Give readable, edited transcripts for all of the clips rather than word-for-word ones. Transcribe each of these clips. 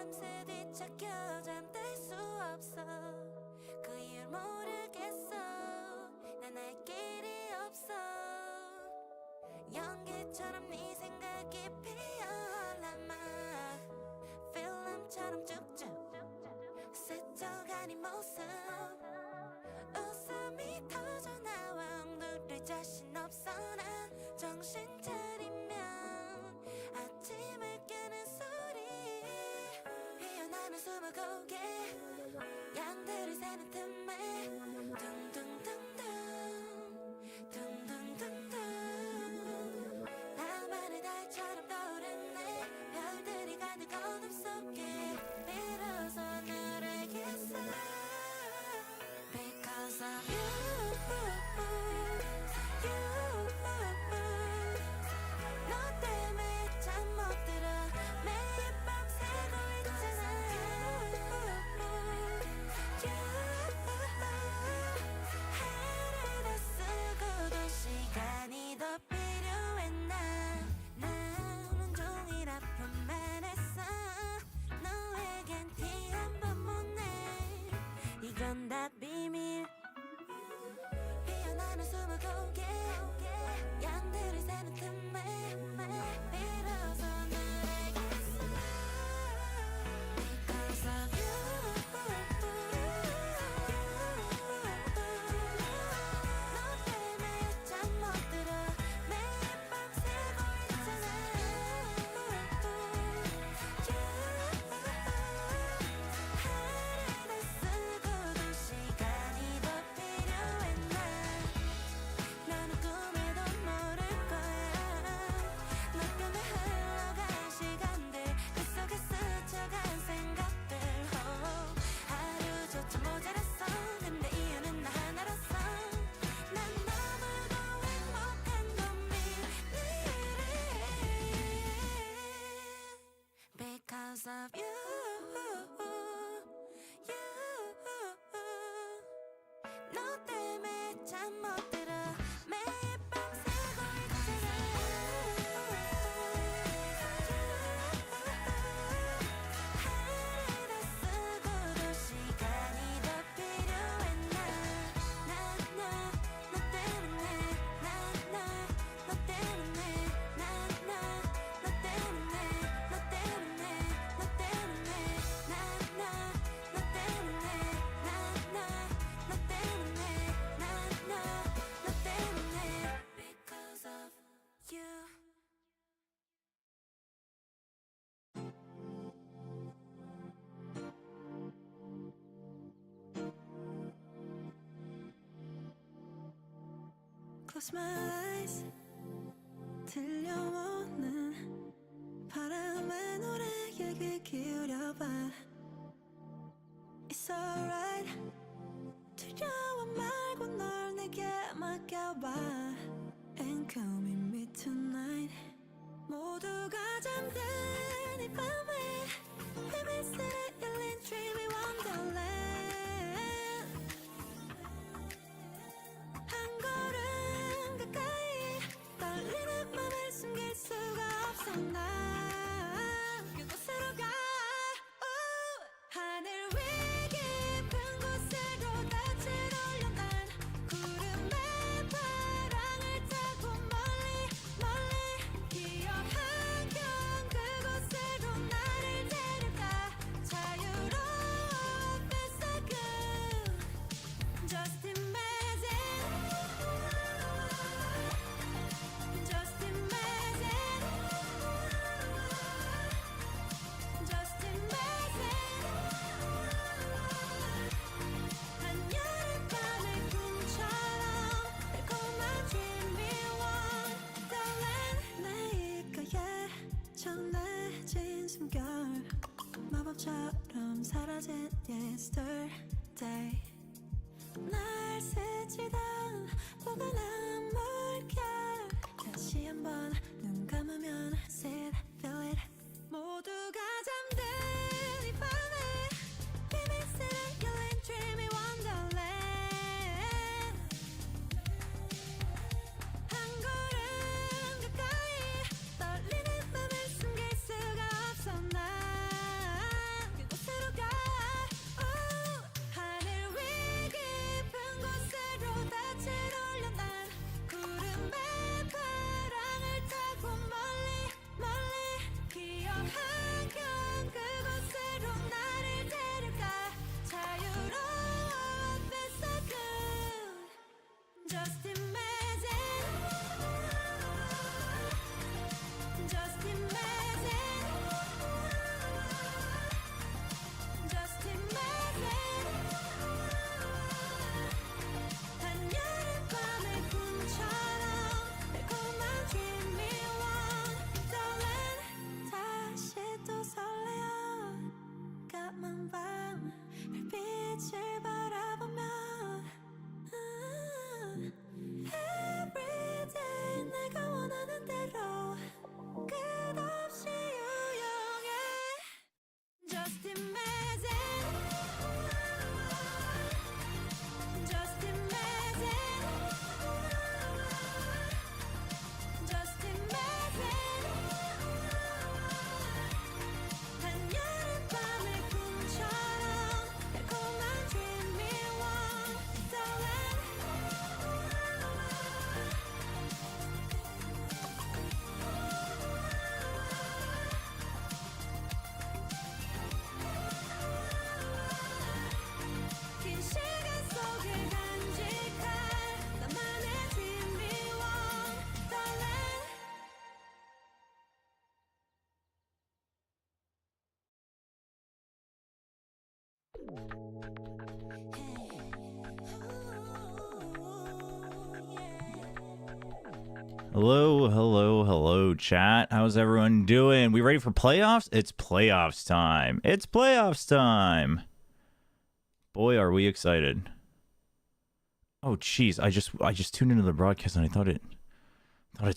밤새 뒤척여 잠들 수 없어. 그 이유를 모르겠어. 난 알 길이 없어. 연기처럼 네 생각이 피어올라마. 필름처럼 쭉쭉 스쳐가니 모습. 웃음이 터져나와 엉두를 자신 없어. 난 정신 차리면 아침을 깨는 소리. 피어나는 숨을 고개 양들을 새는 틈에 둥둥둥둥 둥둥둥둥 나만의 달처럼 떠오르네. 별들이 가득 어둠 속에 비로소 널 알겠어. Because of you, 너 때문에 잠 못 들어 매일 밤 새고 있잖아. 해를 다 쓰고도 시간이 더 필요해. 난 온종일 아픔만 했어. 너에겐 티 한 번 못 내. 이건 다 비밀. 피어나는 숨을 고개 양들을 새는 틈에 비로소 널 알겠어. Because of you, 너 때문에 잠 못 들어 매일 밤 새고 있잖아. 해를 다 쓰고도 시간이 더 필요해. 나는 꿈에도 모를 거야. 너 때문에 흘러간 시간들 그 속에 스쳐간 생각들. 하루조차 모자랐어. 근데 이유는 나 하나라서. 난 너무도 행복한 건 미래. Because of you, 너 때문에 잠 못 들어 매일 밤 새고 있잖아. 해를 다 쓰고도 시간이 더 필요해. 너 때문에 너 때문에 너 때문에 너 때문에 너 때문에 너 때문에 because of you. Close my eyes 들려오는 바람의 노래에 귀 기울여봐. It's alright 두려워 말고 널 내게 맡겨봐. And come with me tonight. 모두가 잠든 이 밤에 비밀스레 열린 dreamy wonderland. 한 걸음 가까이 떨리는 맘을 숨길 수가 없어. 난 그곳으로 가. 하늘 위 깊은 곳으로 낯을 올려. 난 구름의 바람을 타고 멀리 멀리 기억 한경 그곳으로 나를 데려가. 자유로운 뱃속은 Just imagine Just imagine Just imagine 한여름밤의 꿈처럼 달콤한 dreamy wonderland. 내 입가에 정해진 숨결 마법처럼 사라진 yesterday. 날 스치던 포근한 물결 다시 한번 눈 감으면 see it, feel it. 모두가 잠든 이 밤에 비밀스레 열린 dreamy wonderland. 한 걸음 가까이 떨리는 맘을 숨길 수가 없어. 난 Just imagine. Just imagine. Just imagine. 한여름 밤의 꿈처럼 달콤한 dreamy one. 긴 시간 속을 간직할 나만의 dreamy one. Darling. Hello, hello, hello, chat. How's everyone doing? We ready for playoffs? It's playoffs time. It's playoffs time. Boy, are we excited. Oh, jeez. I just tuned into the broadcast and I thought it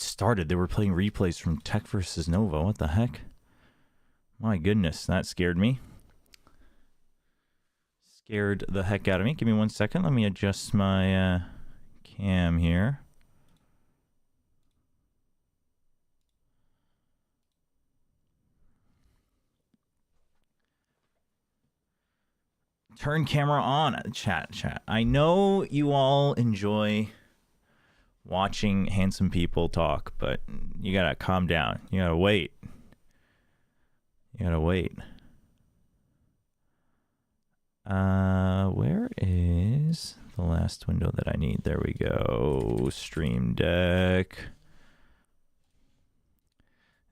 started. They were playing replays from TEC versus Nova. What the heck? My goodness, that scared me. Scared the heck out of me. Give me 1 second. Let me adjust my cam here. Turn camera on. Chat. I know you all enjoy watching handsome people talk, but you gotta calm down. You gotta wait. Where is the last window that I need? There we go. Stream Deck.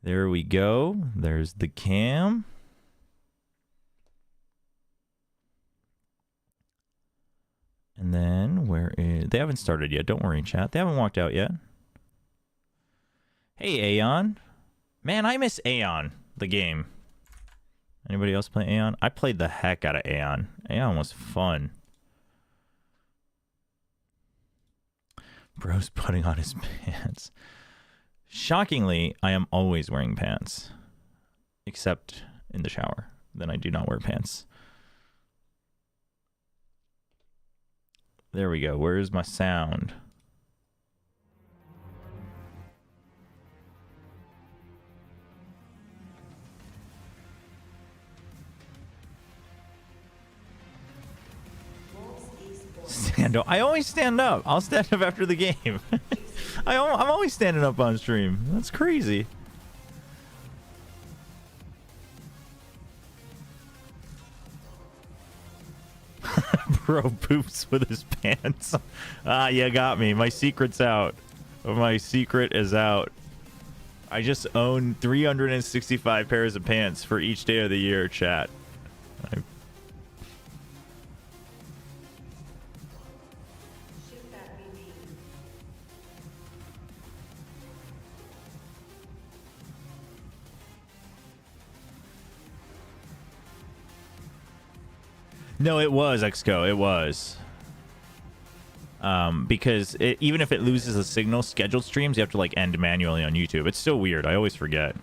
There we go. There's the cam. And then where is... They haven't started yet. Don't worry, chat. They haven't walked out yet. Hey, Aeon. Man, I miss Aeon, the game. Anybody else play Aeon? I played the heck out of Aeon. Aeon was fun. Bro's putting on his pants. Shockingly, I am always wearing pants. Except in the shower. Then I do not wear pants. There we go. Where's my sound? Stand up. I always stand up. I'll stand up after the game. I'm always standing up on stream. That's crazy. Bro poops with his pants. Ah, you got me. My secret's out. My secret is out. I just own 365 pairs of pants for each day of the year, chat. No, it was XCO. It was. Because even if it loses the signal, scheduled streams, you have to like end manually on YouTube. It's so weird. I always forget.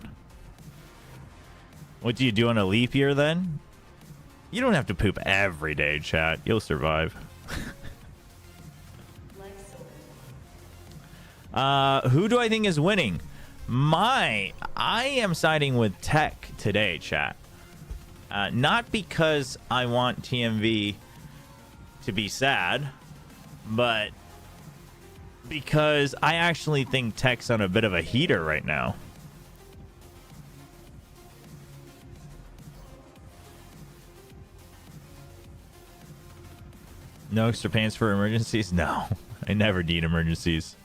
What do you do on a leap year then? You don't have to poop every day, chat. You'll survive. Who do I think is winning? I am siding with TEC today, chat. Not because I want TMV to be sad, but because I actually think TEC's on a bit of a heater right now. No extra pants for emergencies? No, I never need emergencies.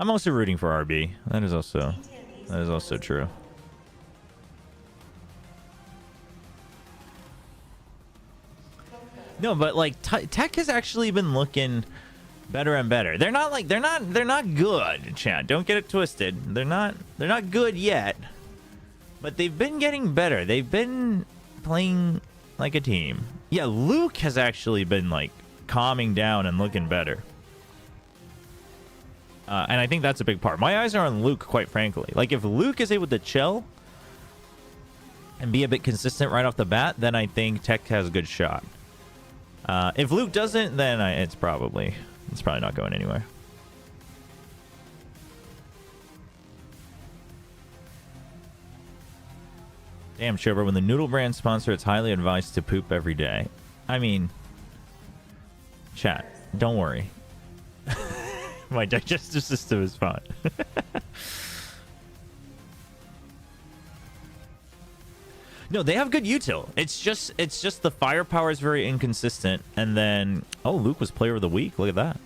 I'm also rooting for RB. That is also true. No, but like TEC has actually been looking better and better. They're not good, chat. Don't get it twisted. They're not good yet. But they've been getting better. They've been playing like a team. Yeah, Luke has actually been like calming down and looking better. And I think that's a big part. My eyes are on Luke, quite frankly. Like, if Luke is able to chill and be a bit consistent right off the bat, then I think TEC has a good shot. If Luke doesn't, then it's probably not going anywhere. Damn, Chobra, when the noodle brand sponsor, it's highly advised to poop every day. I mean, chat, don't worry. My digestive system is fine. No, they have good util. It's just the firepower is very inconsistent. And then, oh, Luke was player of the week. Look at that.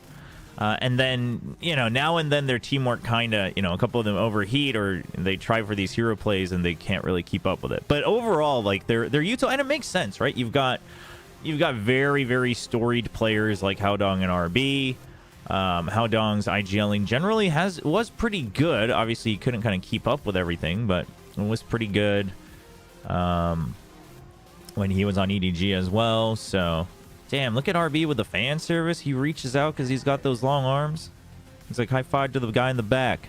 And then, you know, now and then their teamwork kind of, you know, a couple of them overheat or they try for these hero plays and they can't really keep up with it. But overall, like their util, and it makes sense, right? You've got very, very storied players like Haodong and RB. Haodong's IGLing generally was pretty good. Obviously, he couldn't kind of keep up with everything, but it was pretty good when he was on EDG as well. So, damn, look at RB with the fan service. He reaches out because he's got those long arms. He's like, high five to the guy in the back.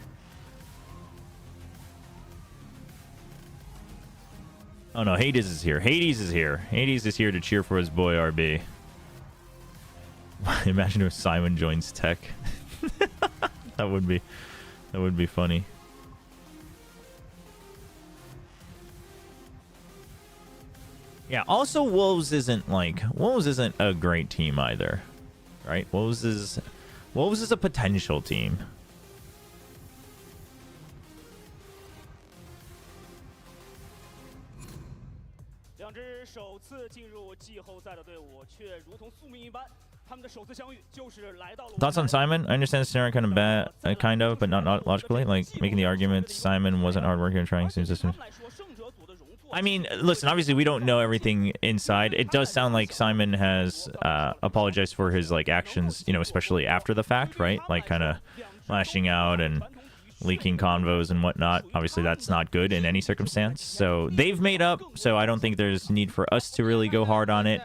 Oh no, Hades is here. Hades is here. Hades is here to cheer for his boy RB. Imagine if Simon joins TEC. that would be funny. Yeah, also Wolves isn't a great team either. Right? Wolves is a potential team. 两支首次进入季后赛的队伍却如同宿命一般，他们的首次相遇就是来到了。 Thoughts on Simon? I understand the scenario kind of bad, kind of, but not logically. Like making the argument Simon wasn't hardworking and trying some systems. I mean, listen, obviously we don't know everything inside. It does sound like Simon has apologized for his like actions, you know, especially after the fact, right? Like kind of lashing out and leaking convos and whatnot. Obviously that's not good in any circumstance. So they've made up, so I don't think there's need for us to really go hard on it.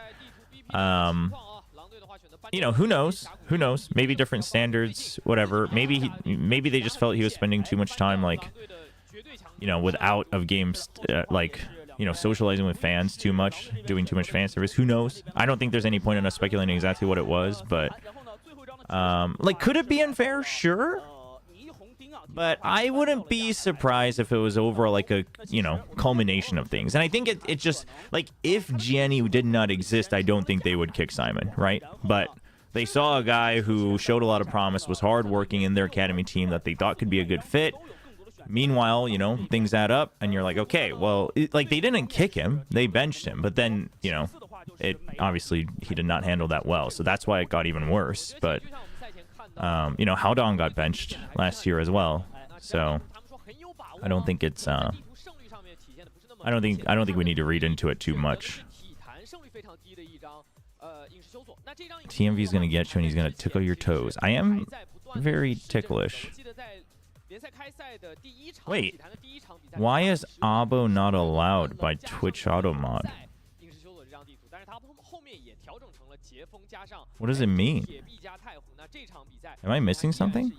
You know, who knows? Who knows? Maybe different standards, whatever. Maybe they just felt he was spending too much time, like, you know, without of games, like, you know, socializing with fans too much, doing too much fan service. Who knows? I don't think there's any point in us speculating exactly what it was, but like, could it be unfair? Sure. But I wouldn't be surprised if it was over like a, you know, culmination of things. And I think it just, like, if Gianni did not exist, I don't think they would kick Simon, right? But they saw a guy who showed a lot of promise, was hardworking in their academy team that they thought could be a good fit. Meanwhile, you know, things add up and you're like, okay, well, like, they didn't kick him, they benched him. But then, you know, it obviously he did not handle that well. So that's why it got even worse. But you know, Haodong got benched last year as well, so I don't think it's I don't think we need to read into it too much. TMV is gonna get you and he's gonna tickle your toes. I am very ticklish. Wait, why is Abo not allowed by Twitch Auto Mod? What does it mean? Am I missing something?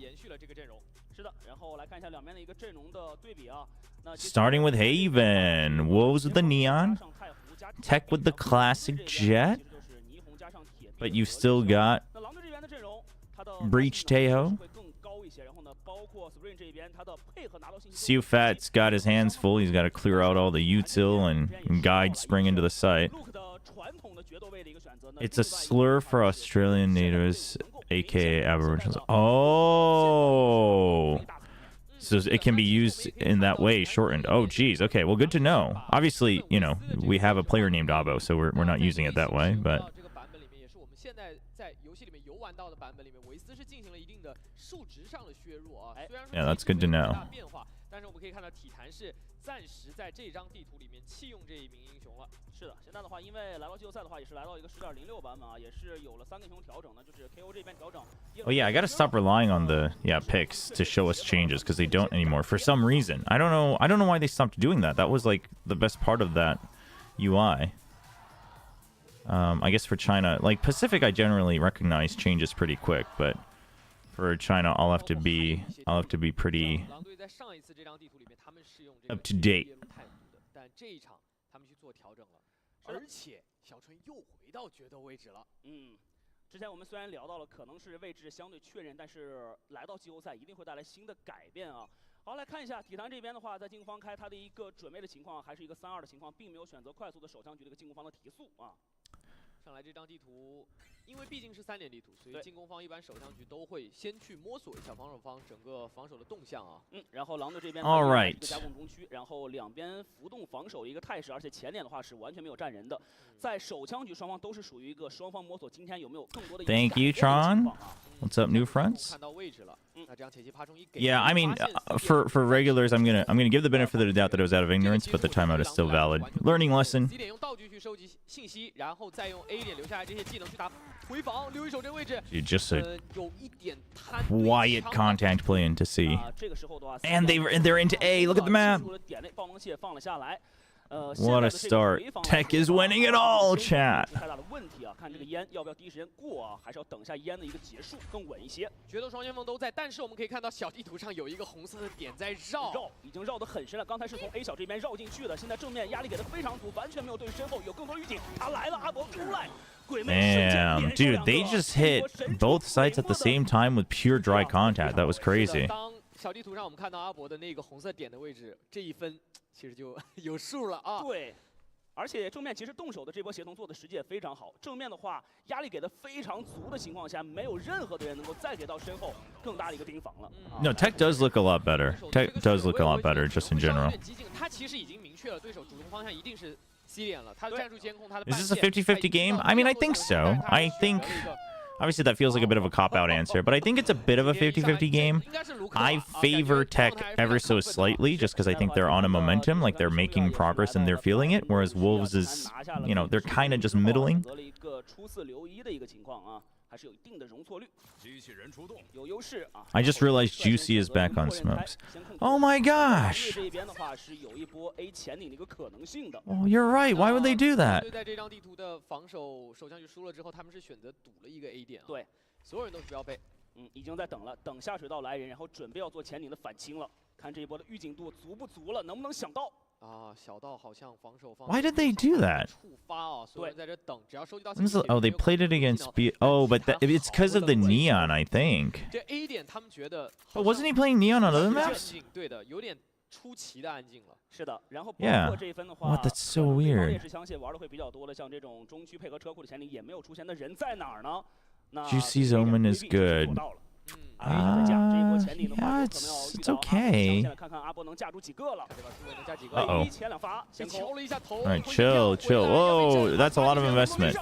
Starting with Haven, Wolves with the Neon, TEC with the classic Jet, but you still got Breach Teho. Siu Fat's got his hands full. He's got to clear out all the util and guide Spring into the site. It's a slur for Australian natives, aka Aboriginals. Oh, so it can be used in that way, shortened. Oh, geez. Okay, well, good to know. Obviously, you know, we have a player named Abo, so we're not using it that way, but. Yeah, that's good to know. Oh yeah, I gotta stop relying on the picks to show us changes because they don't anymore for some reason. I don't know why they stopped doing that. That was like the best part of that UI. I guess for China, like Pacific, I generally recognize changes pretty quick, but For China, I'll have to be pretty 狼队在上一次这张地图里面，他们是用这个 up to date. 耶路太古的，但这一场他们去做调整了，而且小春又回到决斗位置了。之前我们虽然聊到了可能是位置相对确认，但是来到季后赛一定会带来新的改变啊。好，来看一下体坛这边的话，在进攻方开他的一个准备的情况，还是一个3-2的情况，并没有选择快速的手枪局的一个进攻方的提速啊。上来这张地图，因为毕竟是3点地图，所以进攻方一般手枪局都会先去摸索一下防守方整个防守的动向啊。然后狼队这边 All right 一个夹攻中区，然后两边浮动防守的一个态势，而且前点的话是完全没有站人的，在手枪局双方都是属于一个双方摸索今天有没有更多的 Thank you, Tron. What's up, new fronts? 看到位置了，那这样前期爬虫一给 Yeah, I mean, for regulars, I'm gonna give the benefit of the doubt that it was out of ignorance, but the timeout is still valid. Learning lesson. C 点用道具去收集信息，然后再用 A 点留下来这些技能去打回防，留一手这个位置。 Dude, just a 有一点贪 quiet contact play into C. 这个时候的话 And they're into A. Look at the map. 点内爆能器放了下来。 What a start. TEC is winning it all, chat. 太大的问题啊！看这个烟要不要第一时间过啊，还是要等一下烟的一个结束更稳一些。决斗双前锋都在，但是我们可以看到小地图上有一个红色的点在绕，已经绕得很深了。刚才是从 A 小这边绕进去的，现在正面压力给的非常足，完全没有对身后有更多预警。他来了，阿伯出来。 Damn, dude, they just hit both sites at the same time with pure dry contact. That was crazy. 当小地图上我们看到阿伯的那个红色点的位置，这一分其实就有数了啊。对。 而且正面其实动手的这波协同做的实际也非常好。正面的话，压力给的非常足的情况下，没有任何的人能够再给到身后更大的一个盯防了。No, TEC does look a lot better. TEC does look a lot better, just in general. 他其实已经明确了对手主动方向一定是 C 点了，他的战术监控，他的。 Is this a 50-50 game? I mean, I think so. I think. Obviously, that feels like a bit of a cop-out answer, but I think it's a bit of a 50-50 game. I favor TEC ever so slightly, just because I think they're on a momentum, like they're making progress and they're feeling it, whereas Wolves is, you know, they're kind of just middling. 还是有一定的容错率。机器人出动，有优势啊。I just realized Juicy is back on smokes. Oh my gosh! 这边的话是有一波 A 前顶的一个可能性的。Oh, you're right. Why would they do that? 在这张地图的防守手枪局输了之后，他们是选择堵了一个 A 点。对，所有人都是标配。已经在等了，等下水道来人，然后准备要做前顶的反清了。看这一波的预警度足不足了，能不能想到？ 啊，小道好像防守方。 Why did they do that? 触发啊，所有人在这等，只要收集到。Oh, they played it against B. Oh, but it's because of the neon, I think. 这 A 点他们觉得。 But wasn't he playing neon on other maps? 对的，有点出奇的安静了。是的，然后包 Yeah. 括这一分的话 What? That's so weird. 劣势枪械玩的会比较多的，像这种中区配合车库的前顶也没有出现的人在哪儿呢？那 Juicy's Omen is good. Yeah, it's okay. Uh-oh. All right, chill. Whoa, that's a lot of investment.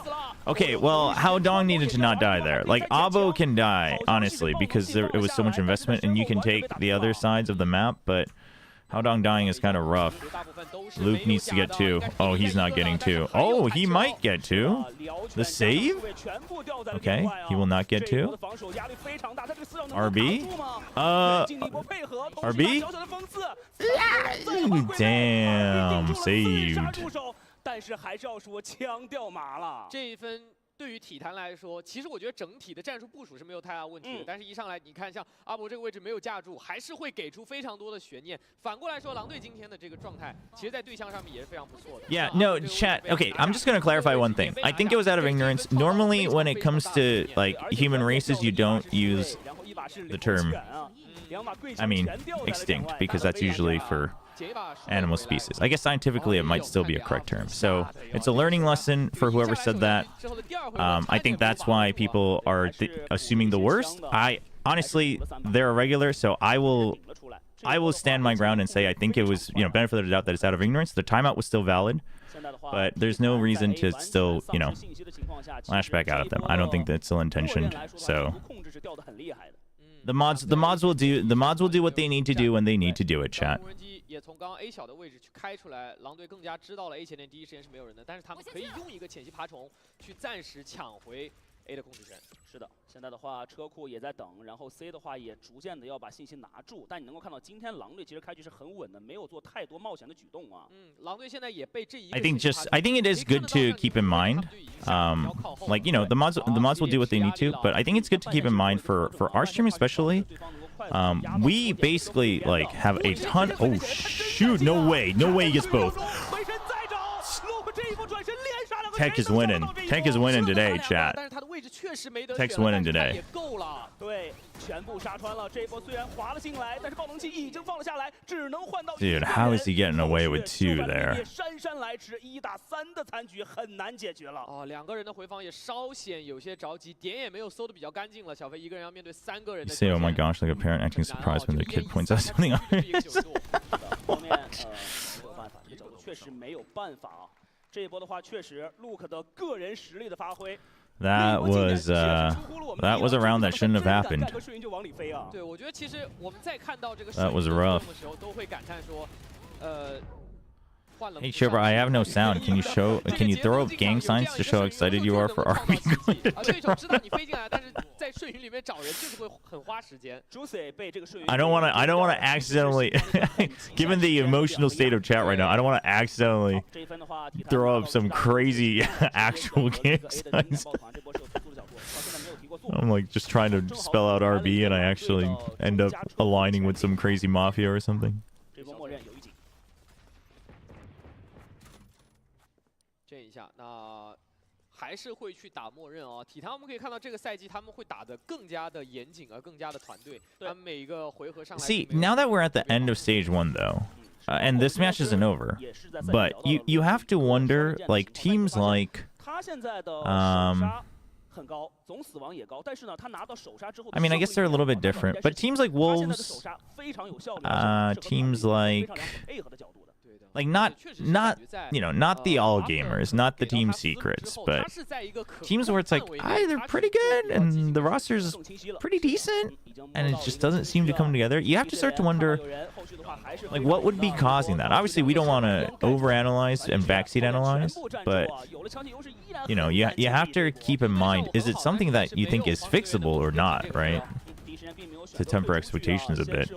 Okay, well, Haodong needed to not die there. Like, Abo can die, honestly, because it was so much investment, and you can take the other sides of the map, but Haodong dying is kind of rough. Luke needs to get 2. Oh, he's not getting 2. Oh, he might get 2. The save? Okay, he will not get 2. RB? RB? Damn, saved. 但是还是要说枪掉麻了。这一分对于体坛来说，其实我觉得整体的战术部署是没有太大问题的。但是一上来，你看像阿伯这个位置没有架住，还是会给出非常多的悬念。反过来说，狼队今天的这个状态，其实在对枪上面也是非常不错的。Yeah, no, chat. Okay, I'm just gonna clarify one thing. I think it was out of ignorance. Normally, when it comes to like human races, you don't use the term. I mean, extinct, because that's usually for animal species. I guess scientifically it might still be a correct term. So it's a learning lesson for whoever said that. I think that's why people are assuming the worst. I honestly, they're a regular, so I will stand my ground and say I think it was, you know, benefit of the doubt that it's out of ignorance. The timeout was still valid, but there's no reason to still, you know, lash back out at them. I don't think that's ill intentioned. So the mods will do what they need to do when they need to do it, chat. 也从刚刚 A 小的位置去开出来，狼队更加知道了 A 前点第一时间是没有人的，但是他们可以用一个潜袭爬虫去暂时抢回 A 的控制权。是的，现在的话车库也在等，然后 C 的话也逐渐的要把信心拿住。但你能够看到，今天狼队其实开局是很稳的，没有做太多冒险的举动啊。狼队现在也被这一个 I think it is good to keep in mind. Like the mods will do what they need to, but I think it's good to keep in mind for our stream especially. We basically like have a ton. Oh shoot! No way! No way he gets both. TEC is winning. TEC is winning today, chat. TEC's winning today. 对，全部杀穿了。这一波虽然滑了进来，但是爆能器已经放了下来，只能换到。Dude, how is he getting away with 2 there? 姗姗来迟，1打3的残局很难解决了。2个人的回防也稍显有些着急，点也没有搜的比较干净了。小飞一个人要面对3个人的。You say, oh my gosh, like a parent acting surprised when their kid points out something on it. 方面没有办法，这个角度确实没有办法啊。这一波的话，确实 Luke 的个人实力的发挥。That was a round that shouldn't have happened. 对，我觉得其实我们在看到这个 That was rough. 的时候，都会感叹说，Hey Chobra, I have no sound. Can you throw up gang signs to show how excited you are for RB going to 对手知道你飞进来，但是在顺云里面找人就是会很花时间。I don't want to accidentally, given the emotional state of chat right now, I don't want to accidentally throw up some crazy actual gang signs. I'm like just trying to spell out RB and I actually end up aligning with some crazy mafia or something. 这一下，那还是会去打默认啊。体坛我们可以看到，这个赛季他们会打得更加的严谨，更加的团队。他们每一个回合上来。See, now that we're at the end of stage 1 though, and this match isn't over, but you have to wonder, like teams like, I mean, I guess they're a little bit different, but teams like Wolves, teams like not the all gamers, not the team secrets, but teams where it's like, they're pretty good and the roster's pretty decent and it just doesn't seem to come together. You have to start to wonder, like, what would be causing that? Obviously, we don't want to overanalyze and backseat analyze, but you have to keep in mind, is it something that you think is fixable or not, right? To temper expectations a bit.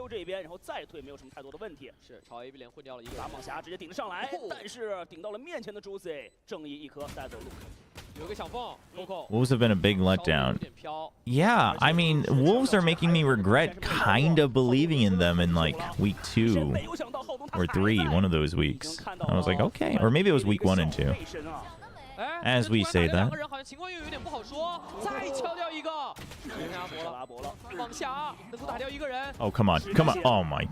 这边，然后再退，没有什么太多的问题。是朝 A B 连混掉了一个大蟒侠，直接顶了上来，但是顶到了面前的 Juicy， 正义一颗带走 Luke。有个小缝 ，Coco。Wolves have been a big letdown. Yeah, I mean, Wolves are making me regret kind of believing in them in like week 2 or 3, one of those weeks. I was like, okay, or maybe it was week 1 and 2. As we say that. Oh, come on. Come on. Oh, my.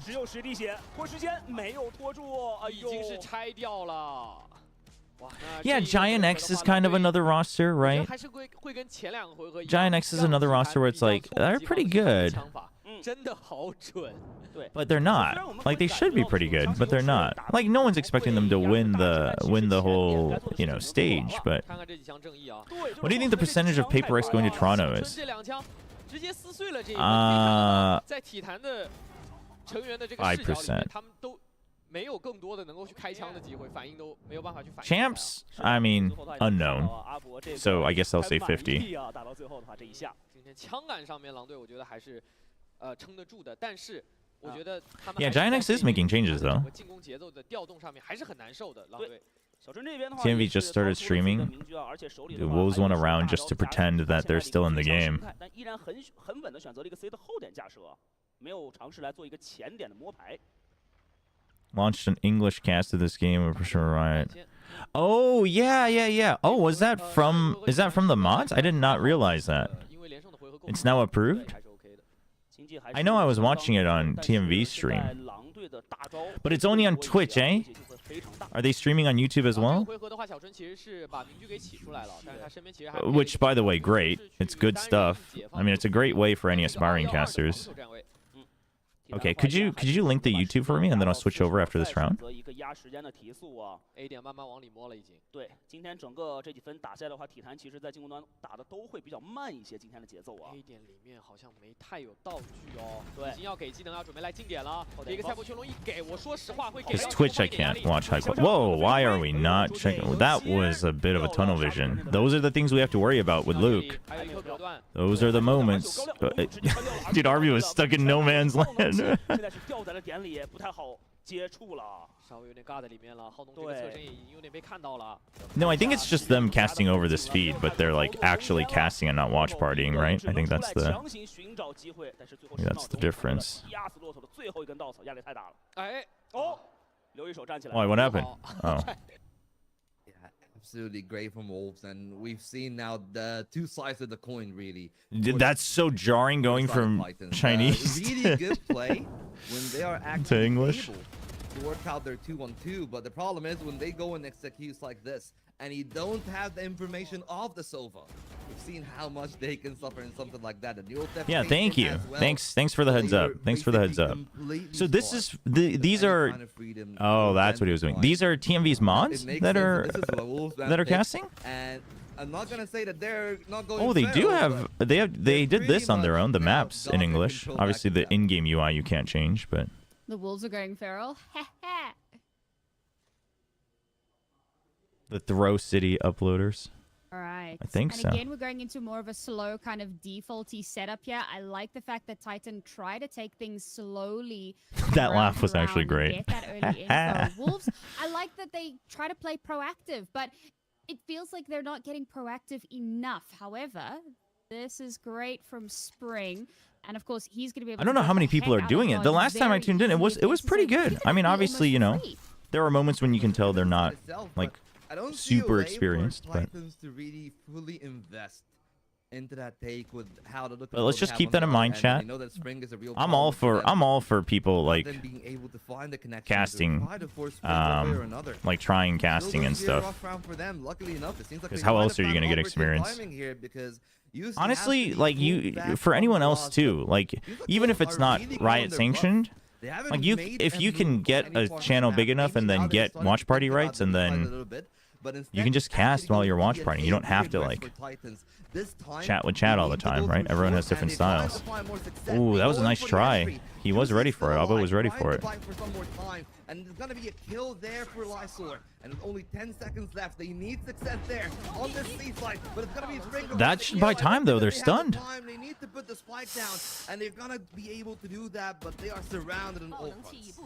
Yeah, Giant X is kind of another roster, right? Giant X is another roster where it's like, they're pretty good. But they're not. Like, they should be pretty good, but they're not. Like, no one's expecting them to win the whole, stage, but what do you think the percentage of Paper X going to Toronto is? 5%. Champs? I mean, unknown. So I guess I'll say 50. Yeah, Giant X is making changes though. TMV just started streaming. The Wolves went around just to pretend that they're still in the game. Launched an English cast of this game for sure, right? Oh yeah. Oh, is that from the mods? I did not realize that. It's now approved? I know I was watching it on TMV stream. But it's only on Twitch, eh? Are they streaming on YouTube as well? Which, by the way, great. It's good stuff. I mean, it's a great way for any aspiring casters. Okay, could you link the YouTube for me, and then I'll switch over after this round? 择一个压时间的提速啊。 A 点慢慢往里摸了已经。对，今天整个这几分打下来的话，体坛其实在进攻端打的都会比较慢一些，今天的节奏啊。 A 点里面好像没太有道具哦，对，已经要给技能，要准备来进点了。一个赛博群龙一给，我说实话会给。 Because Twitch I can't watch high quality. Whoa, why are we not checking? That was a bit of a tunnel vision. Those are the things we have to worry about with Luke. 还有一颗隔断。 Those are the moments. Dude, RB was stuck in no man's land. 现在是掉在了点里，不太好接触了。 稍微有点尬在里面了，浩东这个侧身也已经有点被看到了。 No, I think it's just them casting over this feed, but they're like actually casting and not watch partying, right? I think that's the difference. 压死骆驼的最后一根稻草，压力太大了。哎，哦，留一手站起来。 Why? What happened? Oh. Absolutely great from Wolves, and we've seen now the two sides of the coin, really. That's so jarring going from Chinese really good play when they are actually to English. able to work out their 2-on-2, but the problem is when they go and execute like this, and you don't have the information of the Sova. We've seen how much they can suffer in something like that. And you'll Yeah, thank you. well. Thanks for the heads up. Thanks for the heads up. So this is these are oh, that's what he was doing. These are TMV's mods that are casting. And I'm not gonna say that they're not going. Oh, they do feral, have they did this on their own. The maps in English. Obviously, the in-game UI you can't change, but The wolves are going feral. the Throw City uploaders. All right. I think and so. again, we're going into more of a slow kind of defaulty setup here. I like the fact that Titan try to take things slowly. That round laugh to was actually round, great. Get that early info. Wolves, I like that they try to play proactive, but it feels like they're not getting proactive enough. However, this is great from Spring. And of course, he's going to be able I don't know how many people are doing it. The last time I tuned in, it was pretty good. I mean, obviously, you know, there are moments when you can tell they're not like super experienced, but to really fully invest into that take with how to look. But let's just keep that in mind, chat. I'm all for people like casting, like trying casting and stuff. Because how else are you gonna get experience? Honestly, like for anyone else too, like even if it's not Riot sanctioned, like if you can get a channel big enough and then get watch party rights and then you can just cast while you're watch partying. You don't have to like chat with chat all the time, right? Everyone has different styles. Ooh, that was a nice try. He was ready for it. Alba was ready for it. And there's gonna be a kill there for Lysor. And with only 10 seconds left, they need success there on this C-side. But it's gonna be Sprinkle. That should buy time though. They're stunned. They need to put the spike down, and they're gonna be able to do that, but they are surrounded on all fronts.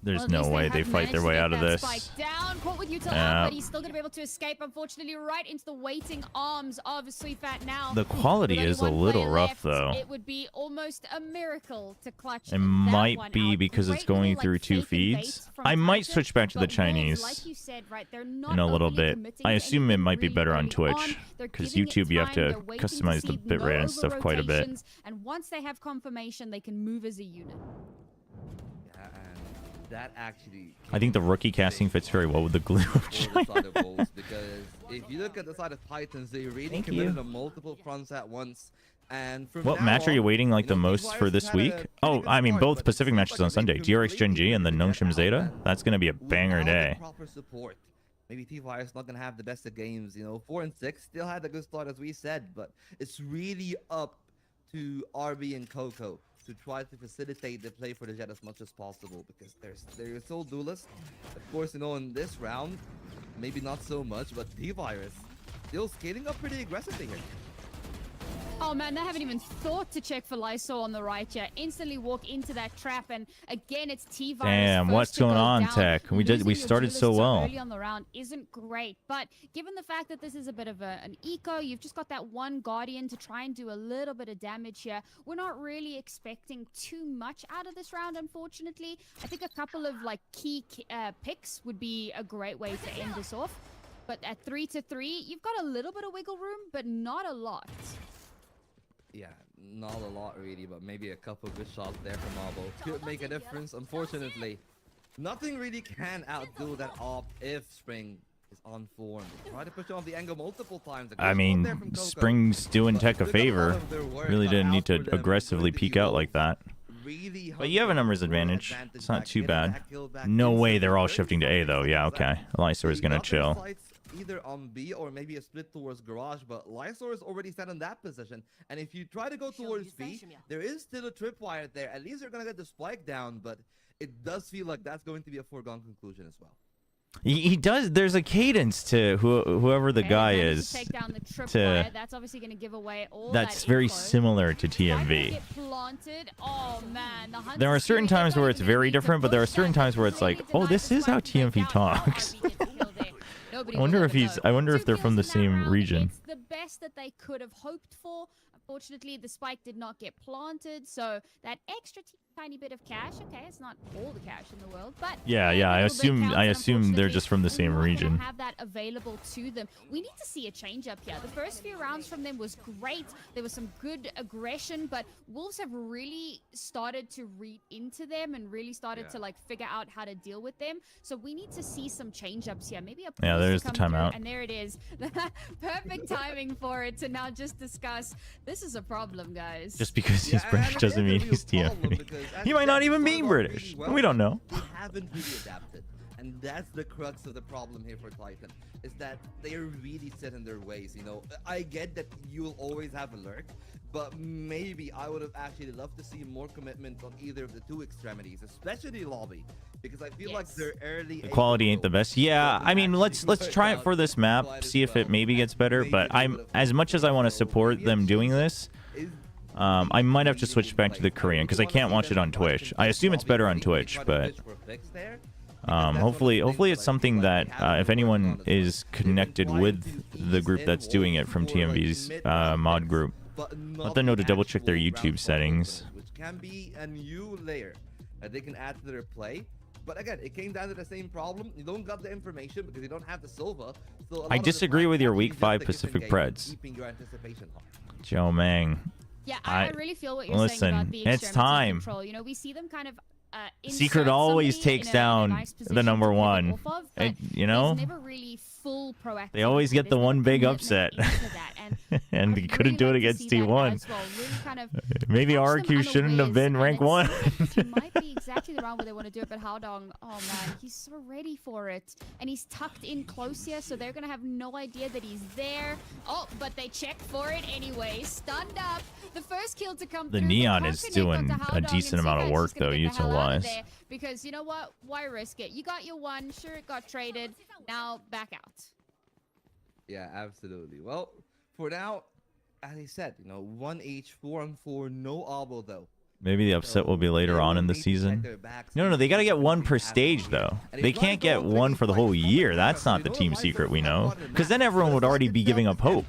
There's no way they fight their way out of this. Down, caught with Utah, but he's still going to be able to escape, unfortunately, right into the waiting arms of Suifat now. The quality is a little rough, though. It would be almost a miracle to clutch. It might be because it's going through two feeds. I might switch back to the Chinese in a little bit. I assume it might be better on Twitch, because YouTube you have to customize the bitrate and stuff quite a bit. And once they have confirmation, they can move as a unit. That actually, I think the rookie casting fits very well with the glue of China. Because if you look at the side of Titans, they really committed on multiple fronts at once. And from what match are you waiting like the most for this week? Oh, I mean both Pacific matches on Sunday. DRX Gen G and then Nongshim Zeta. That's gonna be a banger day. Proper support. Maybe T-Fire's not gonna have the best of games. You know, 4 and 6 still had a good start as we said, but it's really up to RB and Coco to try to facilitate the play for the Jet as much as possible, because they're so duelist. Of course, you know, in this round, maybe not so much, but T-Virus still scaling up pretty aggressively here. Oh man, they haven't even thought to check for Lysol on the right yet. Instantly walk into that trap, and again, it's T-Virus. Damn, what's going on, Tech? We started so well. Early on the round isn't great, but given the fact that this is a bit of an eco, you've just got that one Guardian to try and do a little bit of damage here. We're not really expecting too much out of this round, unfortunately. I think a couple of like key picks would be a great way to end this off. But at 3-3, you've got a little bit of wiggle room, but not a lot. Yeah, not a lot really, but maybe a couple good shots there from Marble could make a difference. Unfortunately, nothing really can outdo that op if Spring is on form. They try to push off the angle multiple times. I mean, Spring's doing Tech a favor. Really didn't need to aggressively peek out like that. really But you have a numbers advantage. It's not too bad. No way they're all shifting to A, though. Yeah, okay. Lysor is going to chill. Either on B or maybe a split towards Garage, but Lysor is already set in that position. And if you try to go towards B, there is still a tripwire there. At least they're going to get the spike down, but it does feel like that's going to be a foregone conclusion as well. He does. There's a cadence to whoever the guy is. Take down the tripwire. That's obviously going to give away all That's that very info. similar to TMV. Get planted. Oh, man. The There are Hunter's certain Fury, times they're where going it's to very need to different, but there are push certain that. times where it's like, oh, Denied this the is how spike, TMV take down talks. RB gets killed there. Nobody I wonder will if ever he's. know. I wonder if 2 they're from the kills in that same round. region. It's the best that they could have hoped for. Unfortunately, the spike did not get planted, so that extra tiny bit of cash. Okay, it's not all the cash in the world, but Yeah, every yeah. I little bit assume. counts, I and assume they're unfortunately, just from the same we're not gonna region. have that available to them. We need to see a change up here. The first few rounds from them was great. There was some good aggression, but Wolves have really started to read into them and really started to like figure out how to deal with them. So we need to see some change ups here. Maybe a Yeah, pause there's to the come through, timeout. and there it is. Perfect timing for it to now just discuss. This is a problem, guys. Just because he's Yeah, British and doesn't it mean is a he's real problem TMV. because, as He you might not said, even they be started off British. really well, We don't know. They haven't really adapted. And that's the crux of the problem here for Titan, is that they are really set in their ways, you know. I get that you'll always have a lurk, but maybe I would have actually loved to see more commitment on either of the two extremities, especially lobby, because I feel like their early The quality ain't the best. Yeah, I mean, let's try it for this map, see if it maybe gets better. But I'm as much as I want to support them doing this, I might have to switch back to the Korean because I can't watch it on Twitch. I assume it's better on Twitch, but hopefully it's something that if anyone is connected with the group that's doing it from TMV's mod group, let them know to double check their YouTube settings. Which can be a new layer that they can add to their play. But again, it came down to the same problem. You don't got the information because you don't have the silver. So a lot I of the disagree time, with your actually week just 5 the Pacific kitchen game, Preds. keeping your anticipation high. Joe Mang. Yeah, I really feel what you're saying Listen, about the it's extremity time. control. You know, we see them kind of Secret insert always somebody takes in a down nice the position number to pivot one. off of, but And, you know, there's never really full proactivity. they always get the There's one no big commitment upset. into that, And I'd he couldn't really do it like to against see that T1. as well. Really kind of Maybe catch them RQ shouldn't have unawares been rank and 1. see if it might be exactly the round where they want to do it, but Haodong, oh man, he's so ready for it. And he's tucked in close here, so they're going to have no idea that he's there. Oh, but they check for it anyway. Stunned up. The first kill to come The through. Neon can't is connect doing onto a Haodong, decent and amount of Seaguy's work, just gonna though, get the hell out of util-wise. there, because you know what? Why risk it? You got your one. Sure, it got traded. Now back out. Yeah, absolutely. Well, for now, as I said, you know, 1H, 4-on-4, no obble though. Maybe the upset will be later on in the season. No, they got to get one per stage, though. They can't get one for the whole year. That's not the team secret we know. Because then everyone would already be giving up hope.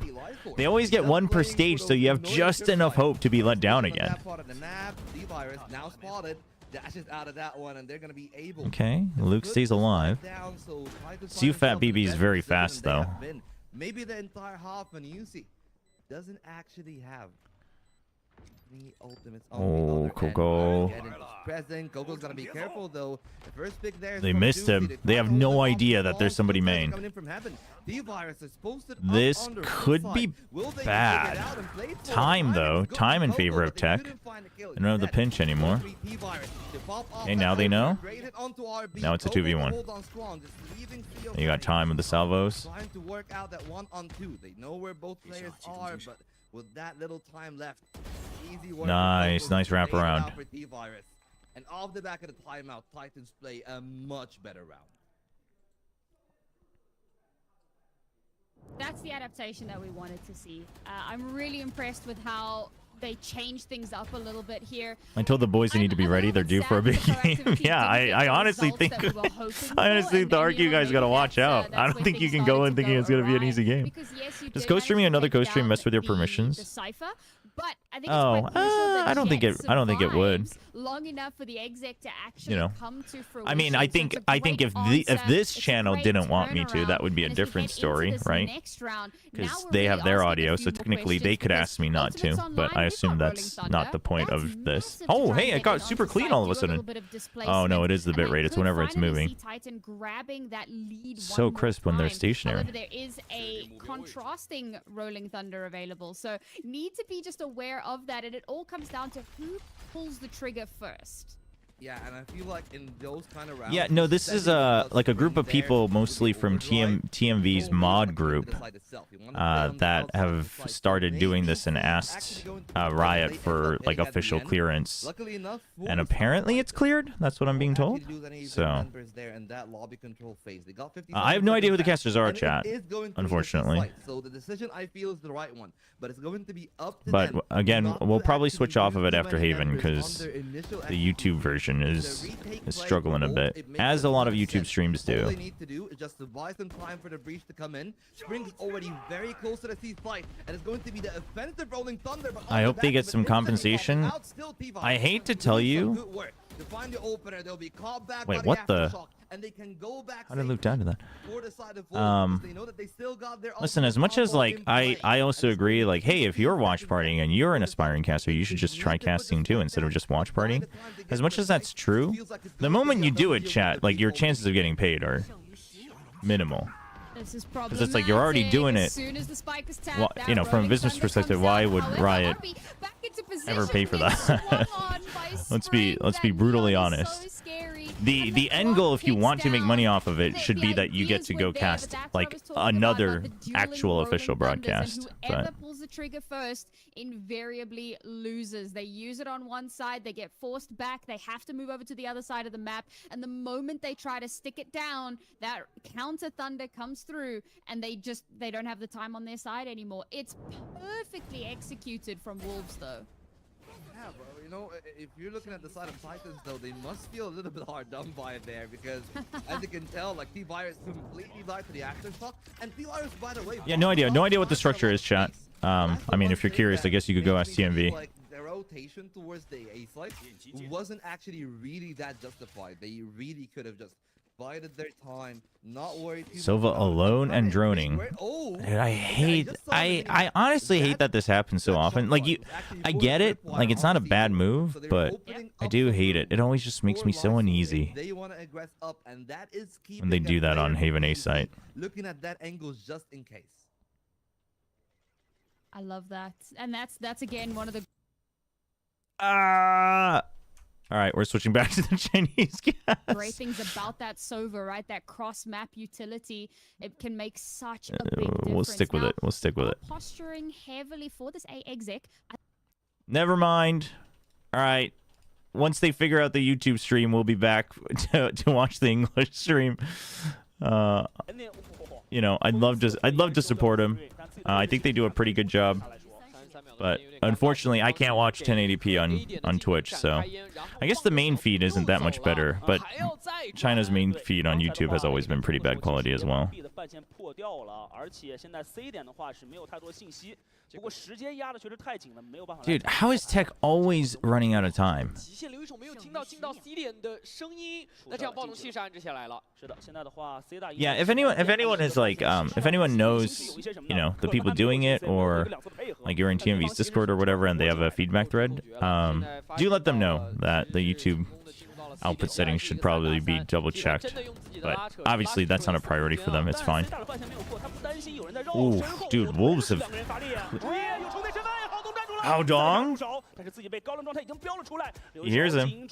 They always get one per stage, so you have just enough hope to be let down again. Okay, Luke stays alive. Sufat BB is very fast, though. Maybe the entire half and UC doesn't actually have any ultimates on the Oh, other Coco. end. Present. Coco's gotta be careful though. The first pick there is They from missed Juicy. him. They They tried have to hold no him off idea the that ball. there's somebody Two players main. coming in from heaven. D-Virus is posted up This under could full be fight. Will they bad. get out and play for it? Time, though. is good Time in for Coco, favor of but they Tech. couldn't find a kill. They don't have the Instead, pinch anymore. T-Virus to pop off Hey, that now they know. ultimate, great hit onto RB. Now it's a Coco 2v1. hold on strong, just leaving Theo You got time with the salvos. trying to work out that 1-on-2. They know where both players are, but with that little time left, easy work. Nice wraparound. For D-Virus. And off the back of the timeout, Titans play a much better round. That's the adaptation that we wanted to see. I'm really impressed with how they changed things up a little bit here. I told the boys they need to be ready. They're due for a big game. Yeah, I honestly think I honestly think the RQ guys got to watch out. I don't think you can go in thinking it's going to be an easy game. Does co-streaming another co-stream mess with your permissions? But I think Oh, it's quite crucial that I don't think Jet it. I don't think it would. survives long enough for the exec to actually You know, come to fruition. I mean, I So think it's a great if answer. this It's a channel great didn't want me to, that turnaround. would be a And as we different head into story, this right? next round, Because now we're they really have their asking a audio, few so more technically they questions could because ask me not to. Ultimates But Online, I we've assume got that's Rolling not the Thunder. point That's of this. massive to Oh, try and hey, it get got it super onto clean site, all of a do little sudden. bit of Oh no, displacement, it is the and they bitrate. It's could whenever it's finally moving. see Titan grabbing that lead So one more crisp when they're time. stationary. However, there is a contrasting Rolling Thunder available, so need to be just aware of that, and it all comes down to who pulls the trigger first. Yeah, and I feel like in those kind of rounds. Yeah, no, this is like a group of people mostly from TMV's mod group that have started doing this and asked Riot for like official clearance. And apparently it's cleared. That's what I'm being told. So I have no idea who the casters are, chat. Unfortunately. So the decision I feel is the right one, but it's going to be up to But them again, not we'll to probably actually switch off of use it too after many Haven members on because their initial the YouTube version is struggling a bit, as a lot of YouTube streams All do. they need to do is just to buy some time for the breach to come in. Spring's already very close to the C fight, and it's going to be the offensive Rolling Thunder. But I hope they get some compensation. I hate to tell you. Wait, what the? How did I loop down to that? Listen, as much as like I also agree, like, hey, if you're watch partying and you're an aspiring caster, you should just try casting too instead of just watch partying. As much as that's true, the moment you do it, chat, like your chances of getting paid are minimal. This is Because it's like you're already doing it. As soon as the spike is tapped, Well, that you know, from a Rolling business Thunder perspective, comes why out. would However, Riot RB back into ever pay for position, being that? swung on by Let's Spring. be That brutally neon is honest. so scary. The And end goal, if you clock want to make ticks money down. off of it, should be that you get to go cast like another actual official broadcast. Whoever But pulls the trigger first invariably loses. They use it on one side, they get forced back, they have to move over to the other side of the map, and the moment they try to stick it down, that counter thunder comes through, and they don't have the time on their side anymore. It's perfectly executed from Wolves, though. Yeah, bro. You know, if you're looking at the side of Titans, though, they must feel a little bit hard done by it there because, as you can tell, like T-Virus completely died to the aftershock, and T-Virus, by the way, yeah, no idea what the structure is, chat. I mean, if you're curious, I guess you could go ask TMV. Like, their rotation towards the A site wasn't actually really that justified. They really could have just bided their time, not worried too Sova much about it. alone and droning. Oh, Dude, I honestly hate that this happens so often. Like I get it. Like it's not a bad move, but I do hate it. It always just makes me so uneasy They want to aggress up, and that is when they do that on Haven A site. Looking at that angle just in case. I love that. And that's again one of the All right, we're switching back to the Chinese gas. great things about that Sova, right? That cross-map utility. It can make such a big difference. We'll stick with Now, it. We'll stick with it. Posturing heavily for this A exec. Never mind. All right. Once they figure out the YouTube stream, we'll be back to watch the English stream. You know, I'd love to support them. I think they do a pretty good job. But unfortunately, I can't watch 1080p on Twitch, so I guess the main feed isn't that much better. But China's main feed on YouTube has always been pretty bad quality as well. Dude, how is TEC always running out of time? Yeah, if anyone is like, if anyone knows, you know, the people doing it, or like you're in TMV's Discord or whatever, and they have a feedback thread, do let them know that the YouTube output settings should probably be double checked. But obviously that's not a priority for them. It's fine. Ooh, dude, Wolves have. How dong? He hears him.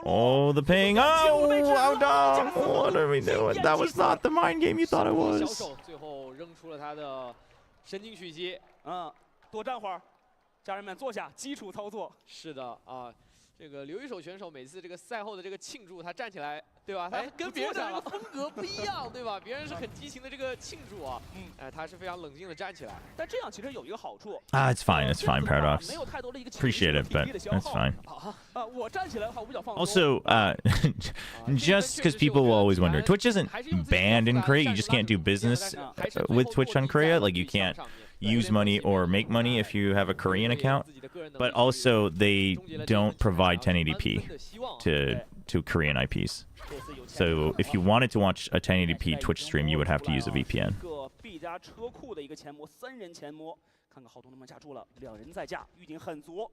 Oh, the ping. Oh, how dong. What are we doing? That was not the mind game you thought it was. 多站会儿，家人们坐下，基础操作。是的啊，这个留一手选手每次这个赛后的这个庆祝，他站起来，对吧？他跟别人的这个风格不一样，对吧？别人是很激情的这个庆祝啊，他是非常冷静的站起来。但这样其实有一个好处。It's fine. It's fine, Paradox. Appreciate it, but it's fine. 我站起来的话，我比较放松。 Also, just because people will always wonder, Twitch isn't banned in Korea. You just can't do business with Twitch on Korea. Like you can't use money or make money if you have a Korean account. But also, they don't provide 1080p to Korean IPs. So if you wanted to watch a 1080p Twitch stream, you would have to use a VPN. B 加车库的一个前摸，3人前摸，看看好多能不能架住了，2人在架，预警很足。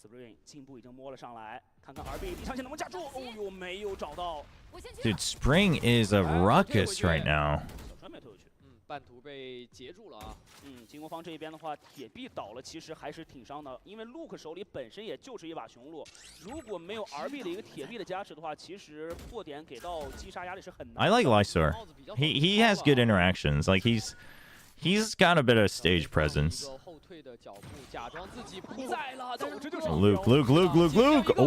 Spring 进步已经摸了上来，看看 RB 离场线能不能架住？哦呦，没有找到。 Dude, Spring is a ruckus right now. 半途被截住了啊。进攻方这边的话，铁臂倒了，其实还是挺伤的，因为 Luke 手里本身也就是一把雄鹿，如果没有 RB 的一个铁臂的加持的话，其实破点给到击杀压力是很难的。 I like Lysor. He has good interactions. Like he's got a bit of stage presence. 后退的脚步，假装自己不在了，但是 Luke.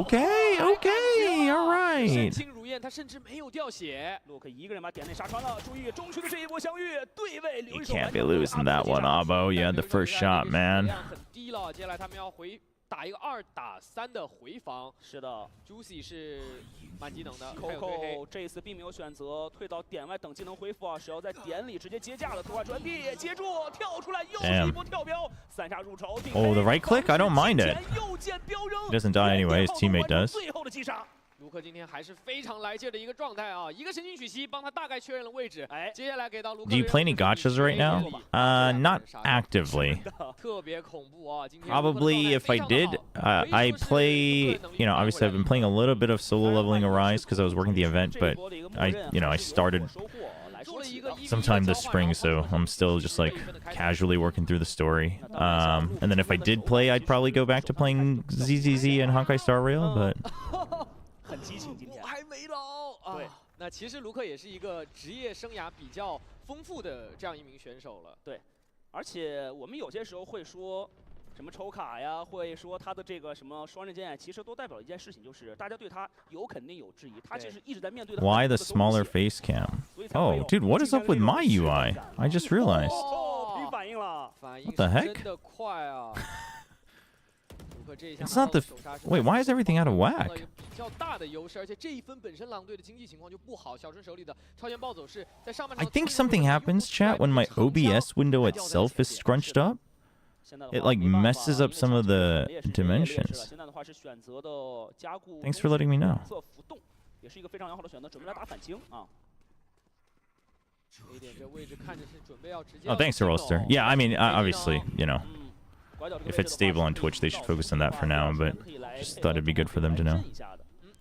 Okay, all right. 身轻如燕，他甚至没有掉血。 Luke 一个人把点内杀穿了，注意中区的这一波相遇，对位留 You 一手。 can't be losing that one, Abo. You had the first shot, man. 很低了，接下来他们要打一个2打3的回防。是的 ，Juicy 是蛮技能的 ，Coco 这一次并没有选择退到点外等技能恢复啊，是要在点里直接接架的，突然转地接住，跳出来又是一波跳标，3杀入仇。 Oh, the right click? I don't mind it. 右键标扔 He doesn't die anyway. His teammate does. 最后的击杀。 卢克今天还是非常来劲的一个状态啊！一个神经曲息帮他大概确认了位置。哎，接下来给到卢克。 Do you play any gotchas right now? Not actively. 特别恐怖啊！ Probably if I did, I play, you know, obviously I've been playing a little bit of solo leveling Arise because I was working the event, but I started sometime this spring, so I'm still just like casually working through the story. And then if I did play, I'd probably go back to playing ZZZ and Honkai Star Rail, but 很激情今天。我还没老啊！对，那其实卢克也是一个职业生涯比较丰富的这样一名选手了。对，而且我们有些时候会说什么抽卡呀，会说他的这个什么双刃剑，其实都代表一件事情，就是大家对他有肯定有质疑，他其实一直在面对的。why the smaller face cam? Oh, dude, what is up with my UI? I just realized. 哦，凭反应了。反应 What the heck? 真的快啊！卢克这一下 It's not the. Wait, why is everything out of whack? 比较大的优势，而且这一分本身狼队的经济情况就不好。小春手里的超前暴走是在上半场。 I think something happens, chat, when my OBS window itself is scrunched up. It like messes up some of the dimensions. Thanks for letting me know. 也是一个非常良好的选择，准备来打反清啊。 Oh, thanks, Rolster. Yeah, I mean, obviously, you know, if it's stable on Twitch, they should focus on that for now, but just thought it'd be good for them to know.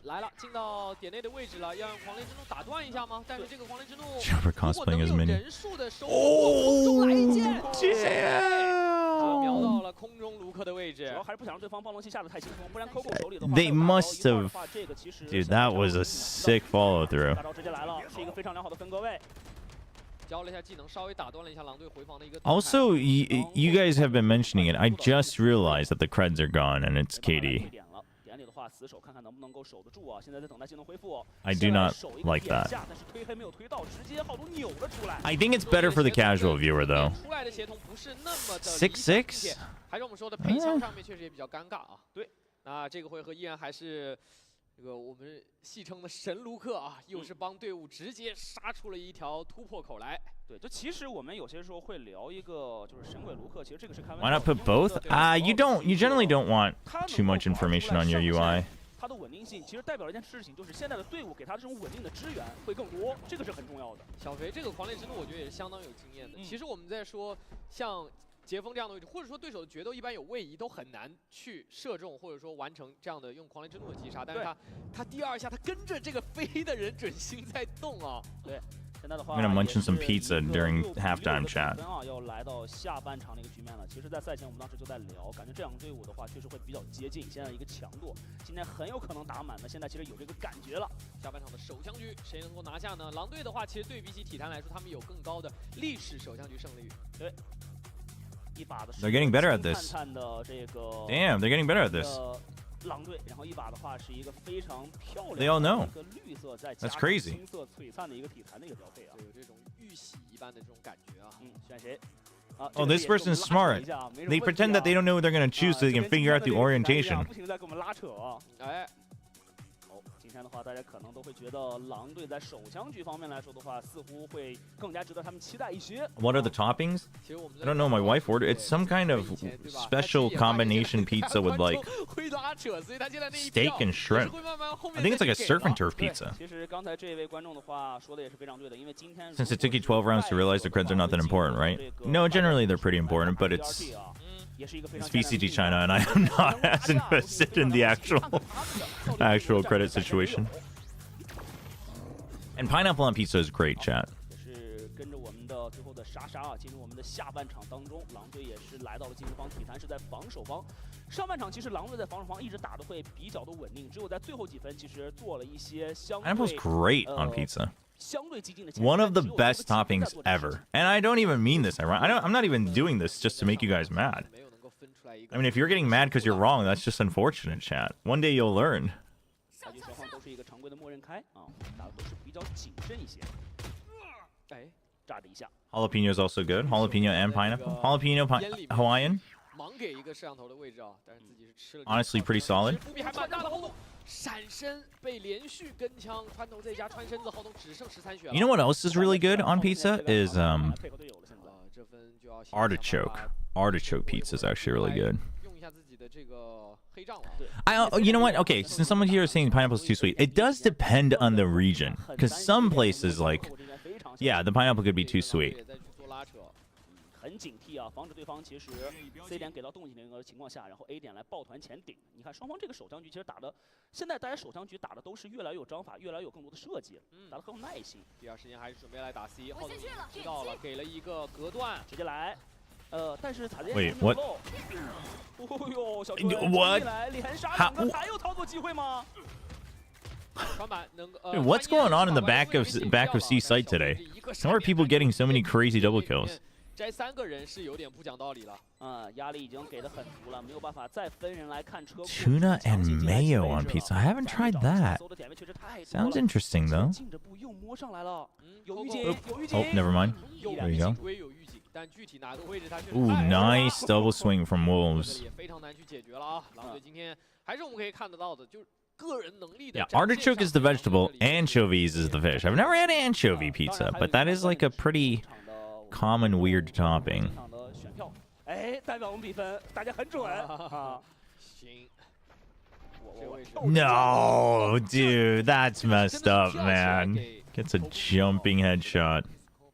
来了，进到点内的位置了，要用狂雷之怒打断一下吗？但是这个狂雷之怒 Chobra cosplaying as mini. 人数的收获，来一剑， damn! 瞄到了空中卢克的位置。主要还是不想让对方暴龙期下的太轻松，不然 Coco 手里的话， They must have. Dude, that was a sick follow through. 大招直接来了，是一个非常良好的分割位。 交了一下技能，稍微打断了一下狼队回防的一个。 Also, you guys have been mentioning it. I just realized that the creds are gone and it's KD. 点里的话，死守看看能不能够守得住啊！现在在等待技能恢复。 I do not like that. 但是推黑没有推到，直接号龙扭了出来。 I think it's better for the casual viewer, though. 出来的协同不是那么的 6-6? 还是我们说的配枪上面确实也比较尴尬啊。对，那这个回合依然还是。 这个我们戏称的神卢克啊，又是帮队伍直接杀出了一条突破口来。对，就其实我们有些时候会聊一个，就是神鬼卢克，其实这个是开玩笑。 Why not put both? You generally don't want too much information on your UI. 它的稳定性其实代表了一件事情，就是现在的队伍给他这种稳定的支援会更多，这个是很重要的。小肥这个狂猎之怒，我觉得也是相当有经验的。其实我们在说像。 杰锋这样的位置，或者说对手的决斗一般有位移，都很难去射中，或者说完成这样的用狂雷之怒的击杀。但是他第二下他跟着这个飞的人准心在动啊。对，现在的话 I'm gonna munch some pizza during halftime chat. 要来到下半场的一个局面了。其实，在赛前我们当时就在聊，感觉这两个队伍的话确实会比较接近，现在一个强度，今天很有可能打满的。现在其实有这个感觉了。下半场的首枪局谁能够拿下呢？狼队的话，其实对比起体坛来说，他们有更高的历史首枪局胜利率。对。 They're getting better at this. Damn, they're getting better at this. They all know. That's crazy. Oh, this person's smart. They pretend that they don't know what they're gonna choose, so they can figure out the orientation. 今天的话，大家可能都会觉得狼队在手枪局方面来说的话，似乎会更加值得他们期待一些。What are the toppings? I don't know. My wife ordered. It's some kind of special combination pizza with like steak and shrimp. I think it's like a surf and turf pizza. 其实刚才这位观众的话说的也是非常对的，因为今天 Since it took you 12 rounds to realize the creds are not that important, right? No, generally they're pretty important, but it's VCT China, and I am not as invested in the actual credit situation. And pineapple on pizza is great, chat. 最后的杀啊，进入我们的下半场当中，狼队也是来到了进攻方，体坛是在防守方。上半场其实狼队在防守方一直打的会比较的稳定，只有在最后几分其实做了一些相对 Pineapple's great on pizza. 相对激进的 One of the best toppings ever. And I don't even mean this. I'm not even doing this just to make you guys mad. 没有能够分出来一个。 I mean, if you're getting mad because you're wrong, that's just unfortunate, chat. One day you'll learn. 两局双方都是一个常规的默认开啊，打的都是比较谨慎一些。哎，炸了一下。 Jalapeno is also good. Jalapeno and pineapple. Jalapeno Hawaiian. 盲给一个摄像头的位置啊，但是自己是吃了。 Honestly, pretty solid. 伏笔还蛮大的，后头闪身被连续跟枪穿头再加穿身子，后头只剩13血了。 You know what else is really good on pizza is 这分就要 artichoke. Artichoke pizza is actually really good. 用一下自己的这个黑杖了。 You know what? Okay, since someone here is saying pineapple is too sweet, it does depend on the region. Because some places, like, yeah, the pineapple could be too sweet. 再去做拉扯。 很警惕啊，防止对方其实 C 点给到动静的一个情况下，然后 A 点来抱团前顶。你看双方这个手枪局其实打的，现在大家手枪局打的都是越来越有章法，越来越有更多的设计了，打得很有耐心。第二时间还是准备来打 C， 后头知道了，给了一个隔断，直接来。但是踩在 Wait, what? 哦呦，小春 What? 来连杀两个，还有操作机会吗？ 传板能 Dude, what's going on in the back of C site today? How are people getting so many crazy double kills? 摘3个人是有点不讲道理了。压力已经给的很足了，没有办法再分人来看车。 Tuna and mayo on pizza. I haven't tried that. Sounds interesting though. 近着步又摸上来了，有预警，有预 Oh, 警。 never mind. 有 There 预 you 警 go. 归有预警，但具体哪个位置它确实 Ooh, 太 nice double swing from 这 Wolves. 里也非常难去解决了啊！狼队今天还是我们可以看得到的，就是个人能力的 Yeah, 展现 artichoke is the 上 vegetable, anchovies is the fish. I've never had anchovy pizza, but that is like a pretty common weird topping. 哎，代表我们比分，大家很准啊。行， No, dude, that's messed up, man. Gets a jumping headshot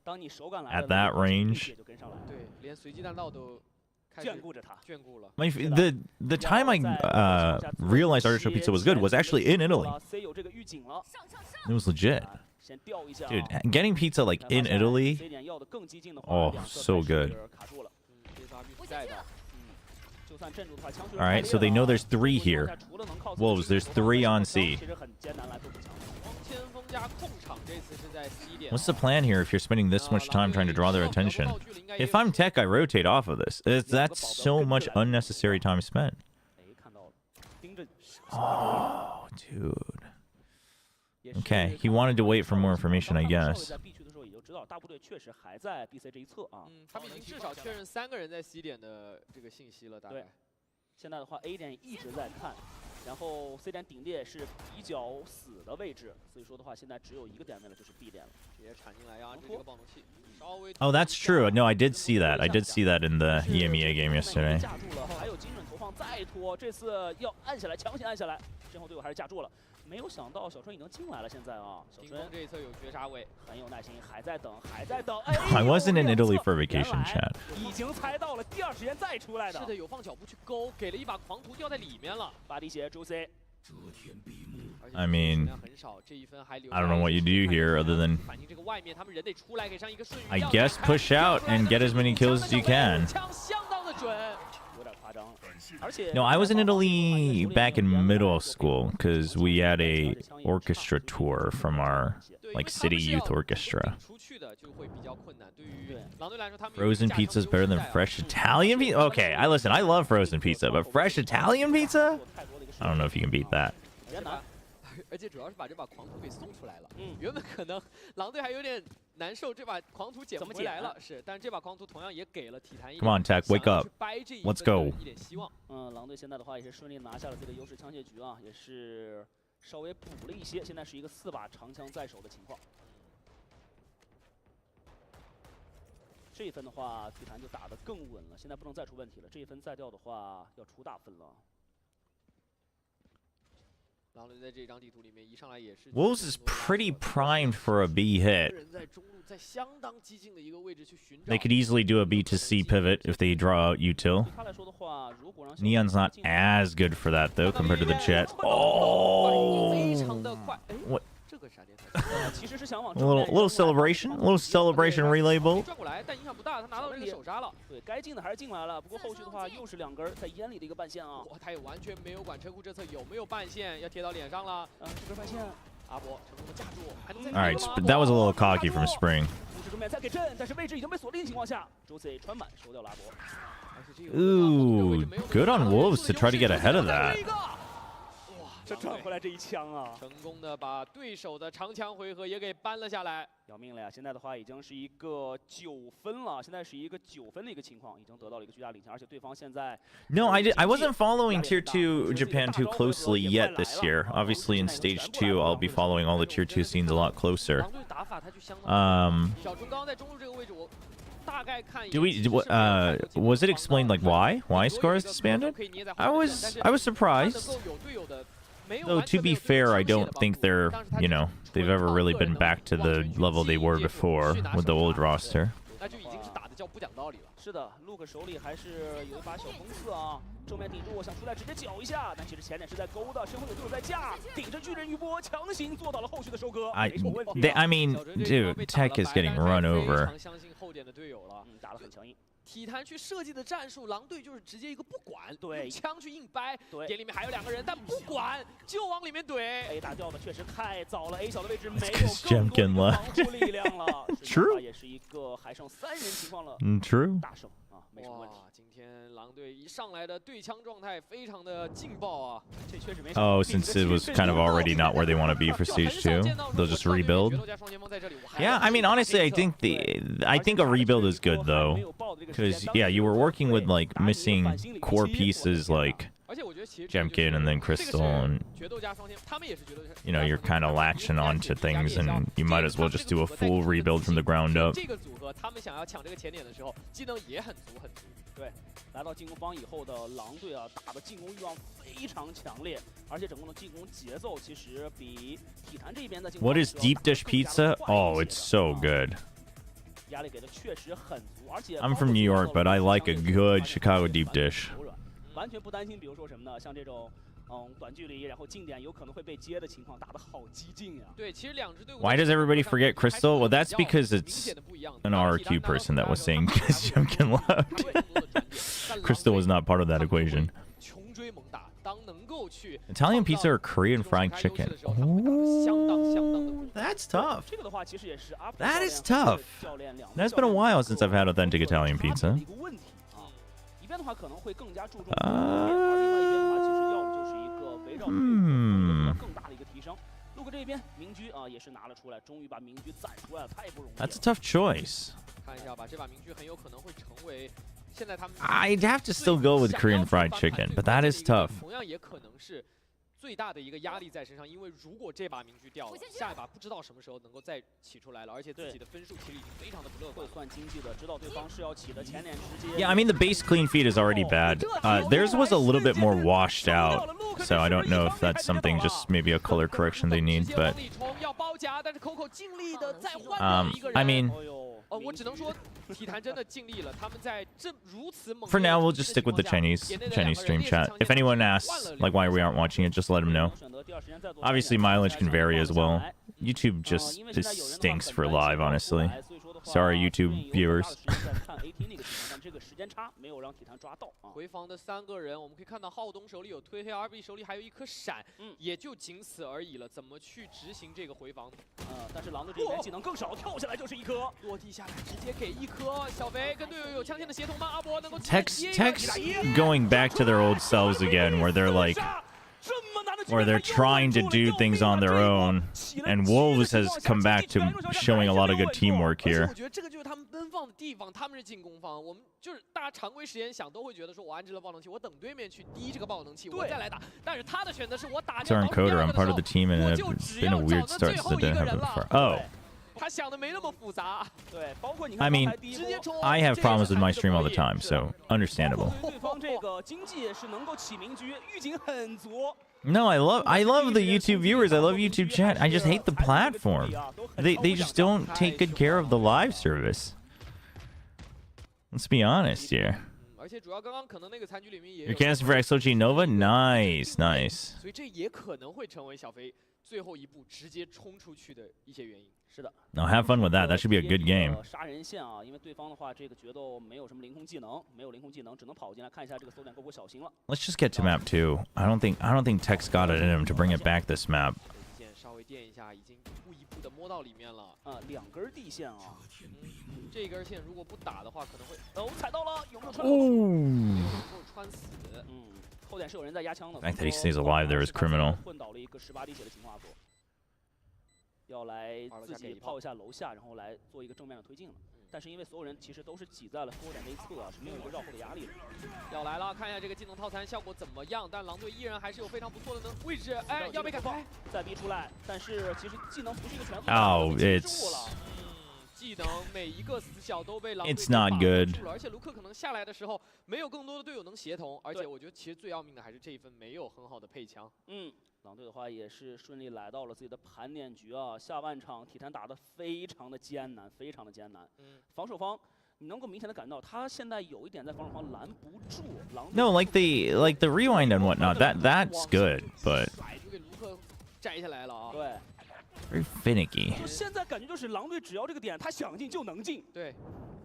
当你手感来 at that range. 就跟上来，对，连随机弹道都开始眷顾着他。眷顾了。 The time I realized artichoke pizza was good was actually in Italy. C 有这个预警了， It was legit. 先吊一下。 Dude, getting pizza like in Italy, C 点要的更激进的话， oh, 两侧 so 分是 good. 卡住了。这仨必须在的。就算镇住的话，枪水 All right, so they know there's 3 here. Wolves, there's 3 on C. 其实很艰难来做补强。黄前锋加控场，这次是在 C 点。 What's the plan here if you're spending this much time trying to draw their attention? If I'm tech, I rotate off of this. That's so much unnecessary time spent. 哎，看到了，盯着。 Oh, dude. Okay, he wanted to wait for more information, I guess. 在 B 区的时候也就知道，大部队确实还在 BC 这一侧啊。他们已经至少确认3个人在 C 点的这个信息了，大概。现在的话 ，A 点一直在看，然后 C 点顶列是比较死的位置，所以说的话，现在只有一个点位了，就是 B 点了。直接铲进来要按这个爆能器，稍微。 Oh, that's true. No, I did see that. I did see that in the EMEA game yesterday. 架住了，还有精准投放再拖，这次要按下来，强行按下来，身后队友还是架住了。 没有想到小春已经进来了，现在啊，小春这一侧有绝杀位，很有耐心，还在等，还在等。I wasn't in Italy for vacation, chat. 已经猜到了，第二时间再出来的。是的，有放脚步去勾，给了一把狂徒掉在里面了。巴黎鞋 Juicy。 I mean, 很少，这一分还留 I don't know what you do here other than 反映这个外面，他们人得出来给上一个顺 I guess push out and get as many kills as you can. 枪相当的准。 有点夸张了，而且 No, I was in Italy back in middle school because we had a orchestra tour from our like city youth orchestra. 出去的就会比较困难，对于狼队来说，他们 Frozen pizza is better than fresh Italian pizza. Okay, I love frozen pizza, but fresh Italian pizza? I don't know if you can beat that. 而且主要是把这把狂徒给送出来了。原本可能狼队还有点难受，这把狂徒捡不回来了，是，但是这把狂徒同样也给了体坛一 Come on, Tech, wake up. Let's go. 一点希望。狼队现在的话也是顺利拿下了这个优势枪械局啊，也是稍微补了一些，现在是一个4把长枪在手的情况。这一分的话，体坛就打得更稳了，现在不能再出问题了。这一分再掉的话，要出大分了。 Wolves is pretty primed for a B hit. They could easily do a B to C pivot if they draw out util. Neon's not as good for that though compared to the Jet. Oh! What? 其实是想往 A little celebration, a little celebration relay bolt. 转过来，但影响不大，他拿到这个首杀了。对，该进的还是进来了。不过后续的话又是2根在烟里的一个半线啊。哇，他也完全没有管车库这侧有没有半线，要贴到脸上了。这根半线，阿博成功的架住，还能再 All right, that was a little cocky from Spring. 故事正面再给震，但是位置已经被锁定的情况下 ，Jose 穿满收掉了阿博。 Ooh, good on Wolves to try to get ahead of that. 这转回来这一枪啊！成功的把对手的长枪回合也给扳了下来，要命了呀！现在的话已经是一个9分了，现在是一个9分的一个情况，已经得到了一个巨大领先，而且对方现在 No, I wasn't following Tier 2 Japan too closely yet this year. Obviously, in Stage 2, I'll be following all the Tier 2 scenes a lot closer. 狼队打法他就相当。小纯刚刚在中路这个位置，我大概看。Do we? Was it explained like why Scar is disbanded? I was surprised. Though to be fair, I don't think they're, you know, they've ever really been back to the level they were before with the old roster. 那就已经是打的叫不讲道理了。是的 ，Luke 手里还是有一把小锋刺啊，正面顶住，想出来直接搅一下，但其实前点是在勾的，身后有队友在架，顶着巨人余波，强行做到了后续的收割。I mean, dude, TEC is getting run over. 非常相信后点的队友了，打得很强硬。 体坛去设计的战术，狼队就是直接一个不管，对，用枪去硬掰，对，点里面还有2个人，但不管就往里面怼。A 打掉的确实太早了 ，A 小的位置没有更多的防护力量了。True， 也是一个还剩3人情况了。True。大胜啊，没什么问题。今天狼队一上来的对枪状态非常的劲爆啊，这确实没。Oh, since it was kind of already not where they want to be for Stage 2, they'll just rebuild. Yeah, I mean, honestly, I think a rebuild is good though, because yeah, you were working with like missing core pieces like Jemkin and then Crystal, and you know you're kind of latching onto things, and you might as well just do a full rebuild from the ground up. 这个组合他们想要抢这个前点的时候，技能也很足很足。对，来到进攻方以后的狼队啊，打的进攻欲望非常强烈，而且整个的进攻节奏其实比体坛这边的进攻。What is deep dish pizza? Oh, it's so good. 压力给的确实很足，而且 I'm from New York, but I like a good Chicago deep dish. 完全不担心，比如说什么呢？像这种短距离，然后近点有可能会被接的情况，打得好激进呀。对，其实2支队伍。Why does everybody forget Crystal? Well, that's because it's an RQ person that was saying because Jemkin left. Crystal was not part of that equation. Italian pizza or Korean fried chicken? Ooh, that's tough. That is tough. It's been a while since I've had authentic Italian pizza. 一边的话可能会更加注重而另外一边的话，其实要的就是一个围绕更大的一个提升。路克这边明居啊也是拿了出来，终于把明居攒出来了，太不容易了。That's a tough choice. 看一下吧，这把明居很有可能会成为现在他们。I'd have to still go with Korean fried chicken, but that is tough. 同样也可能是最大的一个压力在身上，因为如果这把明居掉了，下一把不知道什么时候能够再起出来了，而且自己的分数其实已经非常的不乐观。会算经济的，知道对方是要起的，前脸直接。Yeah, I mean the base clean feed is already bad. Theirs was a little bit more washed out, so I don't know if that's something just maybe a color correction they need, but. I mean. For now, we'll just stick with the Chinese stream chat. If anyone asks like why we aren't watching it, just let them know. Obviously, mileage can vary as well. YouTube just stinks for live, honestly. Sorry, YouTube viewers. 回防的3个人，我们可以看到浩东手里有推黑 ，RB 手里还有一颗闪，也就仅此而已了。怎么去执行这个回防？但是狼队这边技能更少，跳下来就是一颗，落地下来直接给1颗。小肥跟队友有枪线的协同吗？阿博能够 TEC's going back to their old selves again, where they're like. Or they're trying to do things on their own, and Wolves has come back to showing a lot of good teamwork here. 我觉得这个就是他们奔放的地方，他们是进攻方，我们就是大家常规时间想都会觉得说，我安置了爆能器，我等对面去滴这个爆能器，我再来打。但是他的选择是我打。Sorry, Coder, I'm part of the team, and it's been a weird start since I didn't have it before. Oh. 他想的没那么复杂。对，包括你 I mean, I have problems with my stream all the time, so understandable. 对方这个经济是能够起名局，预警很足。No, I love the YouTube viewers. I love YouTube chat. I just hate the platform. They just don't take good care of the live service. Let's be honest here. You're casting for XLG Nova? Nice, nice. 所以这也可能会成为小飞最后一步直接冲出去的一些原因。是的。Now have fun with that. That should be a good game. 杀人线啊，因为对方的话，这个决斗没有什么凌空技能，没有凌空技能，只能跑进来看一下这个搜点够不够小心了。Let's just get to map 2. I don't think TEC's got it in him to bring it back this map. 线稍微垫一下，已经一步的摸到里面了。2根地线啊。这根线如果不打的话，可能会踩到了，有没有穿？没有穿死。后点是有人在压枪的。The fact that he stays alive there is criminal. 混倒了一个18滴血的情况所。要来自己泡一下楼下，然后来做一个正面的推进了。但是因为所有人其实都是挤在了缩点内侧啊，是没有一个绕后的压力的。要来了，看一下这个技能套餐效果怎么样？但狼队依然还是有非常不错的位置。哎，要被赶开，再逼出来。但是其实技能不是一个全速。Oh, it's. 技能每一个死角都被狼队 It's not good. 而且卢克可能下来的时候没有更多的队友能协同，而且我觉得其实最要命的还是这一分没有很好的配枪。狼队的话也是顺利来到了自己的盘点局啊，下半场体坛打得非常的艰难，非常的艰难。防守方你能够明显的感到他现在有一点在防守方拦不住狼队。No, like the rewind and whatnot. That's good, but. 就给卢克摘下来了啊。对。Very finicky. 现在感觉就是狼队只要这个点，他想进就能进。对，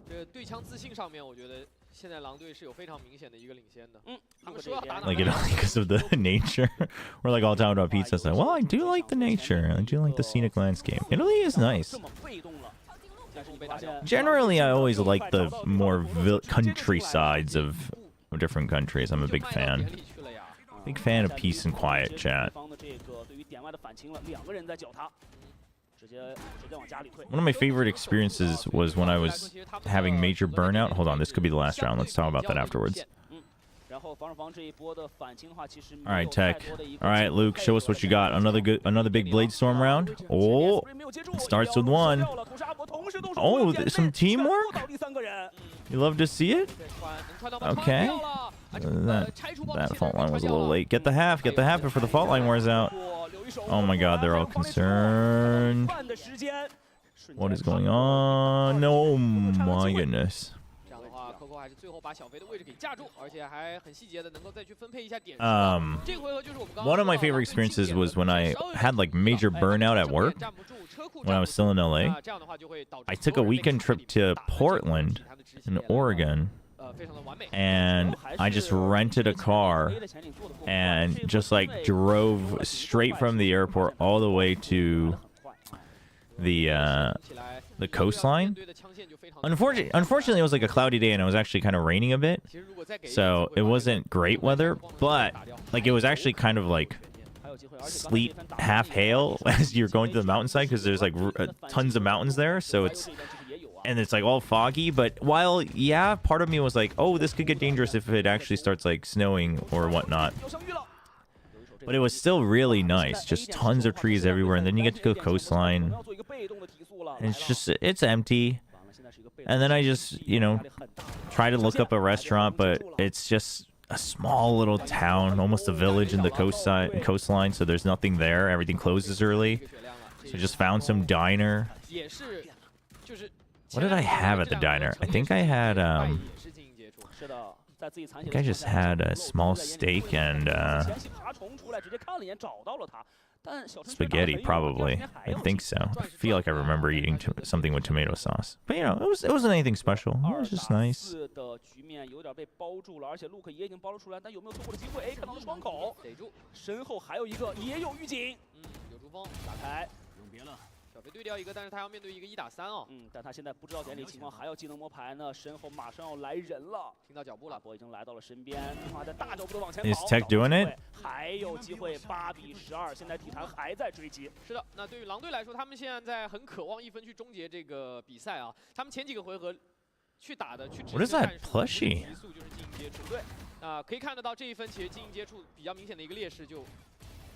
这对枪自信上面，我觉得现在狼队是有非常明显的一个领先的。他们说要打哪？ Like because of the nature, we're like all talking about pizza. So, well, I do like the nature. I do like the scenic landscape. Italy is nice. Generally, I always like the more countrysides of different countries. I'm a big fan. Big fan of peace and quiet, chat. One of my favorite experiences was when I was having major burnout. Hold on, this could be the last round. Let's talk about that afterwards. Alright, TEC. Alright, Luke, show us what you got. Another big Blade Storm round. Oh, it starts with one. Oh, some teamwork? You love to see it? Okay. That fault line was a little late. Get the half before the fault line wears out. Oh my god, they're all concerned. What is going on? Oh my goodness. One of my favorite experiences was when I had like major burnout at work when I was still in LA. I took a weekend trip to Portland in Oregon, and I just rented a car and just like drove straight from the airport all the way to the coastline. Unfortunately, it was like a cloudy day and it was actually kind of raining a bit, so it wasn't great weather, but like it was actually kind of like sleet half hail as you're going to the mountainside because there's like tons of mountains there, so it's like all foggy. But while yeah, part of me was like, oh, this could get dangerous if it actually starts like snowing or whatnot. But it was still really nice, just tons of trees everywhere, and then you get to go coastline, and it's empty. And then I just, you know, try to look up a restaurant, but it's just a small little town, almost a village in the coastline, so there's nothing there. Everything closes early. So I just found some diner. What did I have at the diner? I think I had just had a small steak and spaghetti, probably. I think so. I feel like I remember eating something with tomato sauce. But you know, it wasn't anything special. It was just nice.被对掉一个，但是他要面对一个1打3哦。但他现在不知道点里情况，还要技能摸牌呢，身后马上要来人了。听到脚步了，波已经来到了身边，他在大脚步的往前跑。Is TEC doing it？ 还有机会，8比12，现在体坛还在追击。是的，那对于狼队来说，他们现在很渴望1分去终结这个比赛啊。他们前几个回合去打的去。What is that plushie？ 极速就是经营接触，对，可以看得到这一分其实经营接触比较明显的一个劣势就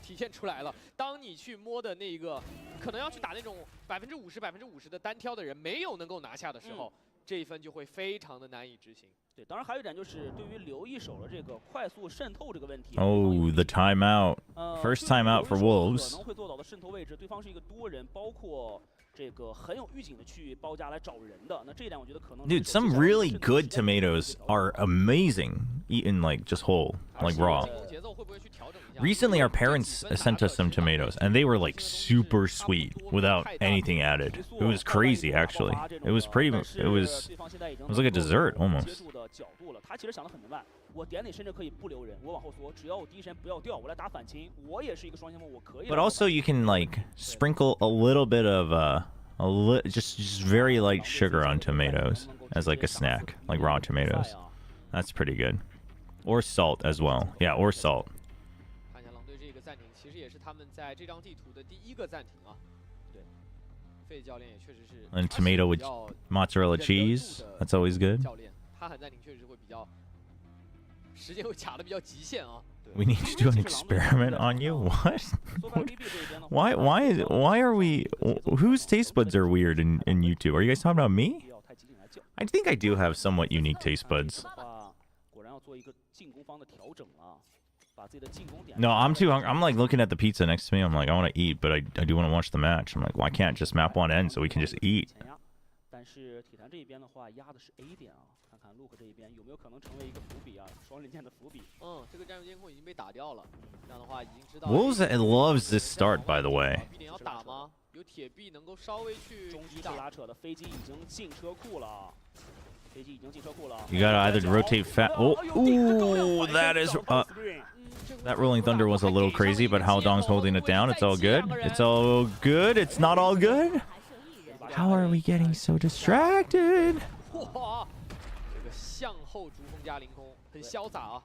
体现出来了。当你去摸的那个，可能要去打那种50%的单挑的人，没有能够拿下的时候，这一分就会非常的难以执行。对，当然还有一点就是对于留一手的这个快速渗透这个问题。Oh, the timeout. First timeout for Wolves. 可能会做到的渗透位置，对方是一个多人，包括这个很有预警的去包夹来找人的。那这一点我觉得可能 Dude, some really good tomatoes are amazing eaten like just whole, like raw. 节奏会不会去调整一下？ Recently, our parents sent us some tomatoes, and they were like super sweet without anything added. It was crazy, actually. It was pretty. It was like a dessert 接 almost. 触的角度了。他其实想得很明白，我点你甚至可以不留人，我往后缩，只要我第一时间不要掉，我来打反擒，我也是一个双先锋，我可以。 But also, you can like sprinkle a little bit of just very light sugar on tomatoes as like a snack, like raw tomatoes. That's pretty good. Or salt as well. Yeah, or salt. 看一下狼队这个暂停，其实也是他们在这张地图的第一个暂停啊。对，费教练也确实是。 And tomato with mozzarella cheese. That's always good. 教练，他喊暂停确实是会比较，时间会卡的比较极限啊。 We need to do an experiment on you. What? Why are we? Whose taste buds are weird in YouTube? Are you guys talking about me? I think I do have somewhat unique taste buds. No, I'm too hungry. I'm like looking at the pizza next to me. I'm like, I want to eat, but I do want to watch the match. I'm like, why can't just map one end so we can just eat? 但是体坛这一边的话，压的是 A 点啊，看看 Luke 这一边有没有可能成为一个伏笔啊，双刃剑的伏笔。这个战术监控已经被打掉了，这样的话已经知道。 Wolves loves this start, by the way. B 点要打吗？有铁壁能够稍微去中距拉扯的飞机已经进车库了。 You gotta either rotate fast. Oh, ooh, that is. That Rolling Thunder was a little crazy, but Haldong's holding it down. It's all good. It's all good. It's not all good. How are we getting so distracted? 哇，这个向后逐风加凌空，很潇洒啊。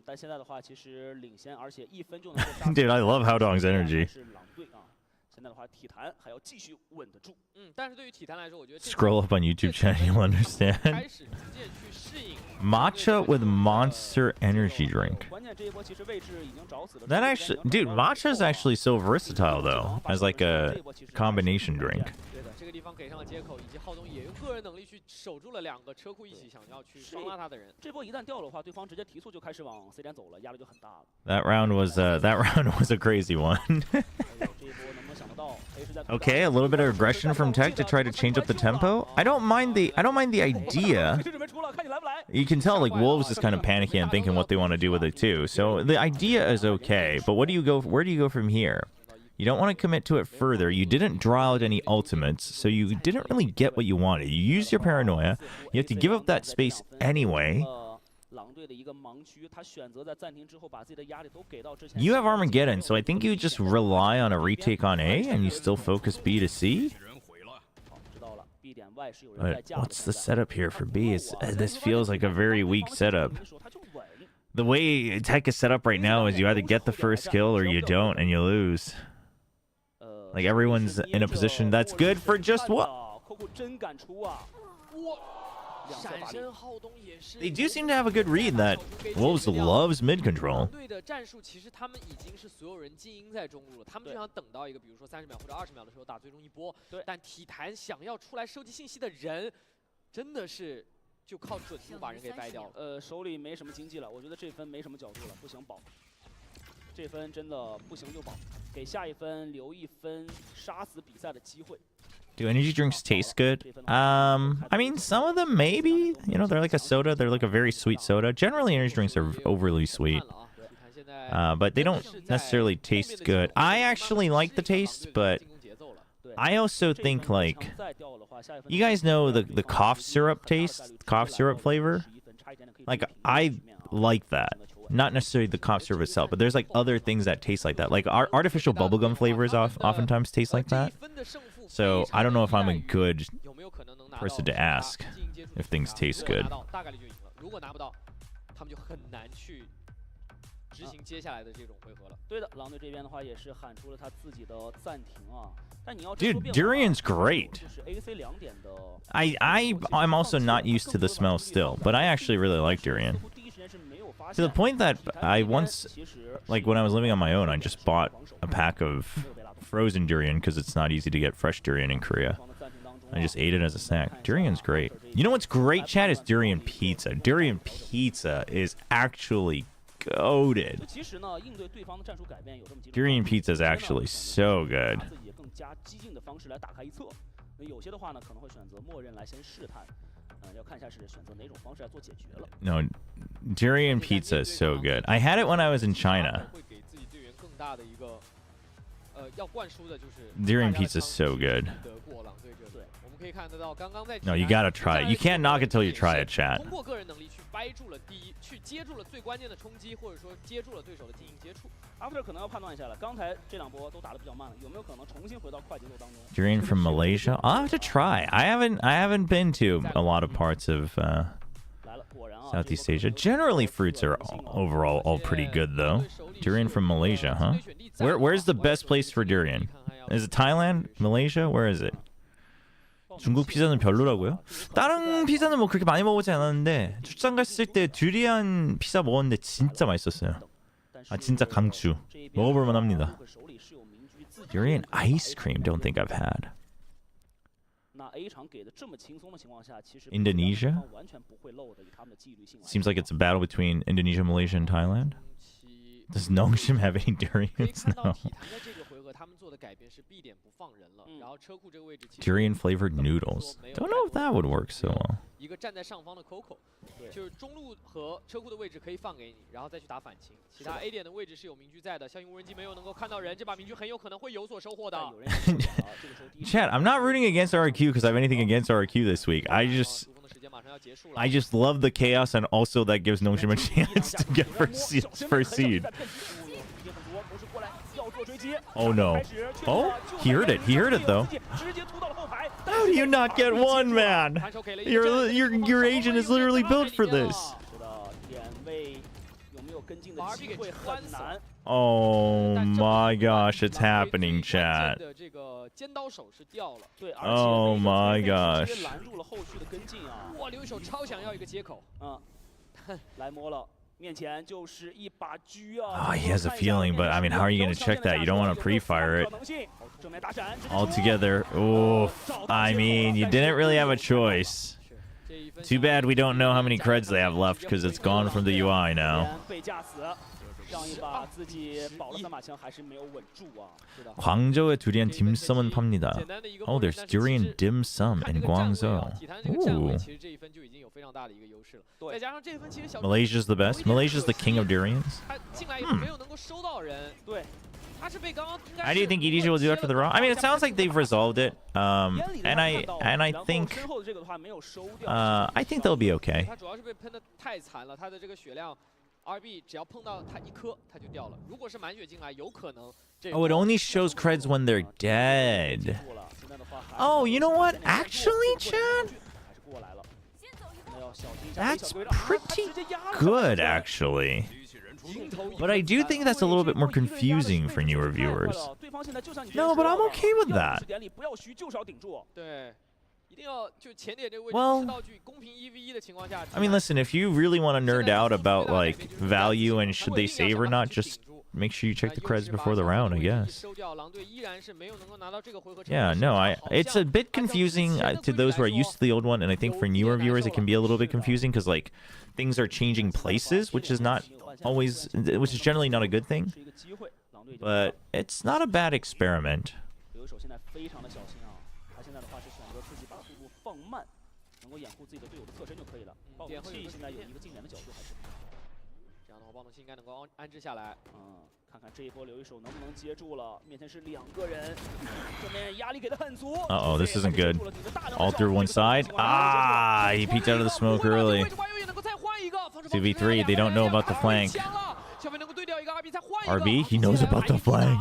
但现在的话，其实领先，而且1分就能够。 Dude, I love Haldong's energy. 是狼队啊。 现在的话，体坛还要继续稳得住。但是对于体坛来说，我觉得 Scroll up on YouTube channel, you'll understand. 开始逐渐去适应 Matcha with Monster Energy Drink. 关键这一波其实位置已经找死了。 That actually, dude, matcha is actually so versatile though, as like a combination drink. 对的，这个地方给上了接口，以及浩东也用个人能力去守住了2个车库一起想要去双拉他的人。这波一旦掉了的话，对方直接提速就开始往 C 点走了，压力就很大了。That round was a crazy one. Okay, a little bit of aggression from Tech to try to change up the tempo. I don't mind the idea. You can tell like Wolves is kind of panicking and thinking what they want to do with it too. So the idea is okay, but where do you go from here? You don't want to commit to it further. You didn't draw out any ultimates, so you didn't really get what you wanted. You used your paranoia. You have to give up that space anyway. You have Armageddon, so I think you just rely on a retake on A and you still focus B to C. But what's the setup here for B? This feels like a very weak setup. The way Tech is set up right now is you either get the first kill or you don't and you lose. Like everyone's in a position that's good for just what? They do seem to have a good read that Wolves loves mid control. 队的战术其实他们已经是所有人精英在中路了，他们就想等到一个比如说30秒或者20秒的时候打最终一波。但体坛想要出来收集信息的人，真的是就靠准度把人给掰掉了。手里没什么经济了，我觉得这分没什么角度了，不行保。这分真的不行就保，给下一分留1分杀死比赛的机会。 Do energy drinks taste good? I mean, some of them maybe. You know, they're like a soda. They're like a very sweet soda. Generally, energy drinks are overly sweet. But they don't necessarily taste good. I actually like the taste, but I also think, like, you guys know the cough syrup taste? Cough syrup flavor? Like, I like that. Not necessarily the cough syrup itself, but there's, like, other things that taste like that. Like, artificial bubblegum flavors oftentimes taste like that. So I don't know if I'm a good person to ask if things taste good. 执行接下来的这种回合了。对的，狼队这边的话也是喊出了他自己的暂停啊。但你要 Dude, Durian's great. I'm also not used to the smell still, but I actually really like Durian. To the point that I once, like when I was living on my own, I just bought a pack of frozen durian because it's not easy to get fresh durian in Korea. I just ate it as a snack. Durian's great. You know what's great, Chad, is durian pizza. Durian pizza is actually goated. Durian pizza is actually so good. 更加激进的方式来打开一侧。那有些的话呢，可能会选择默认来先试探。要看一下是选择哪种方式来做解决了。No, durian pizza is so good. I had it when I was in China. 会给自己队员更大的一个要灌输的就是 Durian pizza is so good. 德国狼队这队，我们可以看得到刚刚在 No, you gotta try it. You can't knock it till you try it, chat. 通过个人能力去掰住了去接住了最关键的冲击，或者说接住了对手的经营接触。After 可能要判断一下了，刚才这两波都打得比较慢了，有没有可能重新回到快节奏当中 Durian from Malaysia? I'll have to try. I haven't been to a lot of parts of Southeast Asia. Generally, fruits are overall all pretty good though. Durian from Malaysia, huh? Where's the best place for durian? Is it Thailand? Malaysia? Where is it? 중국 피자는 별로라고요? 다른 피자는 뭐 그렇게 많이 먹어보지 않았는데 출장 갔을 때 두리안 피자 먹었는데 진짜 맛있었어요. 아 진짜 강추. 먹어볼만 합니다. Durian ice cream don't think I've had. Indonesia? Seems like it's a battle between Indonesia, Malaysia, and Thailand. Does Nongshim have any durians? No. Durian flavored noodles. Don't know if that would work so well. 一个站在上方的 Coco， 就是中路和车库的位置可以放给你，然后再去打反清。其他 A 点的位置是有明狙在的，效应无人机没有能够看到人，这把明狙很有可能会有所收获的。Chat, I'm not rooting against RQ because I have anything against RQ this week. I just love the chaos and also that gives Nongshim a chance to get first seed. Oh no. Oh, he heard it. He heard it though. How do you not get one, man? Your agent is literally built for this. Oh my gosh, it's happening, chat. Oh my gosh. 面前就是一把狙啊 Oh, he has a feeling, but I mean, how are you going to check that? You don't want to pre-fire it all together. Oh, I mean, you didn't really have a choice. Too bad we don't know how many creds they have left because it's gone from the UI now. 上一把自己保了3把枪还是没有稳住啊。 광저우에 durian dim sum은 팝니다. Oh, there's durian dim sum in Guangzhou. Ooh. Malaysia's the best. Malaysia's the king of durians. How do you think EDG will do after the draw? I mean, it sounds like they've resolved it. And I think they'll be okay. RB 只要碰到他一颗，他就掉了。如果是满血进来，有可能。Oh, it only shows creds when they're dead. Oh, you know what? Actually, Chad? That's pretty good, actually. But I do think that's a little bit more confusing for newer viewers. No, but I'm okay with that. Well, I mean, listen, if you really want to nerd out about, like, value and should they save or not, just make sure you check the creds before the round, I guess. Yeah, no, it's a bit confusing to those who are used to the old one, and I think for newer viewers it can be a little bit confusing because, like, things are changing places, which is generally not a good thing. But it's not a bad experiment. 能够掩护自己的队友的侧身就可以了。暴龙器现在有一个近点的角度，还是这样的话，暴龙器应该能够安置下来。看看这一波留一手能不能接住了。面前是2个人，这边压力给的很足。Uh-oh, this isn't good. All through one side. Ah, he peeked out of the smoke early. 2v3, they don't know about the flank. RB, he knows about the flank.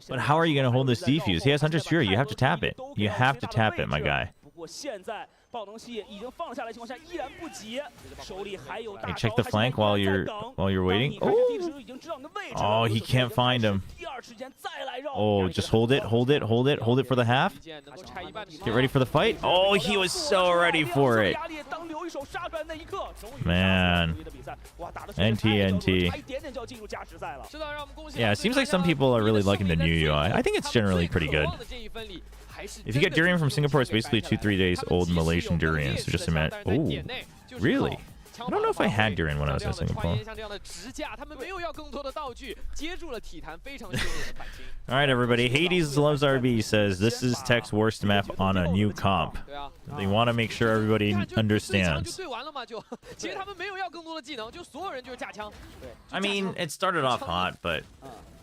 But how are you going to hold this defuse? He has Hunter's Fury. You have to tap it. You have to tap it, my guy. 现在暴龙系已经放了下来的情况下，依然不急，手里还有大招。 Check the flank while you're waiting. Oh, he can't find him. Oh, just hold it for the half. Get ready for the fight. Oh, he was so ready for it. Man. NT. Yeah, it seems like some people are really liking the new UI. I think it's generally pretty good. If you get durian from Singapore, it's basically 2-3 days old Malaysian durian. So just imagine. Oh, really? 枪 I don't know if I had 法 Durian when I was 像 in 这样的传 Singapore. 言，像这样的支架，他们没有要更多的道具，接住了体坛非常凶狠的反击。All right, everybody. Hades loves RB says this is Tech's worst map on a new comp. 对啊， They want to make sure everybody 看就对枪就 understands. 对完了嘛，就其实他们没有要更多的技能，就所有人就是架枪。对 I mean, it started off hot, but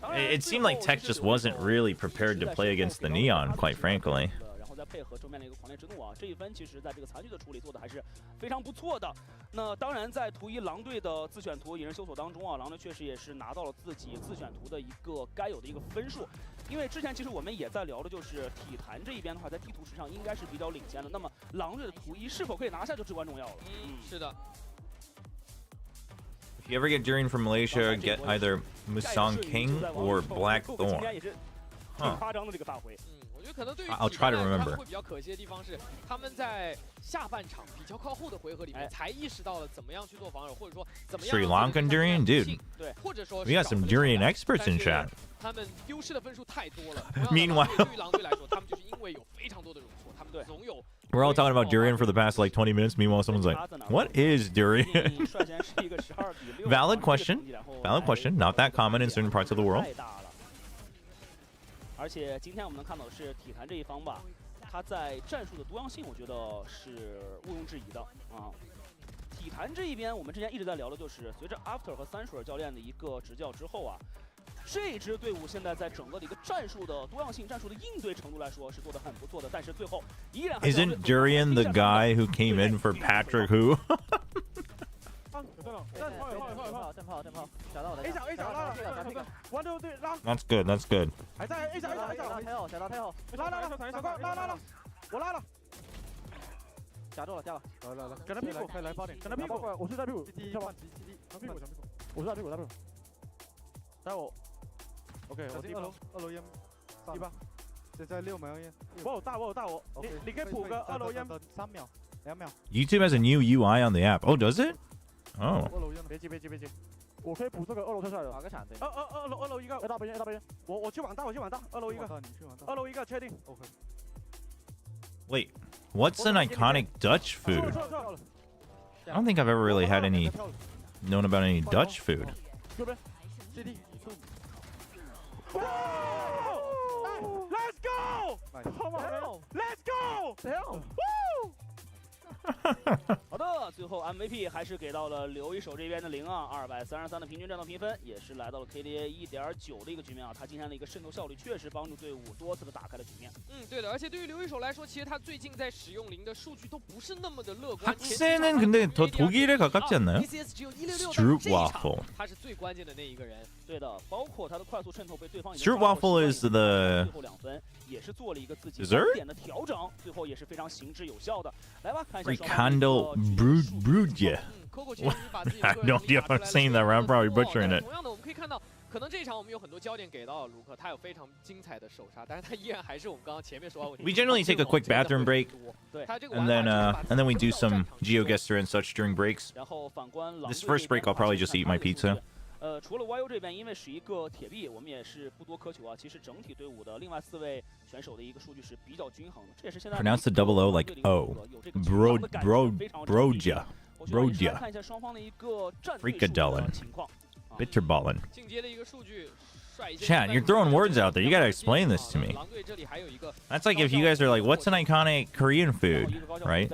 当然 it seemed like Tech just wasn't really prepared to play against the Neon, quite frankly. 然后再配合正面的一个狂烈之怒啊，这一分其实在这个残局的处理做的还是非常不错的。那当然，在图一狼队的自选图引人搜索当中啊，狼队确实也是拿到了自己自选图的一个该有的一个分数。因为之前其实我们也在聊的，就是体坛这一边的话，在地图石上应该是比较领先的。那么狼队的图一是否可以拿下，就至关重要了。是的。 If you ever get Durian from Malaysia, get either Musang King or Blackthorn. 也是挺夸张的这个发挥。我觉得可能对于 I'll try to remember. 会比较可惜的地方是，他们在下半场比较靠后的回合里面才意识到了怎么样去做防守，或者说怎么样 Sri Lankan Durian, dude. 对，或者说 We got some Durian experts in chat. 他们丢失的分数太多了。 Meanwhile 对于狼队来说，他们就是因为有非常多的容错，他们总有。 We're all talking about Durian for the past like 20 minutes. Meanwhile, someone's like, "What is Durian?" Valid question. Valid question. Not that common in certain parts of the world. 而且今天我们能看到的是体坛这一方吧，他在战术的多样性，我觉得是毋庸置疑的啊。体坛这一边，我们之前一直在聊的就是，随着 After 和三水教练的一个执教之后啊，这支队伍现在在整个的一个战术的多样性、战术的应对程度来说是做得很不错的，但是最后依然还是 Isn't Durian the guy who came in for Patrick Who? 正炮，小到我的 A 小拉了，完对对拉， That's good. That's good. 还在 A 小太后，小到太后，拉，我拉了，夹住了，掉了，来，跟他屁股，来包点，跟他屁股，我是在屁股，跳吧，屁股，我是在屁股，带我 ，OK， 我二楼烟，18，现在6秒烟，我有大我，你可以补个2楼烟，3秒，2秒。 YouTube has a new UI on the app. Oh, does it? Oh. 2楼烟，别急，我可以补这个2楼跳下来的，打个铲子。二楼一个，大边，我去网大，2楼一个，2楼一个，确定。OK。 Wait, what's an iconic Dutch food? I don't think I've ever really had any known about any Dutch food. Let's go! Let's go! Woo! 好的，最后 MVP 还是给到了留一手这边的0啊，233的平均战斗评分，也是来到了 KDA 1.9的一个局面啊。他今天的一个渗透效率确实帮助队伍多次的打开了局面。对的，而且对于留一手来说，其实他最近在使用0的数据都不是那么的乐观。 학생은 근데 더 독일에 가깝지 않나요? Stroopwafel. 他是最关键的那一个人。对的，包括他的快速渗透被对方 Stroopwafel is the 最后2分也是做了一个自己 dessert 点的调整，最后也是非常行之有效的。来吧，看一下 Ricando Brudje. I have no idea if I'm saying that right. I'm probably butchering it. 同样的，我们可以看到，可能这一场我们有很多焦点给到了卢克，他有非常精彩的手杀，但是他依然还是我们刚刚前面说到问题。 We generally take a quick bathroom break, and then we do some GeoGuessr and such during breaks. 然后反观狼 This first break, I'll probably just eat my pizza. 除了 YU 这边，因为是一个铁壁，我们也是不多苛求啊。其实整体队伍的另外4位选手的一个数据是比较均衡的，这也是现在 Pronounce the double O like O. Broja. 看一下双方的一个战队 Frikadellen. 情况。 Bitterballen. 进阶的一个数据。 Chat, you're throwing words out there. You gotta explain this to me. That's like if you guys are like, what's an iconic Korean food, right?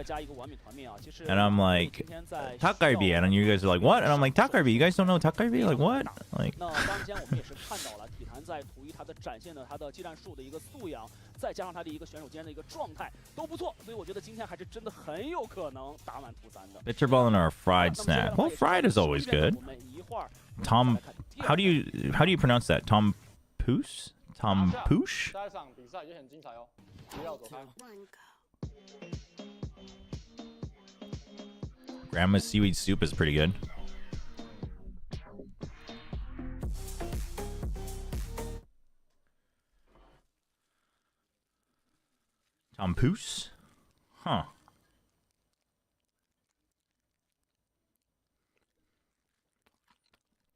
And I'm like, 닭갈비, and you guys are like, what? And I'm like, 닭갈비. You guys don't know 닭갈비? Like what? Like. 那当然，我们也是看到了体坛在图一他的展现的他的技战术的一个素养，再加上他的一个选手间的一个状态都不错，所以我觉得今天还是真的很有可能打满图3的。 Bitterballen or a fried snack? Well, fried is always good. Tom, how do you pronounce that? Tom Poos? Tom Poosh? 下一场比赛也很精彩哦，不要走开。 Grandma's seaweed soup is pretty good. Tom Poos? Huh.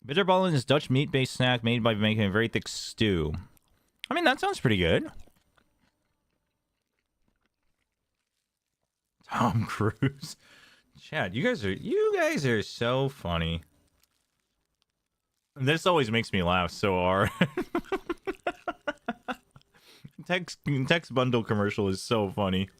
Bitterballen is Dutch meat-based snack made by making a very thick stew. I mean, that sounds pretty good. Tom Cruise. Chad, you guys are so funny. This always makes me laugh so hard. Text bundle commercial is so funny.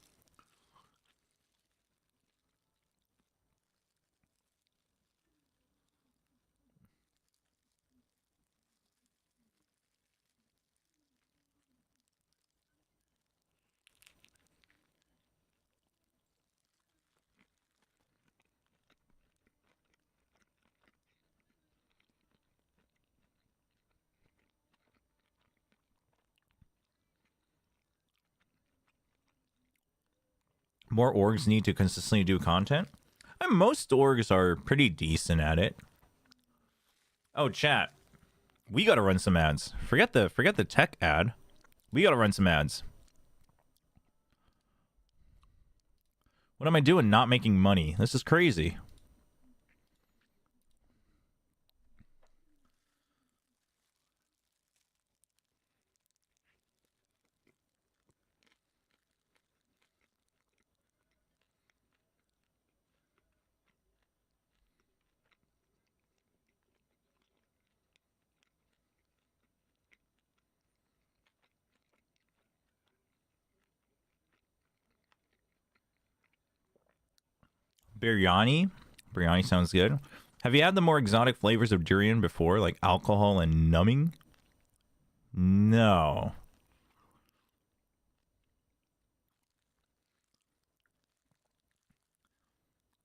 More orgs need to consistently do content. And most orgs are pretty decent at it. Oh, chat. We gotta run some ads. Forget the tech ad. We gotta run some ads. What am I doing not making money? This is crazy. Biryani? Biryani sounds good. Have you had the more exotic flavors of durian before, like alcohol and numbing? No.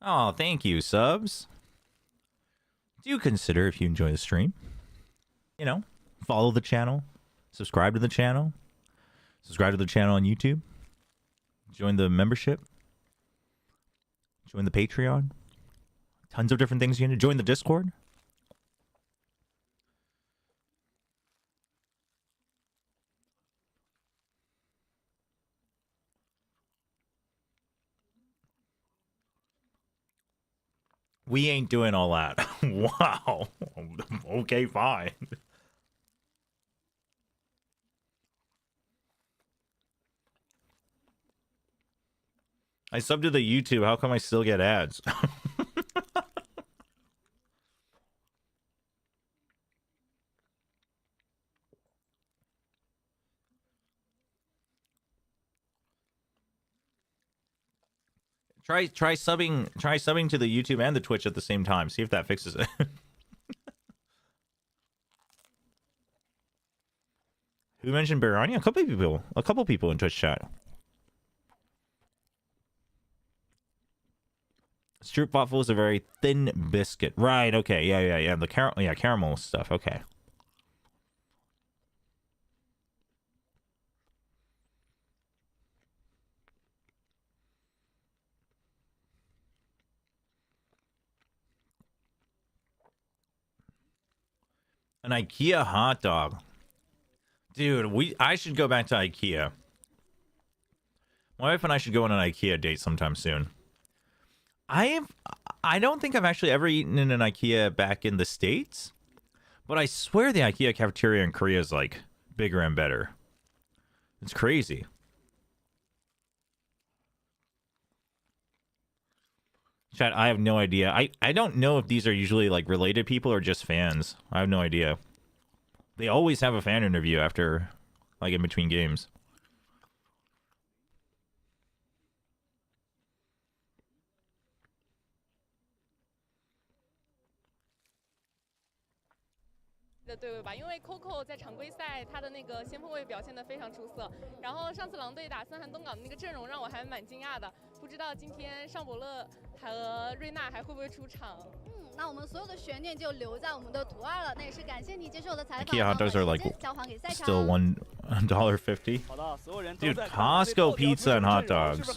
Oh, thank you, subs. Do consider, if you enjoy the stream, you know, follow the channel, subscribe to the channel on YouTube, join the membership, join the Patreon. Tons of different things you can do. Join the Discord. We ain't doing all that. Wow. Okay, fine. I subbed to the YouTube. How come I still get ads? Try subbing to the YouTube and the Twitch at the same time. See if that fixes it. Who mentioned biryani? A couple people in Twitch chat. Stroopwafel is a very thin biscuit. Right, okay. Yeah. The caramel stuff. Okay. An IKEA hot dog. Dude, I should go back to IKEA. My wife and I should go on an IKEA date sometime soon. I don't think I've actually ever eaten in an IKEA back in the States, but I swear the IKEA cafeteria in Korea is like bigger and better. It's crazy. Chat, I have no idea. I don't know if these are usually like related people or just fans. I have no idea. They always have a fan interview after, like, in between games.的对位吧，因为 Coco 在常规赛他的那个先锋位表现得非常出色，然后上次狼队打森韩东港的那个阵容让我还蛮惊讶的，不知道今天尚博勒和瑞娜还会不会出场？那我们所有的悬念就留在我们的图二了，那也是感谢你接受我的采访。IKEA hot dogs are like still $1.50. Dude, Costco pizza and hot dogs.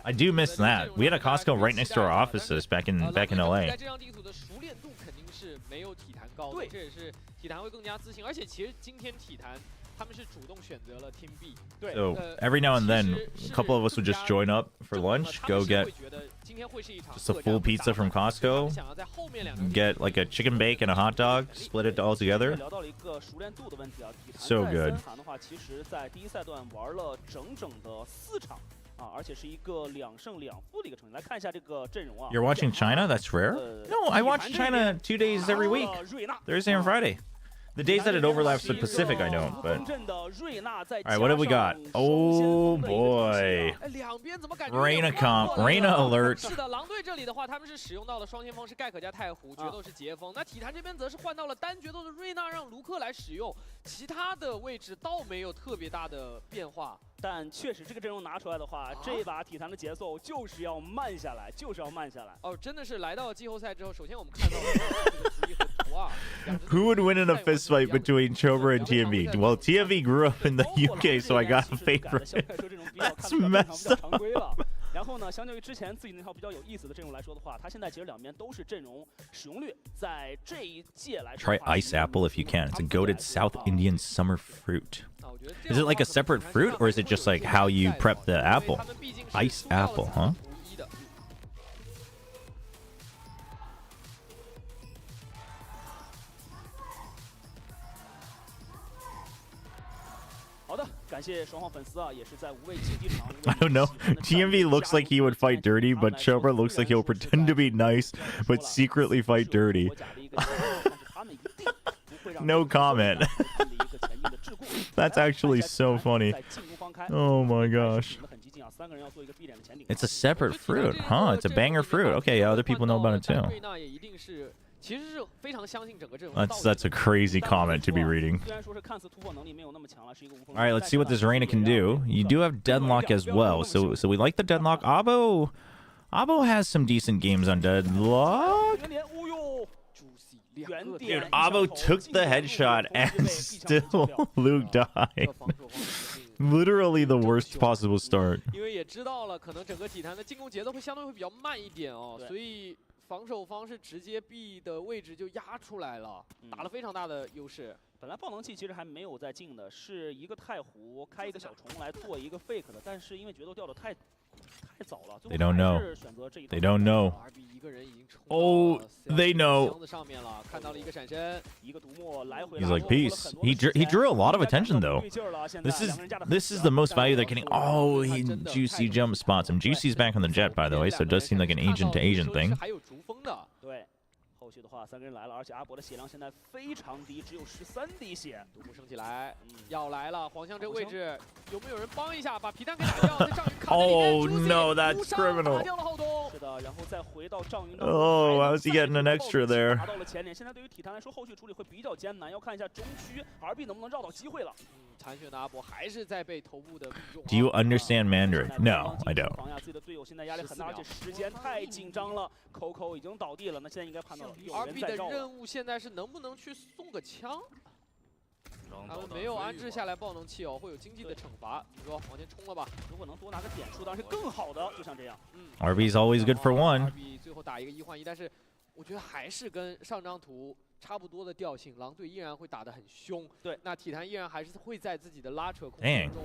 I do miss that. We had a Costco right next to our offices back in LA. 没有体坛高的，这也是体坛会更加自信，而且其实今天体坛他们是主动选择了 Team B。So every now and then, a couple of us would just join up for lunch, go get just a full pizza from Costco, get like a chicken bake and a hot dog, split it all together. So good. 啊，而且是一个2胜2负的一个成绩。来看一下这个阵容啊。 You're watching China? That's rare. No, I watch China 2 days every week. Thursday and Friday. The days that it overlaps with Pacific, I don't. But all right, what have we got? Oh boy. Reina comp, Reina alert. 是的，狼队这里的话，他们是使用到了双先锋是盖可加太湖，决斗是杰锋。那体坛这边则是换到了单决斗的瑞娜，让卢克来使用，其他的位置倒没有特别大的变化。 但确实，这个阵容拿出来的话，这把体坛的节奏就是要慢下来，就是要慢下来。哦，真的是来到季后赛之后，首先我们看到了图一和图二。Who would win in a fist fight between Chobra and TMV? Well, TMV grew up in the UK, so I got a favorite. That's messed up. 然后呢，相对于之前自己那套比较有意思的阵容来说的话，它现在其实两边都是阵容使用率在这一届来说。 Try ice apple if you can. It's a goated South Indian summer fruit. Is it like a separate fruit, or is it just like how you prep the apple? Ice apple, huh? 好的，感谢双方粉丝啊，也是在无畏竞技场。I don't know. TMV looks like he would fight dirty, but Chobra looks like he'll pretend to be nice, but secretly fight dirty. No comment. That's actually so funny. Oh my gosh. It's a separate fruit, huh? It's a banger fruit. Okay, other people know about it too. That's a crazy comment to be reading. All right, let's see what this Reina can do. You do have Deadlock as well, so we like the Deadlock. Abo has some decent games on Deadlock. Dude, Abo took the headshot and still Luke died. Literally the worst possible start. 因为也知道了，可能整个体坛的进攻节奏会相对会比较慢一点哦，所以防守方是直接 B 的位置就压出来了，打了非常大的优势。本来爆能器其实还没有在进的，是一个太湖开一个小虫来做一个 fake 的，但是因为决斗掉的太早了， They don't know. They don't know. Oh, they know. He's like, peace. He drew a lot of attention though. This is the most value they're getting. Oh, Juicy jump spots him. Juicy's back on the jet, by the way, so it does seem like an agent to agent thing. 后续的话，3个人来了，而且阿博的血量现在非常低，只有13滴血。独步升起来，要来了！黄香这个位置有没有人帮一下，把皮蛋给打掉？在仗云卡在里面 Oh no, that's criminal. 打掉了浩东。是的，然后再回到仗云。Oh, how's he getting an extra there? 拿到了前脸，现在对于体坛来说，后续处理会比较艰难，要看一下中区 RB 能不能绕到机会了。残血的阿博还是在被头部的命中。 Do you understand Mandarin? No, I don't. 防下自己的队友现在压力很大，而且时间太紧张了。Coco 已经倒地了，那现在应该判断了有人在 RB 的绕。任务现在是能不能去送个枪？他们没有安置下来爆能器哦，会有经济的惩罚。你说往前冲了吧？如果能多拿个点数，当然是更好的。就像这样。RB's always good for one. RB 最后打一个1换1，但是我觉得还是跟上张图 差不多的调性，狼队依然会打得很凶。对，那体坛依然还是会在自己的拉扯空间中。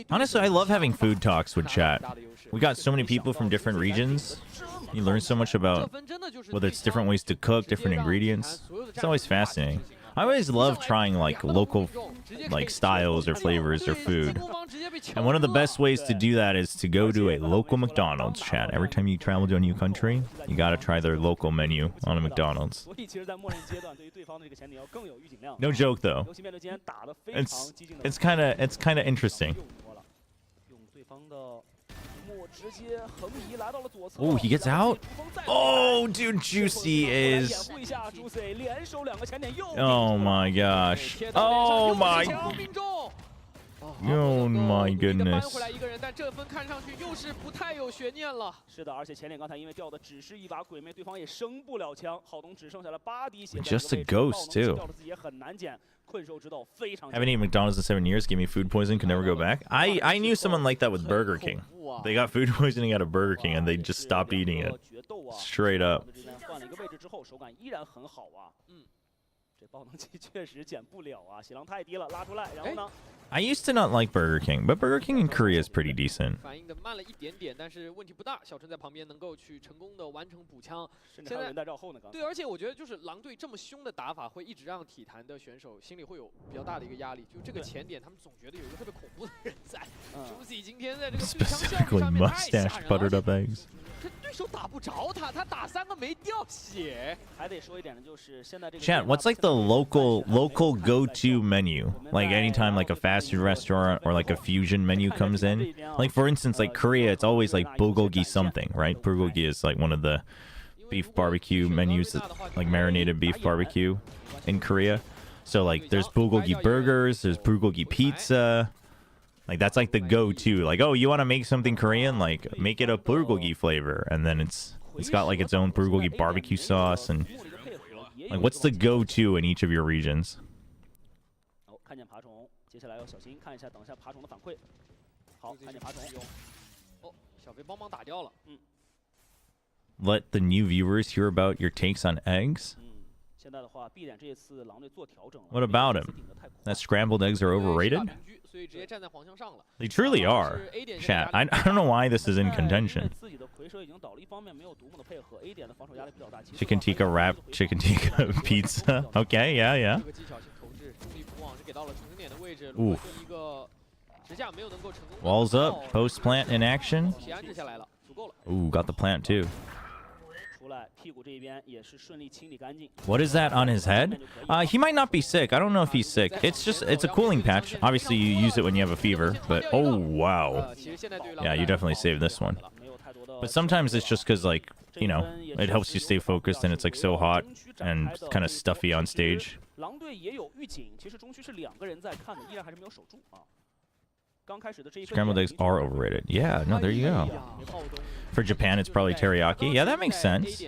Honestly, I love having food talks with chat. We got so many people from different regions. You learn so much about whether it's different ways to cook, different ingredients. It's always fascinating. I always love trying like local like styles or flavors or food. And one of the best ways to do that is to go to a local McDonald's, chat. Every time you travel to a new country, you gotta try their local menu on a McDonald's. No joke though. It's kind of interesting. Oh, he gets out? Oh, dude, Juicy is... Oh my gosh. Oh my... Oh my goodness. 是的，而且前脸刚才因为掉的只是一把鬼魅，对方也升不了枪，浩东只剩下了8滴血。 Just a ghost too. Haven't eaten McDonald's in 7 years. Gave me food poisoning. Could never go back. I knew someone like that with Burger King. They got food poisoning at a Burger King and they just stopped eating it. Straight up. 换了一个位置之后，手感依然很好啊。这爆能器确实减不了啊，血量太低了，拉出来，然后呢？ I used to not like Burger King, but Burger King in Korea is pretty decent. 反应的慢了一点点，但是问题不大。小陈在旁边能够去成功的完成补枪。甚至还有人在绕后呢。刚才对，而且我觉得就是狼队这么凶的打法，会一直让体坛的选手心里会有比较大的一个压力。就这个前点，他们总觉得有一个特别恐怖的人在。Juicy 今天在这个对枪效率 Specifically 上面太吓人 mustache 了， buttered up eggs. 这对手打不着他，他打3个没掉血。还得说一点呢，就是现在这个 Chat, what's like the local go-to menu? Like anytime like a fast food restaurant or like a fusion menu comes in. Like for instance, like Korea, it's always like bulgogi something, right? Bulgogi is like one of the beef barbecue menus, like marinated beef barbecue in Korea. So like there's bulgogi burgers, there's bulgogi pizza. Like that's like the go-to. Like, oh, you want to make something Korean? Like make it a bulgogi flavor, and then it's got like its own bulgogi barbecue sauce, and like what's the go-to in each of your regions? 哦，看见爬虫，接下来要小心看一下，等一下爬虫的反馈。好，看见爬虫。哦，小飞帮忙打掉了。Let the new viewers hear about your takes on eggs. 现在的话，B点这一次狼队做调整了。 What about him? That scrambled eggs are overrated? 所以直接站在黄腔上了。 They truly are. Chat, I don't know why this is in contention. 自己的蝰蛇已经倒了，一方面没有独木的配合 ，A 点的防守压力比较大。 Chicken tikka wrap, chicken tikka pizza. Okay, yeah, yeah. 这个技巧性投掷，重力补网是给到了重生点的位置。 Oof. 一个支架没有能够成功。 Walls up, post plant in action. 皮安置下来了，足够了。 Ooh, got the plant too. 出来屁股这一边也是顺利清理干净。 What is that on his head? He might not be sick. I don't know if he's sick. It's a cooling patch. Obviously, you use it when you have a fever. But oh wow, yeah, you definitely saved this one. But sometimes it's just because like you know it helps you stay focused and it's like so hot and kind of stuffy on stage. 狼队也有预警，其实中区是2个人在看的，依然还是没有守住啊。 Scrambled eggs are overrated. Yeah, no, there you go. For Japan, it's probably teriyaki. Yeah, that makes sense.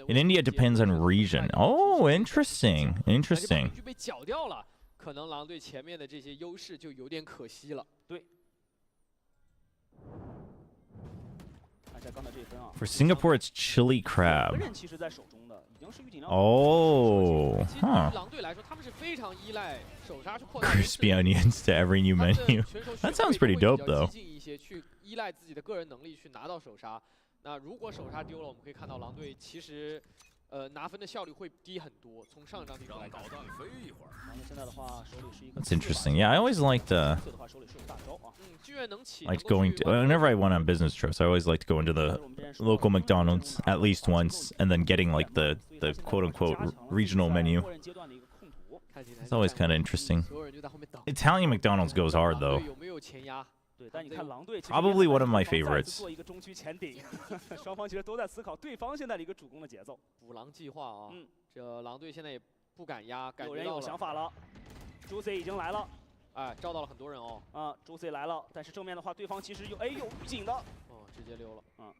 In India, it depends on region. Oh, interesting. Interesting. 被搅掉了，可能狼队前面的这些优势就有点可惜了。对。看一下刚才这一分啊。 For Singapore, it's chili crab. 人其实在手中的，已经是预警量。 Oh, huh. 狼队来说，他们是非常依赖手杀去扩大。 Crispy onions to every new menu. That sounds pretty dope, though. 激进一些，去依赖自己的个人能力去拿到手杀。那如果手杀丢了，我们可以看到狼队其实，拿分的效率会低很多。从上一张地图来看。现在的话手里是一个。 That's interesting. Yeah, I always liked going to whenever I went on business trips. I always liked to go into the local McDonald's at least once, and then getting like the quote unquote regional menu. It's always kind of interesting. Italian McDonald's goes hard though. Probably one of my favorites. 做一个中区前顶，双方其实都在思考对方现在的一个主攻的节奏。补狼计划啊，这狼队现在也不敢压，有人有想法了。Juicy 已经来了，哎，招到了很多人哦。啊 ，Juicy 来了，但是正面的话，对方其实有预警的。哦，直接溜了。哇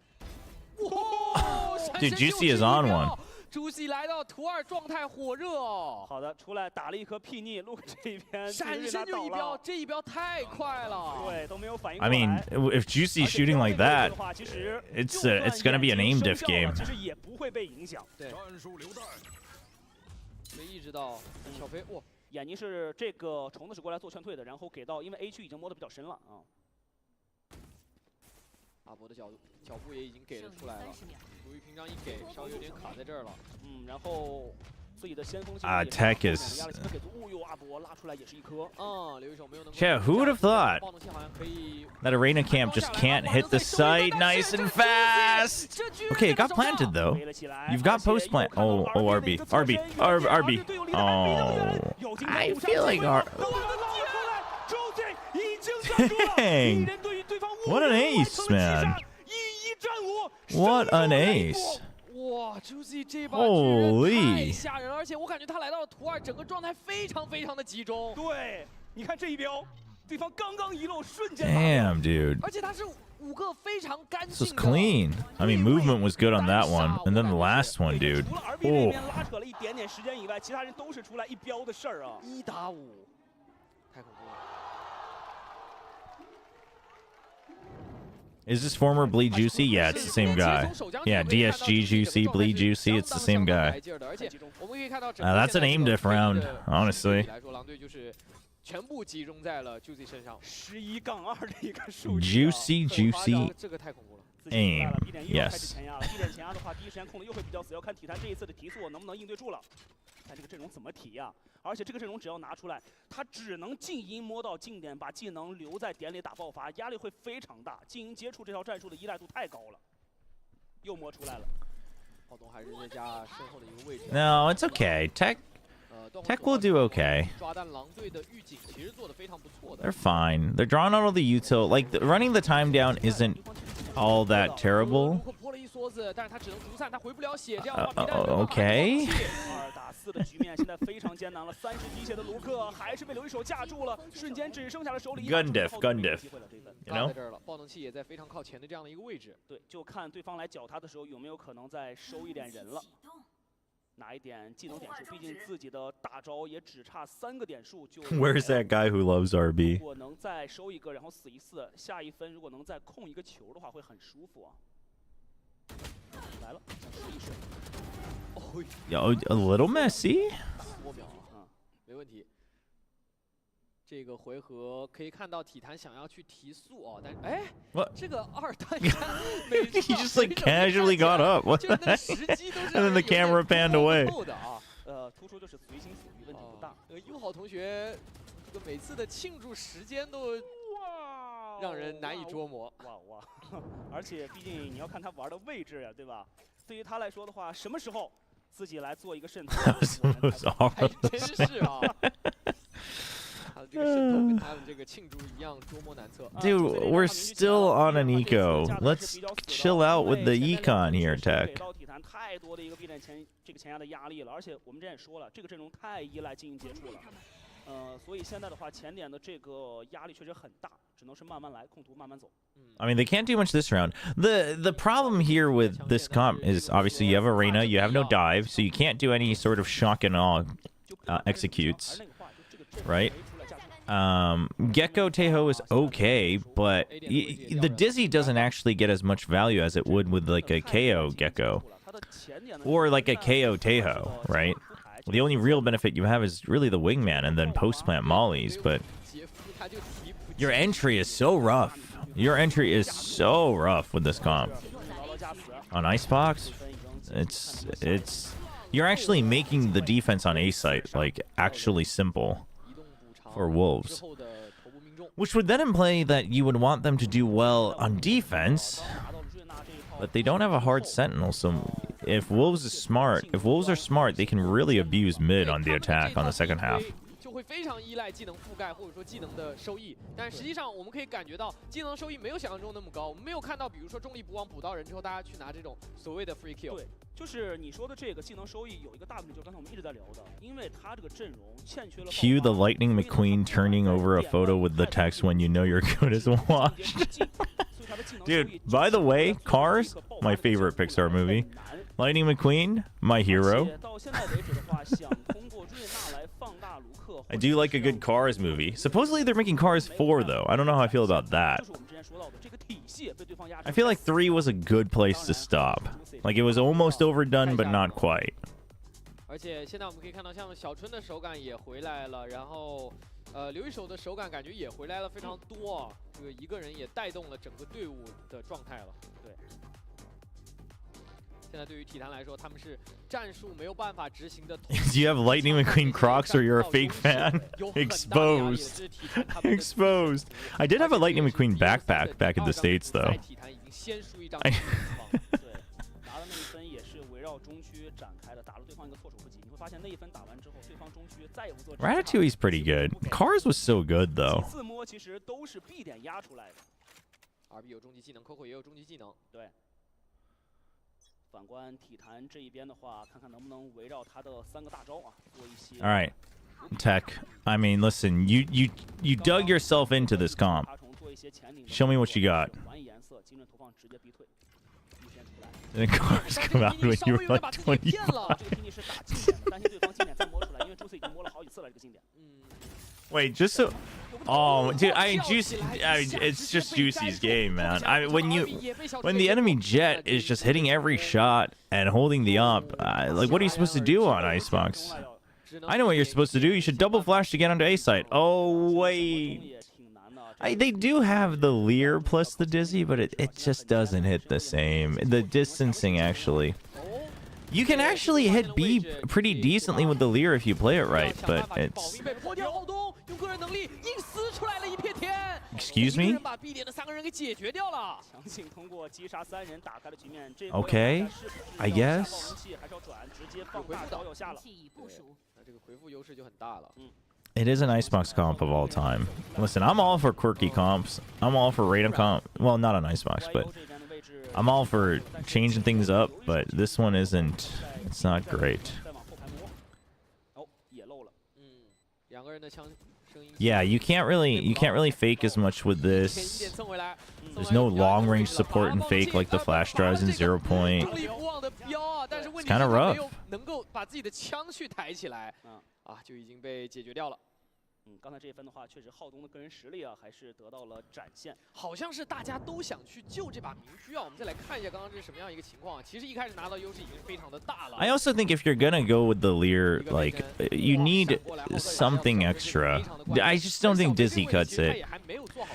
Dude, Juicy is on one. Juicy 来到图2状态火热哦。好的，出来打了一颗屁逆，路这一边闪身就一标，这一标太快了。对，都没有反应。I mean, if Juicy's shooting like that, it's gonna be an aim diff game. 其实也不会被影响。对。没意识到小飞哇，眼睛是这个虫子是过来做劝退的，然后给到，因为 A 区已经摸得比较深了啊。阿博的脚步也已经给了出来了，由于平常一给，稍微有点卡在这儿了。然后自己的先锋 TEC is. 阿博拉出来也是一颗。留一手没有能。Yeah, who would have thought that Arena Camp just can't hit the site nice and fast? Okay, it got planted though. You've got post plant. Oh, RB. Oh, I feel like Dang. What an ace, man. What an ace. 哇 ，Juicy 这把太吓人了，而且我感觉他来到了图2，整个状态非常的集中。对，你看这一标，对方刚刚遗漏，瞬间。Damn, dude. 而且他是5个非常干净的。This was clean. I mean, movement was good on that one, and then the last one, dude. 除了 RB 那边拉扯了一点点时间以外，其他人都是出来一标的事儿啊。1打5，太恐怖了。 Is this former Bleed Juicy? Yeah, it's the same guy. Yeah, DSG Juicy, Bleed Juicy, it's the same guy. That's an aim diff round, honestly. 全部集中在了 Juicy 身上。11-2的一个数据、啊。 Juicy 这个太恐怖了。 aim. ，B 点又要开始 Yes. 前压了。B 点前压的话，第一时间控的又会比较死，要看体坛这一次的提速能不能应对住了。看这个阵容怎么提呀、而且这个阵容只要拿出来，他只能静音摸到近点，把技能留在点里打爆发，压力会非常大。静音接触这条战术的依赖度太高了。又摸出来了。浩东还是在家身后的一个位置。 No, it's okay. Tech will do okay. 抓弹狼队的预警其实做得非常不错的。 They're fine. They're drawing out all the util. Like running the time down isn't all that terrible. 破了一梭子，但是他只能逐散，他回不了血。这样 Okay. 2打4的局面现在非常艰难了，30滴血的卢克还是被留一手架住了，瞬间只剩下了手里 Gun diff. You know? 在这儿了，爆能器也在非常靠前的这样的一个位置。对，就看对方来搅他的时候有没有可能再收一点人了。 拿一点技能点数，毕竟自己的大招也只差3个点数就。Where's that guy who loves 如 RB? 果能再收一个，然后死一次，下一分如果能再控一个球的话，会很舒服啊。来了，想试一试。哦， Yo, a little messy. 多秒啊，没问题。这个回合可以看到体坛想要去提速啊，但是哎， What? 这个2弹 He just like casually got up. What the heck? And then the camera panned away. 突出就是随心所欲，问题不大。友好同学，这个每次的庆祝时间都让人难以捉摸。哇！而且毕竟你要看他玩的位置呀，对吧？对于他来说的话，什么时候自己来做一个渗透？还真是啊。 这个渗透跟他的这个庆祝一样捉摸难测。 Dude, we're still on an eco. Let's chill out with the econ here, Tech. 给到体坛太多的一个 B 点这个前压的压力了，而且我们之前也说了，这个阵容太依赖静音接触了。所以现在的话，前点的这个压力确实很大，只能是慢慢来，控图慢慢走。 I mean, they can't do much this round. The problem here with this comp is obviously you have Arena, you have no dive, so you can't do any sort of shock and awe executes, right? Gecko Teho is okay, but the Dizzy doesn't actually get as much value as it would with like a KO Gecko or like a KO Teho, right? The only real benefit you have is really the wingman and then post-plant mollies, but your entry is so rough. Your entry is so rough with this comp. On Icebox, it's you're actually making the defense on A site like actually simple for Wolves, which would then imply that you would want them to do well on defense, but they don't have a hard sentinel. So if Wolves are smart, they can really abuse mid on the attack on the second half. 就会非常依赖技能覆盖或者说技能的收益，但实际上我们可以感觉到技能收益没有想象中那么高。我们没有看到，比如说重力补网补到人之后，大家去拿这种所谓的 free kill。对，就是你说的这个技能收益有一个大问题，就是刚才我们一直在聊的，因为他这个阵容欠缺了。Cue the Lightning McQueen turning over a photo with the text when you know your code is washed. Dude, by the way, Cars, my favorite Pixar movie. Lightning McQueen, my hero. I do like a good Cars movie. Supposedly they're making Cars 4 though. I don't know how I feel about that. I feel like 3 was a good place to stop. Like it was almost overdone, but not quite. 而且现在我们可以看到，像小春的手感也回来了，然后刘一手的手感感觉也回来了非常多啊。这个一个人也带动了整个队伍的状态了。对。 现在对于体坛来说，他们是战术没有办法执行的。Do you have Lightning McQueen Crocs or you're a fake fan? Exposed. Exposed. I did have a Lightning McQueen backpack back in the States though. Ratatouille's pretty good. Cars was so good though. RB 有终极技能 ，Coco 也有终极技能。对。 反观体坛这一边的话，看看能不能围绕他的3个大招啊，做一些。All right, Tech. I mean, listen, you dug yourself into this comp. Show me what you got. And the cars come out when you were like 25. Wait, just so. Oh, dude, it's just Juicy's game, man. When the enemy jet is just hitting every shot and holding the up, like, what are you supposed to do on Icebox? I know what you're supposed to do. You should double flash to get onto A site. Oh, wait. They do have the Lear plus the Dizzy, but it just doesn't hit the same. The distancing, actually. You can actually hit B pretty decently with the Lear if you play it right, but it's... Excuse me? Okay, I guess. It is an Icebox comp of all time. Listen, I'm all for quirky comps. I'm all for random comp. Well, not an Icebox, but I'm all for changing things up, but this one isn't. It's not great. Yeah, you can't really fake as much with this. There's no long range support and fake like the flash drives in 0 Point. It's kind of rough. 刚才这一分的话，确实浩东的个人实力啊，还是得到了展现。好像是大家都想去救这把明驹啊。我们再来看一下刚刚这是什么样一个情况。其实一开始拿到优势已经非常的大了。I also think if you're gonna go with the Lear, like you need something extra. I just don't think Dizzy cuts it.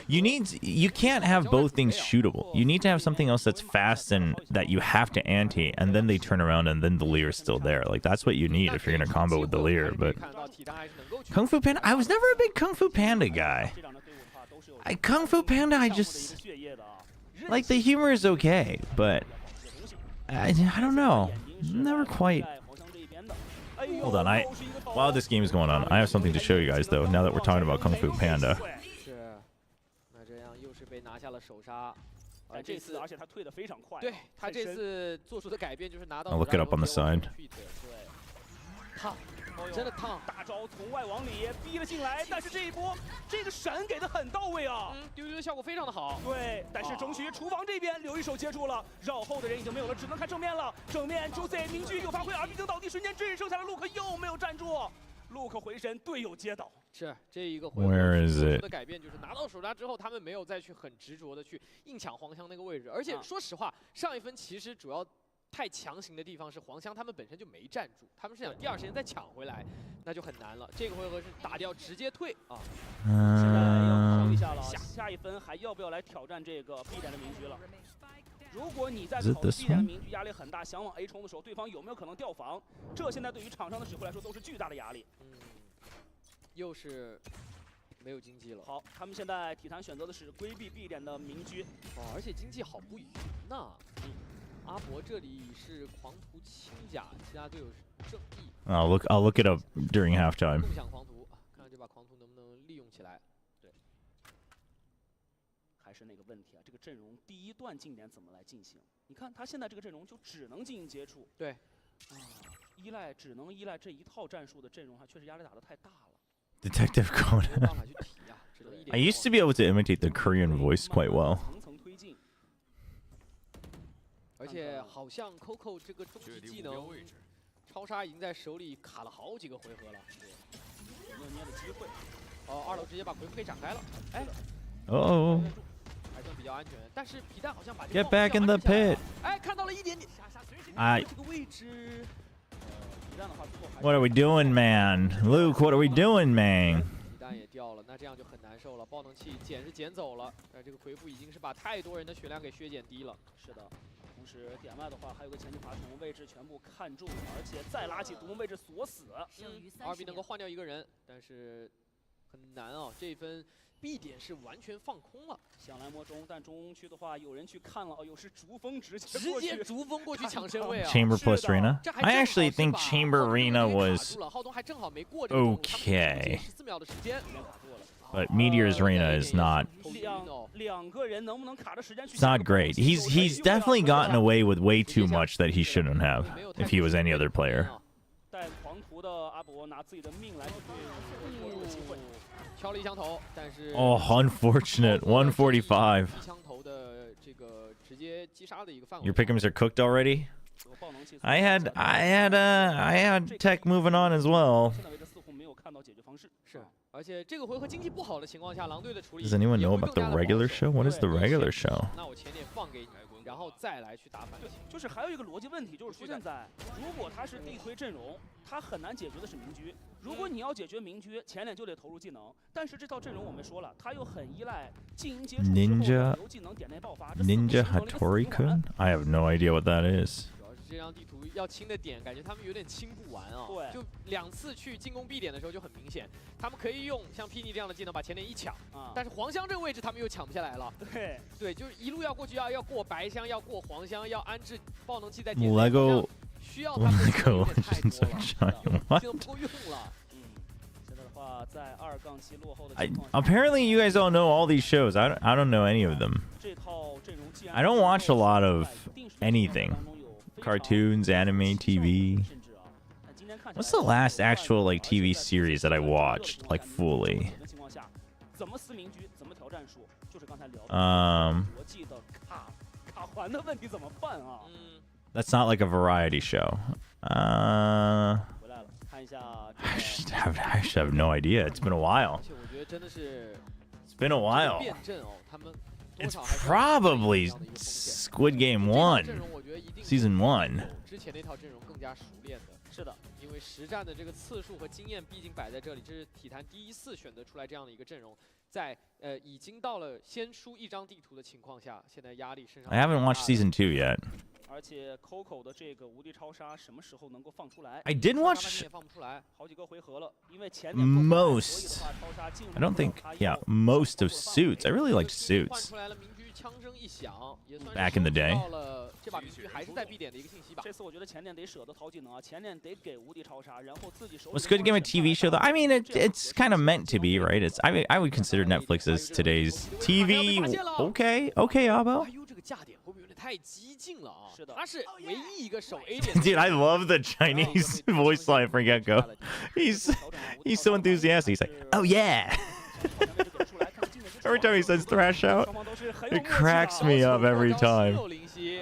You can't have both things shootable. You need to have something else that's fast and that you have to anti, and then they turn around and then the Lear is still there. Like that's what you need if you're gonna combo with the Lear. But Kung Fu Panda, I was never a big Kung Fu Panda guy. Kung Fu Panda, I just like the humor is okay, but I don't know. Never quite. Hold on, while this game is going on, I have something to show you guys though. Now that we're talking about Kung Fu Panda. I'll look it up on the side. 真的烫，大招从外往里逼了进来，但是这一波这个闪给的很到位啊，丢丢的效果非常的好。对，但是争取厨房这边留一手接住了，绕后的人已经没有了，只能看正面了。正面 Juicy 明驹有发挥，RB 등倒地瞬间只剩下了Luke又没有站住，Luke回神队友接倒。是这一个回合的改变，就是拿到手札之后，他们没有再去很执着的去硬抢黄香那个位置，而且说实话，上一分其实主要 太强行的地方是黄香他们本身就没站住，他们是想第二时间再抢回来，那就很难了。这个回合是打掉直接退啊。现在要考虑一下了，下一分还要不要来挑战这个 B 点的明驹了？如果你在考虑 B 点的明驹压力很大，想往 A 冲的时候，对方有没有可能调防？这现在对于场上的指挥来说都是巨大的压力。又是 没有经济了。好，他们现在体坛选择的是规避 B 点的明驹，而且经济好不匀呐。阿伯这里是狂徒轻甲，其他队友是正义。I'll look it up during halftime. 共享狂徒，看看这把狂徒能不能利用起来。对，还是那个问题啊，这个阵容第一段竞点怎么来进行？你看他现在这个阵容就只能进行接触。对，只能依赖这一套战术的阵容，还确实压力打得太大了。 Detective Conan. I used to be able to imitate the Korean voice quite well. 而且好像 Coco 这个终极技能超杀已经在手里卡了好几个回合了，有没有捏的机会？哦，二楼直接把回合给展开了，哎，还算比较安全。但是皮蛋好像把这个 Get back in the pit. 哎，看到了一点点，这个位置。What are we doing, man? Luke, what are we doing, man? 皮蛋也掉了，那这样就很难受了。爆能器捡是捡走了，但这个回复已经是把太多人的血量给削减低了。是的。 同时，点外的话还有个前期爬虫位置全部看住，而且再拉起独门位置锁死。2B 能够换掉一个人，但是很难啊。这一分 B 点是完全放空了，想来摸中，但中区的话有人去看了，哦，又是逐风直接逐风过去抢身位啊。Chamber plus Reyna. I actually think Chamber Reyna was 浩东还正好没过 okay. 14秒的时间。 But Meteor's Reyna is not. It's not great. He's definitely gotten away with way too much that he shouldn't have if he was any other player. Oh, unfortunate. 145. Your pick'ems are cooked already. I had TEC moving on as well. 而且这个回合经济不好的情况下，狼队的处理 Does anyone 也 know 会 about 更 the 加的 regular 保守 show? What is the 对 regular 先 show? 那我前点放给你，然后再来去打反击。就是还有一个逻辑问题，就是出现在如果他是地推阵容，他很难解决的是明狙。如果你要解决明狙，前脸就得投入技能。但是这套阵容我们说了，他又很依赖近迎接触 Ninja 由技能点内爆发。 Ninja Hattori-kun? I have no idea what that is. 主要是这张地图要清的点，感觉他们有点清不完啊。对，就2次去进攻 B 点的时候就很明显，他们可以用像 P 这样的技能把前点一抢，但是黄香这个位置他们又抢不下来了。对，就是一路要过去，要过白香，要过黄香，要安置爆能器在点内。 Lego 需要他们的技能有点太 Legends 多 of 了， China. 技 What? 能不够用了。 现在的话，在2-7落后的 Apparently, you guys don't know all these shows. I don't know any of them. 这套阵容既然 I don't watch a lot of anything. Cartoons, anime, TV. What's the last actual like TV series that I watched like fully? 怎么撕明狙，怎么调战术，就是刚才聊的国际的卡环的问题怎么办啊？ That's not like a variety show. 回来了，看一下。I just have no idea. It's been a while. 而且我觉得真的是 It's been a while. 变阵哦，他们 It's probably Squid Game 1, Season 1. 之前那套阵容更加熟练的。是的，因为实战的这个次数和经验毕竟摆在这里，这是体坛第一次选择出来这样的一个阵容，在已经到了先出一张地图的情况下，现在压力身上。 I haven't watched Season 2 yet. 而且 Coco 的这个无敌超杀什么时候能够放出来 I did watch 放不出来，好几个回合了，因为前 most. I don't think, yeah, most of Suits. I really liked Suits 出来了明狙枪声一响，也算是 back in the day. 到了这把明狙还是在 B 点的一个信息吧。这次我觉得前点得舍得掏技能啊，前点得给无敌超杀，然后自己手里。 Was Squid Game a TV show though? I mean, it's kind of meant to be, right? I would consider Netflix as today's TV. Okay, Abo. 这个架点会不会有点太激进了啊？是的，他是唯一一个守 A 点。 Dude, I love the Chinese voice line for Gecko. He's so enthusiastic. He's like, oh yeah. Every time he says thrash out, it cracks me up every time.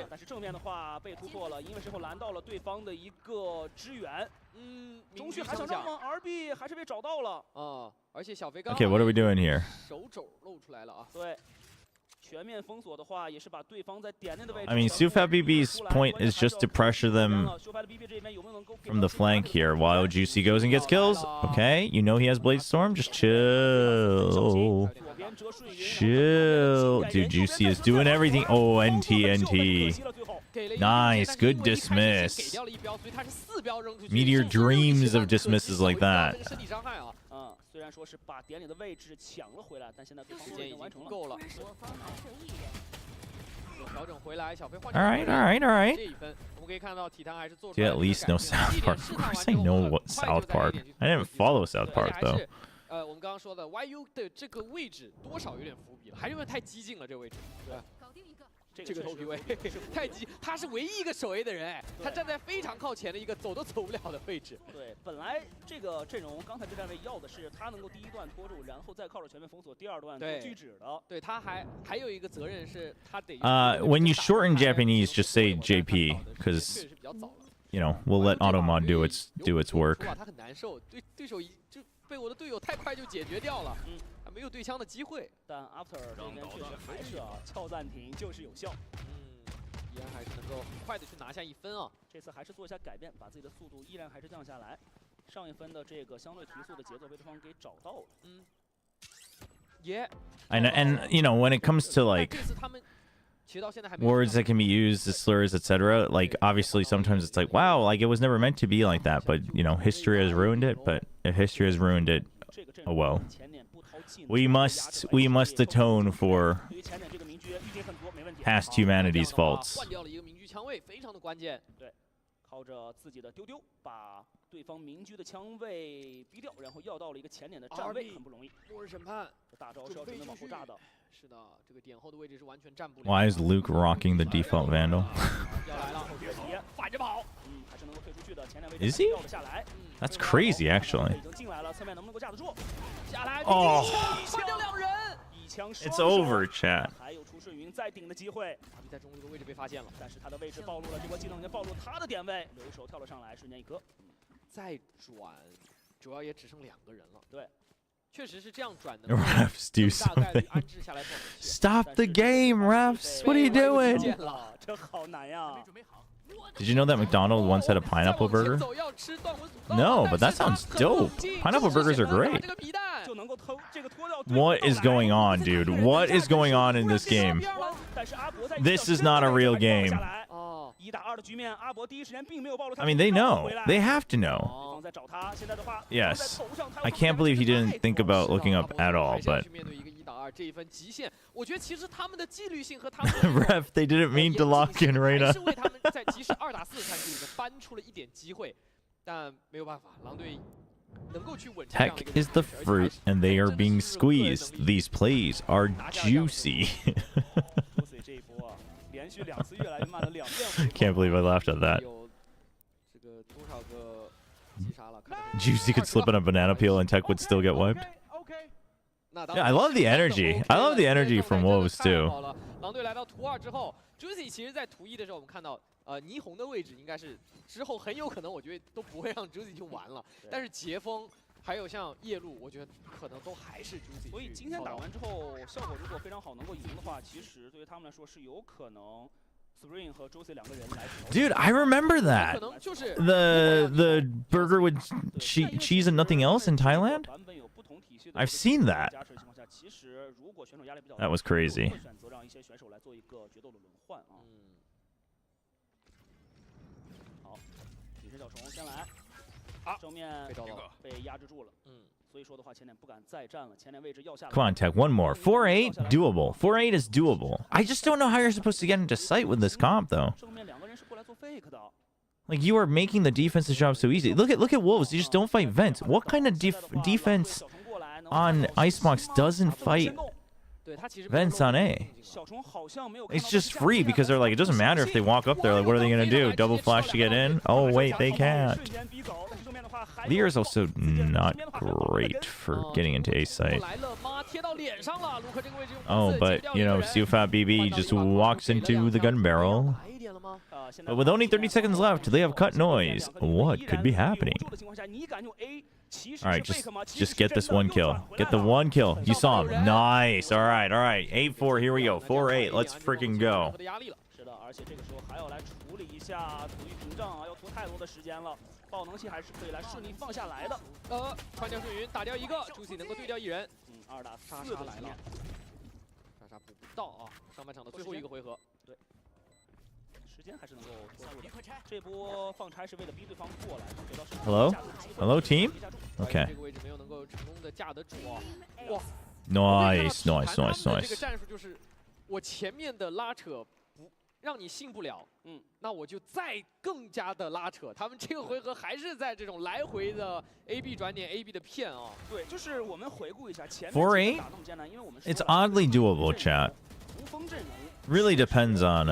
但是正面的话被突破了，因为之后拦到了对方的一个支援。中旭还想让吗 ？RB 还是被找到了。而且小飞刚 Okay, what are we doing here? 手肘露出来了啊。对。 全面封锁的话，也是把对方在点内的位置。 I mean, Sufat BB's point is just to pressure them from the flank here while Juicy goes and gets kills. Okay, you know he has Blade Storm. Just chill. Chill. Dude, Juicy is doing everything. Oh, NT. Nice. Good dismiss. Meteor dreams of dismisses like that. 虽然说是把点里的位置抢了回来，但现在对方时间已经完成了。够了。调整回来，小飞换。All right. 这一分，我们可以看到体坛还是做出 Dude, at least know South Park. Of course, I know what South Park. I didn't follow South Park though. 我们刚刚说的 YU 的这个位置多少有点伏笔了，还是有点太激进了这个位置。对。 这个头皮位太急，他是唯一一个守 A 的人，哎，他站在非常靠前的一个走都走不了的位置。对，本来这个阵容刚才这站位要的是他能够第一段拖住，然后再靠着全面封锁第二段做拒止的。对，他还有一个责任是他得。When you shorten Japanese, just say JP, because you know we'll let Automod do its work. 他很难受，对手就被我的队友太快就解决掉了。他没有对枪的机会，但 After 这边确实还是撬暂停就是有效。依然还是能够很快的去拿下1分啊。这次还是做一下改变，把自己的速度依然还是降下来。上一分的这个相对提速的节奏被对方给找到了。And you know when it comes to like words that can be used as slurs, etc. Like obviously sometimes it's like wow, like it was never meant to be like that, but you know history has ruined it. But if history has ruined it, oh well. We must atone for past humanity's faults. 换掉了一个明狙枪位，非常的关键。对，靠着自己的丢丢把对方明狙的枪位逼掉，然后要到了一个前点的站位，很不容易。末日审判，这大招是要准备往后炸的。是的，这个点后的位置是完全站不了。 Why is Luke rocking the default Vandal? 要来了，反着跑，还是能够退出去的。前点位置 Is he? 掉了下来。 That's crazy, actually. 已经进来了，侧面能不能够架得住？下来， Oh, 换掉2人， 一枪 it's over, chat. 还有出顺云再顶的机会。他在中路的位置被发现了，但是他的位置暴露了，这波技能已经暴露他的点位，留一手跳了上来，瞬间一格。再转，主要也只剩2个人了。对，确实是这样转的。 Refs do 大概率 something. 安置下来不好的确。 Stop the game, refs. What are you doing? 见了，这好难呀！ Did you know that McDonald's once had a pineapple burger? No, but that sounds dope. Pineapple burgers are great. 就能够偷这个脱掉。 What is going on, dude? What is going on in this game? 但是阿伯在 This is not a real game. 哦， 1打2的局面，阿伯第一时间并没有暴露。 I mean, they know. They have to know. 对方在找他，现在的话 Yes. I can't believe he didn't think about looking up at all, but 面对一个1打2这一分极限，我觉得其实他们的纪律性和他们 ref, they didn't mean to lock in 还 Reina. 是为他们在即使2打4参与里面搬出了一点机会，但没有办法，狼队能够去稳住这样 Tech 的一个 is the 局面 fruit, and they are being squeezed. These plays are juicy. 所以这一波啊，连续2次越来越慢的2遍回合。 Can't believe I laughed at that. 有这个多少个击杀了？看着 Juicy could slip on a banana peel and Tech would still get wiped. OK， 那当 Yeah, 然 I love the energy. I love the energy from Wolves too. 狼队来到图2之后 ，Juicy 其实在图1的时候，我们看到霓虹的位置应该是之后很有可能，我觉得都不会让 Juicy 就完了。但是杰峰还有像夜路，我觉得可能都还是 Juicy。所以今天打完之后，效果如果非常好，能够赢的话，其实对于他们来说是有可能 Spring 和 Josie 2个人来。 Dude, I remember 可 that. 能就是 The burger with cheese and nothing else in Thailand? 版本有不同体系的 I've seen that. 加持的情况下，其实如果选手压力比较 That was crazy. 会选择让一些选手来做一个决斗的轮换啊。好，女神小虫先来，正面被压制住了。所以说的话，前点不敢再站了，前点位置要下来。 Come on, Tech, one more. 4-8, doable. 4-8 is doable. I just don't know how you're supposed to get into sight with this comp, though. 正面2个人是过来做 fake 的。 Like, you are making the defense's job so easy. Look at Wolves. You just don't fight vents. What kind of defense on Icebox doesn't fight vents on A? 小虫好像没有。 It's just free because they're like, it doesn't matter if they walk up there. Like, what are they going to do? Double flash to get in? Oh, wait, they can't. Lear is also not great for getting into A site. Oh, but, you know, Siufat BB just walks into the gun barrel. But with only 30 seconds left, they have cut noise. What could be happening? All right, just get this one kill. Get the one kill. You saw him. Nice. All right. 8-4. Here we go. 4-8. Let's freaking go. 是的，而且这个时候还要来处理一下土地屏障啊，要拖太多的时间了。爆能器还是可以来顺利放下来的。穿江顺云打掉一个 ，Juicy 能够对掉1人。 2打4杀来了，杀补不到啊！上半场的最后一个回合，对，时间还是能够拖住的。这波放拆是为了逼对方过来，给到 Hello, team. Okay. 这个位置没有能够成功的架得住啊！哇 Nice. 这个战术就是我前面的拉扯不让你信不了，那我就再更加的拉扯。他们这个回合还是在这种来回的 AB 转点 AB 的骗啊。对，就是我们回顾一下前面 4-8. 打那么艰难，因为我们 It's oddly doable, chat. Really depends on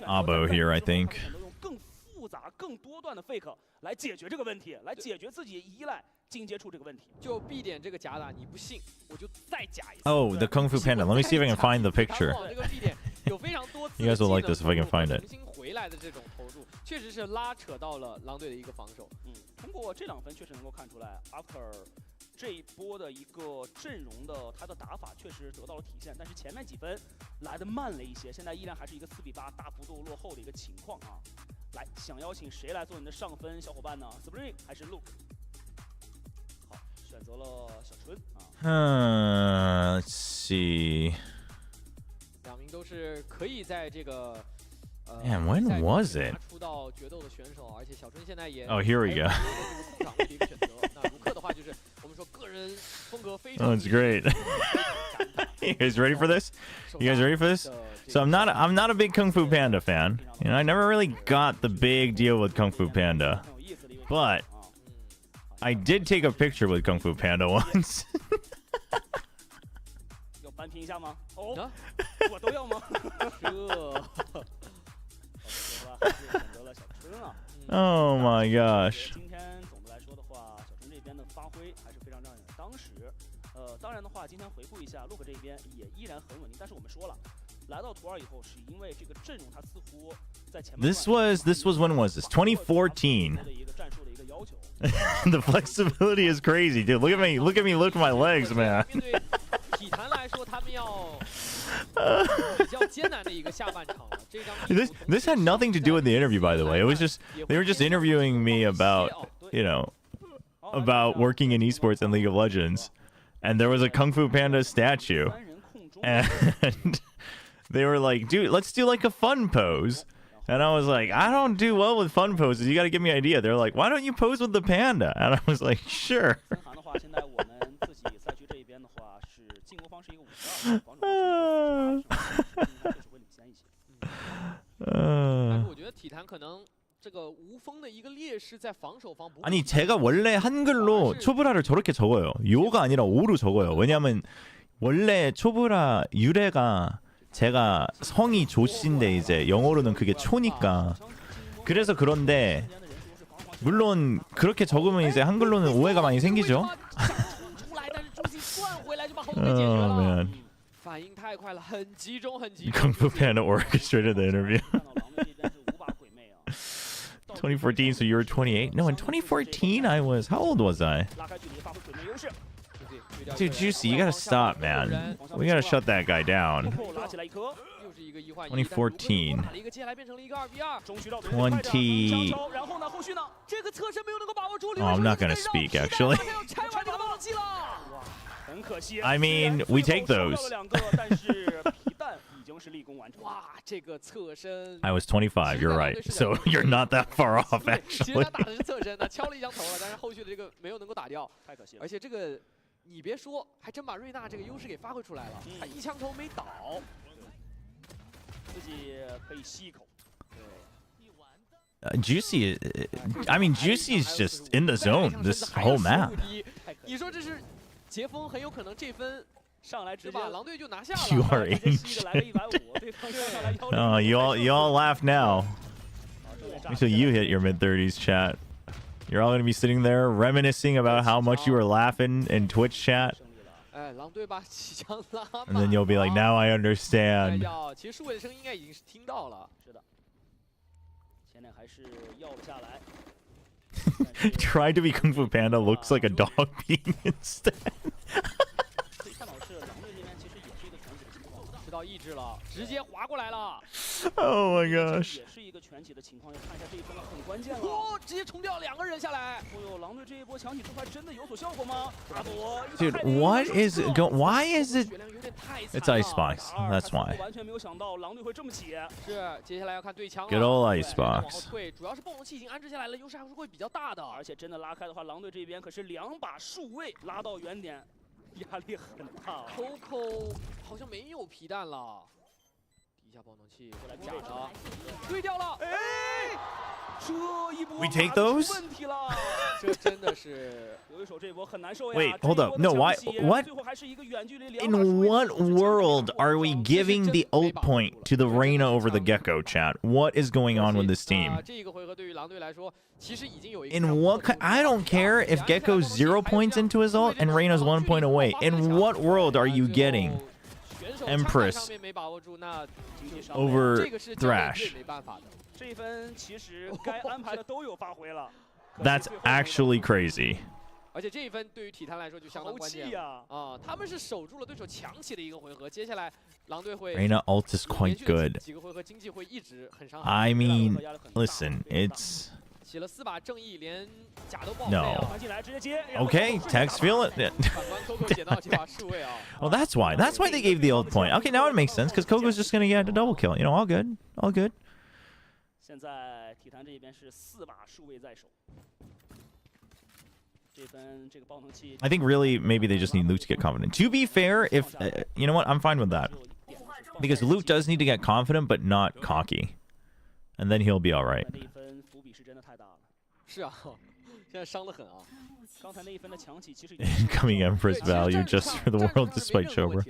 Abo here, I think. 更复杂、更多段的 fake 来解决这个问题，来解决自己依赖进接触这个问题。就 B 点这个假打，你不信，我就再假一次。 Oh, the Kung Fu Panda. Let me see if I can find the picture. 这个 B 点有非常多次 You guys will like this if I can find it. 重新回来的这种投入，确实是拉扯到了狼队的一个防守。通过这2分确实能够看出来 ，After 这一波的一个阵容的他的打法确实得到了体现，但是前面几分来得慢了一些，现在依然还是一个4比8大幅度落後的一个情况啊。来，想邀请谁来做你的上分小伙伴呢 ？Spring 还是 Luke？ 好，选择了小春啊。Let's see. 2名都是可以在这个Man, when was it? 出到决斗的选手，而且小春现在也 Oh, here we go. 那卢克的话就是我们说个人风格非常。 Oh, it's great. You guys ready for this? You guys ready for this? So I'm not a big Kung Fu Panda fan. You know, I never really got the big deal with Kung Fu Panda. But I did take a picture with Kung Fu Panda once. 要扳平一下吗？哦，我都要吗？选择了小春啊。Oh my gosh. 今天总的来说的话，小春这边的发挥还是非常让人。当时，当然的话，今天回顾一下 ，Look 这边也依然很稳定。但是我们说了，来到图2以后，是因为这个阵容它似乎在前面。This was when was this? 2014. 的一个战术的一个要求。The flexibility is crazy, dude. Look at me. Look at me. Look at my legs, man. 面对体坛来说，他们要比较艰难的一个下半场了。这张 This had nothing to do with the interview, by the way. It was just they were just interviewing me about, you know, about working in esports and League of Legends, and there was a Kung Fu Panda statue, and they were like, "Dude, let's do like a fun pose." And I was like, I don't do well with fun poses. You got to give me an idea. They're like, why don't you pose with the panda? And I was like, sure. 아니 제가 원래 한글로 초브라를 저렇게 적어요. 요가 아니라 오로 적어요. 왜냐면 원래 초브라 유래가 제가 성이 조씨인데 이제 영어로는 그게 초니까 그래서 그런데 물론 그렇게 적으면 이제 한글로는 오해가 많이 생기죠. Oh man. Kung Fu Panda orchestrated the interview. 2014, so you were 28? No, in 2014 I was, how old was I? Dude, Juicy, you gotta stop, man. We gotta shut that guy down. 2014. 20... Oh, I'm not gonna speak, actually. I mean, we take those. I was 25, you're right. So you're not that far off, actually. 你别说，还真把瑞娜这个优势给发挥出来了。他一枪头没倒，自己可以吸一口。Juicy, I mean, Juicy is just in the zone this whole map. 你说这是杰峰很有可能这分上来直接把狼队就拿下了。 You are ancient. Oh, you all laugh now. Until you hit your mid-30s, chat. You're all going to be sitting there reminiscing about how much you were laughing in Twitch chat. And then you'll be like, now I understand. Trying to be Kung Fu Panda looks like a dog peeing instead. 意志了，直接划过来了。Oh my gosh！ 也是一个全体的情况，要看一下这一分很关键了。哦，直接冲掉2个人下来。哦呦，狼队这一波强体出牌真的有所效果吗？阿朵 ，Dude, what is it? Why is it? It's Icebox. That's why. 完全没有想到狼队会这么起。是，接下来要看对枪。 Good old Icebox. 对，主要是爆龙器已经安置下来了，优势还是会比较大的。而且真的拉开的话，狼队这边可是2把数位拉到原点。 压力很大。Coco 好像没有皮弹了，第一下爆能器过来假的，对掉了。哎，这一波 We take those? 问题了，这真的是有一手这一波很难受呀。 Wait, hold up. No, why? What? In what world are we giving the ult point to the Reyna over the Gecko, chat? What is going on with this team? 这个回合对于狼队来说，其实已经有一个。 In what? I don't care if Gecko's 0 points into his ult and Reyna's 1 point away. In what world are you getting Empress over Thrash? That's actually crazy. 而且这一分对于体坛来说就相当关键啊！他们是守住了对手强起的一个回合，接下来狼队会 Reyna ult is quite good. 几个回合经济会一直很伤害。 I mean, listen, it's 起了4把正义，连甲都爆 no. Okay, Tech's feel it. Well, that's why. That's why they gave the ult point. Okay, now it makes sense because Coco's just gonna get a double kill. You know, all good, all good. 现在体坛这边是4把数位在手。 I think really maybe they just need Luke to get confident. To be fair, if you know what, I'm fine with that because Luke does need to get confident but not cocky, and then he'll be all right. 是啊，现在伤得很啊。 Incoming Empress value just for the world despite Chobra.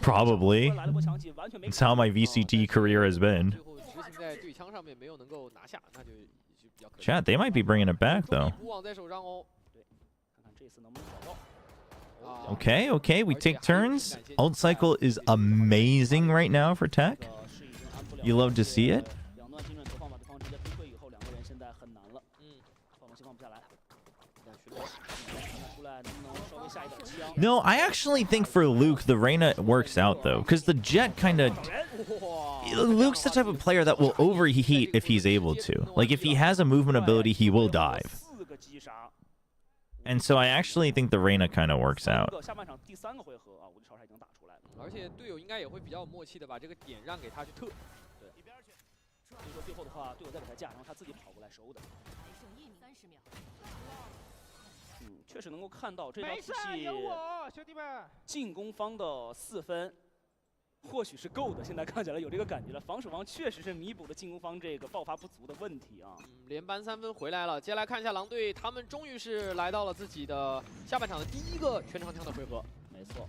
Probably. It's how my VCT career has been. Chat, they might be bringing it back though. Okay, okay, we take turns. Ult cycle is amazing right now for TEC. You love to see it. 两段精准投放把对方直接逼退以后，两个人现在很难了。放东西放不下来。出来能不能稍微下一点枪？ No, I actually think for Luke, the Reyna works out, though. Because the Jet kind of... Luke's the type of player that will overheat if he's able to. Like, if he has a movement ability, he will dive. And so I actually think the Reyna kind of works out. 下半场第3个回合啊，吴超他已经打出来了。而且队友应该也会比较有默契的把这个点让给他去特。对，一边去。所以说最后的话，队友再给他架，然后他自己跑过来收的。确实能够看到这套体系进攻方的4分，或许是够的。现在看起来有这个感觉了，防守方确实是弥补了进攻方这个爆发不足的问题啊。连扳3分回来了，接下来看一下狼队，他们终于是来到了自己的下半场的第1个全长枪的回合。没错。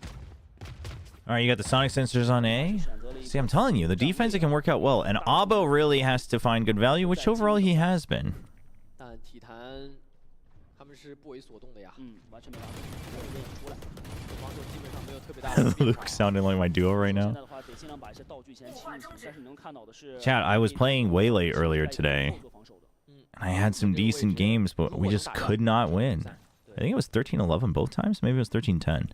All right, you got the sonic sensors on A. See, I'm telling you, the defense, it can work out well. And Abo really has to find good value, which overall he has been. 但体坛他们是不为所动的呀。完全没办法出来。防守基本上没有特别大的。Luke sounding like my duo right now. 现在的话得尽量把一些道具先清一清，但是你能看到的是。Chat, I was playing Waylay earlier today. And I had some decent games, but we just could not win. I think it was 13-11 both times. Maybe it was 13-10.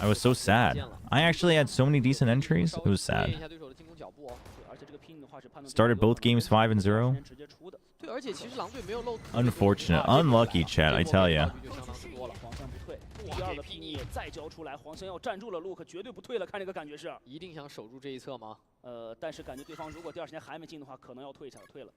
I was so sad. I actually had so many decent entries. It was sad. Started both games 5-0. Unfortunate. Unlucky, chat, I tell ya. 第2个拼逆再交出来，黄香要站住了，路可绝对不退了，看这个感觉是。一定想守住这一侧吗？但是感觉对方如果第2时间还没进的话，可能要退一下，退了。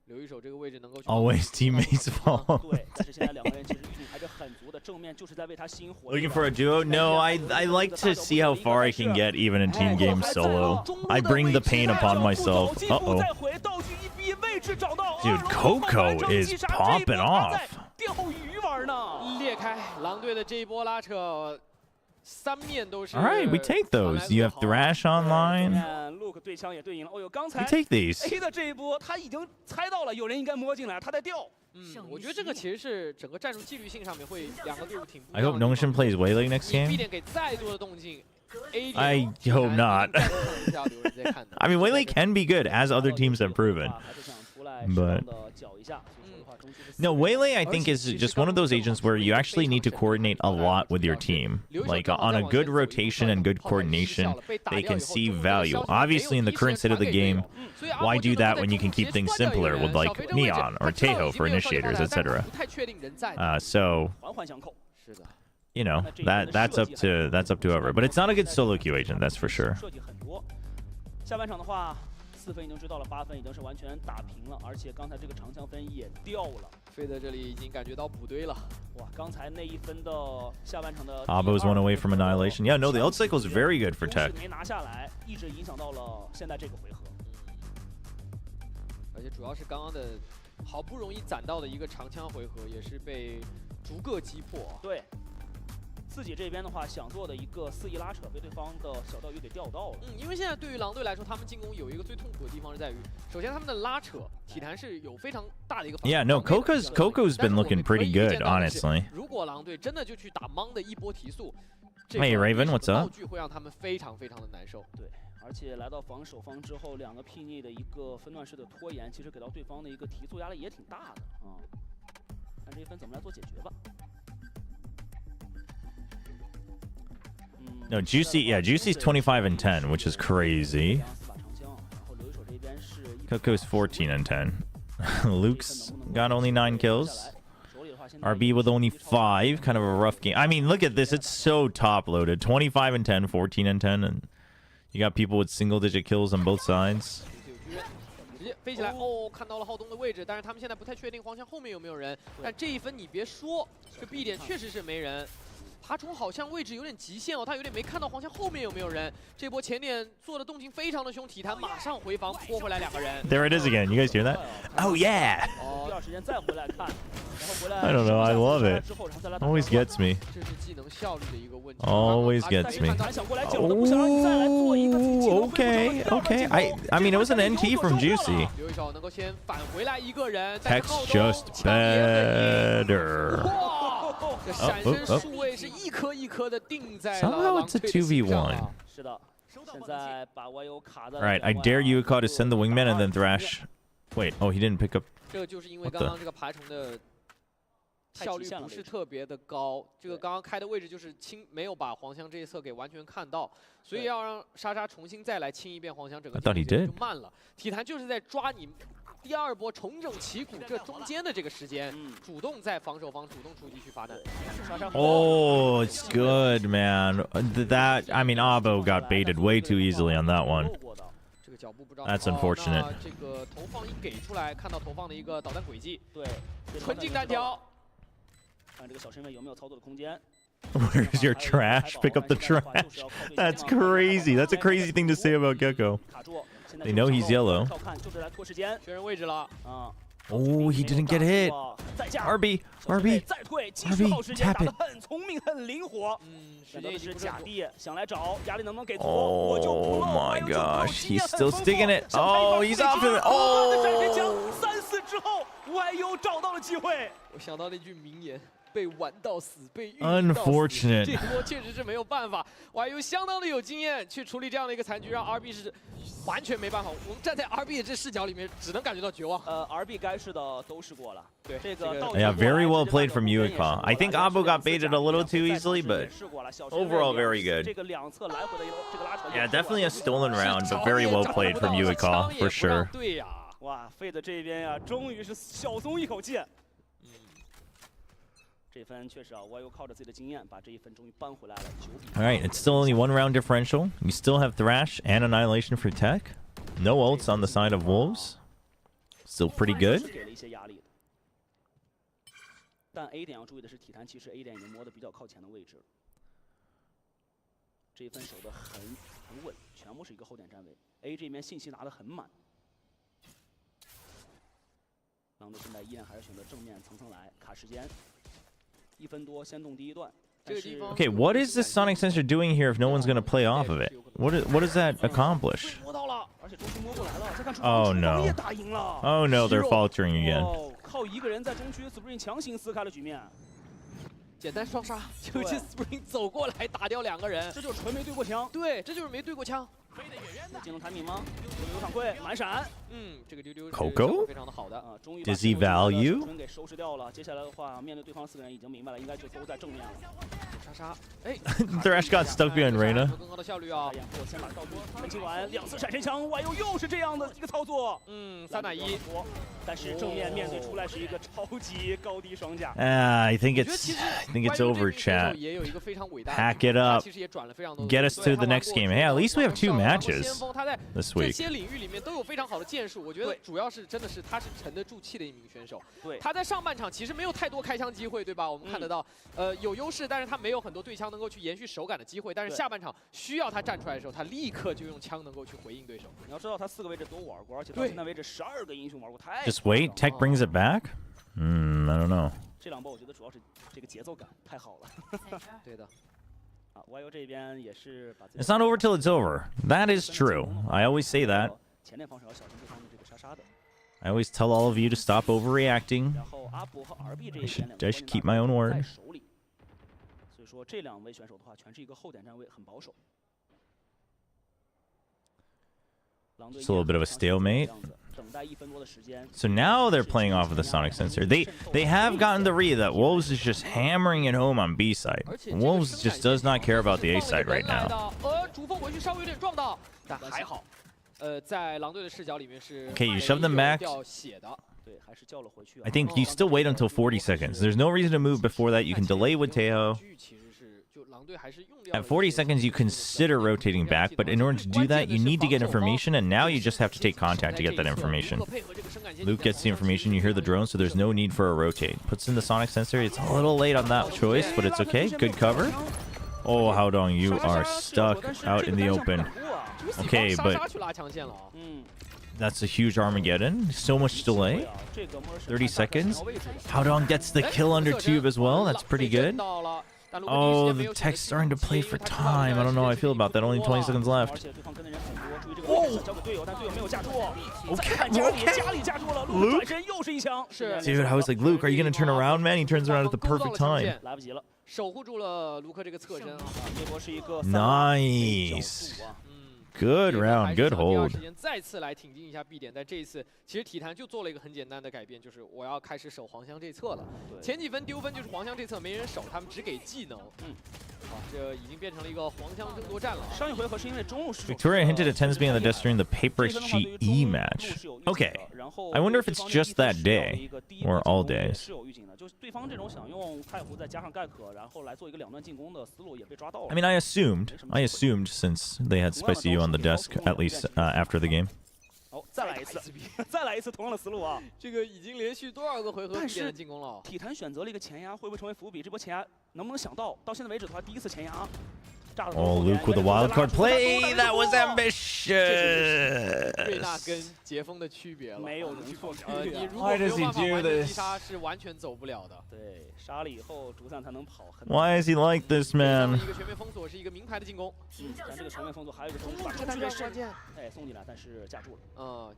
留一手这个位置能够。Always teammates fall. 对，但是现在2个人其实预警还是很足的，正面就是在为他心活。Looking for a duo? No, I like to see how far I can get even in team games solo. I bring the pain upon myself. Uh-oh. Dude, Coco is popping off. 钓鱼玩呢。裂开狼队的这一波拉扯。 3面都是 All right, we take those. You have Thrash online. Luke 对枪也对赢了。哦呦，刚才 We take these. A 的这一波，他已经猜到了有人应该摸进来，他在掉。我觉得这个其实是整个战术纪律性上面会2个队伍挺不一 I 样 hope 的。 Nongshin plays Waylay next B game. 点给再多的动静 I hope not. I mean, Waylay can be good, as other teams have proven. But no, Waylay, I think, is just one of those agents where you actually need to coordinate a lot with your team. Like, on a good rotation and good coordination, they can see value. Obviously, in the current state of the game, why do that when you can keep things simpler with, like, Neon or Teho for initiators, etc.? So, you know, that's up to whoever. But it's not a good solo queue agent, that's for sure. 下半场的话，4分已经追到了8分，已经是完全打平了，而且刚才这个长枪分也掉了。飞德这里已经感觉到补堆了。哇，刚才那1分的下半场的。Abo's one away from annihilation. Yeah, no, the ult cycle is very good for TEC. 没拿下来，一直影响到了现在这个回合。而且主要是刚刚的好不容易攒到的一个长枪回合，也是被逐个击破。对。 自己这边的话，想做的一个肆意拉扯，被对方的小钓鱼给钓到了。因为现在对于狼队来说，他们进攻有一个最痛苦的地方是在于，首先他们的拉扯，体坛是有非常大的一个。Yeah, no, Coco's been looking pretty good, honestly. 如果狼队真的就去打蒙的一波提速， Hey Raven, what's up? 道具会让他们非常非常的难受。对，而且来到防守方之后，2个睥睨的一个分段式的拖延，其实给到对方的一个提速压力也挺大的啊。看这1分怎么来做解决吧。 No, Juicy's 25-10, which is crazy. Coco's 14-10. Luke's got only 9 kills. RB with only 5, kind of a rough game. I mean, look at this, it's so top-loaded. 25-10, 14-10, and you got people with single-digit kills on both sides. 直接飞起来哦，看到了浩东的位置，但是他们现在不太确定黄翔后面有没有人。但这1分你别说，这 B 点确实是没人。 爬虫好像位置有点极限哦，他有点没看到黄翔后面有没有人。这波前点做的动静非常的凶，体坛马上回防拖回来2个人。There it is again. You guys hear that? Oh yeah. I don't know. I love it. Always gets me. 这是技能效率的一个问题。 Always gets me. Oh, okay, okay. I mean, it was an NT from Juicy. 留一手能够先返回来1个人。 TEC's just better. 这闪身数位是一颗一颗的定在了 Somehow 狼 it's a 队的心上 2v1. 啊。是的，现在把 YO 卡在 All right, I dare UCO to send the wingman and then Thrash. Wait, oh, he didn't pick up. 这个就是因为刚刚这个爬虫的效率不是特别的高，这个刚刚开的位置就是没有把黄香这一侧给完全看到，所以要让莎莎重新再来清一遍黄香，整个 I thought he did. 就慢了。体坛就是在抓你第二波重整旗鼓这中间的这个时间，主动在防守方主动出击去发难。 Oh, it's good, man. That, I mean, Abo got baited way too easily on that one. 这个脚步不知道。 That's unfortunate. 这个投放一给出来，看到投放的一个导弹轨迹，对，纯净单挑。 看这个小身位有没有操作的空间。 Where's your trash? Pick up the trash. That's crazy. That's a crazy thing to say about Gecko. They know he's yellow. 确认位置了。 Oh, he didn't get hit. RB, RB, RB, tap it. 很聪明，很灵活。选择的是假地，想来找压力能不能给足。 Oh my gosh, he's still sticking it. Oh, he's off of it. Oh. 3、4之后 ，YU 找到了机会。我想到那句名言。 被玩到死，被遇到死。 Unfortunate. 这一波确实是没有办法。YU 相当的有经验去处理这样的一个残局，让 RB 是完全没办法。我们站在 RB 的这视角里面，只能感觉到绝望。RB 该试的都试过了。对，这个 Yeah, very well played from Ueca. I think Abo got baited a little too easily, but overall very good. 这个两侧来回的这个拉扯。 Yeah, definitely a stolen round, but very well played from Ueca for sure. 对呀，哇，Fade 这边呀，终于是小松一口气。 这分确实啊 ，YU 靠着自己的经验，把这一分终于扳回来了9比。 All right, it's still only one round differential. You still have Thrash and Annihilation for TEC. No ults on the side of Wolves. Still pretty good. 给了一些压力的。但 A 点要注意的是，体坛其实 A 点已经摸得比较靠前的位置了。这一分守得很稳，全部是一个后点站位。A 这边信息拿得很满。狼队现在依然还是选择正面层层来卡时间。 1分多，先动第一段。Okay, what is this Sonic Sensor doing here if no one's gonna play off of it? What does that accomplish? Oh no. Oh no, they're faltering again. 靠一个人在中区 ，Spring 强行撕开了局面。简单双杀，就这 Spring 走过来打掉2个人，这就是纯没对过枪。对，这就是没对过枪。 进入弹屏吗？有反馈，满闪。这个丢丢 Coco 非常的好的啊，终于 Does he value? 给收拾掉了。接下来的话，面对对方4个人已经明白了，应该就都在正面了。莎莎，哎 Thrash got stuck behind Reyna. 更高的效率啊！我先把道具分清完，2次闪身枪，YU 又是这样的一个操作。 3打1，但是正面面对出来是一个超级高低双甲。I think it's over, chat. Pack it up. Get us to the next game. Hey, at least we have 2 matches this week. 这些领域里面都有非常好的建树，我觉得主要是真的是他是沉得住气的一名选手。对，他在上半场其实没有太多开枪机会，对吧？我们看得到，有优势，但是他没有很多对枪能够去延续手感的机会。但是下半场需要他站出来的时候，他立刻就用枪能够去回应对手。你要知道他4个位置都玩过，而且到现在为止12个英雄玩过，太 Just wait, TEC brings it back? I don't know. 这2波我觉得主要是这个节奏感太好了。对的。 YU 这边也是把 It's not over till it's over. That is true. I always say that. 前列防守要小心对方的这个莎莎的。 I always tell all of you to stop overreacting. 然后阿博和 RB 这 I 一 should 边 keep my own word. 手里。所以说这2位选手的话，全是一个后点站位，很保守。 It's a little bit of a stalemate. So now they're playing off of the Sonic Sensor. They have gotten the read that Wolves is just hammering it home on B side. Wolves just does not care about the A side right now. Okay, you shove them back. I think you still wait until 40 seconds. There's no reason to move before that. You can delay with Teho. At 40 seconds, you consider rotating back, but in order to do that, you need to get information, and now you just have to take contact to get that information. Luke gets the information, you hear the drone, so there's no need for a rotate. Puts in the Sonic Sensor. It's a little late on that choice, but it's okay. Good cover. Oh, Haodong, you are stuck out in the open. Okay, but that's a huge Armageddon. So much delay. 30 seconds. Haodong gets the kill under tube as well. That's pretty good. 但如果第一时 Oh, 间没 the 有选择 tech's starting to 去 play 接，因 for 为他知道 time. I 这 don't 段 know. I 时间 feel about that. Only 20 seconds 而 left. 且对方跟的人很多，注意这个位置，交给队友，但队友没有架住。再看家里架住了，路转身又是一枪。是 Dude, I was like, Luke, are you gonna turn around, man? He turns around at the perfect time. 来不及了，守护住了卢克这个侧身啊。这波是一个 Nice. 嗯， Good 这个 round. 还是 Good 想第二 hold. 时间再次来挺进一下 B 点，但这一次其实体坛就做了一个很简单的改变，就是我要开始守黄香这侧了。前几分丢分就是黄香这侧没人守，他们只给技能。啊，这已经变成了一个黄香争夺战了。上一回合是因为中路失手。 Victoria hinted at Tens being on the desk during the Paper GE match. Okay. I wonder if it's just that day or all days. 是有预警的，就是对方这种想用太湖再加上盖可，然后来做一个两段进攻的思路也被抓到了。 I mean, I assumed since they had Spicy U on the desk, at least after the game. 好，再来一次，再来一次同样的思路啊！这个已经连续多少个回合 B 点的进攻了？体坛选择了一个前压，会不会成为伏笔？这波前压能不能想到？到现在为止的话，第一次前压。 Oh, Luke with a wild card play. That was 瑞 ambitious. 纳跟杰锋的区别了。没有容错。你如果没有办法完成击杀，是完全走不了的。对，杀了以后主散才能跑。 Why is he like this, man? 一个全面封锁是一个名牌的进攻。但这个全面封锁还有一个中路把中路关键，哎，送进来，但是架住了。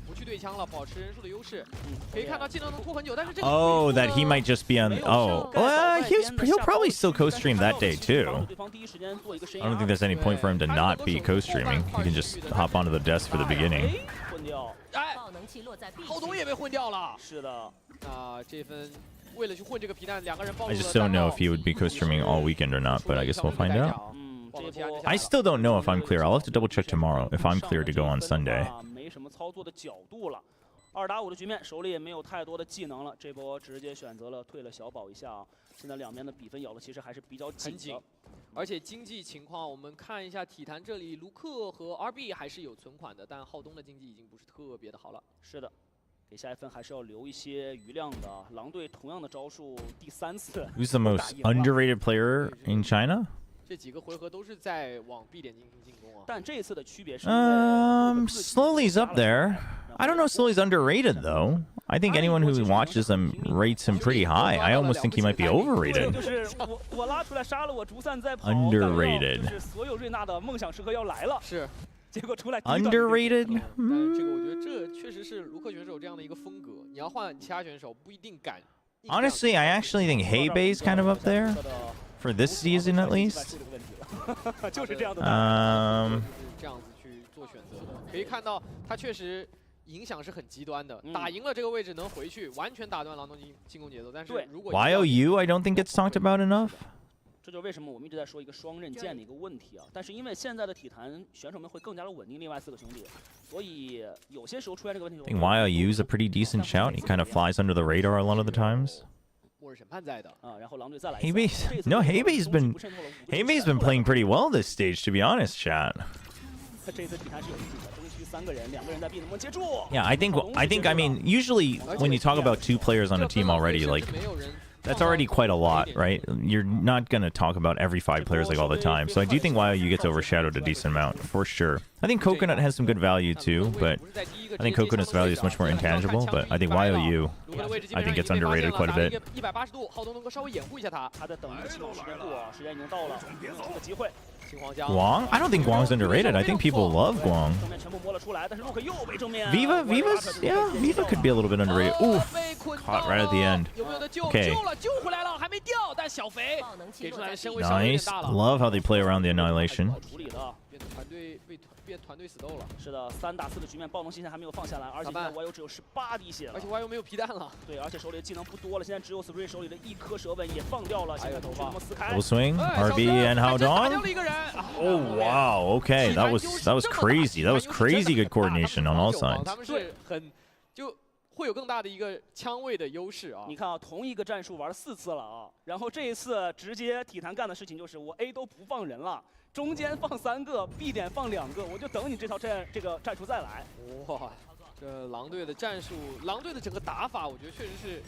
不去对枪了，保持人数的优势。可以看到技能能拖很久，但是这个 Oh, that he might just be on. Oh, he'll probably still co-stream that day too. I don't think there's any point for him to not be co-streaming. He can just hop onto the desk for the beginning. 哎，浩东也被混掉了。是的。这分为了去混这个皮蛋，两个人暴露 I 了。 just don't know if he would be co-streaming all weekend or not, but I guess we'll find out. I still don't know if I'm clear. I'll have to double check tomorrow if I'm clear to go on Sunday. 没什么操作的角度了。2打5的局面，手里也没有太多的技能了，这波直接选择了退了小保一下啊。现在两边的比分咬的其实还是比较紧的。 而且经济情况，我们看一下体坛这里，卢克和 RB 还是有存款的，但浩东的经济已经不是特别的好了。是的，给下一分还是要留一些余量的。狼队同样的招数，第3次。 Who's the most underrated player in China? 这几个回合都是在往 B 点进行进攻啊。但这一次的区别是，Slowly's up there. I don't know if Slowly's underrated though. I think anyone who watches him rates him pretty high. I almost think he might be overrated. Underrated. Underrated? 这个我觉得这确实是卢克选手这样的一个风格。你要换其他选手，不一定敢。Honestly, I actually think Heibei's kind of up there for this season at least. 这样子去做选择的，可以看到他确实影响是很极端的。打赢了这个位置能回去，完全打断狼队进攻节奏。但是如果 YOU, I don't think it's talked about enough. 这就是为什么我们一直在说一个双刃剑的一个问题啊。但是因为现在的体坛选手们会更加的稳定，另外4个兄弟，所以有些时候出现这个问题。I think YOU's a pretty decent shout. He kind of flies under the radar a lot of the times. 我是审判在的啊，然后狼队再来。Heibei's been playing pretty well this stage, to be honest, chat. 这次体坛是有意思的，中区3个人，2个人在 B 能不能接住 Yeah, I mean, usually when you talk about 2 players on a team already, like, that's already quite a lot, right? You're not going to talk about every 5 players like all the time. So I do think YOU gets overshadowed a decent amount, for sure. I think Coconut has some good value too, but I think Coconut's value is much more intangible, but I think YOU, I think gets underrated quite a bit. 180度，浩东能够稍微掩护一下他。他在等一个起跑时间过，时间已经到了，有个机会。 Guang? I don't think Guang's underrated. I think people love Guang. Viva could be a little bit underrated. Oof, caught right at the end. Okay. Nice. Love how they play around the annihilation. 变团队死斗了。是的，3打4的局面，暴龙现在还没有放下来，而且现在 YOU 只有18滴血了，而且 YOU 没有皮蛋了。对，而且手里的技能不多了，现在只有 Spray 手里的1颗蛇纹也放掉了，现在头发撕开。Double swing, RB and Haodong. Oh wow, okay, that was crazy. That was crazy good coordination on all sides. 他们是很就会有更大的一个枪位的优势啊。你看啊，同一个战术玩了4次了啊，然后这一次直接体坛干的事情就是我 A 都不放人了。 中间放3个 ，B 点放2个，我就等你这个战术再来。哇，这狼队的战术，狼队的整个打法，我觉得确实是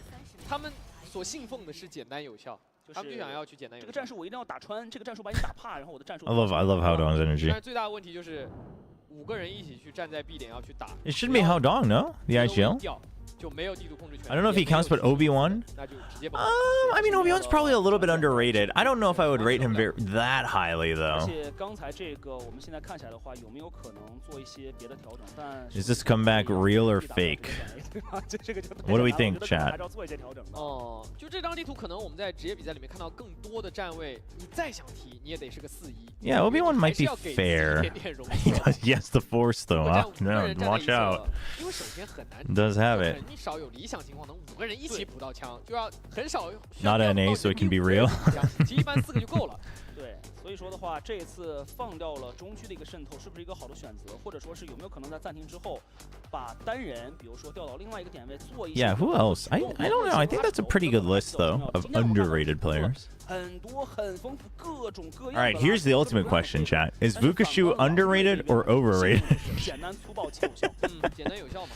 他们所信奉的是简单有效，他们就想要去简单有效。这个战术我一定要打穿，这个战术把你打怕，然后我的战术。I love Haodong's energy. 但是最大的问题就是5个人一起去站在 B 点要去打。 It should be Haodong, no? The IGL. 就没有地图控制权。 I don't know if he counts, but Obi-Wan. 那就直接把 I mean, Obi-Wan's probably a little bit underrated. I don't know if I would rate him that highly 而 though. 且刚才这个我们现在看起来的话，有没有可能做一些别的调整？但 Is this comeback real or fake? 这个就 What do we think, 我觉得可能 chat? 还是要做一些调整的。哦，就这张地图，可能我们在职业比赛里面看到更多的站位，你再想提，你也得是个4-1。 Yeah, Obi-Wan might be 还是要给自己 fair. 一点点容 He 错 does, he has the Force though, 我 huh? 站5个 No, 人站在 watch 一侧 out. 因为首先很难 Does have 造 it. 成你少有理想情况能5个人一起补到枪，就要很少。 Not NA, so it can be real. 其实一般4个就够了。对，所以说的话，这一次放掉了中区的一个渗透，是不是一个好的选择？或者说是有没有可能在暂停之后，把单人，比如说调到另外一个点位做一些 Yeah, who else? I don't know. I think that's a pretty good list though of underrated players. 很多很丰富各种各样的。 All right, here's the ultimate question, chat. Is Vukashu underrated or overrated? 简单粗暴且有效。简单有效嘛。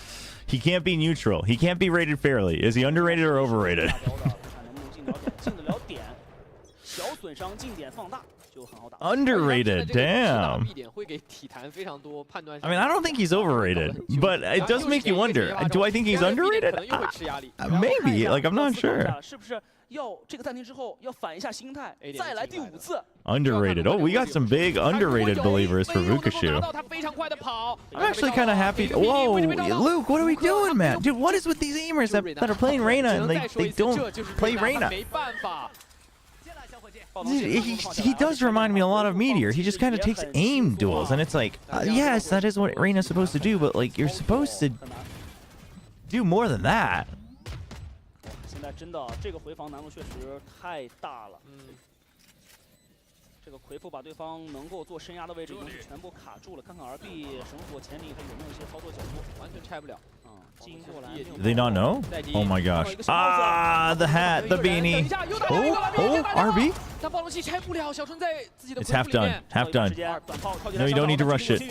He can't be neutral. He can't be rated fairly. Is he underrated or overrated? 看能不能进得了点，小损伤进点放大就很好打。 Underrated, damn. 必点会给体坛非常多判断。 I mean, I don't think he's overrated, but it does make you wonder. Do I think he's underrated? Maybe. Like, I'm not sure. 是不是要这个暂停之后要反一下心态，再来第5次？ Underrated. Oh, we got some big underrated believers for Vukashu. 他非常快的跑。 I'm actually kind of happy. Whoa, Luke, what are we doing, man? Dude, what is with these aimers that are playing Reyna and they don't play Reyna? 没办法。 Dude, he does remind me a lot of Meteor. He just kind of takes aim duels, and it's like, yes, that is what Reyna's supposed to do, but like you're supposed to do more than that. 现在真的这个回防难度确实太大了。这个回复把对方能够做深压的位置已经是全部卡住了。看看 RB 绳索前里他有没有一些操作角度，完全拆不了。 进过来。 Do they not know? Oh my gosh. Ah, the hat, the beanie. Oh, RB? 但暴龙系拆不了，小春在自己的 It's half done. Half done. No, you don't need to rush it.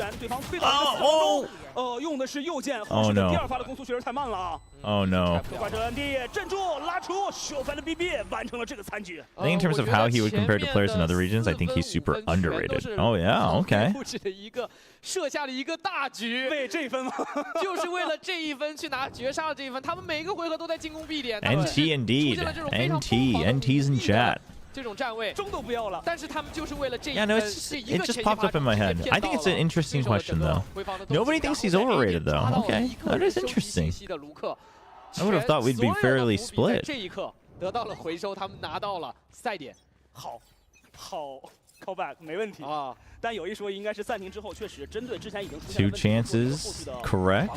Oh, 用的是右键， Oh no. 第2发的攻速确实太慢了。 Oh no. 快车 ND 镇住，拉出秀才的 BB， 完成了这个残局。 I think in terms of how he would compare to players in other regions, I think he's super underrated. Oh yeah, okay. 布置的一个设下了一个大局，为这一分吗？就是为了这一分去拿绝杀的这一分，他们每个回合都在进攻 B 点。 NT indeed. NT's in chat. 这种站位中都不要了，但是他们就是为了这一 Yeah, 分。 no, it just popped up in my head. I think it's an interesting question though. Nobody thinks he's overrated though. Okay, that is interesting. I would have thought we'd be fairly split. 这一刻得到了回收，他们拿到了赛点。好 callback 没问题啊。但有一说应该是暂停之后，确实针对之前已经出现 Two chances, correct?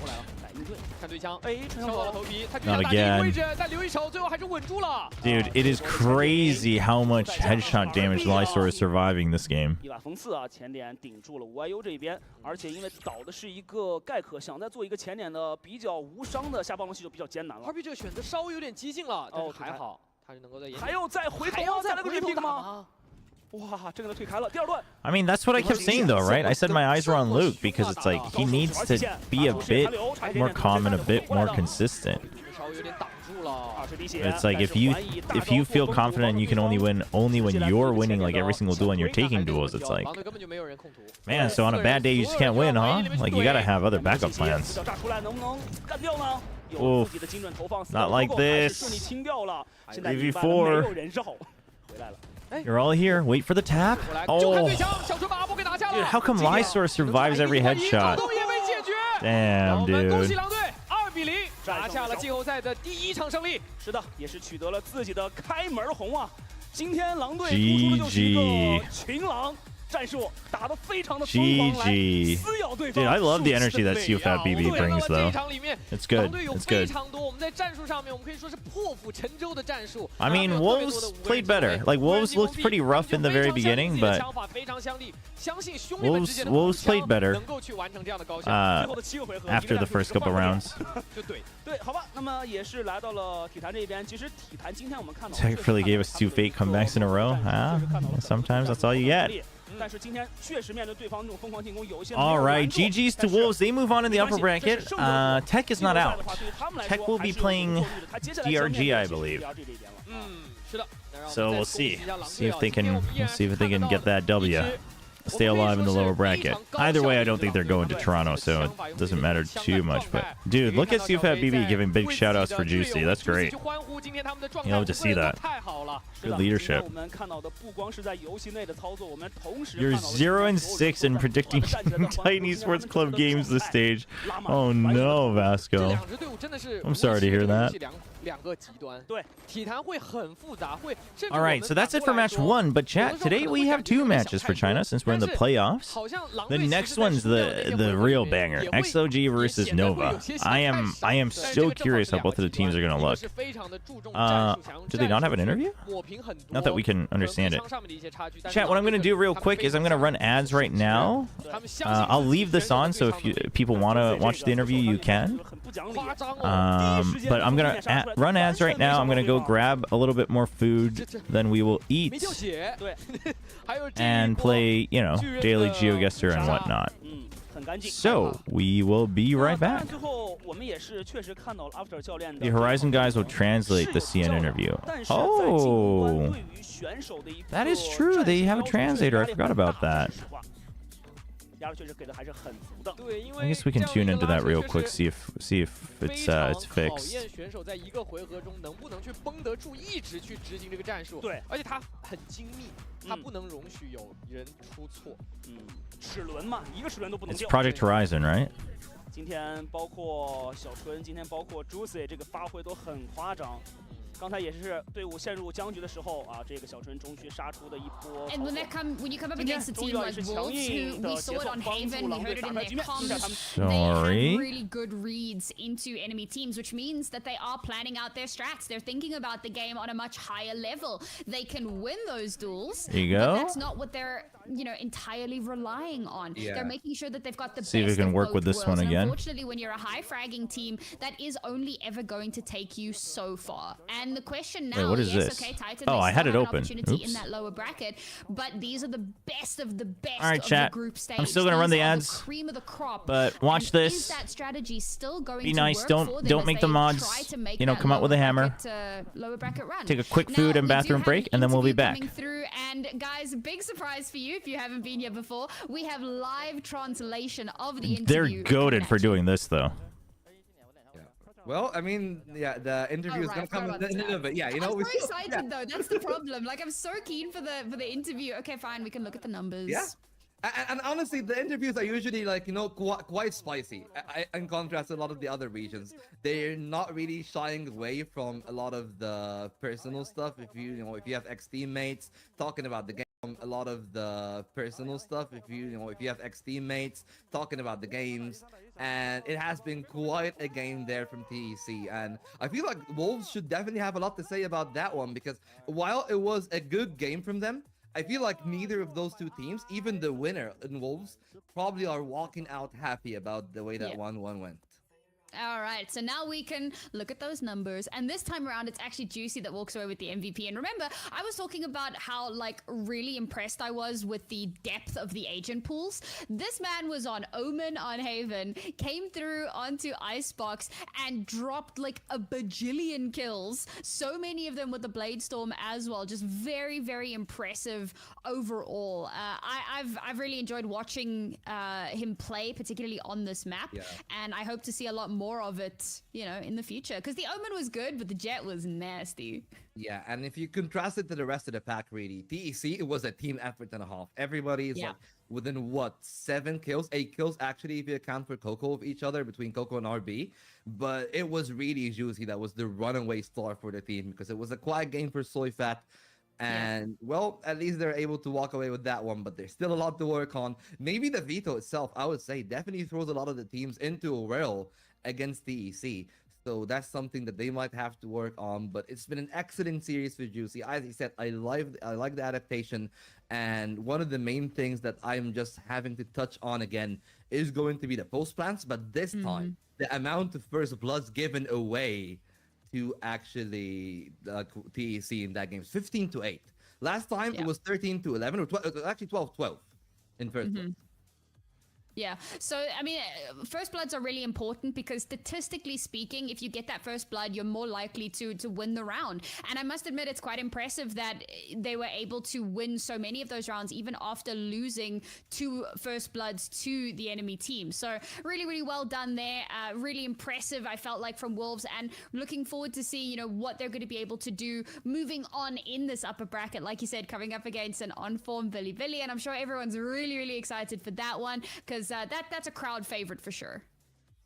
看对枪，哎，穿到了头皮，他 Not again. 位置，再留一手，最后还是稳住了。 Dude, it is crazy how much headshot damage Lysor is surviving this game. 一把封刺啊，前点顶住了5IU 这边，而且因为倒的是一个盖克，想再做一个前点的比较无伤的下暴龙系就比较艰难了。RB 这个选择稍微有点激进了，但是还好，他是能够在还要再回头，再来个 repick 吗？ 哇，这个他退开了，第2段。 I mean, that's what I kept saying though, right? I said my eyes were on Luke because it's like he needs to be a bit more calm and a bit more consistent. It's like if you feel confident you can only win when you're winning like every single duel and you're taking duels, it's like, man, so on a bad day you just can't win, huh? Like you gotta have other backup plans. Oof, not like this. 3v4. You're all here. Wait for the tap. Oh, dude, how come Lysor survives every headshot? Damn, dude. 2-0，拿下了季后赛的第1场胜利。是的，也是取得了自己的开门红啊！今天狼队突出的就是一个群狼战术，打得非常的疯狂，来撕咬对方。 Dude, I love the energy that CFAT BB brings though. It's good. 狼队有 It's 非 good. 常多，我们在战术上面，我们可以说是破釜沉舟的战术。 I mean, Wolves played better. Like Wolves looked pretty rough in the very beginning, but Wolves played better after the first couple rounds. 对，好吧，那么也是来到了体坛这边。其实体坛今天我们看到 Tech really gave us 2 fake comebacks in a row. Sometimes that's all you get. 但是今天确实面对对方这种疯狂进攻，有一些 All right, GG's to Wolves. They move on in the upper bracket. Tech is not out. Tech will be playing DRG, I believe. So we'll see. See if they can get that W. stay alive in the lower bracket. Either way, I don't think they're going to Toronto, so it doesn't matter too much. But dude, look at Sufat BB giving big shout outs for Juicy. That's great. You love to see that. Good leadership. You're 0-6 in predicting Titan Esports Club games this stage. Oh no, Vasco. I'm sorry to hear that. All right, so that's it for match 1. But chat, today we have 2 matches for China since we're in the playoffs. The next one's the real banger, XLG versus Nova. I am so curious how both of the teams are gonna look. Do they not have an interview? Not that we can understand it. Chat, what I'm gonna do real quick is I'm gonna run ads right now. I'll leave this on, so if people want to watch the interview, you can. But I'm gonna run ads right now. I'm gonna go grab a little bit more food, then we will eat and play, you know, daily GeoGuessr and whatnot. So we will be right back. The Horizon guys will translate the CN interview. Oh, that is true. They have a translator. I forgot about that. I guess we can tune into that real quick, see if it's fixed. It's Project Horizon, right? 今天包括小纯，今天包括 Juicy 这个发挥都很夸张。刚才也是队伍陷入僵局的时候啊，这个小纯中区杀出的一波。And when you come up against a team like Wolves, who we saw it on Haven, we heard it in their comms, they have really good reads into enemy teams, which means that they are planning out their strats. They're thinking about the game on a much higher level. They can win those duels. There you go. But that's not what they're, you know, entirely relying on. Yeah. They're making sure that they've got the See if best we can of work both with this worlds. one And again. Unfortunately, when you're a high fragging team, that is only ever going to take you so far. And the question now, Wait, what is yes, this? okay, Titan, Oh, they I had still it have an open. opportunity in Oops. that lower bracket, but these are the best of the best All right, of chat. the group stage. I'm still gonna run the These are ads, cream of the crop. but watch And this. Is that strategy still going Be to nice. work Don't- for them don't as make the they mods, try to make you know, that come out with a lower hammer. lower bracket run? Take a quick Now, food and we do bathroom have break, an and then we'll be interview back. coming through, and guys, big surprise for you if you haven't been here before. We have live translation of the They're interview. goated for doing this, though. Well, I mean, yeah, the interview is right, gonna come forgot in a about little bit. Yeah, you know, I'm we so still- excited though. That's the problem. Like, I'm so keen for the interview. Okay, fine. We can look at the numbers. Yeah. And honestly, the interviews are usually like, you know, quite spicy. In contrast to a lot of the other regions, they're not really shying away from a lot of the personal stuff. If you have ex-teammates talking about the game, a lot of the personal stuff. If you have ex-teammates talking about the games, and it has been quite a game there from TEC. And I feel like Wolves should definitely have a lot to say about that one, because while it was a good game from them, I feel like neither of those two teams, even the winner in Wolves, probably are walking out happy about the way that 1-1 went. All right, so now we can look at those numbers, and this time around it's actually Juicy that walks away with the MVP. And remember, I was talking about how like really impressed I was with the depth of the agent pools. This man was on Omen on Haven, came through onto Icebox and dropped like a bajillion kills, so many of them with the Blade Storm as well. Just very, very impressive overall. I've really enjoyed watching him play, particularly on this map, and I hope to see a lot more of it, you know, in the future, because the Omen was good, but the Jet was nasty. Yeah, and if you contrast it to the rest of the pack, really, TEC, it was a team effort and a half. Everybody is like within what, 7 kills, 8 kills actually, if you account for Coco of each other, between Coco and RB. But it was really Juicy that was the runaway star for the team, because it was a quiet game for Soyfat. And well, at least they're able to walk away with that one, but there's still a lot to work on. Maybe the veto itself, I would say, definitely throws a lot of the teams into a whirl against TEC. So that's something that they might have to work on. But it's been an excellent series for Juicy. As he said, I like the adaptation. And one of the main things that I'm just having to touch on again is going to be the post plants. But this time, the amount of first bloods given away to actually TEC in that game, 15-8. Last time it was 13-11, or actually 12-12 in first place. Yeah. So, I mean, first bloods are really important because statistically speaking, if you get that first blood, you're more likely to win the round. And I must admit, it's quite impressive that they were able to win so many of those rounds, even after losing 2 first bloods to the enemy team. So really, really well done there. Really impressive, I felt like, from Wolves, and looking forward to see, you know, what they're going to be able to do moving on in this upper bracket. Like you said, coming up against an on-form Billy, and I'm sure everyone's really, really excited for that one because that's a crowd favorite for sure.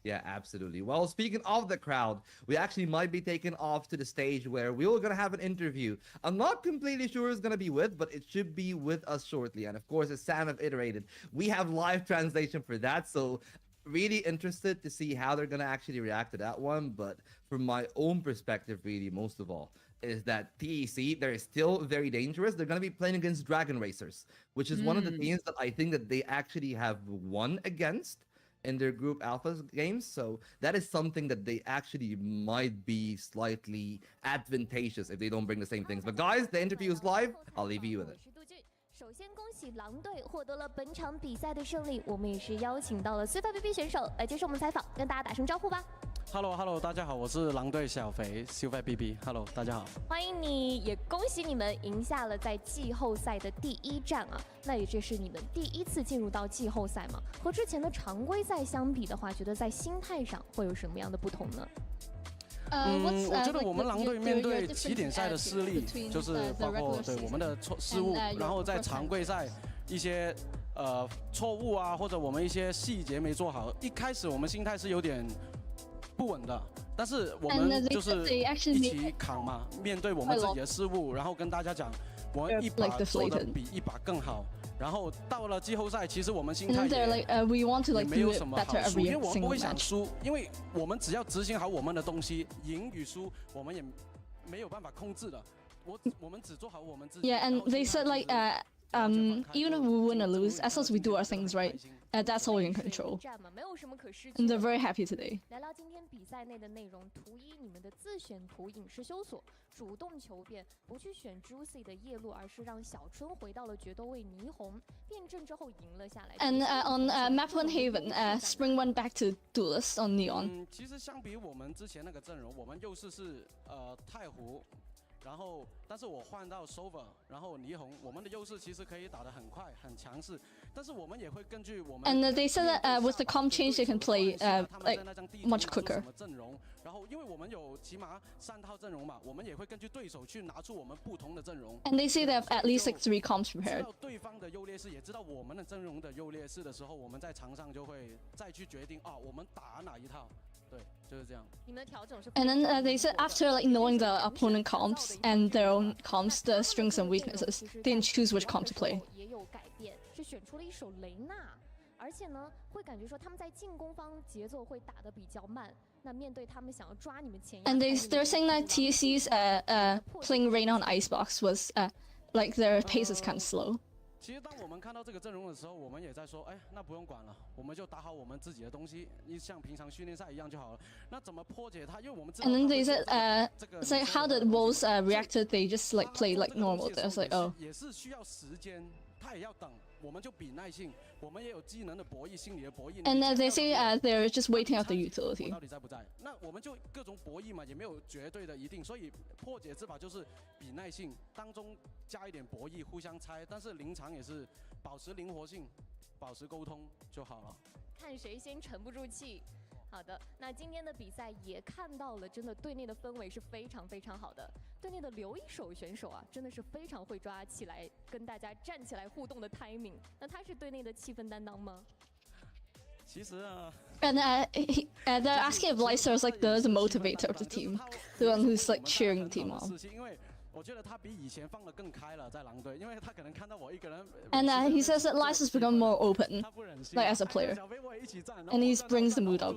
Yeah, absolutely. Well, speaking of the crowd, we actually might be taken off to the stage where we're going to have an interview. I'm not completely sure who's going to be with, but it should be with us shortly. And of course, as Sam have iterated, we have live translation for that. So really interested to see how they're going to actually react to that one. But from my own perspective, really, most of all, is that TEC, they're still very dangerous. They're going to be playing against Dragon Racers, which is one of the teams that I think that they actually have won against in their group alpha games. So that is something that they actually might be slightly advantageous if they don't bring the same things. But guys, the interview is live. I'll leave you with it. 首先恭喜狼队获得了本场比赛的胜利，我们也是邀请到了CFBB 选手来接受我们采访，跟大家打声招呼吧。Hello， 大家好，我是狼队小肥 CFBB。Hello， 大家好，欢迎你，也恭喜你们赢下了在季后赛的第1战啊！那也这是你们第1次进入到季后赛嘛？和之前的常规赛相比的话，觉得在心态上会有什么样的不同呢？我觉得我们狼队面对起点赛的失利，就是包括对我们的失误，然后在常规赛一些错误啊，或者我们一些细节没做好，一开始我们心态是有点不稳的，但是我们就是一起扛嘛，面对我们自己的失误，然后跟大家讲，我们一把做的比一把更好。然后到了季后赛，其实我们心态也没有什么好输，因为我们不会想输，因为我们只要执行好我们的东西，赢与输我们也没有办法控制的。我们只做好我们自己。Yeah, and they said like even if we win or lose, as long as we do our things right, that's all we can control. And they're very happy today. 聊聊今天比赛内的内容，图一你们的自选图影视修索，主动求变，不去选 Juicy 的夜路，而是让小春回到了决斗位霓虹，辩证之后赢了下来。And on Map 1 Haven, Spring went back to Duelist on Neon. 其实相比我们之前那个阵容，我们优势是太湖。然后，但是我换到 Sova， 然后霓虹，我们的优势其实可以打得很快、很强势，但是我们也会根据我们。And they said that with the comp change, they can play like much quicker. 阵容，然后因为我们有起码3套阵容嘛，我们也会根据对手去拿出我们不同的阵容。And they say they have at least like 3 comps prepared. 知道对方的优劣势，也知道我们的阵容的优劣势的时候，我们在场上就会再去决定我们打哪一套。对，就是这样。你们的调整是。And then they said after like knowing the opponent comps and their own comps, the strengths and weaknesses, they can choose which comp to play. 也有改变，是选出了一手雷娜，而且呢，会感觉说他们在进攻方节奏会打得比较慢。那面对他们想要抓你们前沿。And they're saying that TEC's playing Reina on Icebox was like their pace is kind of slow. 其实当我们看到这个阵容的时候，我们也在说，那不用管了，我们就打好我们自己的东西，像平常训练赛一样就好了。那怎么破解它？因为我们知道。And then they said, it's like how the Wolves reacted. They just like played like normal. They was like, oh. 也是需要时间，他也要等，我们就比耐性，我们也有技能的博弈、心理的博弈。And they say they're just waiting out the utility. 到底在不在？那我们就各种博弈嘛，也没有绝对的一定，所以破解之法就是比耐性，当中加一点博弈，互相猜，但是临场也是保持灵活性，保持沟通就好了。看谁先沉不住气。好的，那今天的比赛也看到了，真的队内的氛围是非常非常好的。队内的留一手选手啊，真的是非常会抓起来跟大家站起来互动的 timing。那他是队内的气氛担当吗？其实啊。And they're asking if Lysa is like the motivator of the team, the one who's like cheering the team on. 因为我觉得他比以前放得更开了，在狼队，因为他可能看到我一个人。And he says that Lysa's become more open, like as a player. And he brings the mood up.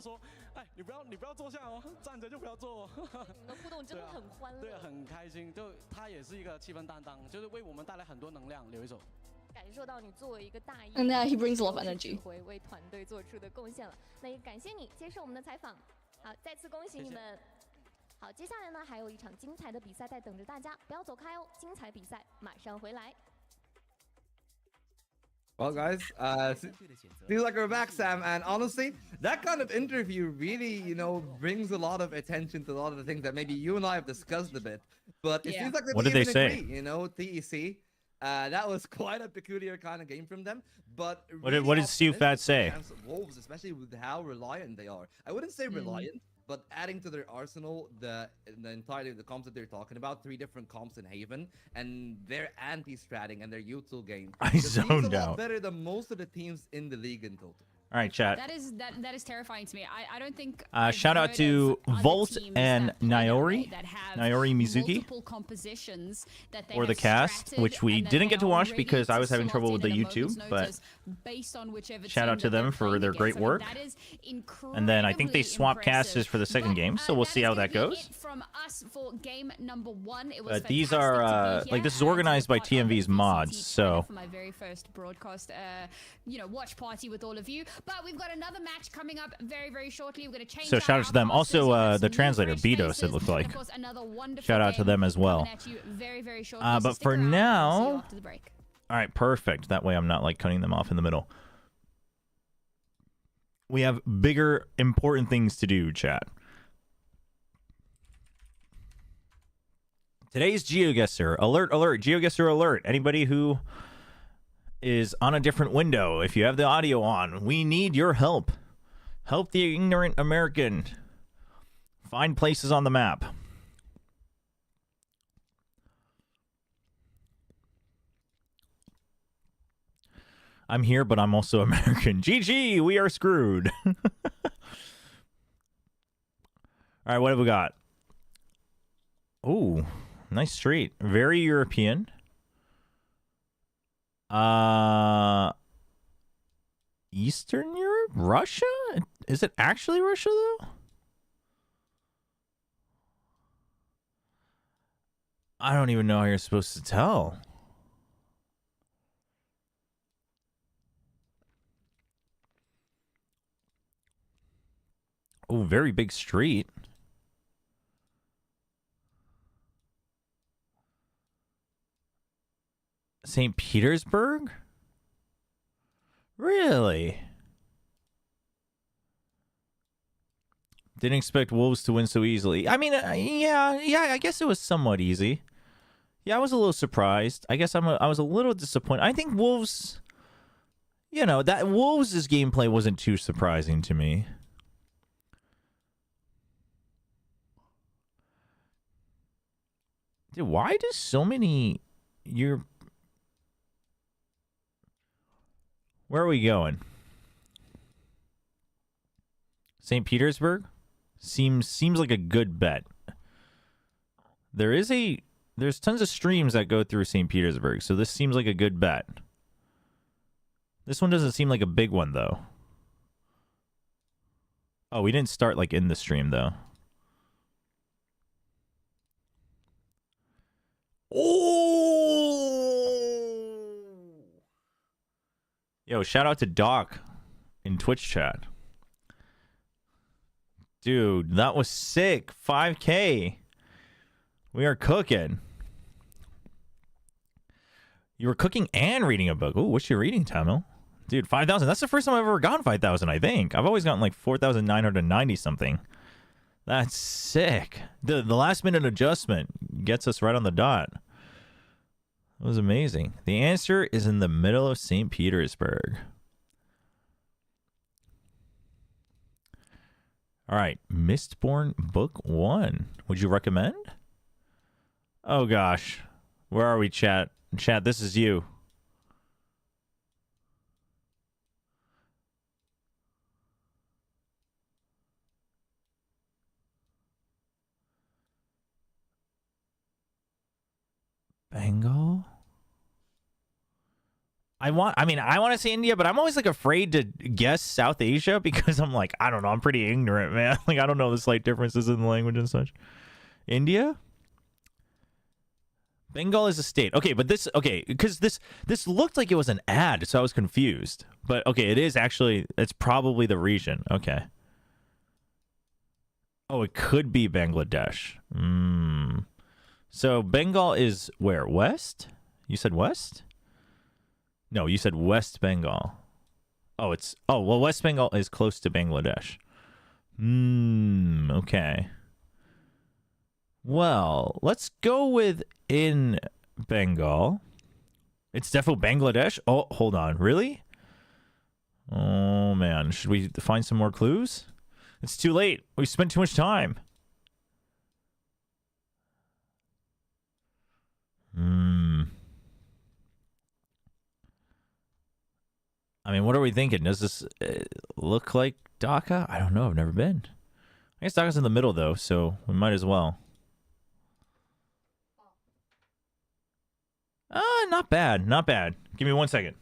你不要坐下哦，站着就不要坐哦。你们的互动真的很欢乐。对，很开心。就他也是一个气氛担当，就是为我们带来很多能量。留一手。感受到你作为一个大一， And he brings a lot of energy. 为团队做出的贡献了。那也感谢你接受我们的采访。好，再次恭喜你们。好，接下来呢还有一场精彩的比赛在等着大家，不要走开哦！精彩比赛马上回来。Well, guys, feels like we're back, Sam. And honestly, that kind of interview really, brings a lot of attention to a lot of the things that maybe you and I have discussed a bit. But it seems like What did they say? Agree, TEC. That was quite a peculiar kind of game from them. But What did Stu Fat say? Wolves, especially with how reliant they are. I wouldn't say reliant, but adding to their arsenal the entirety of the comps that they're talking about, 3 different comps in Haven, and their anti-stratting and their util game. I zoned a lot out. better than most of the teams in the league in total. All right, chat. That is terrifying to me. I don't think. Shout out to Volt and Naori Mizuki, multiple compositions that they or the have cast, stratted which we and that didn't they get to are watch ready because I was to having trouble slot with the in at a YouTube. moment's But notice based on whichever shout team out to that they're them for playing their great against. I mean, work. that is And then I think they incredibly swap casters impressive. for the second game, so we'll see how that gonna be goes. it from us for game number 1. It was But these fantastic are to be like here this is and to organized be by part of the TMV's VCT mods, so for my very first broadcast, watch party with all of you. But we've got another match coming up very, very shortly. We're going to change. so shout out to them. Also, the translator Betos, it looked like. Shout out to them as well. Very, very shortly. But for now, all right, perfect. That way I'm not like cutting them off in the middle. We have bigger, important things to do, chat. Today's GeoGuessr. Alert, alert, GeoGuessr alert. Anybody who is on a different window, if you have the audio on, we need your help. Help the ignorant American find places on the map. I'm here, but I'm also American. GG, we are screwed. All right, what have we got? Ooh, nice street. Very European. Eastern Europe? Russia? Is it actually Russia, though? I don't even know how you're supposed to tell. Oh, very big street. St. Petersburg? Really? Didn't expect Wolves to win so easily. I mean, yeah, I guess it was somewhat easy. Yeah, I was a little surprised. I guess I was a little disappointed. I think Wolves, that Wolves' gameplay wasn't too surprising to me. Dude, why do so many... Where are we going? St. Petersburg? Seems like a good bet. There's tons of streams that go through St. Petersburg, so this seems like a good bet. This one doesn't seem like a big one, though. Oh, we didn't start, like, in the stream, though. Oh! Yo, shout out to Doc in Twitch chat. Dude, that was sick. 5K. We are cooking. You were cooking and reading a book. Ooh, what's you reading, Tamil? Dude, 5,000. That's the first time I've ever gotten 5,000, I think. I've always gotten like 4,990 something. That's sick. The last minute adjustment gets us right on the dot. That was amazing. The answer is in the middle of St. Petersburg. All right. Mistborn Book 1. Would you recommend? Oh, gosh. Where are we, chat? Chat, this is you. Bengal? I want to say India, but I'm always like afraid to guess South Asia because I'm like, I don't know, I'm pretty ignorant, man. Like, I don't know the slight differences in the language and such. India? Bengal is a state. Okay, but because this looked like it was an ad, so I was confused. But okay, it's probably the region. Okay. Oh, it could be Bangladesh. So Bengal is where? West? You said west? No, you said West Bengal. Oh, well, West Bengal is close to Bangladesh. Okay. Well, let's go with in Bengal. It's definitely Bangladesh. Oh, hold on. Really? Oh, man. Should we find some more clues? It's too late. We spent too much time. I mean, what are we thinking? Does this look like Dhaka? I don't know. I've never been. I guess Dhaka's in the middle, though, so we might as well. Not bad. Not bad. Give me 1 second.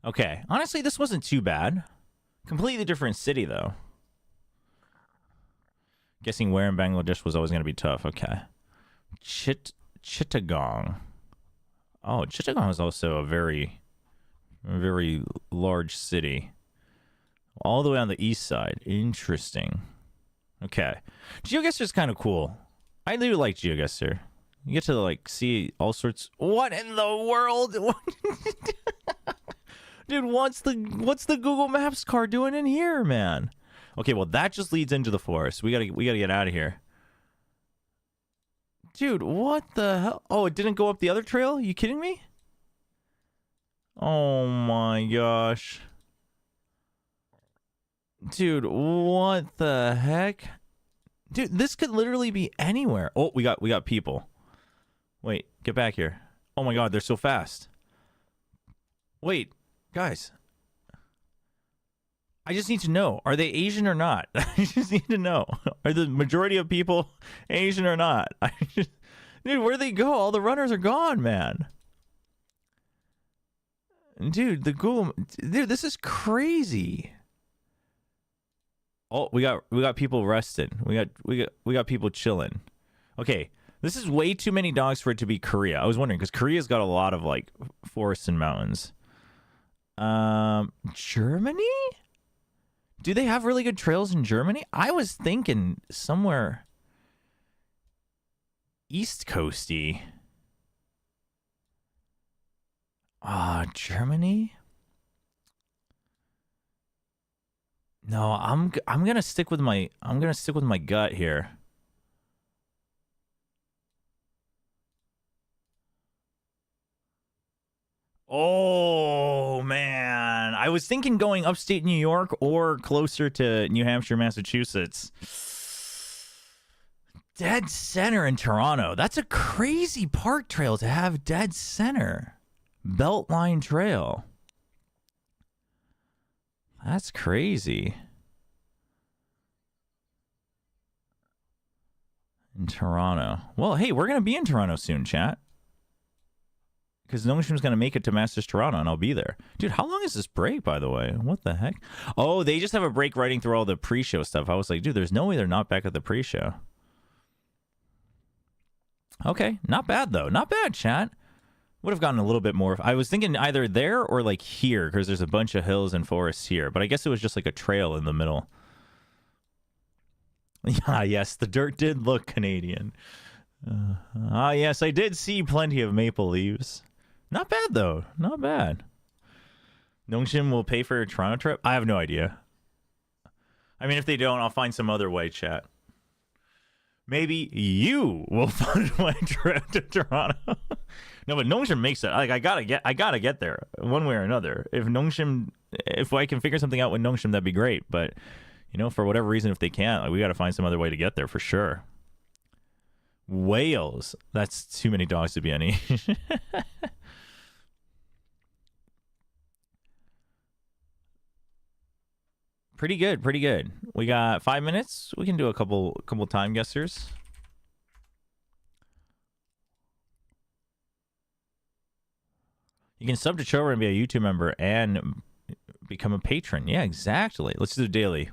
Okay. Honestly, this wasn't too bad. Completely different city, though. Guessing where in Bangladesh was always going to be tough. Okay. Chittagong. Oh, Chittagong is also a very, very large city. All the way on the east side. Interesting. Okay. GeoGuessr is kind of cool. I do like GeoGuessr. You get to, like, see all sorts... What in the world? Dude, what's the Google Maps car doing in here, man? Okay, well, that just leads into the forest. We gotta get out of here. Dude, what the hell? Oh, it didn't go up the other trail? You kidding me? Oh my gosh. Dude, what the heck? Dude, this could literally be anywhere. Oh, we got people. Wait, get back here. Oh my god, they're so fast. Wait, guys. I just need to know, are they Asian or not? I just need to know. Are the majority of people Asian or not? Dude, where'd they go? All the runners are gone, man. Dude, dude, this is crazy. Oh, we got people rested. We got people chilling. Okay, this is way too many dogs for it to be Korea. I was wondering because Korea's got a lot of like forests and mountains. Germany? Do they have really good trails in Germany? I was thinking somewhere East Coasty. Germany? No, I'm gonna stick with my gut here. Oh man, I was thinking going upstate New York or closer to New Hampshire, Massachusetts. Dead center in Toronto. That's a crazy park trail to have dead center. Beltline Trail. That's crazy. In Toronto. Well, hey, we're going to be in Toronto soon, chat. Because Nongshim's going to make it to Masters Toronto, and I'll be there. Dude, how long is this break, by the way? What the heck? Oh, they just have a break writing through all the pre-show stuff. I was like, dude, there's no way they're not back at the pre-show. Okay, not bad, though. Not bad, chat. Would have gotten a little bit more. I was thinking either there or like here, because there's a bunch of hills and forests here. But I guess it was just like a trail in the middle. Yeah, yes, the dirt did look Canadian. Yes, I did see plenty of maple leaves. Not bad, though. Not bad. Nongshim will pay for your Toronto trip? I have no idea. I mean, if they don't, I'll find some other way, chat. Maybe you will fund my trip to Toronto. No, but Nongshim makes it. Like I gotta get there one way or another. If I can figure something out with Nongshim, that'd be great. But you know, for whatever reason, if they can't, like, we gotta find some other way to get there for sure. Wales. That's too many dogs to be any. Pretty good, pretty good. We got 5 minutes. We can do a couple time guessers. You can sub to Chobra and be a YouTube member and become a patron. Yeah, exactly. Let's do the daily.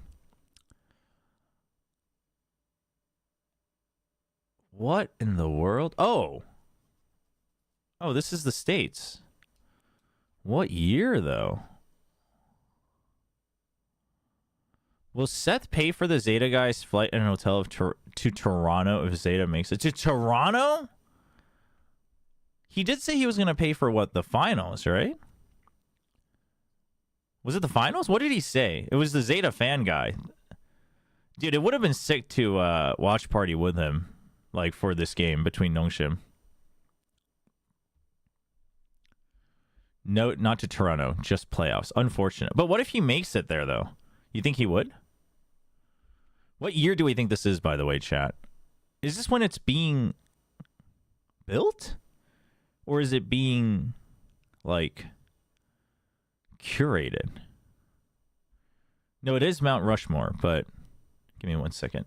What in the world? Oh, this is the States. What year, though? Will Seth pay for the Zeta guy's flight and hotel to Toronto if Zeta makes it to Toronto? He did say he was going to pay for what, the finals, right? Was it the finals? What did he say? It was the Zeta fan guy. Dude, it would have been sick to watch party with him, like, for this game between Nongshim. No, not to Toronto, just playoffs. Unfortunate. But what if he makes it there, though? You think he would? What year do we think this is, by the way, chat? Is this when it's being built? Or is it being, like, curated? No, it is Mount Rushmore, but give me 1 second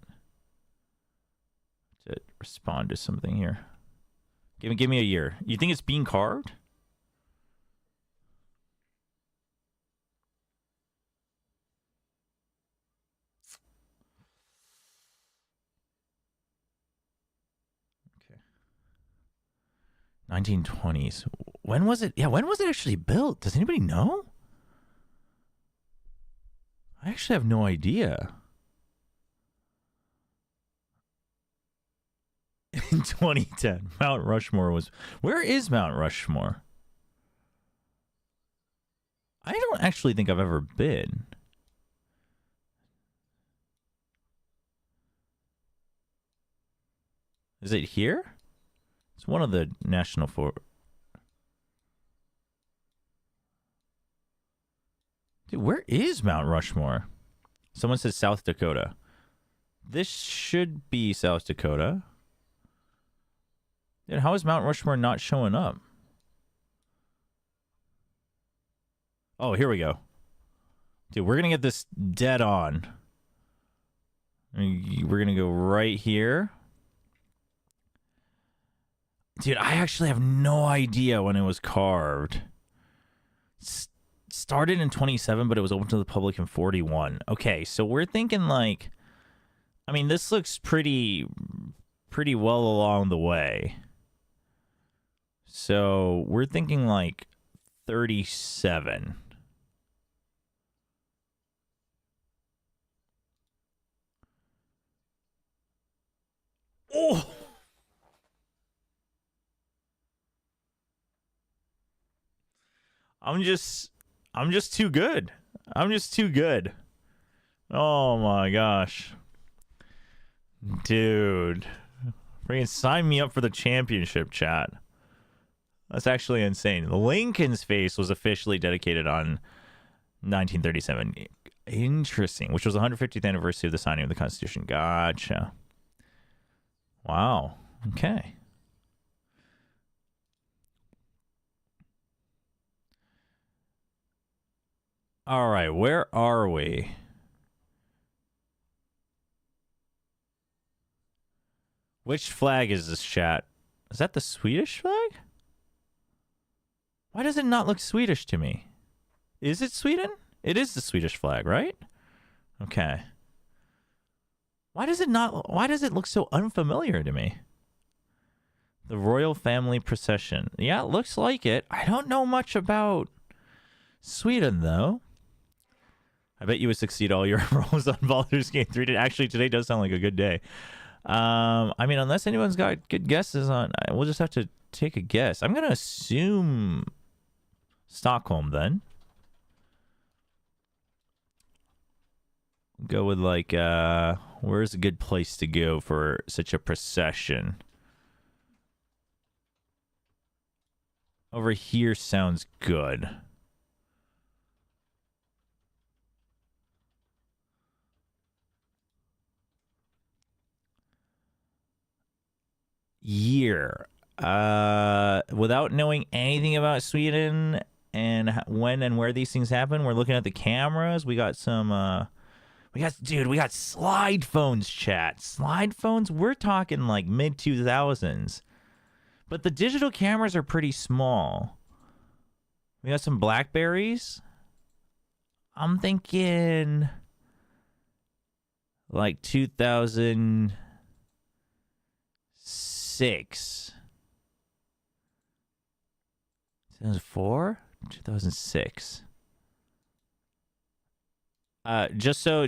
to respond to something here. Give me a year. You think it's being carved? Okay. 1920s. When was it? Yeah, when was it actually built? Does anybody know? I actually have no idea. In 2010, Mount Rushmore was... Where is Mount Rushmore? I don't actually think I've ever been. Is it here? It's one of the national Dude, where is Mount Rushmore? Someone says South Dakota. This should be South Dakota. Dude, how is Mount Rushmore not showing up? Oh, here we go. Dude, we're going to get this dead on. We're going to go right here. Dude, I actually have no idea when it was carved. Started in 27, but it was open to the public in 41. Okay, so we're thinking like... I mean, this looks pretty well along the way. So we're thinking like 37. Oh! I'm just too good. I'm just too good. Oh my gosh. Dude. Freaking sign me up for the championship, chat. That's actually insane. Lincoln's face was officially dedicated on 1937. Interesting. Which was the 150th anniversary of the signing of the Constitution. Gotcha. Wow. Okay. All right, where are we? Which flag is this, chat? Is that the Swedish flag? Why does it not look Swedish to me? Is it Sweden? It is the Swedish flag, right? Okay. Why does it look so unfamiliar to me? The royal family procession. Yeah, it looks like it. I don't know much about Sweden, though. I bet you would succeed all your roles on Baldur's Gate 3. Actually, today does sound like a good day. I mean, unless anyone's got good guesses on... We'll just have to take a guess. I'm going to assume Stockholm, then. Go with, like, where's a good place to go for such a procession? Over here sounds good. Year. Without knowing anything about Sweden and when and where these things happen, we're looking at the cameras. We got some we got slide phones, chat. Slide phones, we're talking like mid 2000s. But the digital cameras are pretty small. We got some Blackberries. I'm thinking like 2006. 2004? 2006. Just so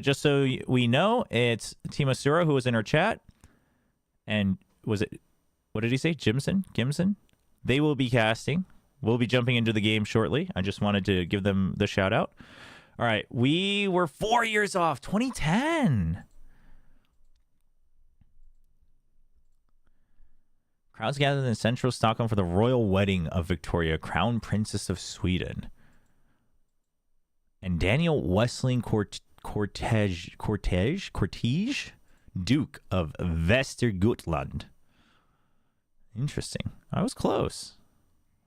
we know, it's Team Asura who was in our chat, and was it, what did he say? Gimson? They will be casting. We'll be jumping into the game shortly. I just wanted to give them the shout out. All right, we were 4 years off, 2010. Crowds gathered in central Stockholm for the royal wedding of Victoria, Crown Princess of Sweden. And Daniel Wesseling Cortege, Duke of Västergötland. Interesting. I was close.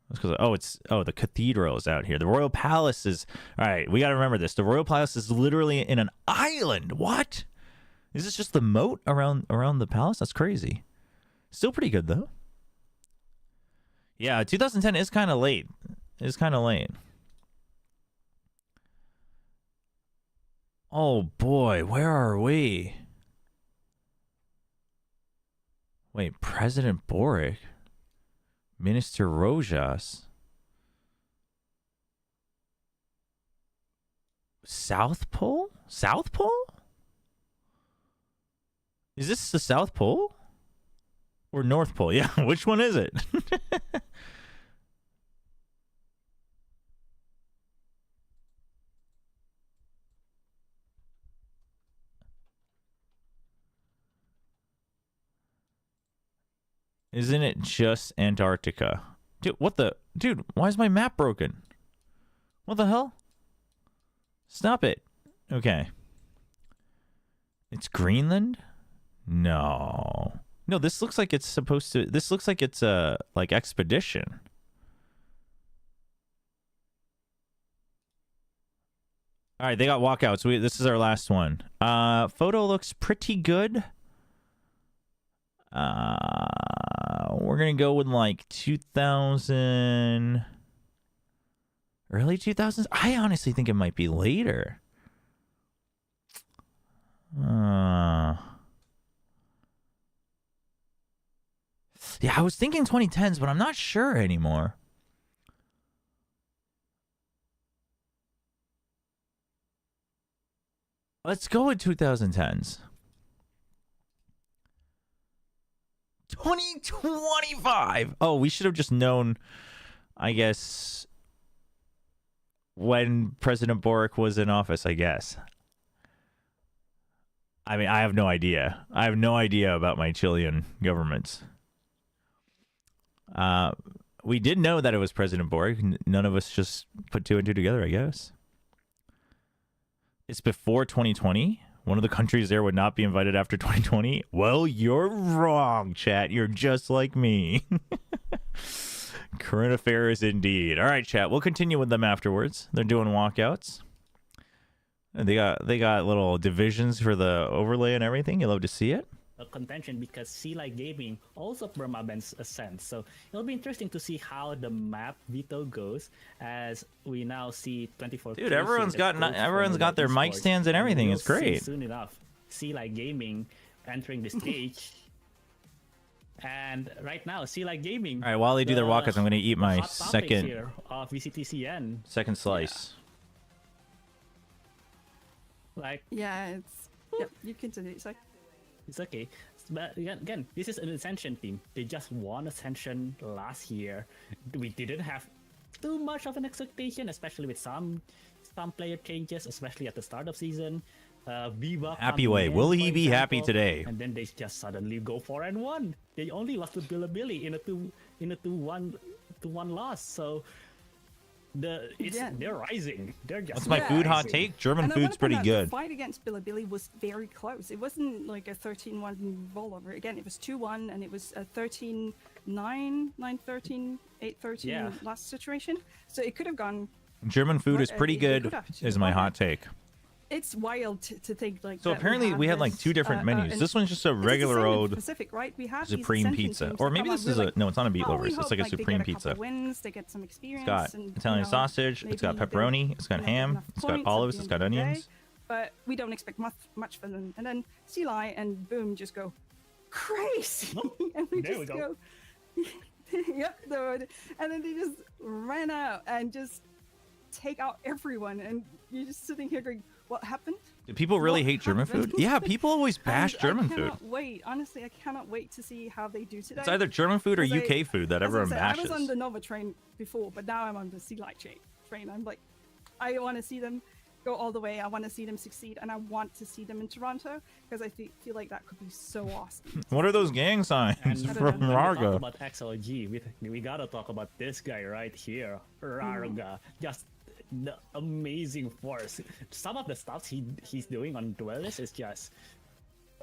The cathedral is out here. The royal palace is, all right, we got to remember this. The royal palace is literally in an island. What? Is this just the moat around the palace? That's crazy. Still pretty good though. Yeah, 2010 is kind of late. Oh boy, where are we? Wait, President Boric? Minister Rojas? South Pole? South Pole? Is this the South Pole? Or North Pole? Yeah, which one is it? Isn't it just Antarctica? Dude, what the? Dude, why is my map broken? What the hell? Stop it. Okay. It's Greenland? No. No, this looks like it's supposed to... This looks like it's a, like, expedition. All right, they got walkouts. This is our last one. Photo looks pretty good. We're going to go with, like, 2000... Early 2000s? I honestly think it might be later. Yeah, I was thinking 2010s, but I'm not sure anymore. Let's go with 2010s. 2025! Oh, we should have just known, I guess, when President Boric was in office, I guess. I mean, I have no idea. I have no idea about my Chilean governments. We did know that it was President Boric. None of us just put two and two together, I guess. It's before 2020. One of the countries there would not be invited after 2020. Well, you're wrong, chat. You're just like me. Current affairs indeed. All right, chat. We'll continue with them afterwards. They're doing walkouts. And they got little divisions for the overlay and everything. You love to see it. A contention because Sea Light Gaming also Burmaben's Ascent. So it'll be interesting to see how the map veto goes as we now see 24. Dude, everyone's got their mic stands and everything. It's great. Soon enough, Sea Light Gaming entering the stage. And right now, Sea Light Gaming. All right, while they do their walkouts, I'm going to eat my second here of VCT CN. Second slice. Yeah. Like, yeah, it's yep. You continue. It's okay. But again, this is an Ascension team. They just won Ascension last year. We didn't have too much of an expectation, especially with some player changes, especially at the start of season. Viva happy way. Will he be happy today? And then they just suddenly go 4-1. They only lost to Bilibili in a 2-1 to 1 loss. So they're rising. They're just. That's my food hot actually. take. German And I food's wanna point pretty out, good. The fight against Bilibili was very close. It wasn't like a 13-1 rollover. Again, it was 2-1, and it was a 13-9, 9-13, 8-13 Yeah. last situation. So it could have gone. German food is What- pretty it good, could have is my gone. hot take. It's wild to think like. So that apparently we had like this, 2 different menus. and This one's just a it's the regular same in old Pacific, right? We have these Supreme Ascension pizza. teams Or that maybe come this out, is we're a like, no, it's not a meat "Oh, we lovers. It's hope, like a they Supreme get a pizza. couple wins, they get some experience. It's got and, Italian you know, sausage, it's got maybe they, pepperoni, it's got you know, get ham, enough it's got points at olives, the it's end got of the day, onions. But we don't expect much from them. And then Sealai and Boom just go crazy, and we there just we go. yep, and then they just ran out and just take out everyone, and you're just sitting here going, "What happened?" Do people really What hate German food? happened? Yeah, people always bash And German I food. cannot wait. Honestly, I cannot wait to see how they do today. It's either German food or 'Cause UK food that as I everyone said, I was bashes. on the Nova train before, but now I'm on the Sealai train. I'm like, I want to see them go all the way. I want to see them succeed, and I want to see them in Toronto because I feel like that could be so awesome. What are those gang signs And from when we talk Rarga? about XLG, we gotta talk about this guy right here, Rarga. Just the amazing force. Some of the stuff he's doing on Duelist is just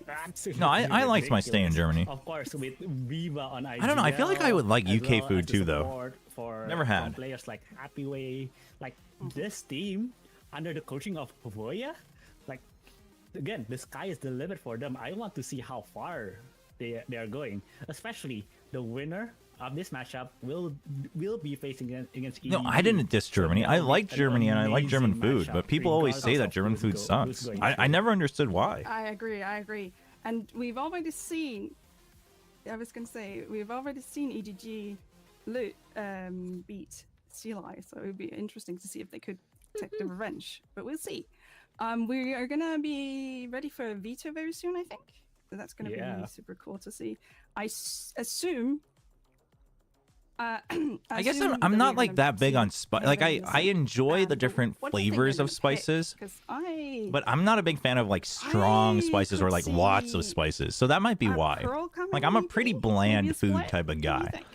absolutely. No, I liked my stay in ridiculous. Germany. Of course, with Viva on IGL, I don't know, I feel like I would like as UK well food as the too, though. support For Never had. from players like Happyway, like this team under the coaching of Voya, like again, the sky is the limit for them. I want to see how far they are going, especially the winner of this matchup will be facing against No, EDG. I didn't diss Germany. So I that'll like be an Germany and I like German amazing food, but matchup, people always say regardless that of German who's food who's sucks. going I through. never understood why. I agree. And we've already seen. I was gonna say we've already seen EDG beat Sealai, so it would be interesting to see if they could take the revenge. But we'll see. We are gonna be ready for Veto very soon, I think. So that's gonna Yeah. be super cool to see. I assume. I guess I'm not like that big on spice. Like I enjoy the different what do you think flavors they're of gonna pick? spices, 'Cause I but I'm not a big fan of like strong I spices or could like lots of see spices. So that might be why. Pearl coming Like I'm a maybe? pretty Maybe bland a food split? type of What do you guy. think?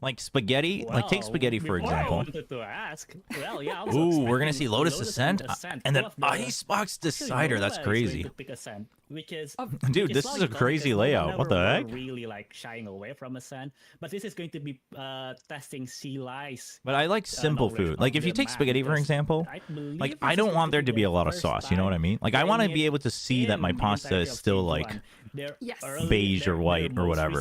Like spaghetti, like take spaghetti for before I example. wanted to ask, well, yeah, I was Ooh, we're gonna expecting see Lotus Ascent, and then both of the- Icebox Actually, Decider. That's Nova is going crazy. to pick Ascent, which is Dude, which this is a logical crazy because layout. Nova What the never heck? were really like shying away from Ascent, but this is going to be testing Sealai's. But I like simple knowledge food. Like of if you the take map, spaghetti for because example, I believe like this I is don't going want to there be to be their a lot of first sauce. You know what I time mean? Like I want to getting be it able to see that my in the pasta entirety is of still Season like 1. Their Yes. early- beige or their white or most whatever.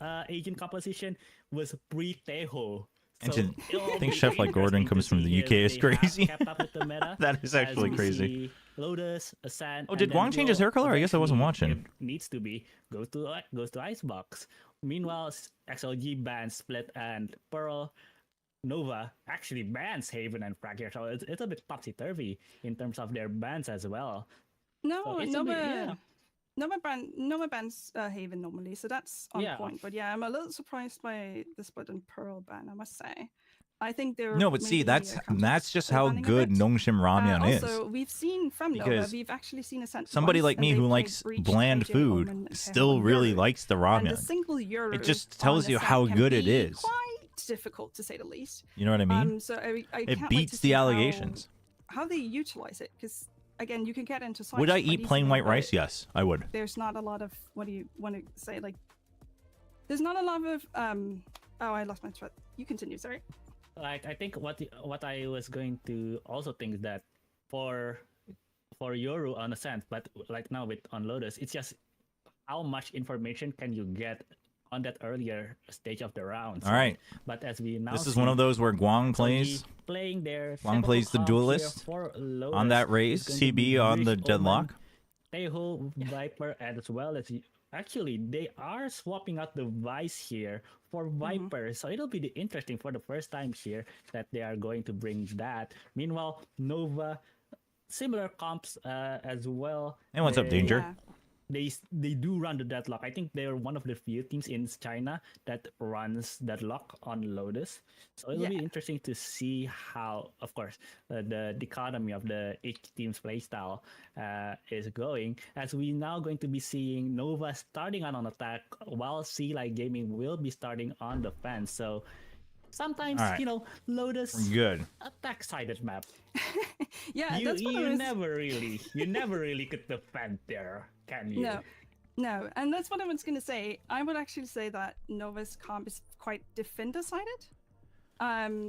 recent, agent composition was pre-Tejo. And So to it'll think be Chef like Gordon interesting comes to from the see UK if is they have crazy. kept up with the meta, That is as actually we crazy. see Lotus, Ascent. Oh, and did then Wong change his Will hair color? I guess I wasn't eventually, watching. if needs to be goes to Icebox. Meanwhile, XLG bans Split and Pearl. Nova actually bans Haven and Fracture, so it's a bit topsy turvy in terms of their bans as well. No, So it's a bit- yeah. Nova bans Haven normally, so that's on Yeah. point. But yeah, I'm a little surprised by the Split and Pearl ban, I must say. I think they're No, but see, maybe, that's just they're how banning a good bit. Nongshim Ramyeon is. Also, we've seen from Nova, Because we've actually seen a sent Somebody once, like and me they who played likes Breach, bland AJ, food Omen, and still Tejo really Euro. likes the And the ramen. single Euro It just on tells the you set how can good it be is. Quite difficult to say the least. You know what I mean? So I It can't wait to beats see the allegations. how they utilize it, because again, you can get into sites Would I quite eat plain easily, white but rice? Yes, I would. There's not a lot of, what do you want to say, like, there's not a lot of oh, I lost my thread. You continue, sorry. Like I think what I was going to also think that for Yoru on Ascent, but like now with on Lotus, it's just how much information can you get on that earlier stage of the rounds. All right. But as we now This is see, one of those where Guang XLG plays. playing their Guang plays the duelist on that raise. CB on the deadlock. Tejo, Viper, and as well as actually they are swapping out the Vice here for Viper, so it'll be interesting for the first time here that they are going to bring that. Meanwhile, Nova, similar comps as well. Hey, what's up, Danger? Yeah. They do run the deadlock. I think they're one of the few teams in China that runs deadlock on Lotus. So it'll be Yeah. interesting to see how, of course, the economy of the each team's playstyle is going. As we now going to be seeing Nova starting on an attack, while Sealai Gaming will be starting on defense. So Sometimes, All right. you know, Lotus Good. attack-sided map. Yeah, you that's what I was... never really could defend there, can you? No, and that's what I was gonna say. I would actually say that Nova's comp is quite defender-sided.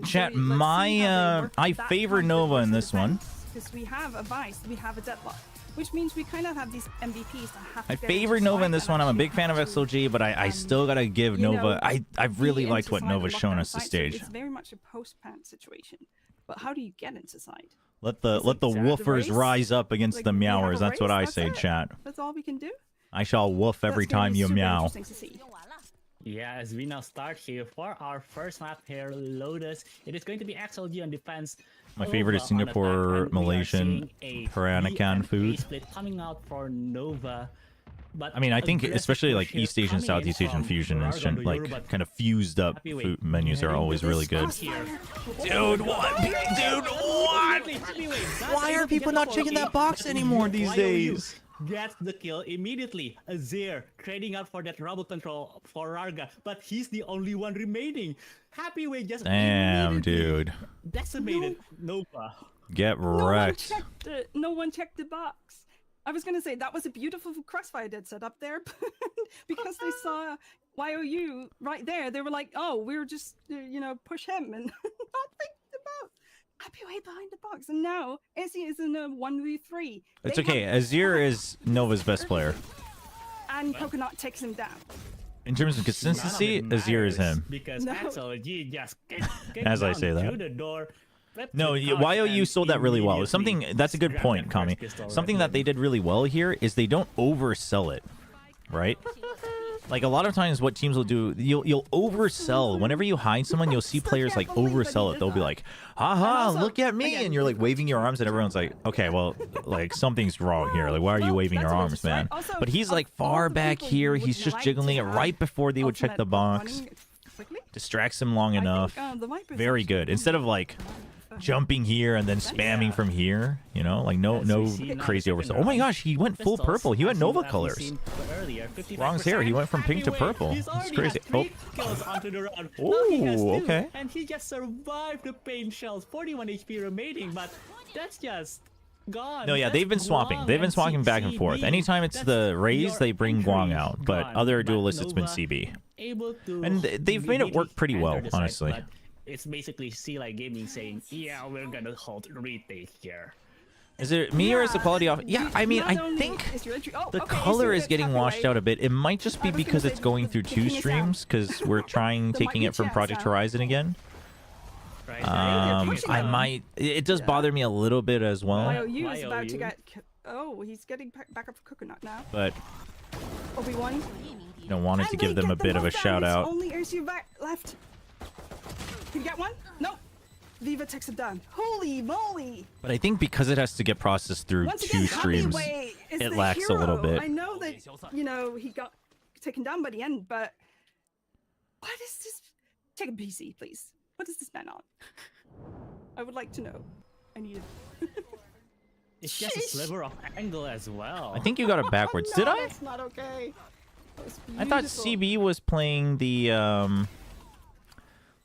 Chat, I favor Nova in this one. Because we have a Vice, we have a Deadlock, which means we kind of have these MVPs that have to I get favor into Nova fight in this and one. I'm a actually big fan of have to, XLG, but I still gotta give Nova. I've really be liked what into side Nova's and shown lockdown us this side, so stage. It's very much a post-plant situation. But how do you get into side? Let the woofers race? rise up against Like, the we have a meowers. That's what race, I that's say, it. chat. That's all we can do. I shall woof every That's gonna time be you super meow. interesting to see. Yeah, as we now start here for our first map here, Lotus. It is going to be XLG on defense. My favorite is Singapore, Malaysian, Peranakan food. Split coming out for Nova. But I mean, I think aggressive especially like push here East Asian, coming in Southeast Asian from fusion is Rargon to like Yoruba. kind of fused up food menus are always really good. Dude, what? Dude, what? Why are people not checking that box anymore these days? Gets the kill immediately. Azir trading out for that rubble control for Rarga, but he's the only one remaining. Happyway just Damn, dude. decimated Nova. Get wrecked. No one checked the box. I was gonna say that was a beautiful crossfire did set up there, but because they saw YOU right there, they were like, "Oh, we're just push him and not think about Happyway behind the box." And now Izzy is in a 1v3. It's okay. Azir is Nova's best player. And Coconut takes him down. In terms of consistency, Azir is him. Because XLG just As I say that. through the door. No, YOU sold that really well. Something that's a good point, Kami. Something that they did really well here is they don't oversell it, right? Like a lot of times, what teams will do, you'll oversell. Whenever you hide someone, you'll see players like oversell it. They'll be like, "Haha, look at me!" And you're like waving your arms, and everyone's like, "Okay, well, like something's wrong here. Like, why are you waving your arms, man?" But he's like far back here. He's just jiggling it right before they would check the box. Distracts him long enough. Very good. Instead of like jumping here and then spamming from here, like no crazy oversell. Oh my gosh, he went full purple. He went Nova colors. Wrong's hair. He went from pink to purple. It's crazy. Oh, ooh, okay. And he just survived the pain shells. 41 HP remaining, but that's just gone. No, yeah, they've been swapping. They've been swapping back and forth. Anytime it's the Raze, they bring Guang out, but other duelists, it's been CB. And they've made it work pretty well, honestly. It's basically C-Like Gaming saying, "Yeah, we're gonna hold retake here." Is it me or is the quality off? Yeah, I mean, I think the color is getting washed out a bit. It might just be because it's going through two streams, because we're taking it from Project Horizon again. I might. It does bother me a little bit as well. YOU is about to get. Oh, he's getting back up for Coconut now. But Obi-Wan. Wanted to give them a bit of a shout out. Only Ursu back left. Can you get one? No. Viva takes him down. Holy moly! But I think because it has to get processed through two streams, it lacks a little bit. I know that he got taken down by the end, but what is this? Take a PC, please. What is this man on? I would like to know. I need it. It's just a sliver of angle as well. I think you got it backwards. Did I? That's not okay. I thought CB was playing the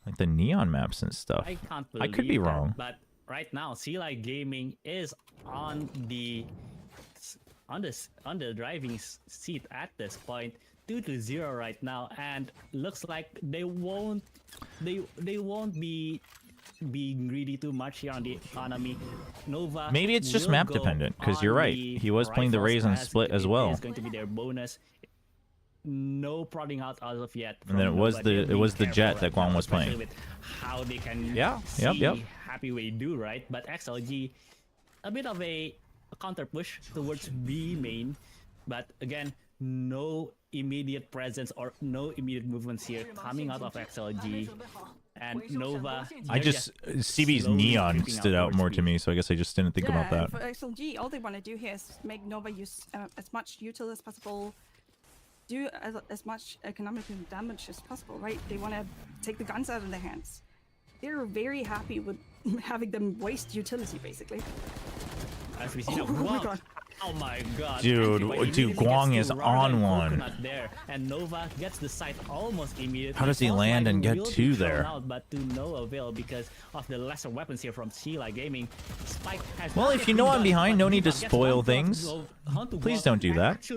like the neon maps and stuff. I can't believe I could be wrong. But right now, C-Like Gaming is on the driving seat at this point, 2-0 right now, and looks like they won't be being greedy too much here on the economy. Nova. Maybe it's just map dependent, because you're right. He was playing the Raze and Split as well. It's going to be their bonus. No prodding out as of yet. And then it was the Jet that Guang was playing. With how they can yep. Happyway do, right? But XLG, a bit of a counter push towards B main, but again, no immediate presence or no immediate movements here coming out of XLG. And Nova. CB's neon stood out more to me, so I guess I just didn't think about that. For XLG, all they want to do here is make Nova use as much util as possible. Do as much economic damage as possible, right? They want to take the guns out of their hands. They're very happy with having them waste utility, basically. As we see oh my god. Oh my god. Dude, Guang is on one. There, and Nova gets the site almost immediately. How does he land and get two there? But to no avail because of the lesser weapons here from Sheila Gaming. Spike has Well, if you know I'm behind, no need to spoil things. Please don't do that.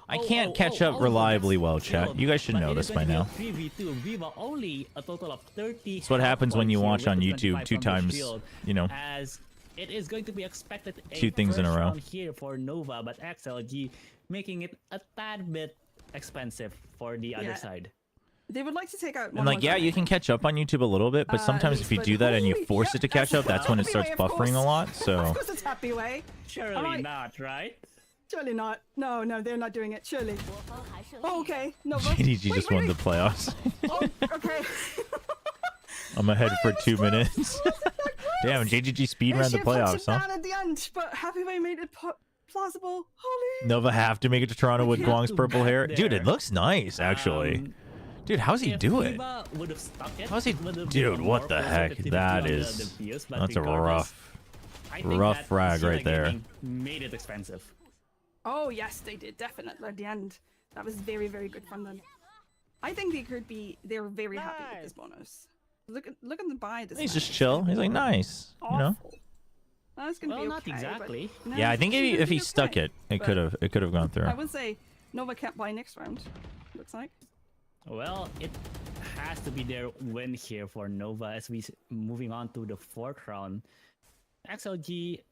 I can't catch up reliably well, chat. You guys should know this by now. That's what happens when you watch on YouTube 2 times, you know. As it is going to be expected 2 things in a row here for Nova, but XLG making it a tad bit expensive for the other side. They would like to take out. And like, yeah, you can catch up on YouTube a little bit, but sometimes if you do that and you force it to catch up, that's when it starts buffering a lot. So. Of course, it's happy way. Surely not, right? Surely not. No, they're not doing it. Surely. Oh, okay. No. JDG just won the playoffs. Oh, okay. I'm ahead for 2 minutes. Damn, JGG speed ran the playoffs, huh? At the end, but Happy Way made it plausible. Holy. Nova have to make it to Toronto with Guang's purple hair. Dude, it looks nice, actually. Dude, how's he do it? How's he? Dude, what the heck? That's a rough frag right there. Made it expensive. Oh yes, they did definitely at the end. That was very, very good from them. I think they're very happy with this bonus. Look at the buy. He's just chill. He's like, nice, you know. That's gonna be okay, not exactly. No, yeah, I think if he stuck it could have gone through. I would say Nova can't buy next round. Looks like. Well, it has to be their win here for Nova as we moving on to the 4th round. XLG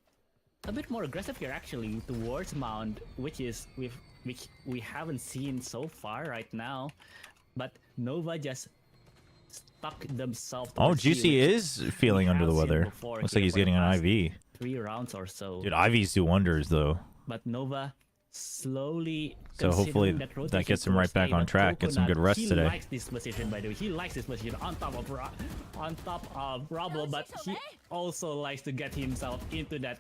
a bit more aggressive here actually towards Mound, which we haven't seen so far right now, but Nova just stuck themselves. Oh, Juicy is feeling under the weather. Looks like he's getting an IV. 3 rounds or so. Dude, IVs do wonders though. But Nova slowly. So hopefully that gets him right back on track. Get some good rest today. He likes this position, by the way. He likes this position on top of Bravo, but he also likes to get himself into that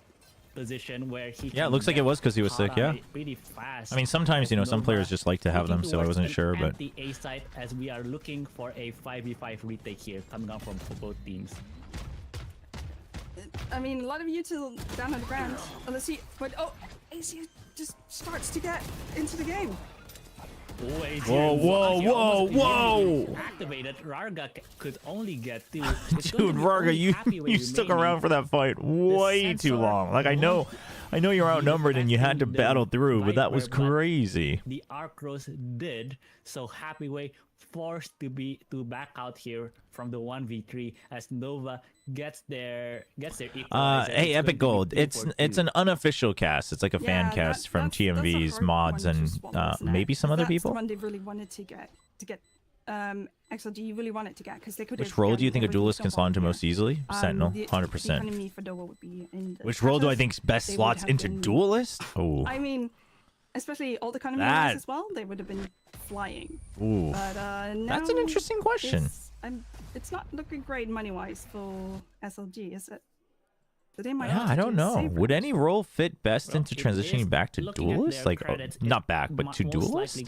position where he. Yeah, it looks like it was because he was sick. Yeah. Pretty fast. I mean, sometimes some players just like to have them, so I wasn't sure, but. The A side as we are looking for a 5v5 retake here coming up from both teams. I mean, a lot of util down on the ground. Let's see, but AC just starts to get into the game. Whoa! Activated. Rarga could only get 2. Dude, Rarga, you stuck around for that fight way too long. Like I know you're outnumbered and you had to battle through, but that was crazy. The Arcros did, so Happy Way forced to back out here from the 1v3 as Nova gets their equalizer. Hey, Epic Gold, it's an unofficial cast. It's like a fan cast from TMV's mods and maybe some other people. That's the one they really wanted to get. XLG, you really wanted to get because they could. Which role do you think a duelist can slot into most easily? Sentinel, 100%. Which role do I think best slots into duelist? Oh. I mean, especially all the economy ones as well. They would have been flying. Ooh. But that's an interesting question. It's not looking great money-wise for SLG, is it? So they might I don't know. Would any role fit best into transitioning back to duelist? Like, not back, but to duelist?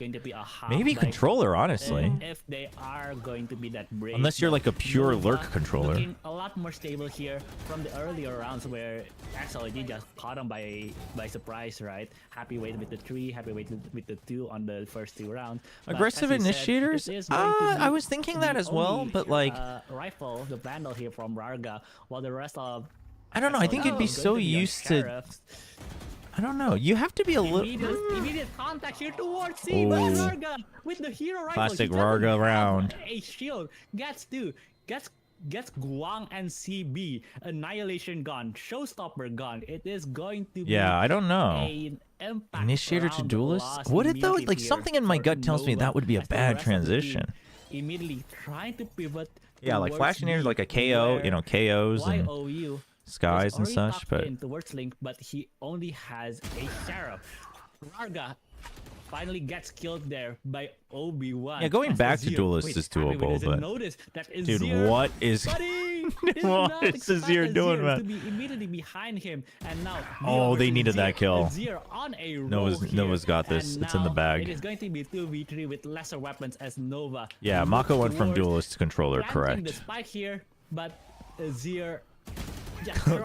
Maybe controller, honestly. If they are going to be that brave. Unless you're like a pure lurk controller. Looking a lot more stable here from the earlier rounds where XLG just caught them by surprise, right? Happy Way with the 3, Happy Way with the 2 on the first 2 rounds. Aggressive initiators? I was thinking that as well, but like... Rifle, the Vandal here from Rarga, while the rest of... I don't know. I think you'd be so used to. I don't know. You have to be a little. Immediate contact here towards C by Rarga with the hero rifle. Classic Rarga round. A shield gets Guang and CB annihilation gun, showstopper gun. It is going to be. Yeah, I don't know. Initiator to duelist. Would it though? Like something in my gut tells me that would be a bad transition. Immediately trying to pivot. Yeah, like Flashinators, like a KO. KOs and. Skies and such, but Link, but he only has a Sheriff. Rarga finally gets killed there by Obi-Wan. Yeah, going back to duelist is doable, but dude, what is Azir doing, man? To be immediately behind him, and now they needed that kill. Nova's got this. It's in the bag. It is going to be 2v3 with lesser weapons as Nova. Yeah, Mako went from duelist to controller, correct. The spike here, but Azir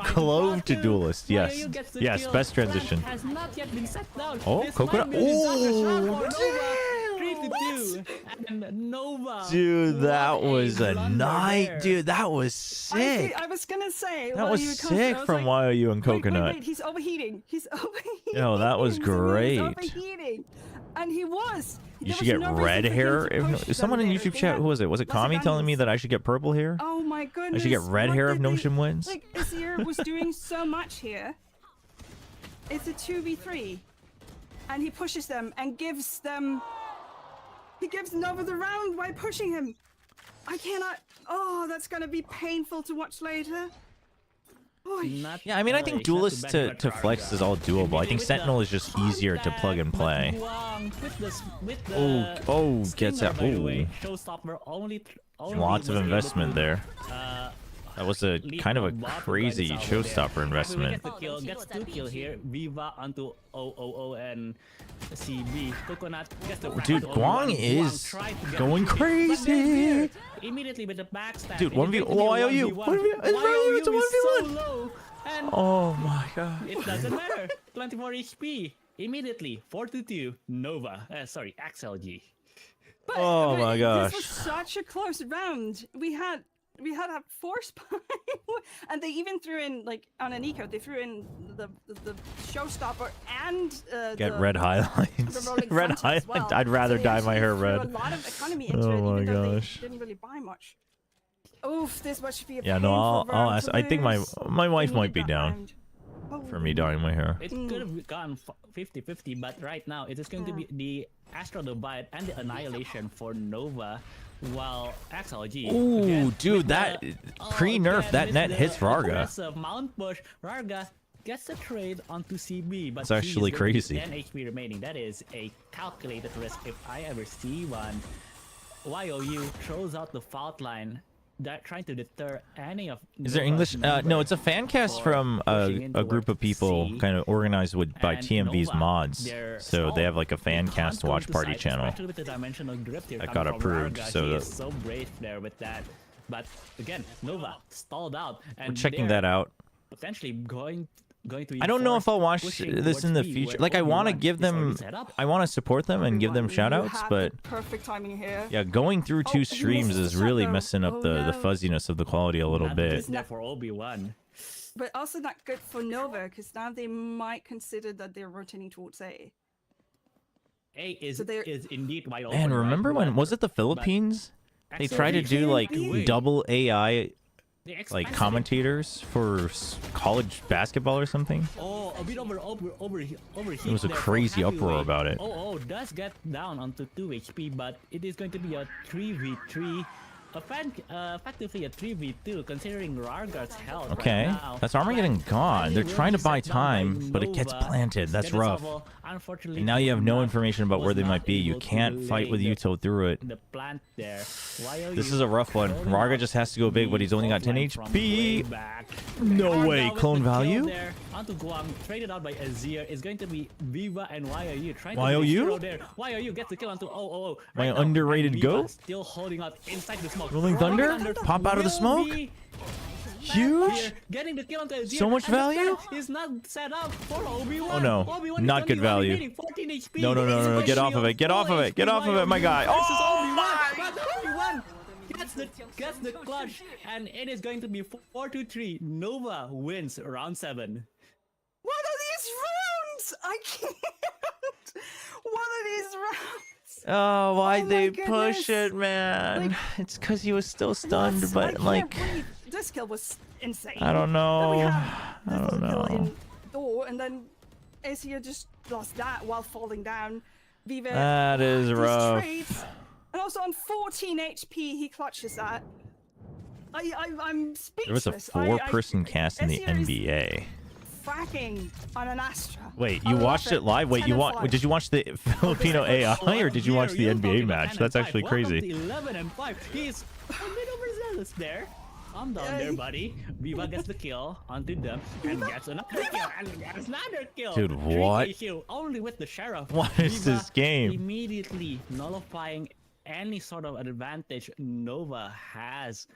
Clove to duelist. Yes. Yes. Best transition. Has not yet been set down. Oh, This coconut. might be a disaster shot Oh, for Nova. 3-2. And Nova. dude, that was a blunder night. there. Dude, that was sick. I was gonna say That while was you were sick I was from like, YOU and Coconut. Wait, he's overheating. He's overheating. Yo, that was great. He was overheating. And he was. You There should was get no reason red for him hair. to push If someone in them YouTube there. chat, who was it? Was it Kami telling me that I should get purple hair? Oh my goodness. I should get red what hair did if Notion wins. Like, Azir was doing so much here. It's a 2v3. And he pushes them and gives them... He gives Nova the round by pushing him. I cannot... Oh, that's going to be painful to watch later. Yeah, I mean, I think duelist to flex is all doable. I think Sentinel is just easier to plug and play. Oh, gets out. Ooh. Lots of investment there. That was a kind of a crazy showstopper investment. Gets 2 kills here. Viva onto OOO and CB. Coconut gets the Dude, Guang is going crazy. Immediately with the backstab. Dude, 1v. Oh, YOU. 1v. It's a 1v1. And oh my god. It doesn't matter. 24 HP. Immediately. 4-2. Nova. Sorry, XLG. But, oh my gosh. This was such a close round. We had a force pile, and they even threw in, like, on an eco, they threw in the showstopper and get red highlights. Red highlights. Well. I'd rather dye my hair red. A lot of economy into oh it, my even though gosh. they didn't really buy much. Oof, this must be a yeah, no, I'll ask. I think my wife might be down for me dyeing my hair. It could have gone 50-50, but right now it is going to be the Astral Divide and the Annihilation for Nova, while XLG. Ooh, dude, that pre-nerf, that net hits Rarga. Aggressive mount push. Rarga gets the trade onto CB, but that's actually crazy. 10 HP remaining. That is a calculated risk if I ever see one. YOU throws out the fault line. That trying to deter any of. Is there English? No, it's a fan cast from a group of people kind of organized by TMV's mods. So they have like a fan cast watch party channel that got approved. So that so brave there with that. But again, Nova stalled out. And we're checking that out. Potentially going to. I don't know if I'll watch this in the future. Like, I want to give them, I want to support them and give them shoutouts, but perfect timing here. Yeah, going through 2 streams is really messing up the fuzziness of the quality a little bit. For Obi-Wan. But also not good for Nova, because now they might consider that they're rotating towards A. A is indeed wide open. Man, remember when, was it the Philippines? They tried to do like double AI like commentators for college basketball or something. Oh, a bit overheat. It was a crazy uproar about it. Oh, does get down onto 2 HP, but it is going to be a 3v3. Effectively a 3v2 considering Rargar's health. Okay, right now. that's Armageddon gone. They're trying to buy time, but it gets planted. That's rough. Unfortunately, and now you have no information about where they might be. You can't fight with Yuto through it. The plant there. This is a rough one. Rarga just has to go big, but he's only got 10 HP. No way. Clone value? Onto Guam, traded out by Azir. Is going to be Viva and YOU. Trying YOU? to YOU gets the kill onto OOO. My underrated goat? Still holding out inside the smoke. Rolling Thunder? Pop out of the smoke? Huge? Getting the kill onto Azir. So much value? Is not set up for Obi-Wan. Oh no, Obi-Wan not good value. No, get off of it. Get off of it. Get off of it, my guy. Oh my! Obi-Wan gets the clutch, and it is going to be 4-3. Nova wins round 7. What are these rounds? I can't. What are these rounds? Oh, why'd they push it, man? Like, it's because he was still stunned, but like... This kill was insane. I don't know. I don't know. In door, and then Asia just lost that while falling down. Viva. That is rough. And also on 14 HP, he clutches that. I'm speechless. There was a 4-person cast in the NBA. Fracking on an Astra. Wait, you watched it live? Wait, did you watch the Filipino AI or did you watch the NBA match? That's actually crazy. 11 and 5. He's a bit overzealous there. Calm down there, buddy. Viva gets the kill onto them and gets another kill and gets another kill. Dude, what? Only with the sheriff. What is this game? Immediately nullifying any sort of advantage Nova has.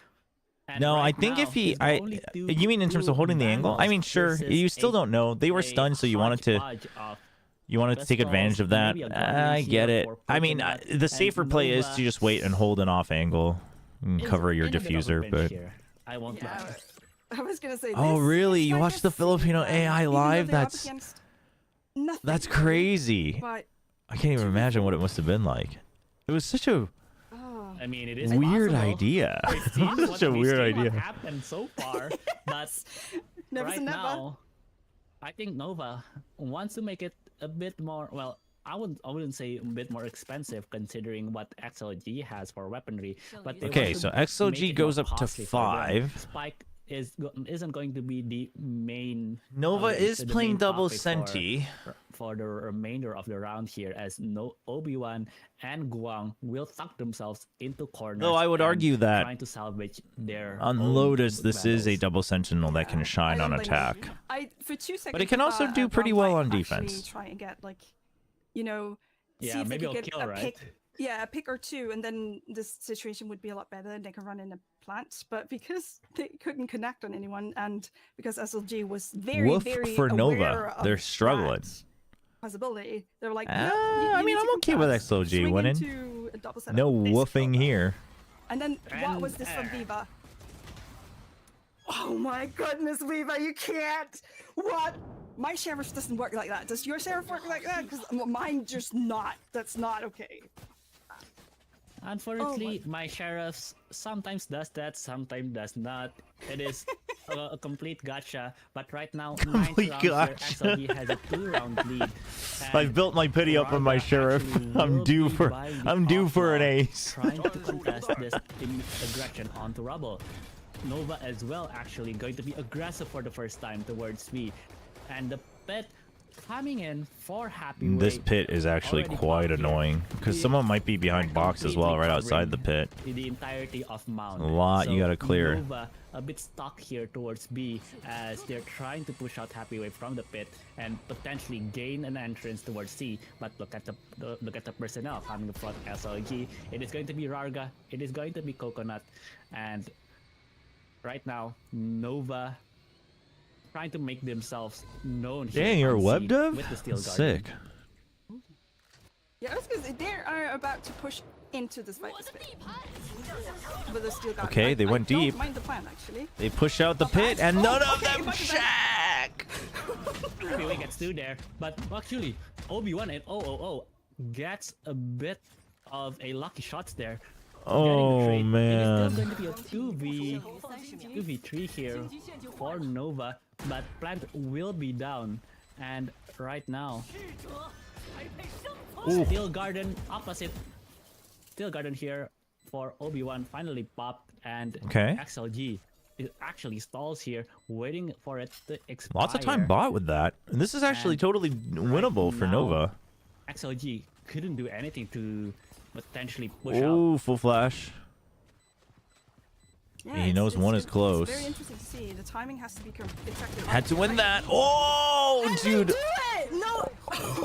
And No, I right think now, if he, he's the only you mean in terms of holding the angle? I mean, sure, you still don't know. They were stunned, so you wanted to take advantage of that. I get it. I mean, the safer play is to just wait and hold an off angle and cover your diffuser, but. I won't lie. I was gonna say. Oh, this really? is You like watched a the Filipino scene, AI even though live? they're up That's against nothing, that's crazy. But I can't even imagine what it must have been like. It was such a I mean, it is weird possible. idea. We've seen what- Such a we've weird seen what idea. happened so far, but Never right say never. now, I think Nova wants to make it a bit more. Well, I wouldn't say a bit more expensive considering what XLG has for weaponry. But they Okay, want to so make XLG it goes more up to costly for them. 5. Spike isn't going to be the main. Nova is the playing main double topic Senti. for the remainder of the round here, as Obi-Wan and Guang will tuck themselves into corners. Though I would and argue that trying to salvage their on own Lotus, this is a battles. double Sentinel that can shine on attack. For 2 seconds. But it can also do pretty well on defense. Try and get like, you know, see Yeah, if they maybe could I'll get kill, a right? pick. Yeah, a pick or two, and then this situation would be a lot better. And they can run in a plant, but because they couldn't connect on anyone, and because SLG was very, Woof very for aware Nova. of They're struggling. that possibility, they were like, I mean, I'm okay with XLG winning. No woofing here. And then what was this from Viva? Oh my goodness, Viva, you can't! What? My sheriff doesn't work like that. Does your sheriff work like that? Because mine just not. That's not okay. Unfortunately, my sheriffs sometimes does that, sometimes does not. It is a complete gotcha. But right now, 9th round here, gotcha. XLG has a 2-round lead. I've built my pity up on my sheriff. I'm due for an ace. Trying to contest this aggression onto Rubble. Nova as well actually going to be aggressive for the first time towards V. And the pit coming in for Happy This Way pit is actually already quite popped here. annoying because someone might be behind box as well, right outside the pit. The entirety of Mount. A lot you gotta clear. Nova a bit stuck here towards B as they're trying to push out Happy Wave from the pit and potentially gain an entrance towards C. But look at the personnel coming from SLG. It is going to be Rarga. It is going to be Coconut, and right now Nova trying to make themselves known here. Dang, you're a on web C dev? with the Steel That's Guardian. sick. Yeah, I was gonna say, they are about to push into this fight with the steel guard. Okay, they went I deep. don't mind the plan, actually. They push out the pit and none of them shack! Happy Way gets through there, but actually Obi-Wan and 000 gets a bit of a lucky shots there. Oh, man. It is still going to be a 2v3 here for Nova, but Plant will be down. And right now, Steel Garden opposite. Steel Garden here for Obi-Wan finally popped, and Okay. XLG it actually stalls here, waiting for it to expire. Lots of time bought with that. And this is actually And totally winnable for now, Nova. XLG couldn't do anything to potentially push out. Oh, full flash. Yeah, He knows one is close. It's very interesting to see. The timing has to be exactly right. Had to win that. Oh, And dude. They do it! No!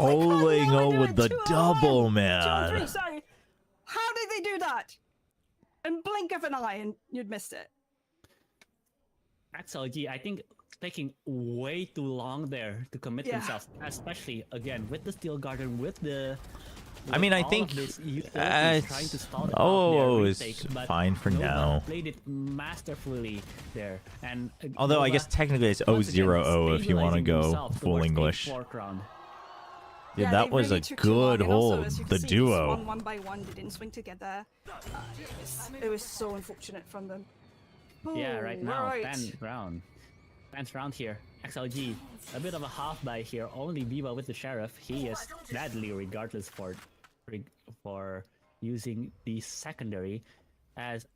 Olingo with the double, 2 and 3, man. sorry. How did they do that? In blink of an eye, and you'd missed it. XLG, I think, taking way too long there to commit Yeah. themselves, especially again with the Steel Garden, with the. I mean, I all of think this youth it's- trying to stall it oh, out their is retake, but fine for Nova now. Played it masterfully there, and Although I Nova, guess technically it's once again, 0-0 if you want to stabilizing go themselves full towards a English. fork round. Yeah, Yeah, that they was really a took too long, good and also, hold. as you can The see, duo. just one by one, they didn't swing together. It was so unfortunate from them. Yeah, right now, Right. 10th round here. XLG, a bit of a half buy here. Only Viva with the Sheriff. He is deadly regardless for using the secondary, as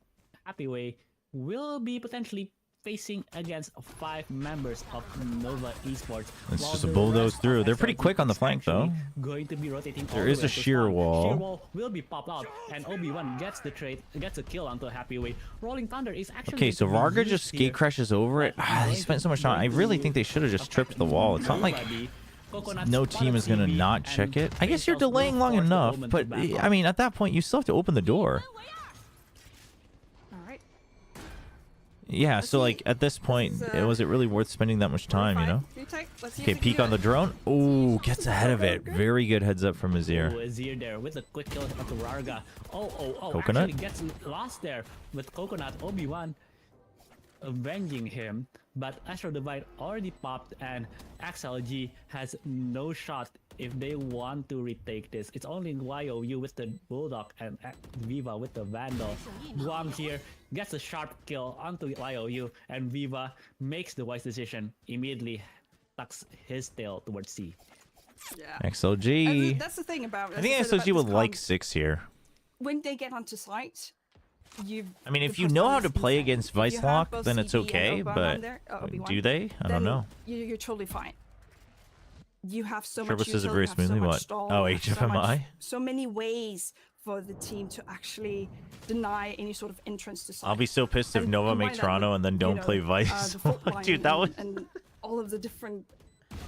Happy Way will be potentially facing against 5 members of Nova Esports. It's while just a the bulldoze rest through. of They're pretty XLG quick on the is flank, though. actually Going to be rotating. There all the is way a up to sheer spawn. wall. Sheer wall will be popped out, and Obi-Wan gets the trade, gets a kill onto Happy Way. Rolling Thunder is actually. Okay, so going to be Varga just used here. skate crashes over it. They spent so much time. I really think they should have just tripped the wall. It's not like no team is going to not check it. I guess you're delaying long enough, but I mean, at that point, you still have to open the door. All right. Yeah, so like at this point, was it really worth spending that much time, you know? Okay, peek on the drone. Oh, gets ahead of it. Very good heads up from Azir. Azir there with a quick kill onto Rarga. Oh, Coconut? actually gets lost there with Coconut. Obi-Wan avenging him, but Astral Divide already popped, and XLG has no shot if they want to retake this. It's only YOU with the Bulldog and Viva with the Vandal. Guam here gets a sharp kill onto YOU, and Viva makes the wise decision, immediately tucks his tail towards C. Yeah. XLG. That's the thing about. I think XLG would like 6 here. When they get onto site, I mean, if you know how to play against Vicelock, then it's okay, but do they? I don't know. You're totally fine. You have so Chobra much says it util, very you have so smoothly. much What? stall, Oh, you have HFMI? so many ways for the team to actually deny any sort of entrance to site. I'll be so pissed if Nova combine make that Toronto with, and then you don't know, play Vice. the fault line Dude, that was... and all of the different,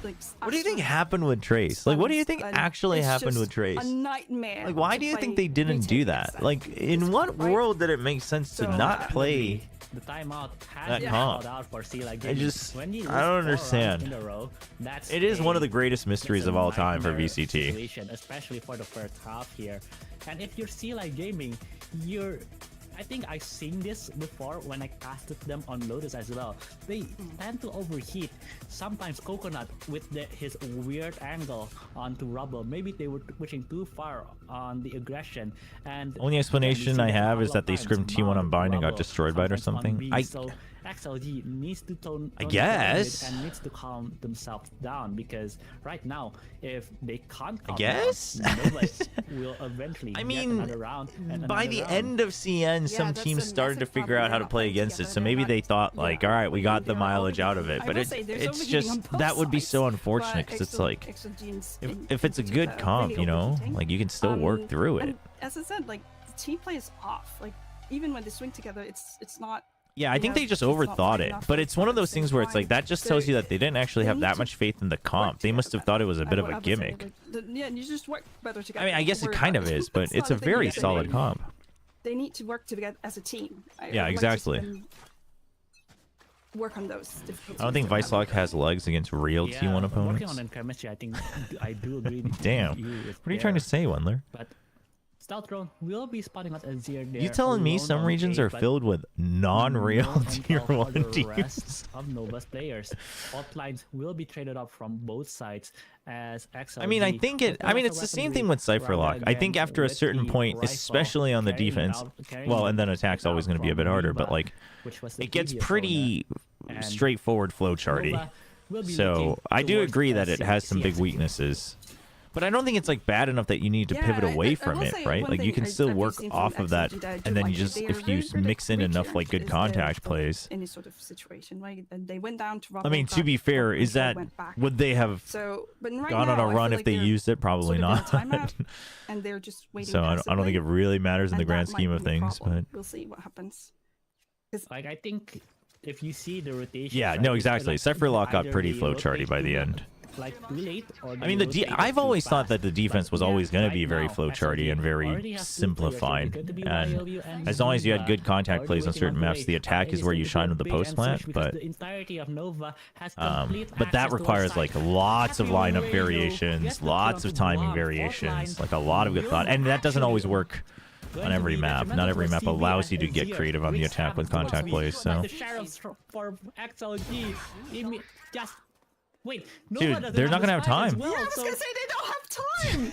like. What do you think happened with Trace? Like, what do you think actually happened with Trace? A nightmare. Like, why do you think they didn't do that? Like, in what world did it make sense to not play The timeout that comp? out for C like I don't understand. It is one of the greatest mysteries of all time for VCT. Especially for the first half here. And if you're C-Like Gaming, I think I've seen this before when I casted them on Lotus as well. They tend to overheat. Sometimes Coconut with his weird angle onto Rubble. Maybe they were pushing too far on the aggression. And Only explanation I have is that they scrimmed T1 on bind and got destroyed by it or something. So XLG needs to tone I guess. and needs to calm themselves down, because right now, if they can't calm down, Nova will eventually I get mean, another round. And by another the round. end of CN, some teams started to figure out how to play against it. So maybe they thought, like, all right, we got the mileage out of it. But it's just, that would be so unfortunate, because it's like, if it's a good comp, you know, like, you can still work through it. As I said, like, the team play is off. Like, even when they swing together, it's not. Yeah, I think they just overthought it. But it's one of those things where it's like, that just tells you that they didn't actually have that much faith in the comp. They must have thought it was a bit of a gimmick. Yeah, you just work better together. I mean, I guess it kind of is, but it's a very solid comp. They need to work together as a team. Yeah, exactly. Work on those difficulties. I don't think Vicelock has legs against real T1 opponents. Working on chemistry, I think I do agree. Damn. What are you trying to say, Wendler? But Stealth Drone will be spotting out Azir there. You telling me some regions are filled with non-real Tier 1 teams? Of Nova's players. Hotlines will be traded up from both sides as XLG. I mean, I think it's the same thing with Cypherlock. I think after a certain point, especially on the defense, well, and then attack's always going to be a bit harder, but like, it gets pretty straightforward flowcharty. So I do agree that it has some big weaknesses. But I don't think it's like bad enough that you need to pivot away from it, right? Like you can still work off of that, and then you just, if you mix in enough like good contact plays. Any sort of situation, right? They went down to. I mean, to be fair, is that would they have gone on a run if they used it? Probably not. And they're just waiting. So I don't think it really matters in the grand scheme of things, but we'll see what happens. Like I think if you see the rotation. Yeah, no, exactly. Cypherlock got pretty flowcharty by the end. Like too late, or I mean, I've always thought that the defense was always going to be very flowcharty and very simplified. And as long as you had good contact plays on certain maps, the attack is where you shine with the post plant. But that requires like lots of lineup variations, lots of timing variations, like a lot of good thought. And that doesn't always work on every map. Not every map allows you to get creative on the attack with contact plays. So. The sheriffs for XLG just. Wait, dude, they're not gonna have time. Yeah, I was gonna say they don't have time.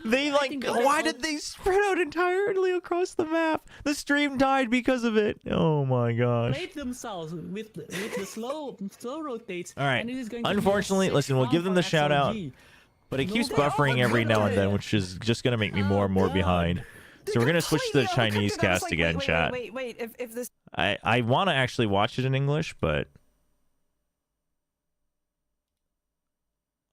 They like, why did they spread out entirely across the map? The stream died because of it. Oh my gosh. Played themselves with the slow rotates. All right. Unfortunately, listen, we'll give them the shout out, but it keeps buffering every now and then, which is just gonna make me more and more behind. So we're gonna switch to the Chinese cast again, chat. Wait. If this. I want to actually watch it in English, but.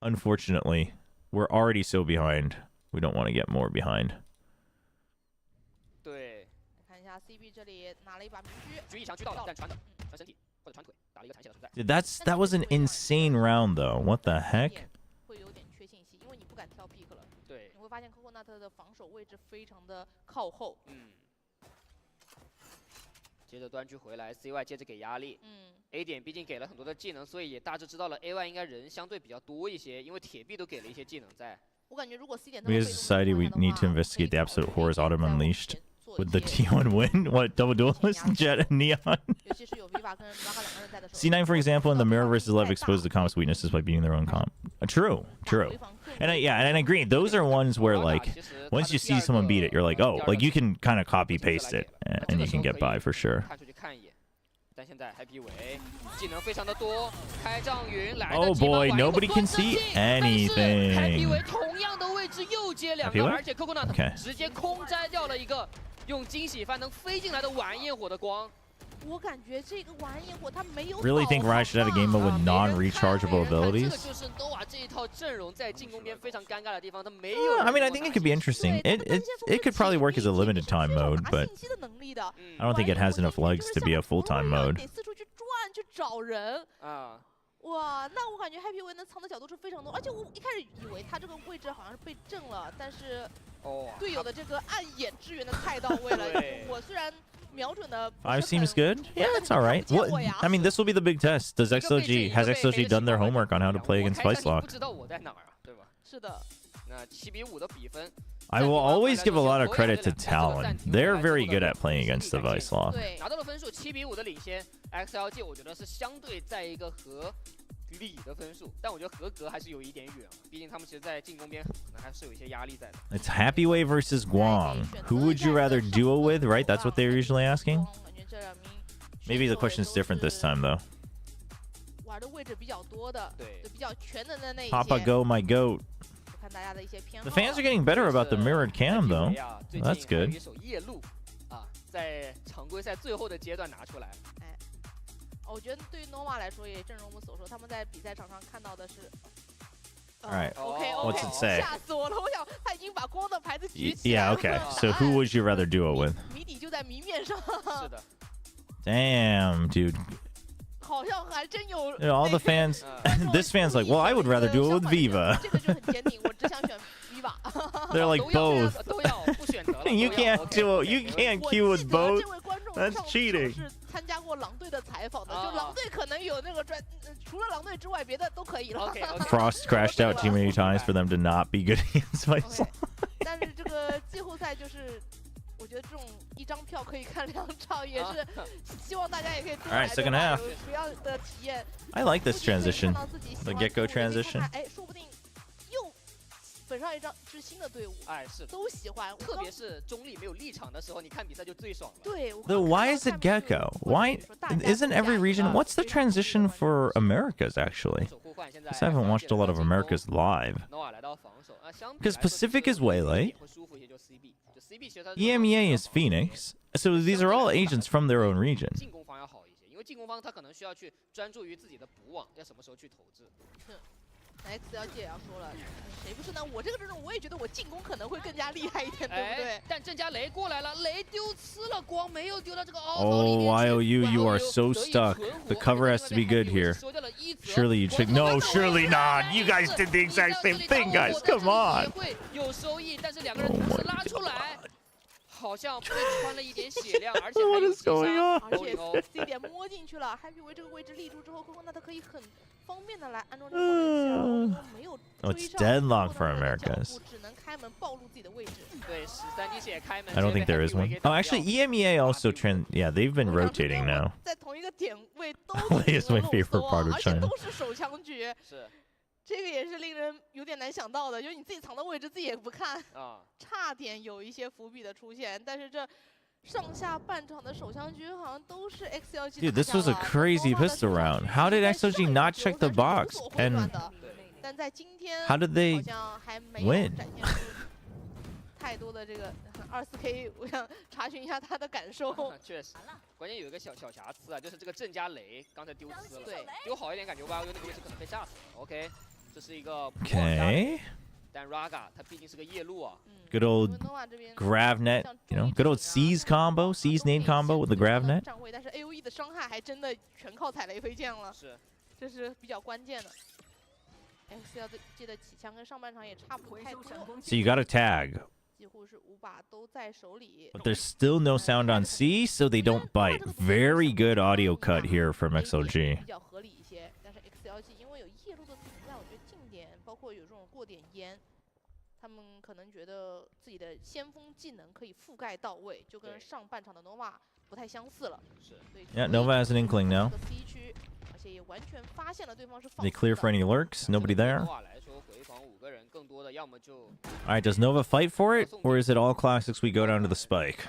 Unfortunately, we're already so behind. We don't want to get more behind. Dude, that was an insane round, though. What the heck? 接着端区回来 ，CY 接着给压力。A 点毕竟给了很多的技能，所以也大致知道了 AY 应该人相对比较多一些，因为铁壁都给了一些技能在。我感觉如果 C 点 We as a society, we need to investigate the absolute horrors Autumn unleashed with the T1 win. What, double duelist, Jet, and Neon? C9, for example, in the Mirror vs. Love exposed the comp's weaknesses by beating their own comp. True. And I agree. Those are ones where, like, once you see someone beat it, you're like, oh, like, you can kind of copy-paste it, and you can get by for sure. Oh boy, nobody can see anything. Happy Way? Okay. 直接空摘掉了一个用惊喜幡能飞进来的晚焰火的光。我感觉这个晚焰火它没有。Really think Riot should have a game mode with non-rechargeable abilities? 就是Nova这一套阵容在进攻边非常尴尬的地方，他没有。I mean, I think it could be interesting. It could probably work as a limited time mode, but I don't think it has enough legs to be a full-time mode. 得四处去转去找人啊。哇，那我感觉 Happy Way 能藏的角度是非常多，而且我一开始以为他这个位置好像是被震了，但是队友的这个暗眼支援的太到位了。我虽然瞄准的 5 seems good. Yeah, it's all right. What? I mean, this will be the big test. Has XLG done their homework on how to play against Vice Lock? 不知道我在哪儿啊，对吧？是的。那7比5的比分。I will always give a lot of credit to Talon. They're very good at playing against the Vice Lock. 拿到了分数7比5的领先 ，XLG 我觉得是相对在一个合理的分数，但我觉得合格还是有一点远，毕竟他们其实在进攻边可能还是有一些压力在的。It's Happy Way versus Guang. Who would you rather duel with? Right? That's what they're usually asking. Maybe the question's different this time though. 玩的位置比较多的，对，比较全能的那一些。Papa Go, my goat. The fans are getting better about the mirrored cam though. That's good. 一首夜路啊，在常规赛最后的阶段拿出来。我觉得对于 Nova 来说，也正如我们所说，他们在比赛场上看到的是。All right. OK. What's it say? 吓死我了！我想他已经把光的牌子举起 Yeah. Okay. So who would you rather duel with? 谜底就在谜面上。是的。Damn, dude. 好像还真有。All the fans. This fan's like, well, I would rather duel with Viva. 这个就很坚定，我只想选 Viva。They're like both. 都要不选择了。You can't duel. You can't queue with both. That's cheating. 是参加过狼队的采访的，就狼队可能有那个除了狼队之外，别的都可以了。Frost crashed out too many times for them to not be good against Vice Lock. 但是这个季后赛就是，我觉得这种一张票可以看2场，也是希望大家也可以多来不一样的体验。I like this transition, the get-go transition. 哎，说不定又粉上一张支新的队伍，哎，是都喜欢，特别是中立没有立场的时候，你看比赛就最爽了。对。Though why is it Gecko? Why isn't every region? What's the transition for Americas actually? Because I haven't watched a lot of Americas live. Because Pacific is Waylay, EMEA is Phoenix, so these are all agents from their own region. 进攻方要好一些，因为进攻方他可能需要去专注于自己的补网，要什么时候去投掷。XLG 也要说了，谁不是呢？我这个阵容，我也觉得我进攻可能会更加厉害一点，对不对？但郑家雷过来了，雷丢呲了光，没有丢到这个凹槽里面。Oh, YOU, you are so stuck. The cover has to be good here. Surely you should. No, surely not. You guys did the exact same thing, guys. Come on. 有收益，但是两个人同时拉出来。好像被穿了一点血量，而且还有击杀，而且 C 点摸进去了。Happy Way 这个位置立住之后，那他可以很方便的来安装这个后面没有 it's deadlock for Americas. 只能开门暴露自己的位置。对，13滴血开门。 I don't think there is one. Oh, actually, EMEA also yeah, they've been rotating now. 在同一个点位都 is my favorite part of China. 都是手枪局。是。这个也是令人有点难想到的，就是你自己藏的位置自己也不看啊，差点有一些伏笔的出现。但是这上下半场的手枪局好像都是 XLG。Dude, this was a crazy pistol round. How did XLG not check the box? And how did they win? 太多的这个24K， 我想查询一下他的感受。确实，关键有一个小瑕疵啊，就是这个郑家雷刚才丢呲了，对，丢好一点感觉吧，因为那个位置可能被炸死了。OK。 这是一个 Okay. 但 Raga 他毕竟是个夜路啊。Good old Gravnet, you know, good old C's combo, C's nade combo with the Gravnet. 但是 AOE 的伤害还真的全靠踩雷飞剑了，是，这是比较关键的。XLG 的起枪跟上半场也差不太多。So you got a tag. 几乎是5把都在手里。 But there's still no sound on C, so they don't bite. Very good audio cut here from XLG. 比较合理一些，但是 XLG 因为有夜路的存在，我觉得近点包括有这种过点烟，他们可能觉得自己的先锋技能可以覆盖到位，就跟上半场的 nova 不太相似了。是。 Yeah, Nova has an inkling now. C 区，而且也完全发现了对方是放 They clear for any lurks? Nobody there? Alright, does Nova fight for it? Or is it all classics we go down to the spike?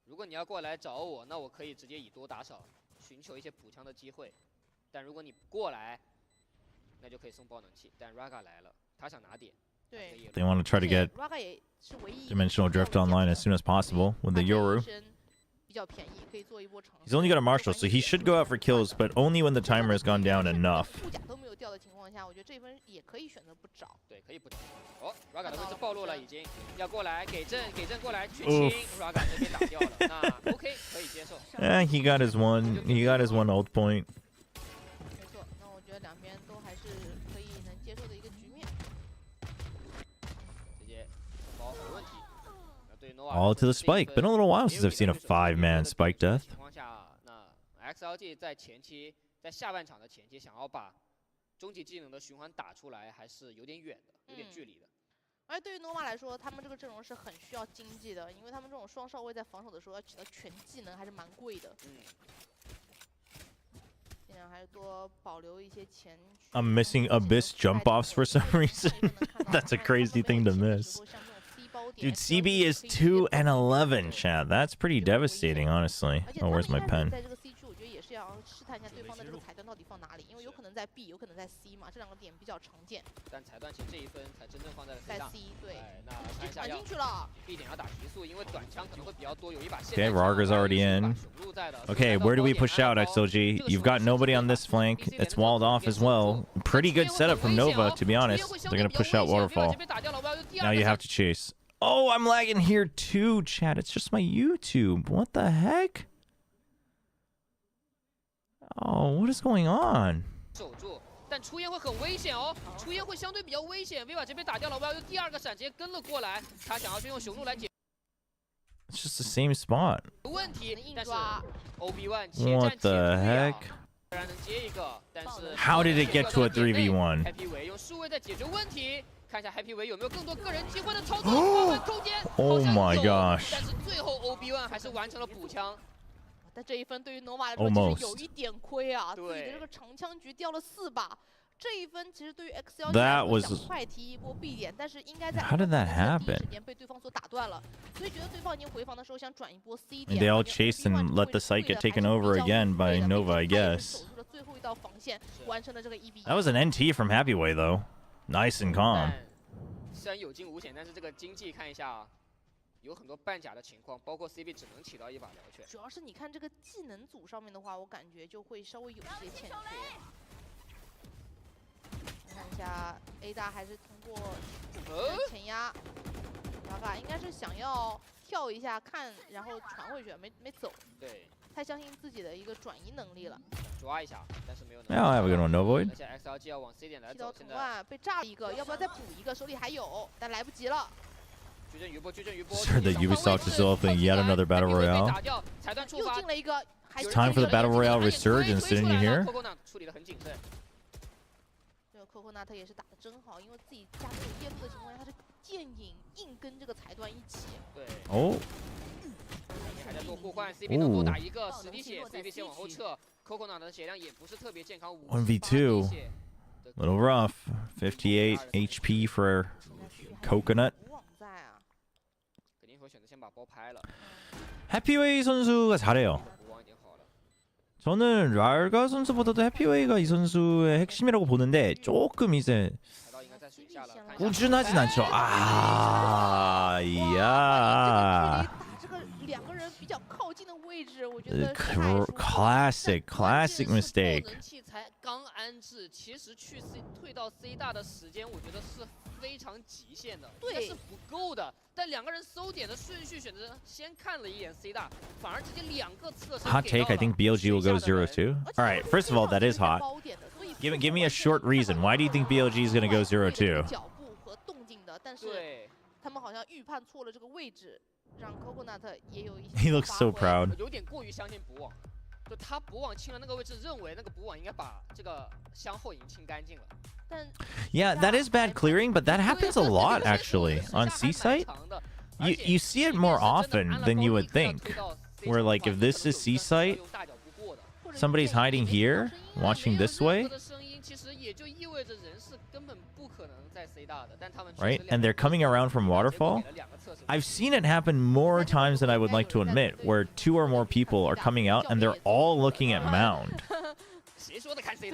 如果你要过来找我，那我可以直接以多打少，寻求一些补枪的机会。但如果你不过来，那就可以送爆能器。但 Raga 来了，他想拿点。对。 They want to try to get dimensional drift online as soon as possible with the Yoru. He's only got a Marshal, so he should go out for kills, but only when the timer has gone down enough. 都没有掉的情况下，我觉得这分也可以选择不找。对，可以不找。哦 ，Raga 的位置暴露了，已经要过来给阵过来去清 ，Raga 这边打掉了，那 OK 可以接受。He got his one. He got his one ult point. 没错，那我觉得两边都还是可以能接受的一个局面。直接包没问题。那对 Nova All to the spike. Been a little while since I've seen a 5-man spike death. 情况下，那 XLG 在前期，在下半场的前期，想要把终极技能的循环打出来，还是有点远的，有点距离的。而对于 nova 来说，他们这个阵容是很需要经济的，因为他们这种双少位在防守的时候要取得全技能还是蛮贵的。尽量还是多保留一些钱。I'm missing Abyss jump offs for some reason. That's a crazy thing to miss. Dude, CB is 2 and 11, chat. That's pretty devastating, honestly. Oh, where's my pen? 在这个 C 区，我觉得也是要试探一下对方的这个彩蛋到底放哪里，因为有可能在 B， 有可能在 C 嘛，这两个点比较常见。但彩蛋其实这一分才真正放在了 C 在大。 C 对，那看一下传进去了。 B 点要打提速，因为短枪可能会比较多，有一把。 Okay, Rarger's already in. Okay, where do we push out, XLG? You've got nobody on this flank. It's walled off as well. Pretty good setup from Nova, to be honest. They're gonna push out Waterfall. Now you have to chase. Oh, I'm lagging here too, chat. It's just my YouTube. What the heck? Oh, what is going on? 守住，但出烟会很危险哦，出烟会相对比较危险。威瓦这边打掉了，我要用第二个闪直接跟了过来，他想要去用雄鹿来解。 It's just the same spot. 问题，但是 OB1 What the heck? 虽然能接一个，但是 How did it get to a 3v1? Happy 维用数位在解决问题，看一下 Happy 维有没有更多个人机会的操作，慢慢扣肩。 Oh my gosh! 但是最后 OB1 还是完成了补枪。 但这一分对于 nova 来说其实有一点亏啊，自己的这个长枪局掉了4把，这一分其实对于 XLG 来说想快提一波 B 点，但是应该在How did that happen? 第一时间被对方所打断了，所以觉得对方已经回防的时候想转一波 C 点。 They all chased and let the site get taken over again by Nova, I guess. 守住了最后一道防线，完成了这个1比1。That was an NT from Happyway though. Nice and calm. 虽然有惊无险，但是这个经济看一下啊。 有很多半假的情况，包括 CB 只能起到一把疗拳。主要是你看这个技能组上面的话，我感觉就会稍微有些欠缺。看一下 A 大还是通过前压，老嘎应该是想要跳一下看，然后传回去，没走。对，太相信自己的一个转移能力了。抓一下，但是没有。Yeah, I'll have a good one, no void. 而且 XLG 要往 C 点来走，现在被炸了一个，要不要再补一个？手里还有，但来不及了。 Sure, the Ubisoft is developing yet another battle royale. It's time for the battle royale resurgence, didn't you hear? 这个Coconut也是打得真好，因为自己家里有夜路的情况下，他是剑影硬跟这个裁断一起。对。哦。还在做互换 ，CB 能多打一个10滴血 ，CB 先往后撤。Coconut 的血量也不是特别健康，1v2, little rough. 58 HP for Coconut. 해피웨이 선수가 잘해요. 저는 랄가 선수보다도 해피웨이가 이 선수의 핵심이라고 보는데 조금 이제 꾸준하진 않죠. 아, 이야. Classic mistake. 刚安置，其实退到 C 大的时间，我觉得是非常极限的，应该是不够的。但两个人搜点的顺序选择先看了一眼 C 大，反而直接2个侧身。 Hot take, I think BLG will go 0-2. All right, first of all, that is hot. Give me a short reason. Why do you think BLG is going to go 0-2? 脚步和动静的，但是他们好像预判错了这个位置，让 Coconut 也有一些 He looks so proud. 有点过于相信补网，就他补网清了那个位置，认为那个补网应该把这个箱后已经清干净了。 Yeah, that is bad clearing, but that happens a lot actually on C site. You see it more often than you would think. Where like if this is C site, somebody's hiding here, watching this way, right? And they're coming around from waterfall. I've seen it happen more times than I would like to admit, where 2 or more people are coming out and they're all looking at mound.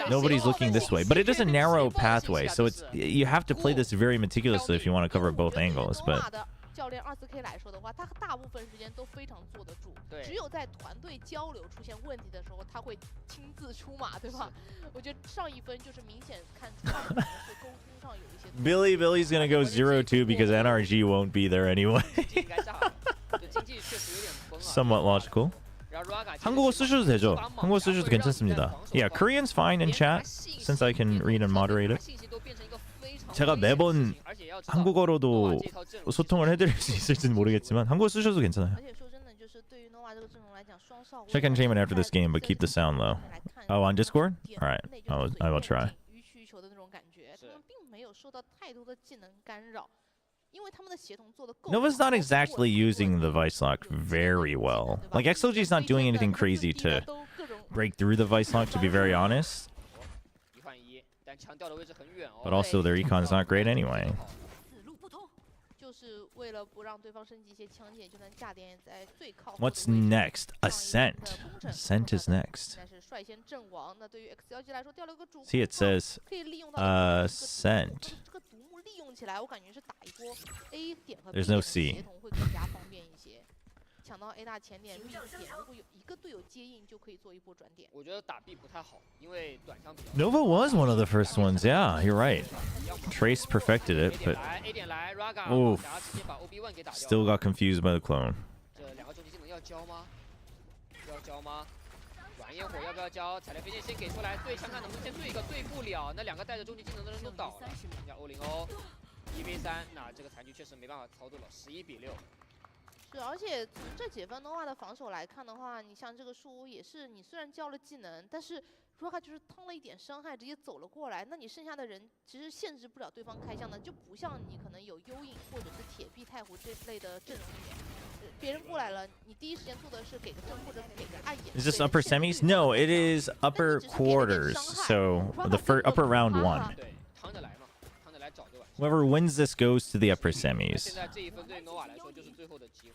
Nobody's looking this way, but it is a narrow pathway, so it's you have to play this very meticulously if you want to cover both angles. But 教练24K 来说的话，他大部分时间都非常坐得住，只有在团队交流出现问题的时候，他会亲自出马，对吧？我觉得上一分就是明显看出他们可能是沟通上有一些。Billy's gonna go 0-2 because NRG won't be there anyway. Somewhat logical. 한국어 쓰셔도 되죠. 한국어 쓰셔도 괜찮습니다. Yeah, Korean's fine in chat since I can read and moderate it. 제가 매번 한국어로도 소통을 해드릴 수 있을지는 모르겠지만 한국어 쓰셔도 괜찮아요. Check entertainment after this game, but keep the sound low. Oh, on Discord? All right, I will try. Nova's not exactly using the Vice Lock very well. Like, XLG's not doing anything crazy to break through the Vice Lock, to be very honest. But also, their econ's not great anyway. What's next? Ascent. Ascent is next. See, it says Ascent. There's no C. Nova was one of the first ones, yeah, you're right. Trace perfected it, but oof, still got confused by the clone. 玩烟火要不要交？踩雷飞剑先给出来，对枪看能不能先对一个，对不了，那2个带着终极技能的人都倒了。要欧0欧1v3，那这个残局确实没办法操作了，11比6。是，而且从这几分nova的防守来看的话，你像这个树屋也是，你虽然交了技能，但是Roka就是趟了一点伤害，直接走了过来，那你剩下的人其实限制不了对方开枪的，就不像你可能有幽影或者是铁壁太湖这类的阵容里面。 别人过来了，你第一时间做的是给个正或者给个暗眼。 Is this upper semis? No, it is upper quarters. So the upper round 1. Whoever wins this goes to the upper semis.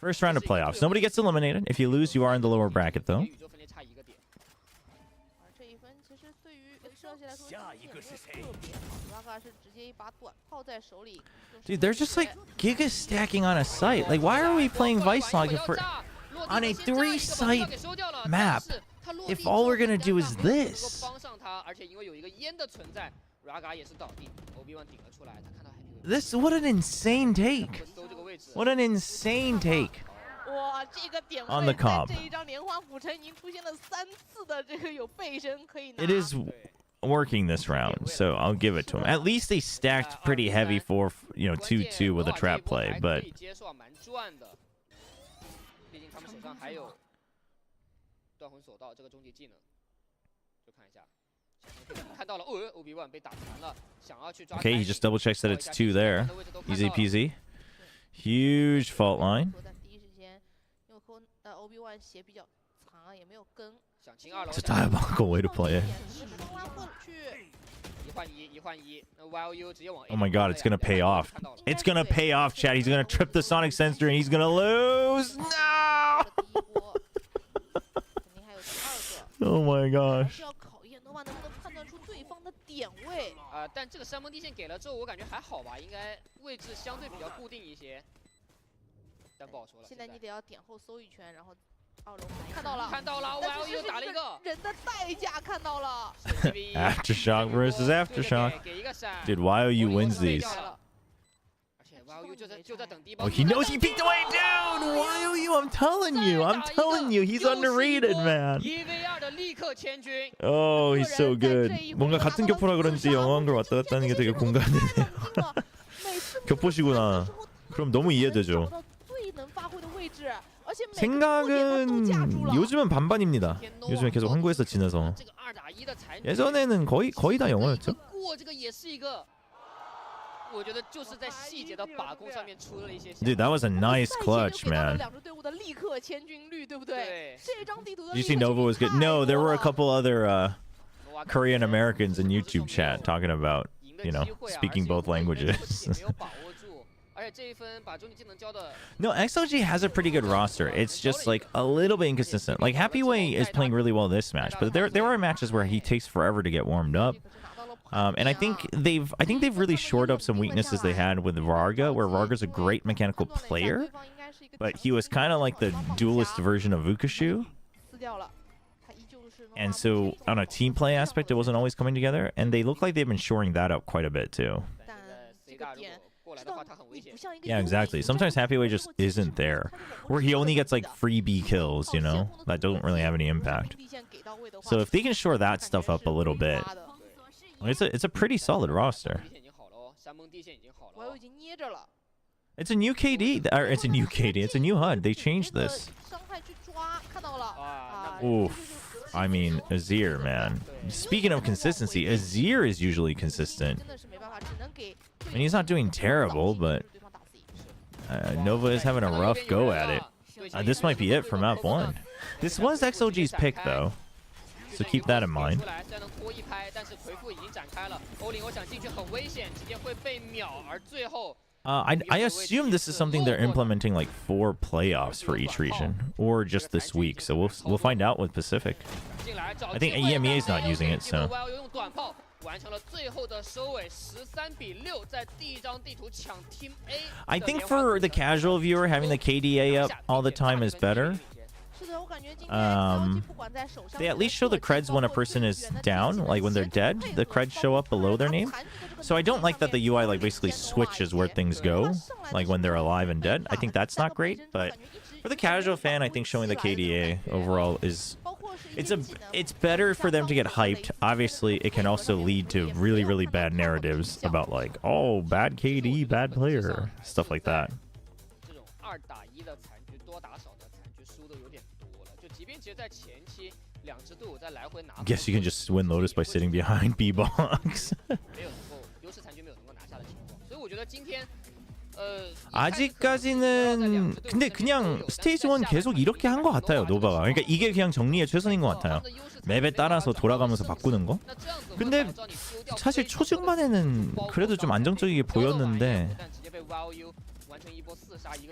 First round of playoffs. Nobody gets eliminated. If you lose, you are in the lower bracket, though. Dude, they're just like giga stacking on a site. Like, why are we playing Vice Log if we're on a 3-site map? If all we're gonna do is this. This, what an insane take. What an insane take. On the comp. It is working this round, so I'll give it to him. At least they stacked pretty heavy for, you know, 2-2 with a trap play, but okay, he just double checks that it's 2 there. Easy peasy. Huge fault line. It's a diabolical way to play it. Oh my god, it's gonna pay off. It's gonna pay off, chat. He's gonna trip the sonic sensor and he's gonna lose. No! Oh my gosh. 但这个山崩地线给了之后，我感觉还好吧，应该位置相对比较固定一些，但不好说了。现在你得要点后搜一圈，然后2楼看到了，看到了 ，WOL 又打了一个人的代价，看到了。Aftershock versus Aftershock. Dude, YOU wins these. Oh, he knows he peeked away, dude! YOU, I'm telling you, he's underrated, man. Oh, he's so good. 뭔가 같은 교포라 그런지 영어한 걸 왔다 갔다 하는 게 되게 공감되네요. 교포시구나. 그럼 너무 이해되죠. 找到最能发挥的位置，而且每个 생각은 요즘은 반반입니다. 요즘에 계속 한국에서 지내서. 예전에는 거의 다 영어였죠. 过这个也是一个，我觉得就是在细节的把控上面出了一些。 Dude, that was a nice clutch, man. 两支队伍的立刻千军率，对不对？这张地图的 Did you see Nova was good? No, there were a couple other Korean Americans in YouTube chat talking about, you know, speaking both languages. No, XLG has a pretty good roster. It's just like a little bit inconsistent. Like Happy Way is playing really well this match, but there are matches where he takes forever to get warmed up. And I think they've really shored up some weaknesses they had with Varga, where Varga's a great mechanical player, but he was kind of like the duelist version of Vukashu. And so on a team play aspect, it wasn't always coming together, and they look like they've been shoring that up quite a bit too. Yeah, exactly. Sometimes Happy Way just isn't there, where he only gets like freebie kills, you know, that don't really have any impact. So if they can shore that stuff up a little bit, it's a pretty solid roster. It's a new KD, or it's a new KD. It's a new HUD. They changed this. Oof. I mean, Azir, man. Speaking of consistency, Azir is usually consistent. I mean, he's not doing terrible, but Nova is having a rough go at it. This might be it for map 1. This was XLG's pick, though, so keep that in mind. I assume this is something they're implementing like for playoffs for each region, or just this week. So we'll find out with Pacific. I think EMEA is not using it, so. I think for the casual viewer, having the KDA up all the time is better. They at least show the creds when a person is down, like when they're dead, the creds show up below their name. So I don't like that the UI like basically switches where things go, like when they're alive and dead. I think that's not great, but for the casual fan, I think showing the KDA overall is it's better for them to get hyped. Obviously, it can also lead to really bad narratives about like, oh, bad KD, bad player, stuff like that. Guess you can just win Lotus by sitting behind B-Box. 아직까지는 근데 그냥 스테이지 1 계속 이렇게 한 것 같아요, 노바가. 그러니까 이게 그냥 정리의 최선인 것 같아요. 맵에 따라서 돌아가면서 바꾸는 거. 근데 사실 초중반에는 그래도 좀 안정적이게 보였는데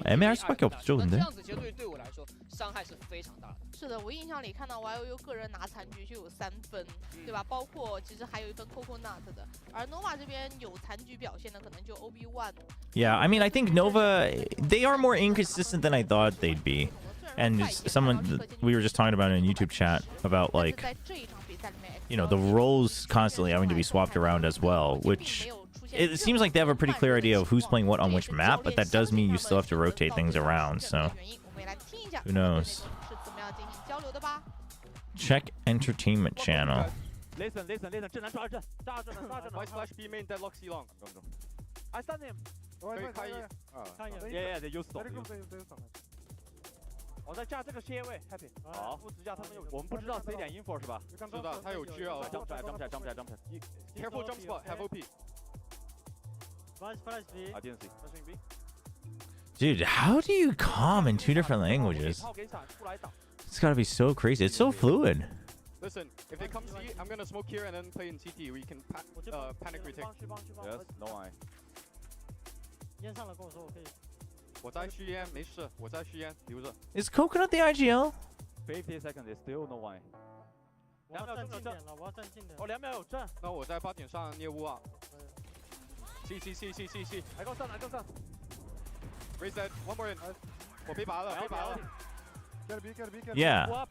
애매할 수밖에 없죠, 근데. 是的，我印象里看到 YOU 个人拿残局就有3分，对吧？包括其实还有一分 Coconut 的，而 Nova 这边有残局表现的可能就 OB1。Yeah, I mean, I think Nova, they are more inconsistent than I thought they'd be. And someone, we were just talking about in a YouTube chat about like, you know, the roles constantly having to be swapped around as well, which it seems like they have a pretty clear idea of who's playing what on which map, but that does mean you still have to rotate things around, so who knows. Check Entertainment Channel. Listen, 正南抓着，炸着呢，Vice Flash B main deadlock C long。I stun him。可以开一。Yeah, they use stop。我在架这个切位 ，Happy。好。不直架他们有，我们不知道 C 点 info 是吧？是的，他有狙啊。jump shot。Careful jump spot, have OP。Vice Flash B。I didn't see。Dude, how do you comm in 2 different languages? It's gotta be so crazy. It's so fluid. Listen, if they come C, I'm gonna smoke here and then play in CT. We can panic retake. Yes, no I. 烟上了跟我说我可以。我在续烟，没事，我在续烟，留着。Is Coconut the IGL? 50 seconds is still no I. 我要站近点了，我要站近点。哦，2秒有站。那我在8点上捏乌啊。C。还够上。Reset, one more in. 我被拔了。Yeah.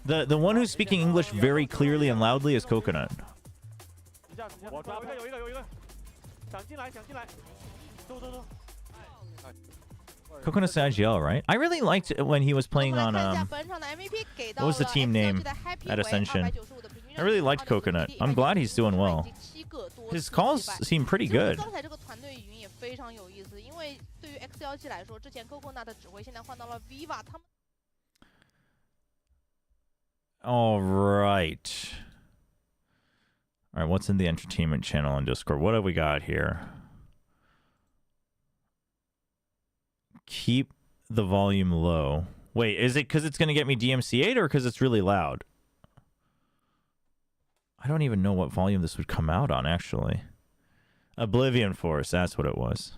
The one who's speaking English very clearly and loudly is Coconut. Coconut's IGL, right? I really liked it when he was playing on what was the team name at Ascension? I really liked Coconut. I'm glad he's doing well. His calls seem pretty good. 非常有意思，因为对于 XLG 来说，之前 Coconut 的指挥现在换到了 Viva， 他们。All right. All right, what's in the entertainment channel on Discord? What have we got here? Keep the volume low. Wait, is it because it's going to get me DMCA'd or because it's really loud? I don't even know what volume this would come out on, actually. Oblivion Force, that's what it was.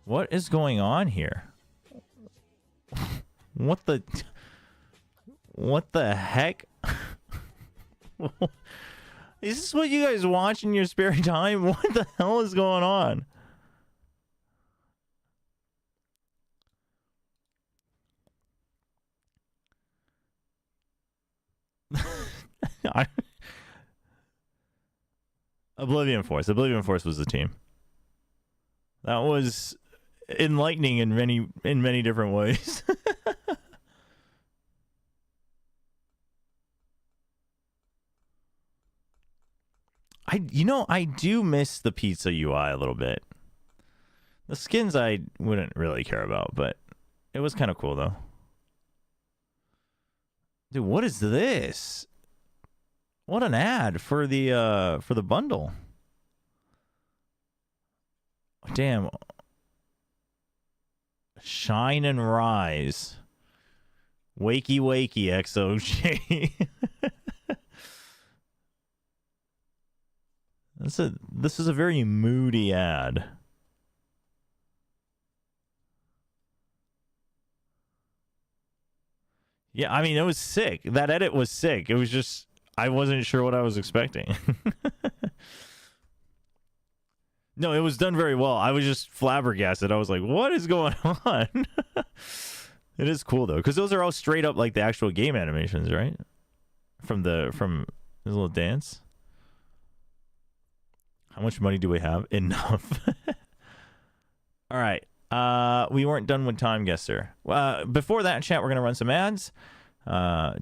What is going on here? What the heck? Is this what you guys watch in your spare time? What the hell is going on? Oblivion Force. Oblivion Force was the team. That was enlightening in many different ways. I do miss the pizza UI a little bit. The skins I wouldn't really care about, but it was kind of cool though. Dude, what is this? What an ad for the bundle. Damn. Shine and rise. Wakey wakey XOG. This is a very moody ad. Yeah, I mean, it was sick. That edit was sick. It was just, I wasn't sure what I was expecting. No, it was done very well. I was just flabbergasted. I was like, what is going on? It is cool, though, because those are all straight up like the actual game animations, right? From this little dance. How much money do we have? Enough. All right. We weren't done with Time Guesser. Before that, chat, we're going to run some ads.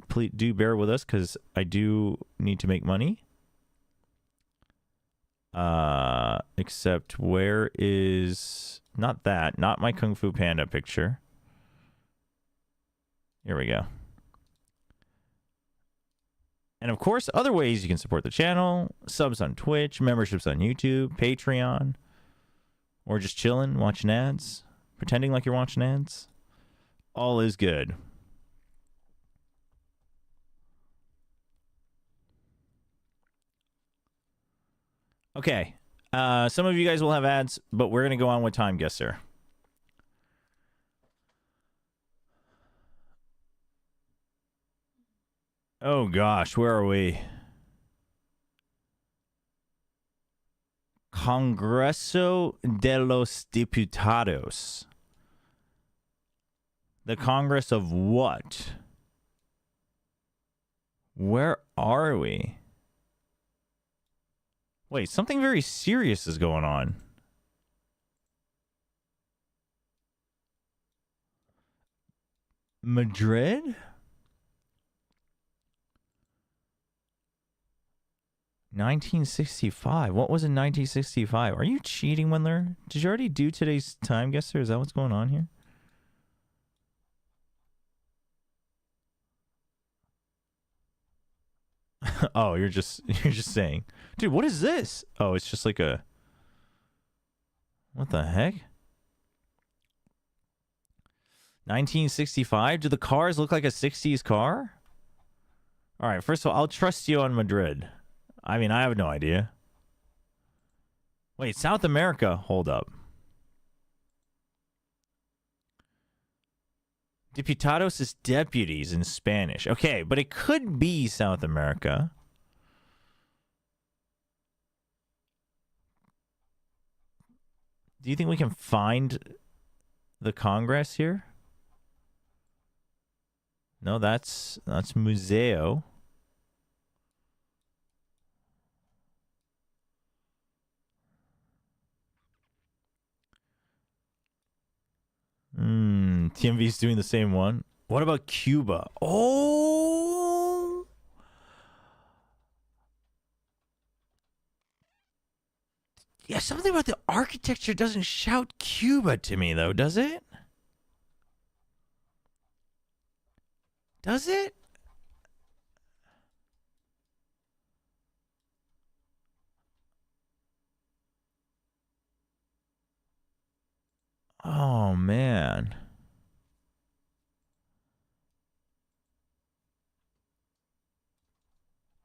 Please do bear with us because I do need to make money. Except where is... Not that. Not my Kung Fu Panda picture. Here we go. And of course, other ways you can support the channel. Subs on Twitch, memberships on YouTube, Patreon. Or just chilling, watching ads. Pretending like you're watching ads. All is good. Okay. Some of you guys will have ads, but we're going to go on with Time Guesser. Oh gosh, where are we? Congreso de los Diputados. The Congress of what? Where are we? Wait, something very serious is going on. Madrid? 1965. What was in 1965? Are you cheating, Wendler? Did you already do today's Time Guesser? Is that what's going on here? Oh, you're just saying. Dude, what is this? Oh, it's just like a... What the heck? 1965? Do the cars look like a 60s car? All right, first of all, I'll trust you on Madrid. I mean, I have no idea. Wait, South America? Hold up. Diputados is deputies in Spanish. Okay, but it could be South America. Do you think we can find the Congress here? No, that's Museo. TMV's doing the same one. What about Cuba? Oh! Yeah, something about the architecture doesn't shout Cuba to me, though, does it? Does it? Oh, man.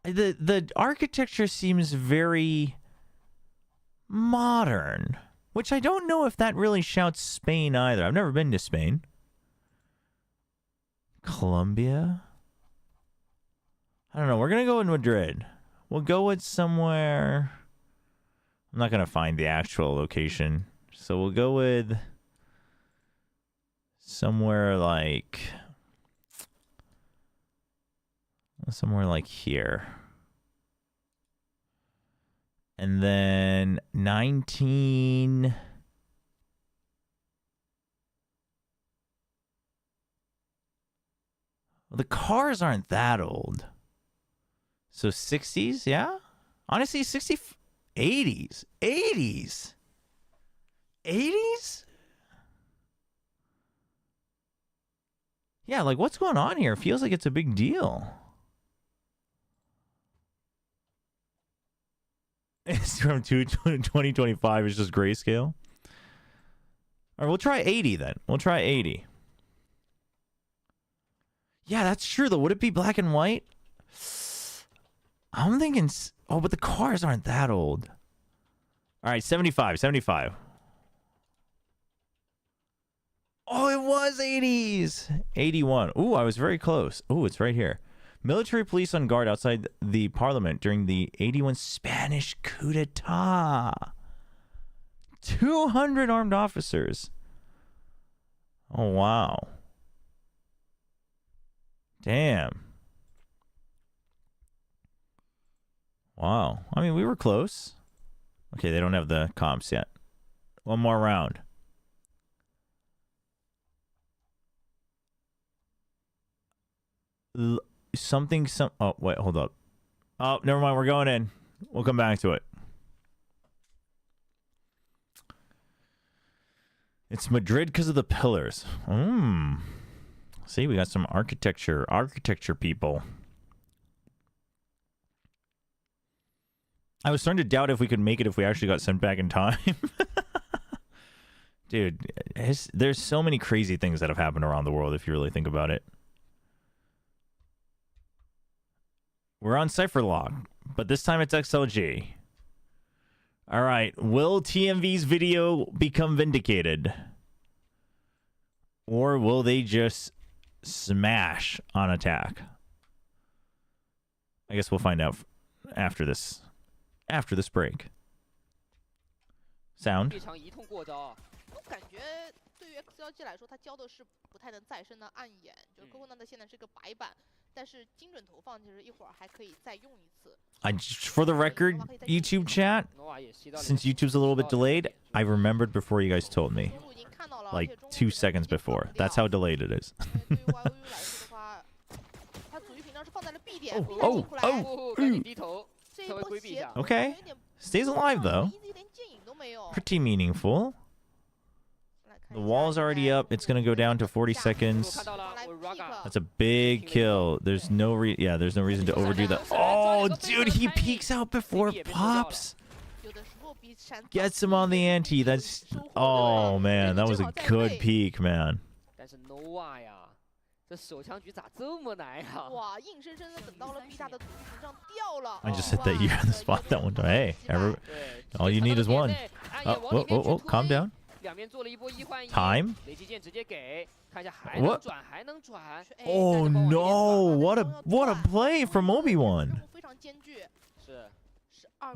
The architecture seems very modern, which I don't know if that really shouts Spain either. I've never been to Spain. Colombia? I don't know. We're going to go in Madrid. We'll go with somewhere. I'm not going to find the actual location. So we'll go with somewhere like here. And then 19... Well, the cars aren't that old. So 60s, yeah? Honestly, 80s. 80s? 80s? Yeah, like what's going on here? It feels like it's a big deal. It's from 2025. It's just grayscale. All right, we'll try 80 then. We'll try 80. Yeah, that's true though. Would it be black and white? I'm thinking... Oh, but the cars aren't that old. All right, 75. 75. Oh, it was 80s. 81. Ooh, I was very close. Ooh, it's right here. Military police on guard outside the parliament during the 81 Spanish coup d'etat. 200 armed officers. Oh, wow. Damn. Wow. I mean, we were close. Okay, they don't have the comps yet. One more round. Oh, wait, hold up. Oh, never mind. We're going in. We'll come back to it. It's Madrid because of the pillars. See, we got some architecture people. I was starting to doubt if we could make it if we actually got sent back in time. Dude, there's so many crazy things that have happened around the world if you really think about it. We're on Cypher Lock, but this time it's XLG. All right, will TMV's video become vindicated? Or will they just smash on attack? I guess we'll find out after this break. Sound. 我感觉对于 XLG 来说，它教的是不太能再生的暗眼，就是科科呢现在是个白板，但是精准投放其实一会儿还可以再用一次。For the record, YouTube chat, since YouTube's a little bit delayed, I remembered before you guys told me. Like 2 seconds before. That's how delayed it is. Okay. Stays alive though. Pretty meaningful. The wall's already up. It's gonna go down to 40 seconds. That's a big kill. There's no there's no reason to overdo that. Oh, dude, he peeks out before it pops. Gets him on the ante. That's... Oh, man. That was a good peek, man. I just hit that ear on the spot that one time. Hey, all you need is one. Oh, calm down. Time? What? Oh no! What a play from Obi-Wan.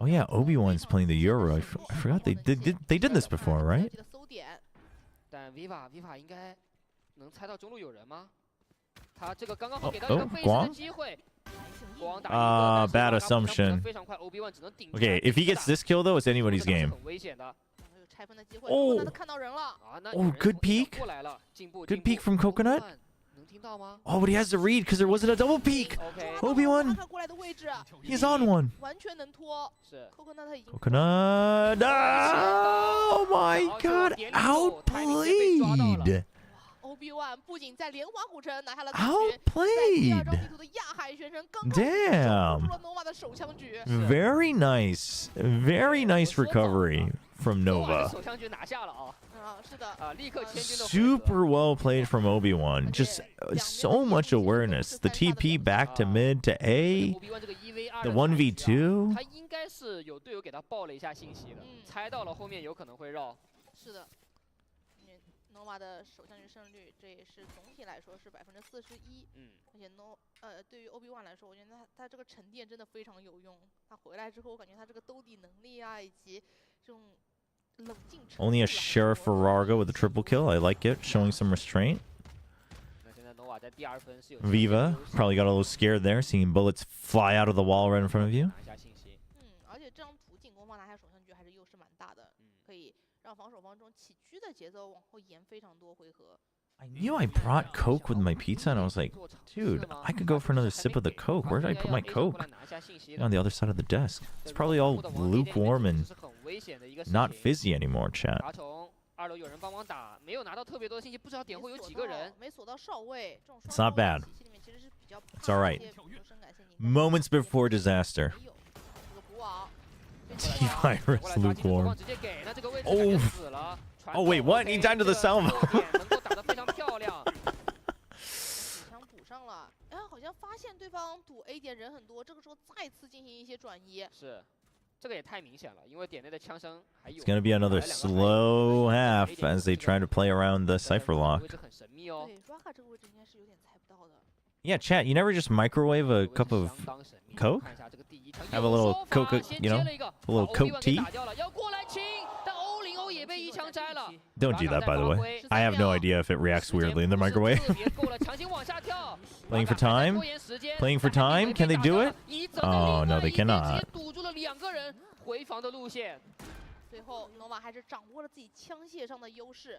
Oh yeah, Obi-Wan's playing the Euro. I forgot they did this before, right? Guang? Bad assumption. Okay, if he gets this kill though, it's anybody's game. 拆分的机会。 Oh. 那他看到人了。 Oh, good peek. Good peek from Coconut. Oh, but he has to read because there wasn't a double peek. Obi-Wan. 看过来的位置 He's on one. 完全能拖。Coconut 他已经 Coconut. Oh my God. Outplayed. Obi-Wan 不仅在莲花古城拿下了 Outplayed. 在第2张地图的亚海玄城刚刚 Damn. 守住了 Nova 的手枪局。 Very nice. Very nice recovery from Nova. 手枪局拿下了啊。 是的。立刻千军的。 Super well played from Obi-Wan. Just so much awareness. The TP back to mid to A. The 1v2. 他应该是有队友给他报了一下信息的，猜到了后面有可能会绕。是的。Nova 的手枪局胜率，这也是总体来说是41%。而且对于 Obi-Wan 来说，我觉得他这个沉淀真的非常有用。他回来之后，我感觉他这个兜底能力啊，以及这种冷静。Only a Sheriff Farrago with a triple kill. I like it. Showing some restraint. Viva probably got a little scared there, seeing bullets fly out of the wall right in front of you. 而且这张图进攻方拿下手枪局还是优势蛮大的，可以让防守方中起居的节奏往后延非常多回合。 I knew I brought Coke with my pizza, and I was like, dude, I could go for another sip of the Coke. Where did I put my Coke? On the other side of the desk. It's probably all lukewarm and not fizzy anymore, chat. 2楼有人帮忙打，没有拿到特别多的信息，不知道点会有几个人。没锁到哨位， It's not bad. It's all right. Moments before disaster. T-Virus lukewarm. Oh. Oh wait, what? He died to the salvo. 打得非常漂亮。枪补上了，好像发现对方堵 A 点人很多，这个时候再次进行一些转移。是。 这个也太明显了，因为点内的枪声还有。 It's gonna be another slow half as they try to play around the cipher lock. Yeah, chat. You never just microwave a cup of Coke? Have a little Coke, you know, a little Coke tea. Don't do that, by the way. I have no idea if it reacts weirdly in the microwave. Playing for time? Playing for time? Can they do it? Oh, no, they cannot. 回防的路线，最后 Nova 还是掌握了自己枪械上的优势，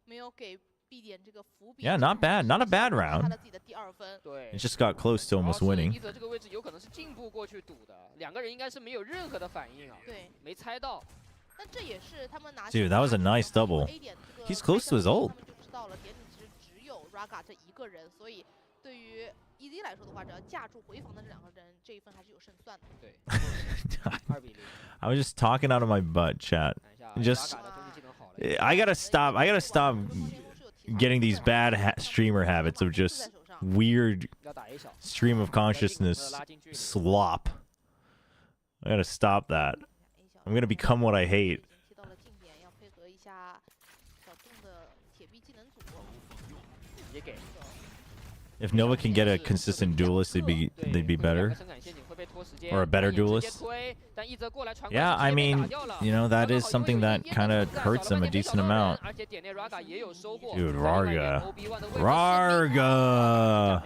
没有给 B 点这个伏笔。 Yeah, not bad, not a bad round. 他的自己的第2分。对 It just got close to almost winning. 一泽这个位置有可能是进步过去堵的，两个人应该是没有任何的反应啊。对，没猜到。但这也是他们拿。 Dude, that was a nice double. He's close to his ult. 他们就知道了点其实只有 Raga 这一个人，所以对于 EZ 来说的话，只要架住回防的这2个人，这一分还是有胜算的。对。I was just talking out of my butt, chat. Just, I gotta stop. I gotta stop getting these bad streamer habits of just weird stream of consciousness slop. I gotta stop that. I'm gonna become what I hate. If Nova can get a consistent duelist, they'd be better. Or a better duelist. Yeah, I mean, you know, that is something that kind of hurts them a decent amount. Dude, Rarga. Rarga!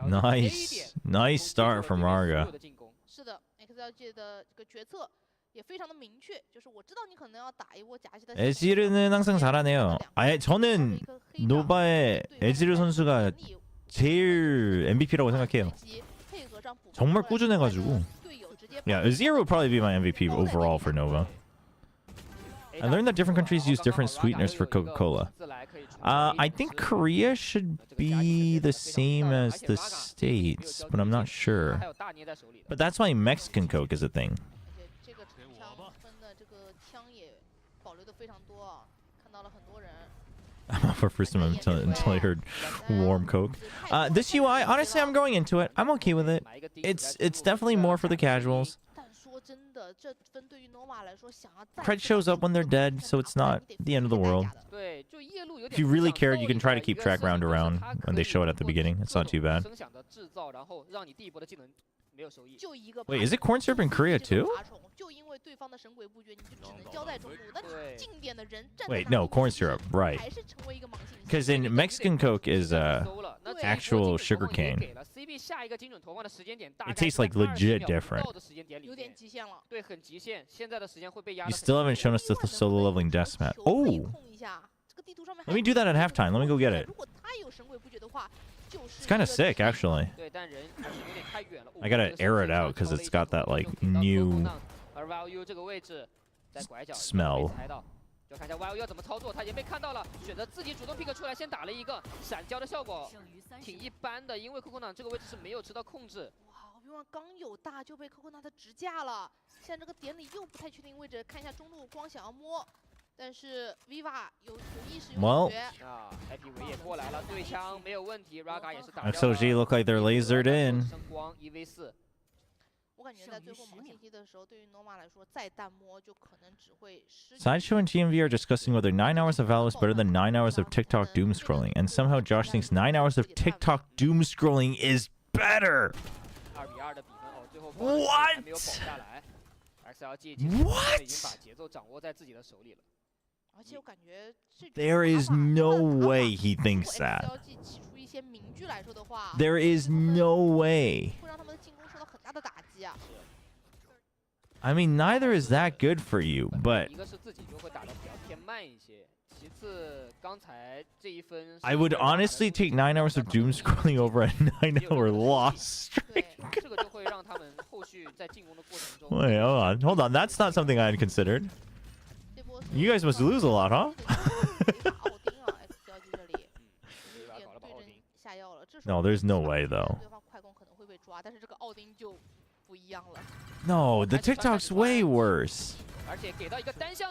Nice. Nice start from Rarga. 是的 ，XLG 的这个决策也非常的明确，就是我知道你可能要打一波夹击的。 에지르는 항상 잘하네요. 저는 노바의 에지르 선수가 제일 MVP라고 생각해요. 정말 꾸준해가지고. Yeah, Azir would probably be my MVP overall for Nova. I learned that different countries use different sweeteners for Coca-Cola. I think Korea should be the same as the States, but I'm not sure. But that's why Mexican Coke is a thing. I'm off for first time until I heard warm Coke. This UI, honestly, I'm going into it. I'm okay with it. It's definitely more for the casuals. Cred shows up when they're dead, so it's not the end of the world. If you really cared, you can try to keep track round around when they show it at the beginning. It's not too bad. Wait, is it corn syrup in Korea too? Wait, no, corn syrup, right. Because in Mexican Coke is actual sugar cane. 给了 CB 下一个精准投放的时间点，大概 It tastes like legit different. 到的时间点里面有点极限了。对，很极限。现在的时间会被压 You 得很 still haven't shown us the solo leveling deathmatch. Oh, 控一下这个地图上面。 let me do that at halftime. Let me go get it. 如果他有神鬼不绝的话，就是 It's kind of sick, actually. 对，但人还是有点太远了。 I gotta air it out because it's got that like new 而 YOU 这个位置在拐角 smell. 被猜到，就看一下 YOU 要怎么操作，他也被看到了，选择自己主动 pick 出来，先打了一个闪交的效果，挺一般的，因为 Coconut 这个位置是没有吃到控制。哇 ，V1 刚有大就被 Coconut 直架了，现在这个点里又不太确定位置，看一下中路光想要摸。 但是 Viva 有意识有觉啊 ，Happy 维也过来了，对枪没有问题 ，Raga 也是打 XLG look like they're lasered in. 声光1v4。我感觉在最后盲信息的时候，对于 Norma 来说，再单摸就可能只会失。 Sideshow and TMV are discussing whether 9 hours of Valor is better than 9 hours of TikTok doom scrolling, and somehow Josh thinks 9 hours of TikTok doom scrolling is better. 2比2的比分哦，最后 What? 还没有保下来 ，XLG What? 已经把节奏掌握在自己的手里了。 而且我感觉这 There is no way he thinks that. There is no way. 会让他们的进攻受到很大的打击啊。 I mean, neither is that good for you, but 一个是自己就会打得比较偏慢一些，其次刚才这一分 I would honestly take 9 hours of doom scrolling over a 9-hour loss streak. 这个就会让他们后续在进攻的过程中。 Wait, hold on. That's not something I had considered. You guys must lose a lot, huh? No, there's no way though. No, the TikTok's way worse.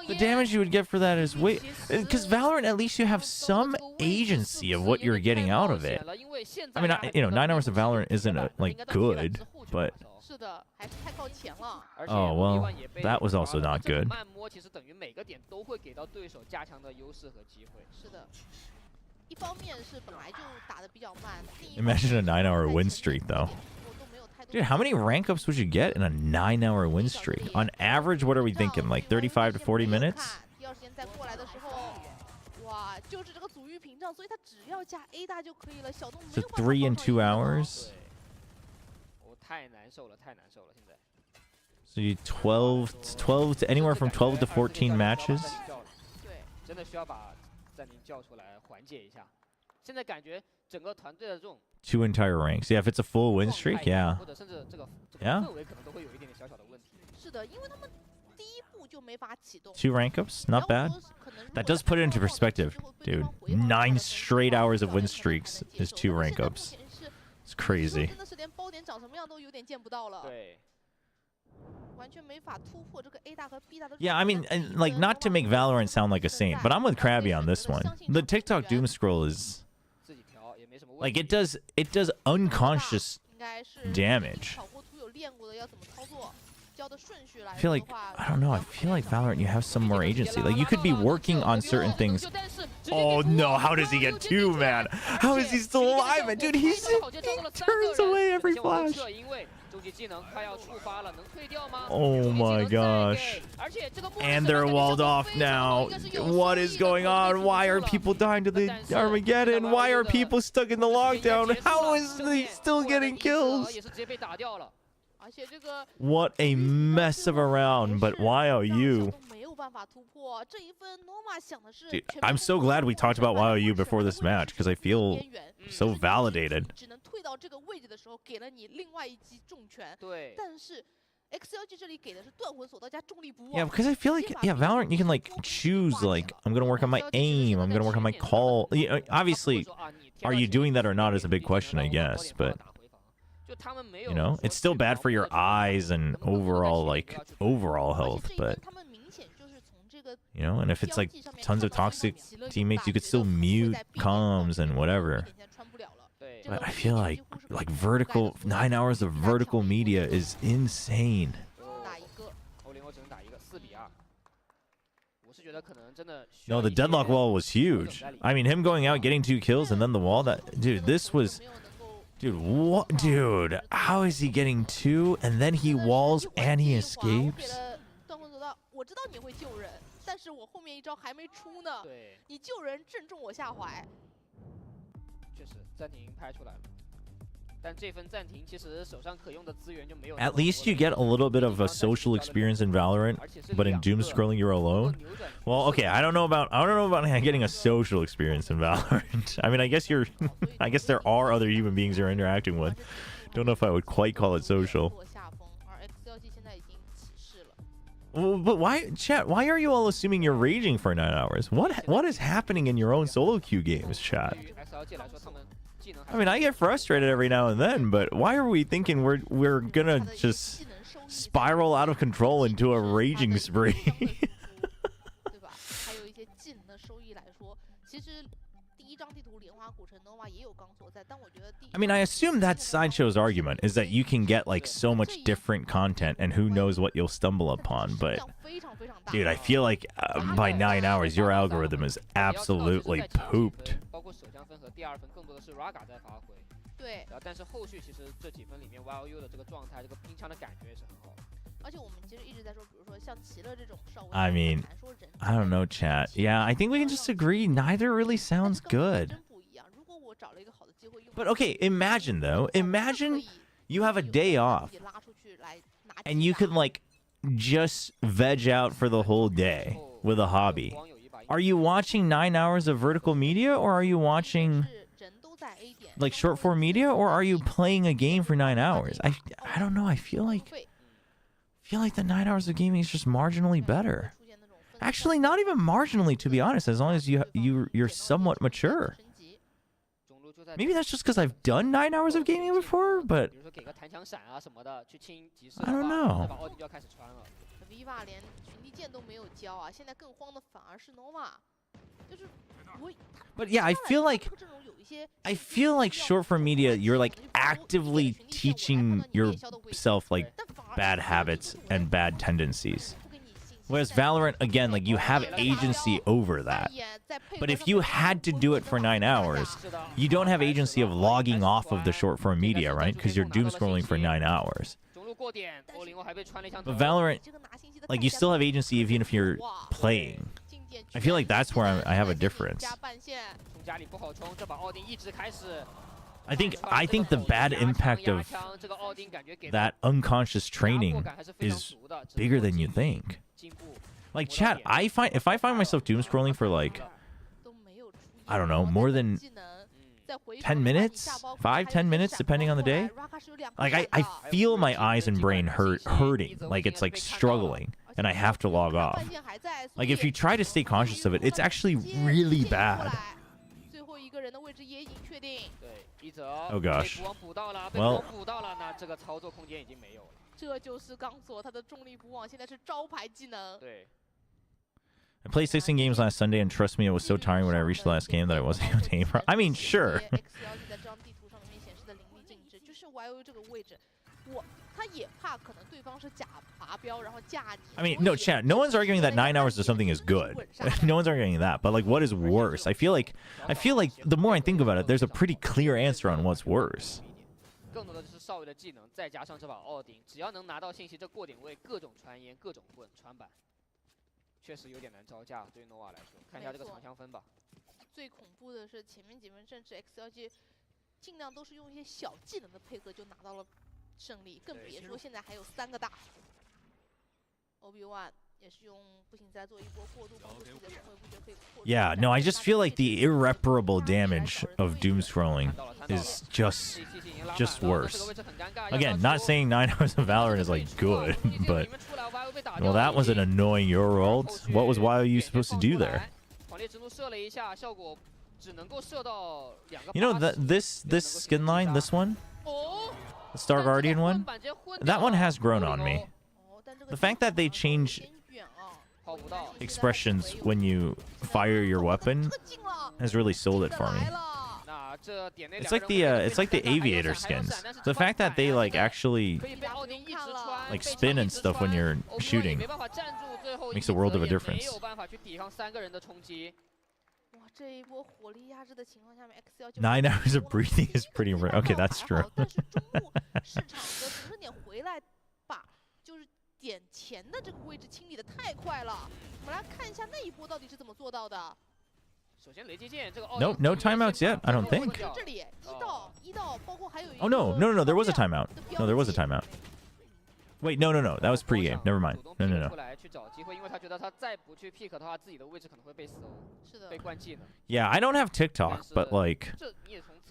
The damage you would get for that is way... Because Valorant, at least you have some agency of what you're getting out of it. I mean, you know, 9 hours of Valorant isn't, like, good, but... Oh, well, that was also not good. Imagine a 9-hour win streak, though. Dude, how many rank ups would you get in a 9-hour win streak? On average, what are we thinking? Like 35 to 40 minutes? So 3 and 2 hours? So you 12 to anywhere from 12 to 14 matches? 2 entire ranks. Yeah, if it's a full win streak, yeah. Yeah? 2 rank ups, not bad. That does put it into perspective, dude. 9 straight hours of win streaks is 2 rank ups. It's crazy. Yeah, I mean, like, not to make Valorant sound like a saint, but I'm with Krabby on this one. The TikTok doom scroll is... Like, it does unconscious damage. I feel like, I don't know, I feel like Valorant, you have some more agency. Like, you could be working on certain things. Oh no, how does he get 2, man? How is he still alive? And dude, he turns away every flash. Oh my gosh. And they're walled off now. What is going on? Why are people dying to the Armageddon? Why are people stuck in the lockdown? How is he still getting kills? What a mess of a round, but YOU. Dude, I'm so glad we talked about YOU before this match, because I feel so validated. Yeah, because I feel like, yeah, Valorant, you can, like, choose, like, I'm going to work on my aim, I'm going to work on my call. You know, obviously, are you doing that or not is a big question, I guess, but... You know, it's still bad for your eyes and overall, like, overall health, but... You know, and if it's, like, tons of toxic teammates, you could still mute comms and whatever. But I feel like vertical... 9 hours of vertical media is insane. No, the deadlock wall was huge. I mean, him going out, getting 2 kills, and then the wall, that... Dude, this was... Dude, what? Dude, how is he getting 2 and then he walls and he escapes? 确实暂停拍出来了。但这份暂停其实手上可用的资源就没有。At least you get a little bit of a social experience in Valorant, but in doom scrolling you're alone. Well, okay, I don't know about getting a social experience in Valorant. I mean, I guess there are other human beings you're interacting with. Don't know if I would quite call it social. Well, but why, chat? Why are you all assuming you're raging for 9 hours? What is happening in your own solo queue games, chat? I mean, I get frustrated every now and then, but why are we thinking we're gonna just spiral out of control into a raging spree? I mean, I assume that's Sideshow's argument, is that you can get like so much different content and who knows what you'll stumble upon, but dude, I feel like by 9 hours your algorithm is absolutely pooped. 对，但是后续其实这几分里面 YOU 的这个状态，这个拼枪的感觉是很好的。而且我们其实一直在说，比如说像奇乐这种少尉。I mean, I don't know, chat. Yeah, I think we can just agree neither really sounds good. But okay, imagine though. Imagine you have a day off and you could like just veg out for the whole day with a hobby. Are you watching 9 hours of vertical media, or are you watching like short form media, or are you playing a game for 9 hours? I don't know. I feel like the 9 hours of gaming is just marginally better. Actually, not even marginally, to be honest, as long as you're somewhat mature. Maybe that's just because I've done 9 hours of gaming before, but I don't know. But yeah, I feel like short form media, you're like actively teaching yourself like bad habits and bad tendencies. Whereas Valorant, again, like you have agency over that. But if you had to do it for 9 hours, you don't have agency of logging off of the short form media, right? Because you're doom scrolling for 9 hours. But Valorant, like you still have agency even if you're playing. I feel like that's where I have a difference. I think the bad impact of that unconscious training is bigger than you think. Like, chat, if I find myself doom scrolling for like, I don't know, more than 10 minutes, 5-10 minutes, depending on the day, like I feel my eyes and brain hurting, like it's like struggling, and I have to log off. Like if you try to stay conscious of it, it's actually really bad. Oh gosh. Well, 这就是刚索他的重力不忘，现在是招牌技能。对。 I played 16 games last Sunday, and trust me, it was so tiring when I reached the last game that I wasn't able to aim for. I mean, sure. I mean, no, chat. No one's arguing that 9 hours of something is good. No one's arguing that. But like, what is worse? I feel like the more I think about it, there's a pretty clear answer on what's worse. 更多的就是少尉的技能，再加上这把奥丁，只要能拿到信息，这过点位各种传烟、各种棍、传板，确实有点难招架。对于 Nova 来说，看一下这个长枪分吧。最恐怖的是前面几分，甚至 XLG 尽量都是用一些小技能的配合就拿到了胜利，更别说现在还有3个大辅。OB1 也是用不行再做一波过度帮助自己的守卫不觉可以扩。Yeah, no, I just feel like the irreparable damage of doom scrolling is just worse. Again, not saying 9 hours of Valorant is like good, but well, that was an annoying your world. What was YOU supposed to do there? You know this skin line, this one, the Star Guardian one, that one has grown on me. The fact that they change expressions when you fire your weapon has really sold it for me. It's like the aviator skins. The fact that they like actually like spin and stuff when you're shooting makes a world of a difference. 9 hours of breathing is pretty rare. Okay, that's true. 点前的这个位置清理的太快了，我们来看一下那一波到底是怎么做到的。No, no timeouts yet. I don't think. 这里一到包括还有一个 Oh no, no, no, no. There was a timeout. No, there was a timeout. Wait, no, no, no. That was pregame. Never mind. No, no, no. Yeah, I don't have TikTok, but like,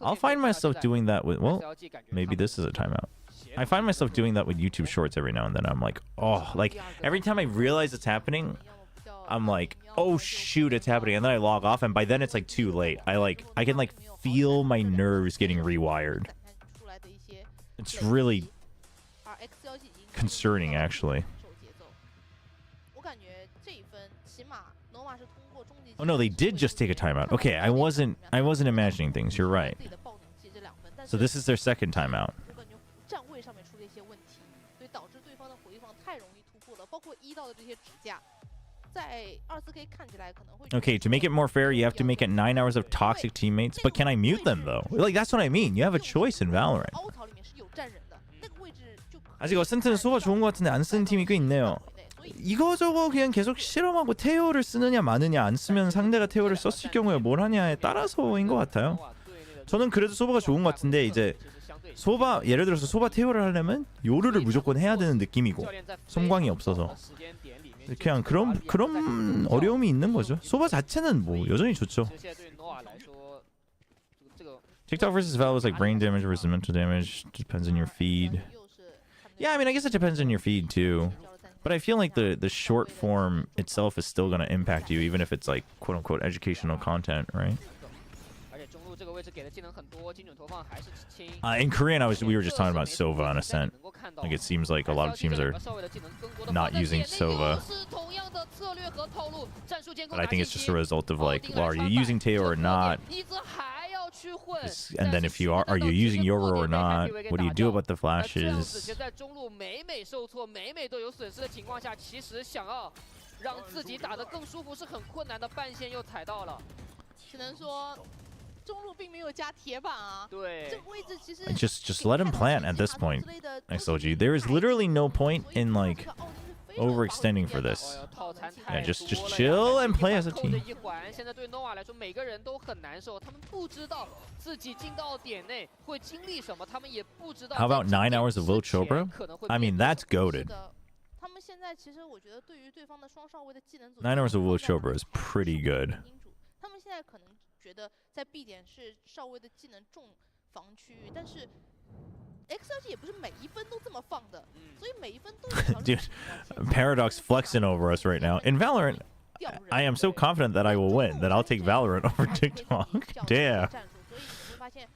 I'll find myself doing that with. Well, maybe this is a timeout. I find myself doing that with YouTube Shorts every now and then. I'm like, oh, like every time I realize it's happening, I'm like, oh shoot, it's happening, and then I log off, and by then it's like too late. I can like feel my nerves getting rewired. It's really concerning, actually. Oh no, they did just take a timeout. Okay, I wasn't imagining things. You're right. So this is their second timeout. Okay, to make it more fair, you have to make it 9 hours of toxic teammates. But can I mute them though? Like that's what I mean. You have a choice in Valorant. 아직 어센트는 소바 좋은 것 같은데 안 쓰는 팀이 꽤 있네요. 이거저거 그냥 계속 실험하고 테오를 쓰느냐 마느냐, 안 쓰면 상대가 테오를 썼을 경우에 뭘 하냐에 따라서인 것 같아요. 저는 그래도 소바가 좋은 것 같은데, 이제 소바, 예를 들어서 소바 테오를 하려면 요르를 무조건 해야 되는 느낌이고 섬광이 없어서 그냥 그런 어려움이 있는 거죠. 소바 자체는 뭐 여전히 좋죠. TikTok versus Val was like brain damage versus mental damage. Depends on your feed. Yeah, I mean, I guess it depends on your feed too. But I feel like the short form itself is still going to impact you, even if it's like quote unquote educational content, right? In Korean, we were just talking about Sova on Ascent. Like it seems like a lot of teams are not using Sova. But I think it's just a result of like, well, are you using Teo or not? And then if you are you using Yoru or not? What do you do about the flashes? Just let him plant at this point, XLG. There is literally no point in like overextending for this. Yeah, just chill and play as a team. How about 9 hours of WillChobra? I mean, that's goated. 9 hours of WillChobra is pretty good. 觉得在 B 点是少尉的技能重防区域，但是 XLG 也不是每一分都这么放的，所以每一分都有。Dude, Paradox flexing over us right now. In Valorant, I am so confident that I will win that I'll take Valorant over TikTok. Damn. 所以你会发现，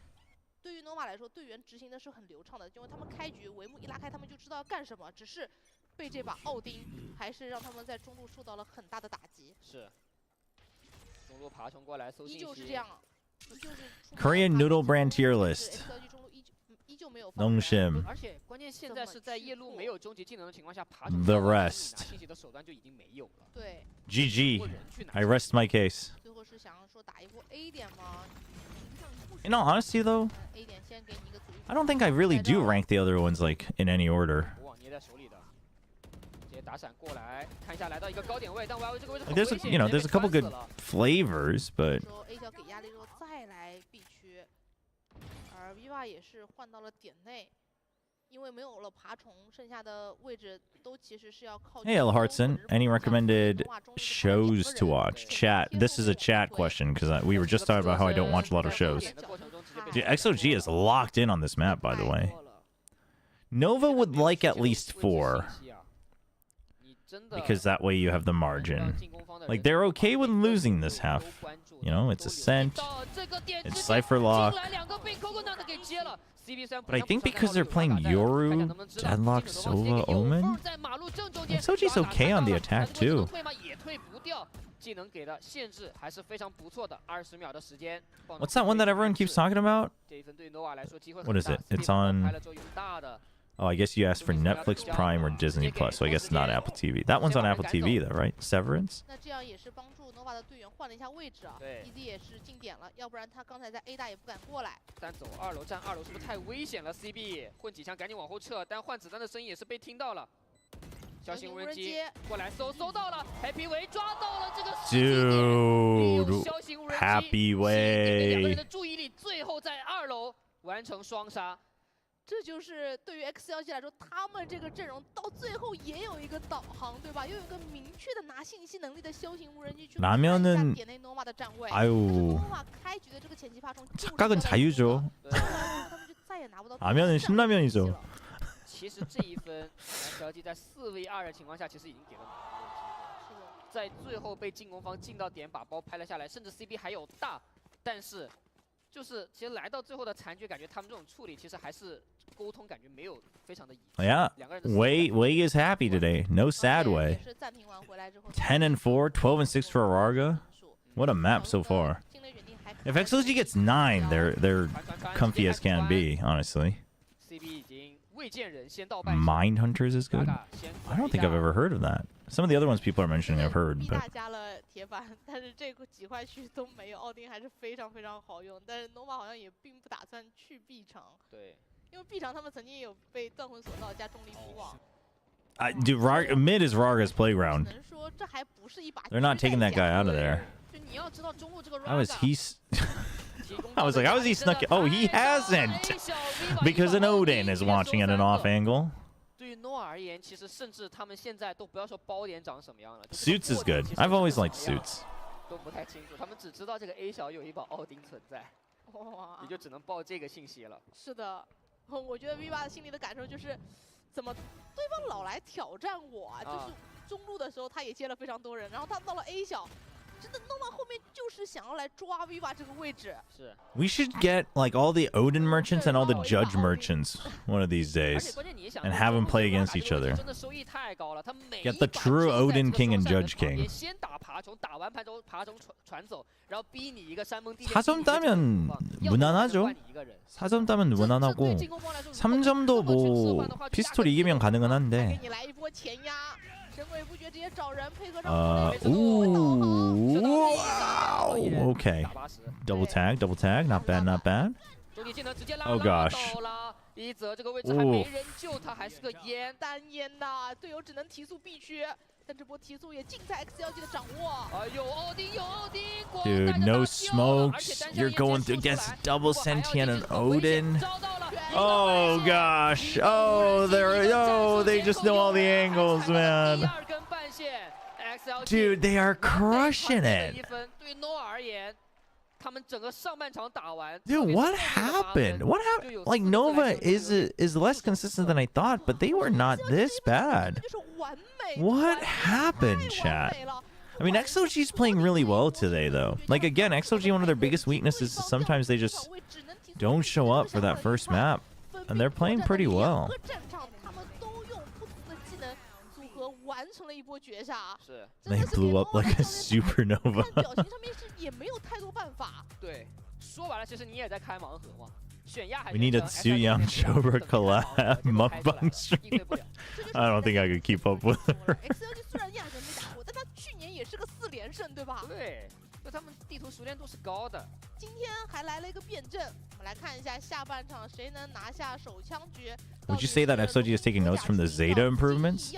对于 Nova 来说，队员执行的是很流畅的，因为他们开局帷幕一拉开，他们就知道要干什么，只是被这把奥丁还是让他们在中路受到了很大的打击。是。 Korean noodle brand tier list. Nongshim. The rest. GG. I rest my case. In all honesty, though, I don't think I really do rank the other ones like in any order. Like there's there's a couple good flavors, but hey, El Hartson, any recommended shows to watch? Chat. This is a chat question because we were just talking about how I don't watch a lot of shows. Dude, XLG is locked in on this map, by the way. Nova would like at least 4. Because that way you have the margin. Like, they're okay with losing this half. You know, it's Ascent, it's Cypher Lock. But I think because they're playing Yoru, Deadlock, Sova, Omen, XLG's okay on the attack too. What's that one that everyone keeps talking about? What is it? It's on... Oh, I guess you asked for Netflix, Prime, or Disney Plus, so I guess not Apple TV. That one's on Apple TV, though, right? Severance? 小型无人机过来搜到了 ，Happy Way 抓到了这个 Dude, 小型无人机 Happy 吸引两个人 Way. 的注意力，最后在2楼完成双杀。 这就是对于 XLG 来说，他们这个阵容到最后也有一个导航，对吧？又有一个明确的拿信息能力的枭形无人机去看一下点内 Nova 的站位。 Nova 开局的这个前期发冲， 착각은 자유죠. 他们就再也拿不到。 라면은 신라면이죠. 其实这一分 XLG 在4v2的情况下，其实已经给了蛮多机会。在最后被进攻方进到点，把包拍了下来，甚至 CB 还有大，但是。 就是其实来到最后的残局，感觉他们这种处理其实还是沟通感觉没有非常的一致。Yeah, Wei is happy today. No sad way. 10 and 4, 12 and 6 for Ararga. What a map so far. If XLG gets 9, they're comfy as can be, honestly. Mind Hunters is good. I don't think I've ever heard of that. Some of the other ones people are mentioning I've heard, but 加了铁板，但是这几块区都没有，奥丁还是非常非常好用。但是 Nova 好像也并不打算去 B 城，对，因为 B 城他们曾经有被断魂索道加重力捕网。dude, mid is Rarga's playground. They're not taking that guy out of there. How is he? I was like, how is he snuck it? Oh, he hasn't, because an Odin is watching at an off angle. 对于 Noah 而言，其实甚至他们现在都不要说包点长什么样了。Suits is good. I've always liked Suits. 都不太清楚，他们只知道这个 A 小有一把奥丁存在，哇，也就只能报这个信息了。是的，我觉得 V8 心里的感受就是，怎么对方老来挑战我啊？就是中路的时候他也接了非常多人，然后他到了 A 小。 真的 Nova 后面就是想要来抓 V8 这个位置。是。We should get like all the Odin merchants and all the Judge merchants one of these days, and have them play against each other. Get the true Odin King and Judge King. 先打爬虫，打完爬虫传走，然后逼你一个山崩地裂。 4점 따면 무난하죠. 4점 따면 무난하고 3점도 뭐 피스톨 이기면 가능은 한데. Ooh, wow. Okay. Double tag, not bad, not bad. Oh gosh. 一泽这个位置还没人救他，还是个烟单烟呐，队友只能提速必须，但这波提速也尽在 XLG 的掌握。有奥丁，有奥丁。 Dude, no smokes. You're going against double sentient and Odin. Oh gosh. Oh, they just know all the angles, man. Dude, they are crushing it. Dude, what happened? What happened? Like Nova is less consistent than I thought, but they were not this bad. What happened, chat? I mean, XLG's playing really well today, though. Like again, XLG, one of their biggest weaknesses is sometimes they just don't show up for that first map, and they're playing pretty well. 完成了一波绝杀，是 They blew up like a supernova. 表情上面是也没有太多办法。对，说白了，其实你也在开盲盒嘛。选亚还 We need a Suyang Chobra collab mukbang stream. I don't think I could keep up with her. XLG 虽然亚人没打过，但他去年也是个4连胜，对吧？对，就他们地图熟练度是高的。今天还来了一个辩证，我们来看一下下半场谁能拿下手枪局。 Would you say that XLG is taking notes from the Zeta improvements?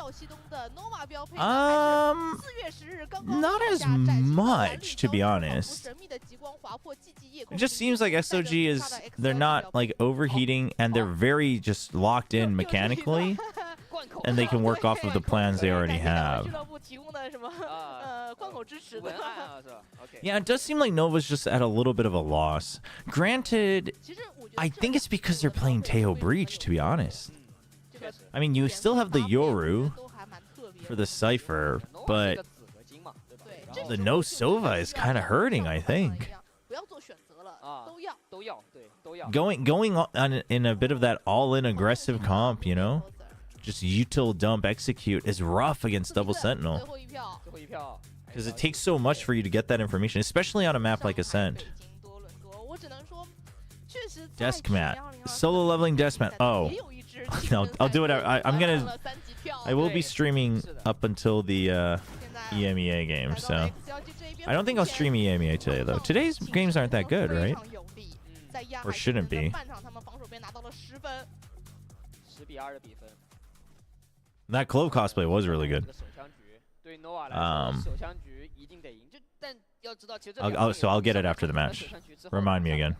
Not as much, to be honest. It just seems like XLG is, they're not like overheating and they're very just locked in mechanically, and they can work off of the plans they already have. Yeah, it does seem like Nova's just at a little bit of a loss. Granted, I think it's because they're playing Teo Breach, to be honest. I mean, you still have the Yoru for the Cypher, but the no Sova is kind of hurting, I think. Going on in a bit of that all-in aggressive comp, you know? Just util dump execute is rough against Double Sentinel. Because it takes so much for you to get that information, especially on a map like Ascent. Desk mat. Solo leveling desk mat. Oh. No, I'll do it. I will be streaming up until the EMEA game, so I don't think I'll stream EMEA today, though. Today's games aren't that good, right? Or shouldn't be. That Clove cosplay was really good. 首枪局对 Nova 来说，首枪局一定得赢。就但要知道，其实这 So I'll get it after the match. Remind me again.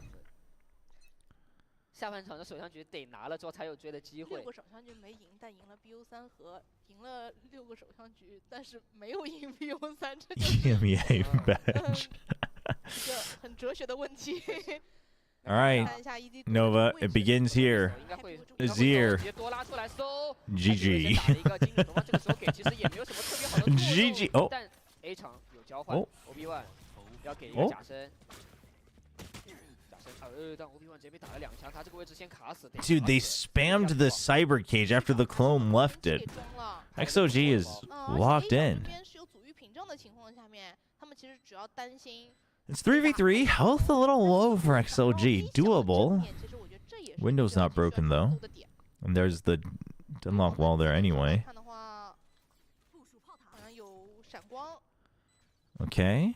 下半场的首枪局得拿了之后才有追的机会。6个首枪局没赢，但赢了 BO3和赢了6个首枪局，但是没有赢 BO3， 这就是 EMEA badge. 一个很哲学的问题。All right, Nova, it begins here. Azir. GG. GG. Oh. 但 A 场有交换 ，OB1 要给一个假身。但 OB1 直接被打了2枪，他这个位置先卡死。Dude, they spammed the cyber cage after the clone left it. XLG is locked in. 是有阻御屏障的情况下面，他们其实主要担心。 It's 3v3. Health a little low for XLG. Doable. Window's not broken though. And there's the unlock wall there anyway. Okay.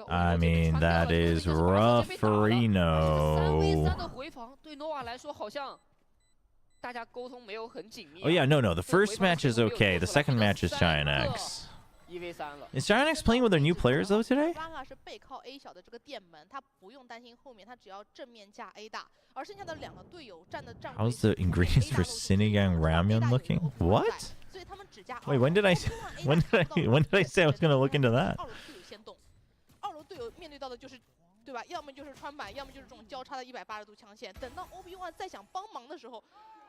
I mean, that is rough for Reno. Oh yeah, no. The first match is okay. The second match is Giant X. Is Giant X playing with their new players though today? Raga 是背靠 A 小的这个电门，他不用担心后面，他只要正面架 A 大，而剩下的2个队友站的站位。 How's the ingredients for Sinigang Ramyun looking? What? Wait, when did I say I was gonna look into that? 2楼队友面对到的就是，对吧？要么就是穿板，要么就是这种交叉的180度枪线。等到 OB1 再想帮忙的时候。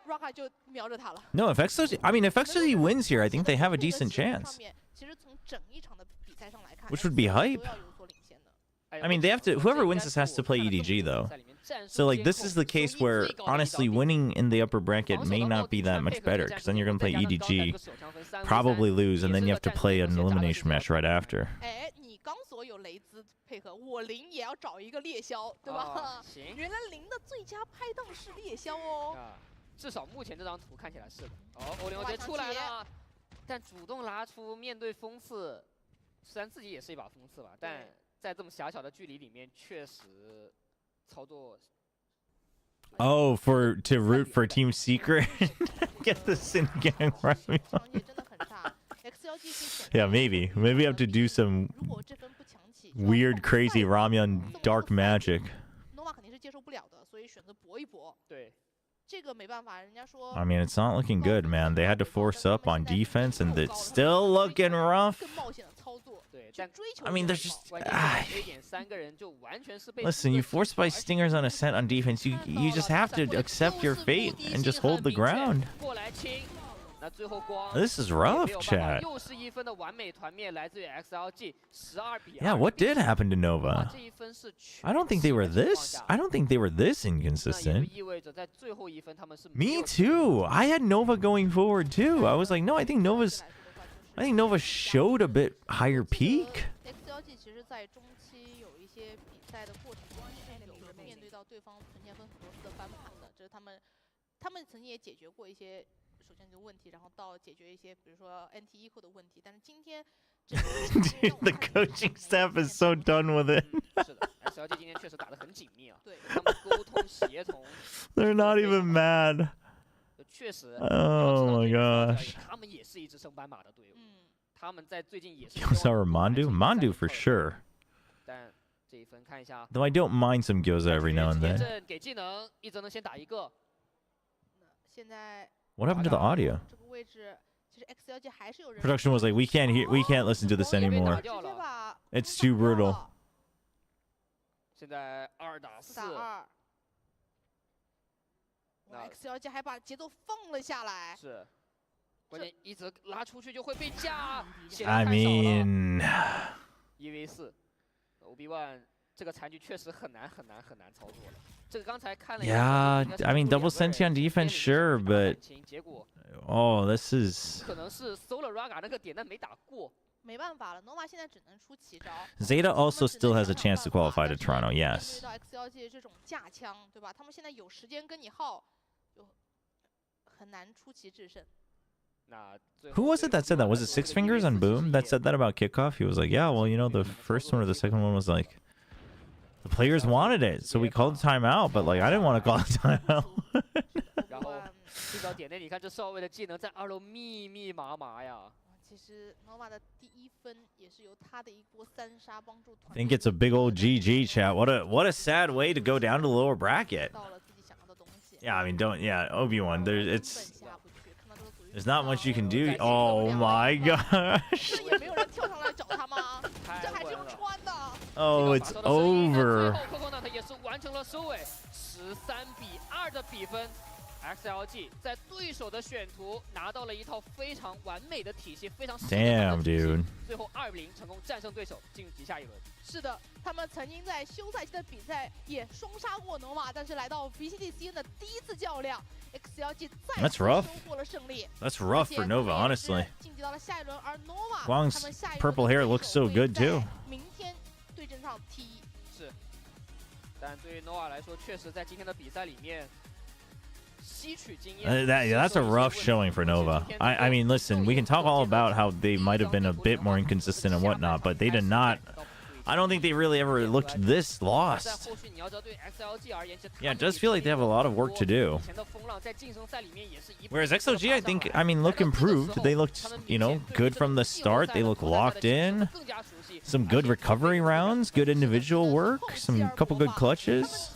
Raga 就瞄着他了。 No, if XLG, I mean, if XLG wins here, I think they have a decent chance. 其实从整一场的比赛上来看 Which would be hype. I mean, they have to. Whoever wins this has to play EDG though. So like, this is the case where honestly, winning in the upper bracket may not be that much better because then you're gonna play EDG, probably lose, and then you have to play an elimination match right after. 哎，你刚所有雷兹配合，我0也要找一个猎枭，对吧？原来0的最佳拍档是猎枭哦。 至少目前这张图看起来是的。哦，欧林直接出来了，但主动拿出面对锋刺，虽然自己也是一把锋刺吧，但在这么狭小的距离里面，确实操作。Oh, to root for Team Secret, get the Sinigang Ramyun. Yeah, maybe I have to do some weird, crazy Ramyun dark magic. Nova 肯定是接受不了的，所以选择搏一搏。对。 I mean, it's not looking good, man. They had to force up on defense, and it's still looking rough. I mean, there's just... Listen, you force by stingers on ascent on defense. You just have to accept your fate and just hold the ground. This is rough, chat. Yeah, what did happen to Nova? I don't think they were this inconsistent. Me too. I had Nova going forward too. I was like, no, I think Nova showed a bit higher peak. The coaching staff is so done with it. They're not even mad. Oh my gosh. Gyoza or Mandu? Mandu for sure. Though I don't mind some gyoza every now and then. What happened to the audio? Production was like, we can't listen to this anymore. It's too brutal. XLG 还把节奏放了下来。是，关键一直拉出去就会被架。I mean 1v4，OB1 这个残局确实很难操作了。这个刚才看了。Yeah, I mean double senti on defense, sure, but oh, this is. 可能是搜了 Raga 那个点，但没打过。 没办法了 ，Nova 现在只能出奇招。Zeta also still has a chance to qualify to Toronto. Yes. 对到 XLG 这种架枪，对吧？他们现在有时间跟你耗，就很难出奇制胜。 Who was it that said that? Was it Six Fingers on Boom that said that about kickoff? He was like, yeah, well, you know, the first one or the second one was like, the players wanted it, so we called timeout, but like, I didn't want to call a timeout. 到点内，你看这少尉的技能在2楼密密麻麻呀。其实 Nova 的第1分也是由他的一波3杀帮助团 I think it's a big old GG, chat. What a sad way to go down to the lower bracket. 到了自己想要的东西。 Yeah, I mean, Obi-Wan. There's not much you can do. Oh my gosh. 也没有人跳上来找他吗？这还是用穿的。Oh, it's over. 最后 Coconut 也是完成了收尾，13-2的比分。XLG 在对手的选图拿到了一套非常完美的体系，非常 Damn, dude. 最后2-0成功战胜对手，进入下一轮。是的，他们曾经在休赛期的比赛也双杀过 Nova， 但是来到 VCT CN 的第1次较量 ，XLG 再次收获了胜利。 That's rough for Nova, honestly. 晋级到了下一轮，而 Nova Guang's purple hair looks so good too. 明天对阵上 T1。是，但对于 Nova 来说，确实在今天的比赛里面。 That's a rough showing for Nova. I mean, listen, we can talk all about how they might have been a bit more inconsistent and whatnot, but they did not. I don't think they really ever looked this lost. Yeah, it does feel like they have a lot of work to do. Whereas XLG, I think, I mean, look improved. They looked, good from the start. They look locked in. Some good recovery rounds, good individual work, some couple good clutches.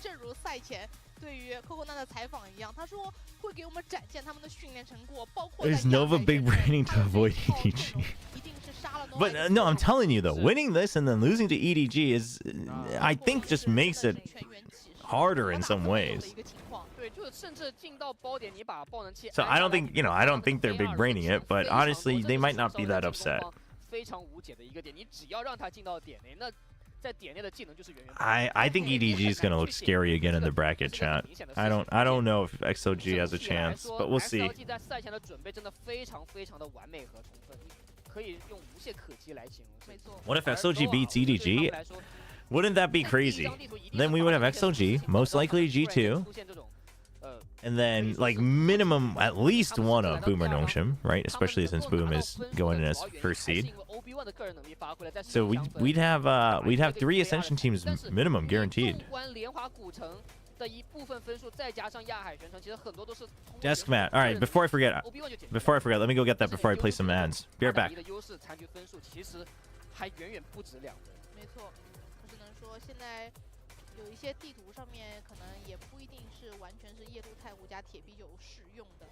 正如赛前对于 Coconut 的采访一样，他说会给我们展现他们的训练成果，包括 There's Nova big braining to avoid EDG. But no, I'm telling you though, winning this and then losing to EDG is, I think, just makes it harder in some ways. So I don't think, I don't think they're big braining it, but honestly, they might not be that upset. I think EDG is gonna look scary again in the bracket, chat. I don't know if XLG has a chance, but we'll see. What if XLG beats EDG? Wouldn't that be crazy? Then we would have XLG, most likely G2, and then like minimum at least one of Boomer Nongshim, right? Especially since Boom is going in as first seed. So we'd have 3 Ascension teams minimum guaranteed. Desk mat. All right, before I forget, let me go get that before I play some ads. Be right back. 有一些地图上面可能也不一定是完全是夜路太古加铁啤酒使用的，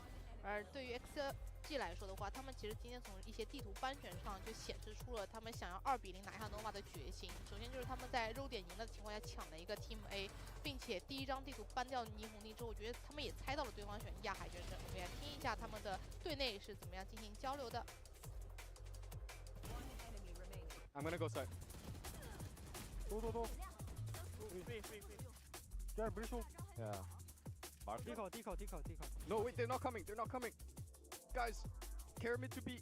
而对于 XLG 来说的话，他们其实今天从一些地图班选上就显示出了他们想要2-0拿下 Nova 的决心。首先就是他们在肉点赢的情况下抢了一个 Team A， 并且第1张地图搬掉霓虹地之后，我觉得他们也猜到了对方选亚海决胜。我们来听一下他们的队内是怎么样进行交流的。I'm gonna go side. Go. Yeah. Deco. No, wait, they're not coming. Guys, carry me to B.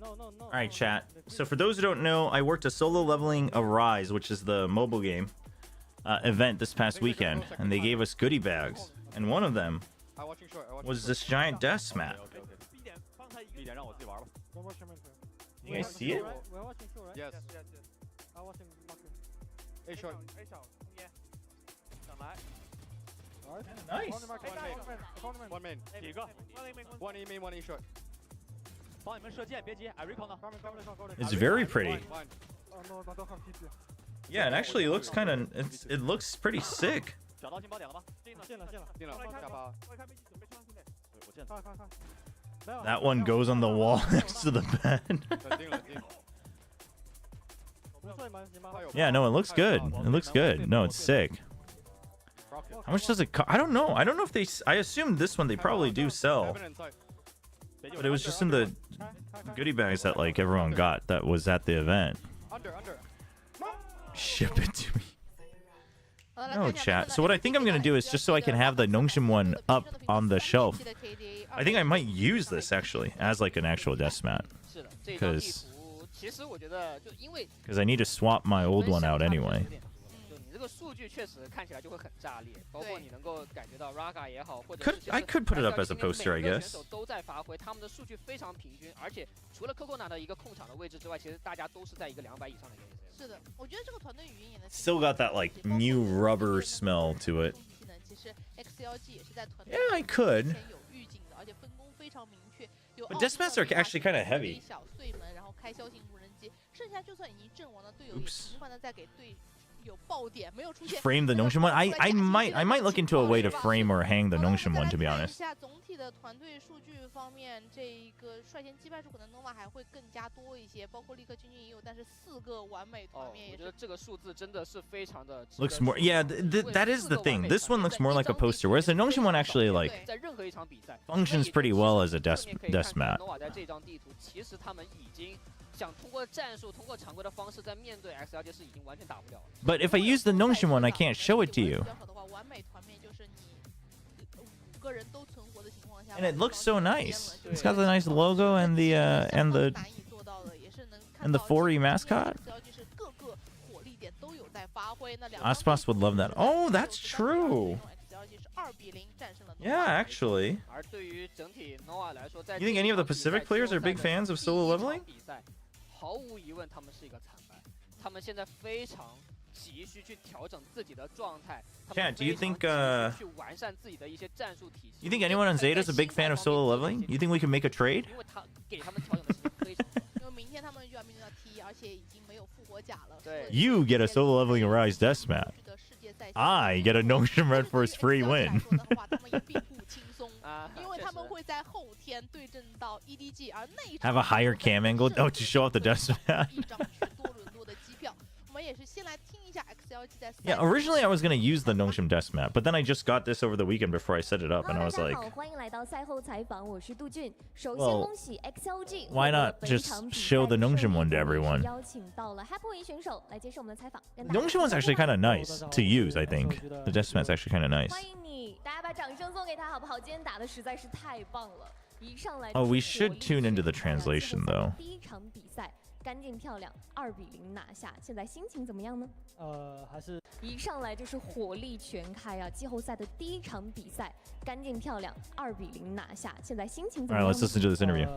No. All right, chat. So for those who don't know, I worked a solo leveling Arise, which is the mobile game event this past weekend, and they gave us goodie bags, and one of them was this giant desk mat. You guys see it? Yes. A short. Nice. One main. One E main, one E short. It's very pretty. Yeah, it actually looks it looks pretty sick. That one goes on the wall next to the bed. Yeah, no, it looks good. No, it's sick. How much does it cost? I don't know if they... I assume this one they probably do sell. But it was just in the goodie bags that like everyone got that was at the event. Ship it to me. No, chat. So what I think I'm going to do is just so I can have the Nongshim one up on the shelf. I think I might use this actually as like an actual desk mat. Because I need to swap my old one out anyway. I could put it up as a poster, I guess. Still got that like new rubber smell to it. 实 XLG 也是在团队 Yeah, I could. 之前有预警的，而且分工非常明确。有 But deathmatch are actually kind of heavy. 小碎门，然后开枭型无人机，剩下就算已经阵亡的队友也频繁的在给队。 Frame the Nongshim one. I might look into a way to frame or hang the Nongshim one, to be honest. 下总体的团队数据方面，这一个率先击败数可能 Nova 还会更加多一些，包括立刻军军也有，但是4个完美团面也是。我觉得这个数字真的是非常的。Looks more, yeah. That is the thing. This one looks more like a poster, whereas the Nongshim one actually like functions pretty well as a deathmatch. Nova 在这张地图，其实他们已经。 想通过战术、通过常规的方式，在面对 XLG 是已经完全打不了了。But if I use the Nongshim one, I can't show it to you. And it looks so nice. It's got the nice logo and the 4E mascot. Aspas would love that. Oh, that's true. Yeah, actually. You think any of the Pacific players are big fans of solo leveling? 毫无疑问，他们是一个惨败。他们现在非常急需去调整自己的状态。Chat, do you think 去完善自己的一些战术体系 You think anyone on Zeta is a big fan of solo leveling? You think we can make a trade? 因为他给他们调整的时间非常。因为明天他们就要面对到 TE， 而且已经没有复活甲了。对。You get a solo leveling Rise deathmatch. I get a Nongshim Red for his free win. 因为他们会在后天对阵到 EDG， 而那一 Have a higher cam angle to show off the deathmatch. 一张去多伦多的机票。我们也是先来听一下 XLG 在。Yeah, originally I was gonna use the Nongshim deathmatch, but then I just got this over the weekend before I set it up, and I was like, 欢迎来到赛后采访，我是杜俊。首先 well, 恭喜 XLG why not just show the Nongshim one to everyone? 邀请到了 Happy 选手来接受我们的采访。Nongshim one's actually kind of nice to use, I think. The deathmatch's actually kind of nice. 欢迎你，大家把掌声送给他好不好？今天打的实在是太棒了。 Oh, we should tune into the translation though. 第一场比赛干净漂亮，2比0拿下，现在心情怎么样呢？还是一上来就是火力全开啊！季后赛的第一场比赛干净漂亮，2比0拿下，现在心情怎么样 All right, let's listen to this interview.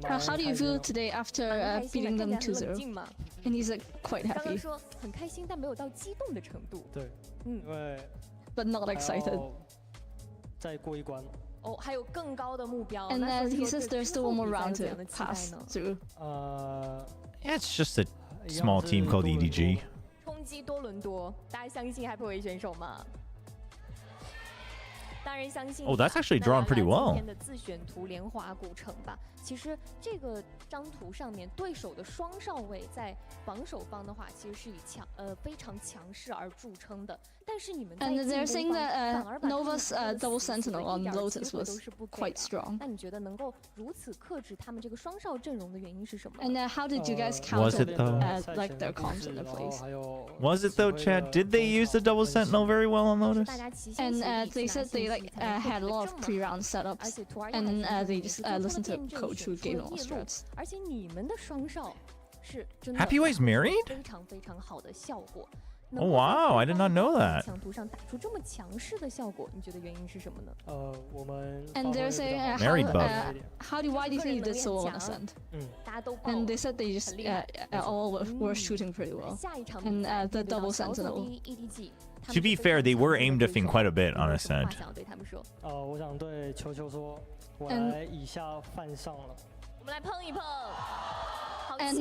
How do you feel today after beating them 2-0? And he's like quite 刚刚 happy. 说很开心，但没有到激动的程度。对，因为 But not excited. 再过一关。 哦，还有更高的目标。 And he says there's still one more round to pass through. It's just a small team called EDG. 冲击多伦多，大家相信 Happy 选手吗？当然相信。 Oh, that's actually drawn pretty well. 今天的自选图莲华古城吧。其实这个张图上面对手的双少位在防守方的话，其实是以非常强势而著称的。但是你们在 And 进 they're 攻 saying 方 that 反而把他们 Nova's 的 double 死 sentinel 活 on 一点 Lotus 机会 was 都是不给 quite 的 strong. 那你觉得能够如此克制他们这个双少阵容的原因是什么？ And how did you guys Was counter it though? Like their comms and their plays? Was it though, Chad? Did they use the double sentinel very well on Lotus? And they said they like had a lot of pre-round setups, and then they just listened to coach who gave them all strats. 而且你们的双少是真的 Happy Way's married? 非常非常好的效果。 Oh wow, I did not know that. 强图上打出这么强势的效果，你觉得原因是什么呢？我们 And they're saying Married buff. why do you think you did so well on Ascent? 大家都 And they said they just all were shooting pretty well. 下一场 And the double 小组 sentinel. 第一 EDG。 To be fair, they were aim diffing quite a bit on Ascent. 想要对他们说。我想对球球说，我来以下犯上了。我们来碰一碰。 And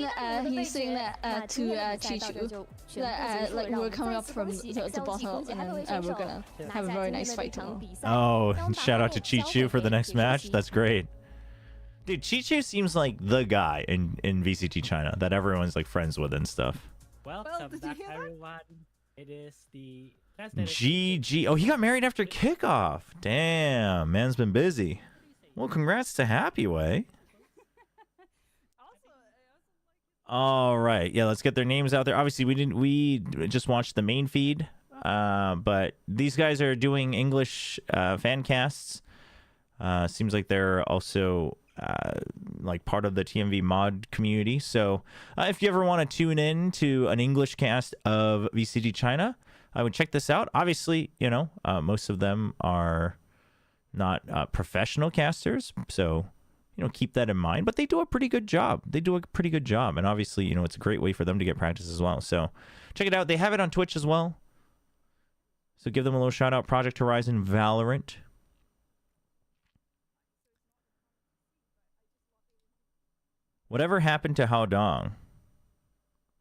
he's saying that to Chichu, that like we're coming up from the bottom and we're gonna have a very nice fight tomorrow. Oh, shout out to Chichu for the next match. That's great. Dude, Chichu seems like the guy in VCT China that everyone's like friends with and stuff. Welcome back, everyone. It is the GG. Oh, he got married after kickoff. Damn, man's been busy. Well, congrats to Happy Way. All right, yeah, let's get their names out there. Obviously, we just watched the main feed, but these guys are doing English fan casts. Seems like they're also like part of the TMV mod community. So if you ever want to tune in to an English cast of VCT China, I would check this out. Obviously, you know, most of them are not professional casters, so you know, keep that in mind, but they do a pretty good job. And obviously, you know, it's a great way for them to get practice as well. So check it out. They have it on Twitch as well. So give them a little shout out. Project Horizon Valorant. Whatever happened to Hao Dong?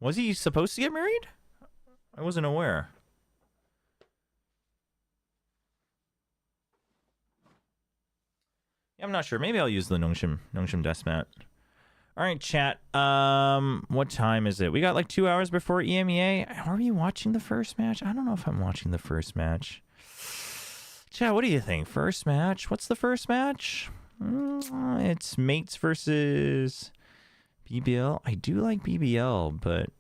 Was he supposed to get married? I wasn't aware. I'm not sure. Maybe I'll use the Nongshim Deathmat. All right, chat. What time is it? We got like 2 hours before EMEA. Are we watching the first match? I don't know if I'm watching the first match. Chat, what do you think? First match? What's the first match? It's Mates versus BBL. I do like BBL, but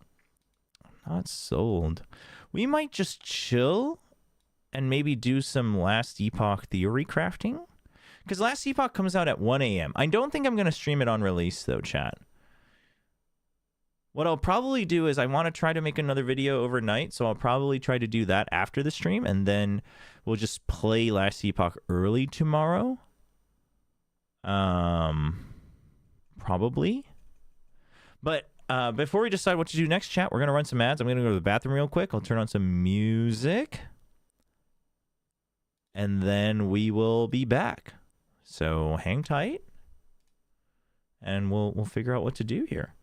I'm not sold. We might just chill and maybe do some Last Epoch theory crafting. Because Last Epoch comes out at 1 a.m. I don't think I'm going to stream it on release, though, chat. What I'll probably do is I want to try to make another video overnight, so I'll probably try to do that after the stream, and then we'll just play Last Epoch early tomorrow. Probably. But before we decide what to do next, chat, we're going to run some ads. I'm going to go to the bathroom real quick. I'll turn on some music. And then we will be back. So hang tight, and we'll figure out what to do here.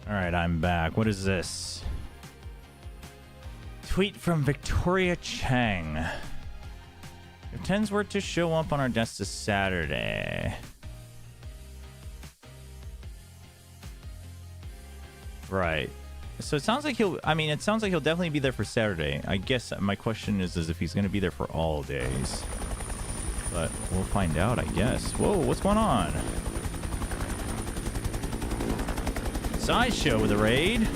All right, I'm back. What is this? Tweet from Victoria Chang. If Tens were to show up on our desk this Saturday. Right. So it sounds like it sounds like he'll definitely be there for Saturday. I guess my question is if he's going to be there for all days. But we'll find out, I guess. Whoa, what's going on? Sideshow with a raid.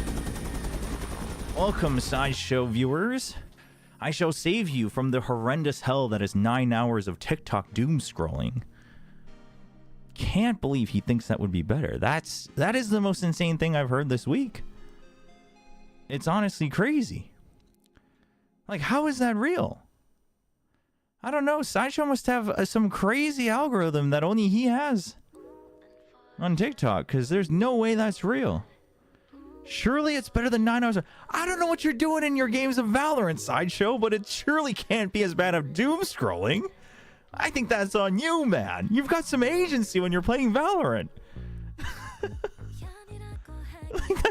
Welcome, Sideshow viewers. I shall save you from the horrendous hell that is 9 hours of TikTok doom scrolling. Can't believe he thinks that would be better. That is the most insane thing I've heard this week. It's honestly crazy. Like, how is that real? I don't know. Sideshow must have some crazy algorithm that only he has on TikTok, because there's no way that's real. Surely it's better than 9 hours. I don't know what you're doing in your games of Valorant, Sideshow, but it surely can't be as bad of doom scrolling. I think that's on you, man. You've got some agency when you're playing Valorant. Like,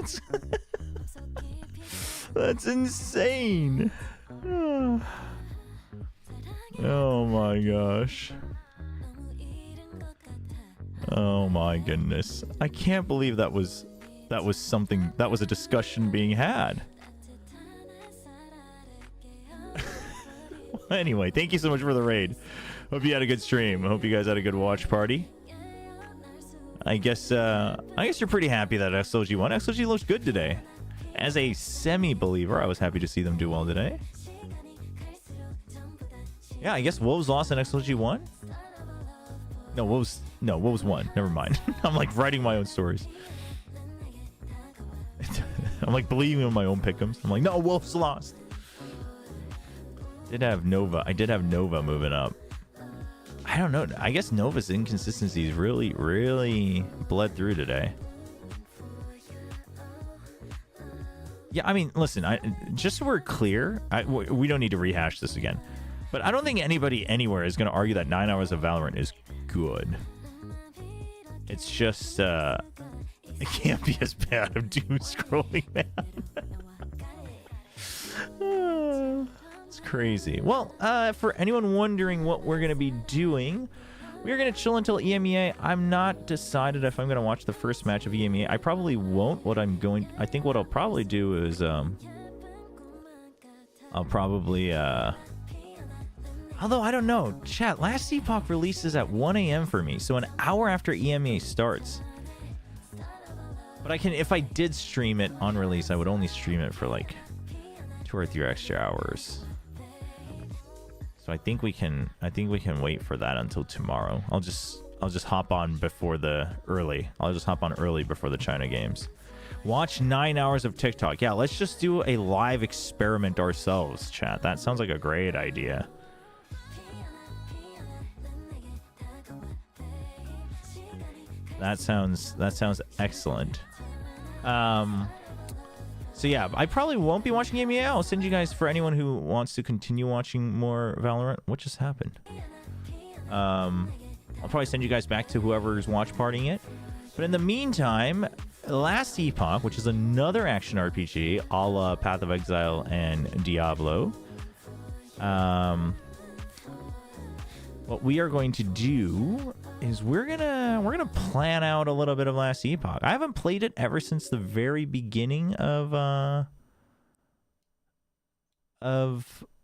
that's insane. Oh my gosh. Oh my goodness. I can't believe that was something, that was a discussion being had. Anyway, thank you so much for the raid. Hope you had a good stream. I hope you guys had a good watch party. I guess you're pretty happy that XLG won. XLG looks good today. As a semi-believer, I was happy to see them do well today. Yeah, I guess Wolves lost and XLG won. No, Wolves won. Never mind. I'm like writing my own stories. I'm like believing in my own pick'ems. I'm like, no, Wolves lost. I did have Nova moving up. I don't know. I guess Nova's inconsistencies really, really bled through today. Yeah, I mean, listen, just so we're clear, we don't need to rehash this again. But I don't think anybody anywhere is going to argue that 9 hours of Valorant is good. It's just, it can't be as bad of doom scrolling, man. It's crazy. Well, for anyone wondering what we're going to be doing, we're going to chill until EMEA. I'm not decided if I'm going to watch the first match of EMEA. I probably won't. I think what I'll probably do is, I'll probably, although I don't know. Chat, Last Epoch releases at 1 a.m. for me, so an hour after EMEA starts. But if I did stream it on release, I would only stream it for like 2 or 3 extra hours. So I think we can wait for that until tomorrow. I'll just hop on before I'll just hop on early before the China games. Watch 9 hours of TikTok. Yeah, let's just do a live experiment ourselves, chat. That sounds like a great idea. That sounds excellent. So yeah, I probably won't be watching EMEA. I'll send you guys, for anyone who wants to continue watching more Valorant. What just happened? I'll probably send you guys back to whoever's watch partying it. But in the meantime, Last Epoch, which is another action RPG, a la Path of Exile and Diablo. What we are going to do is we're gonna plan out a little bit of Last Epoch. I haven't played it ever since the very beginning of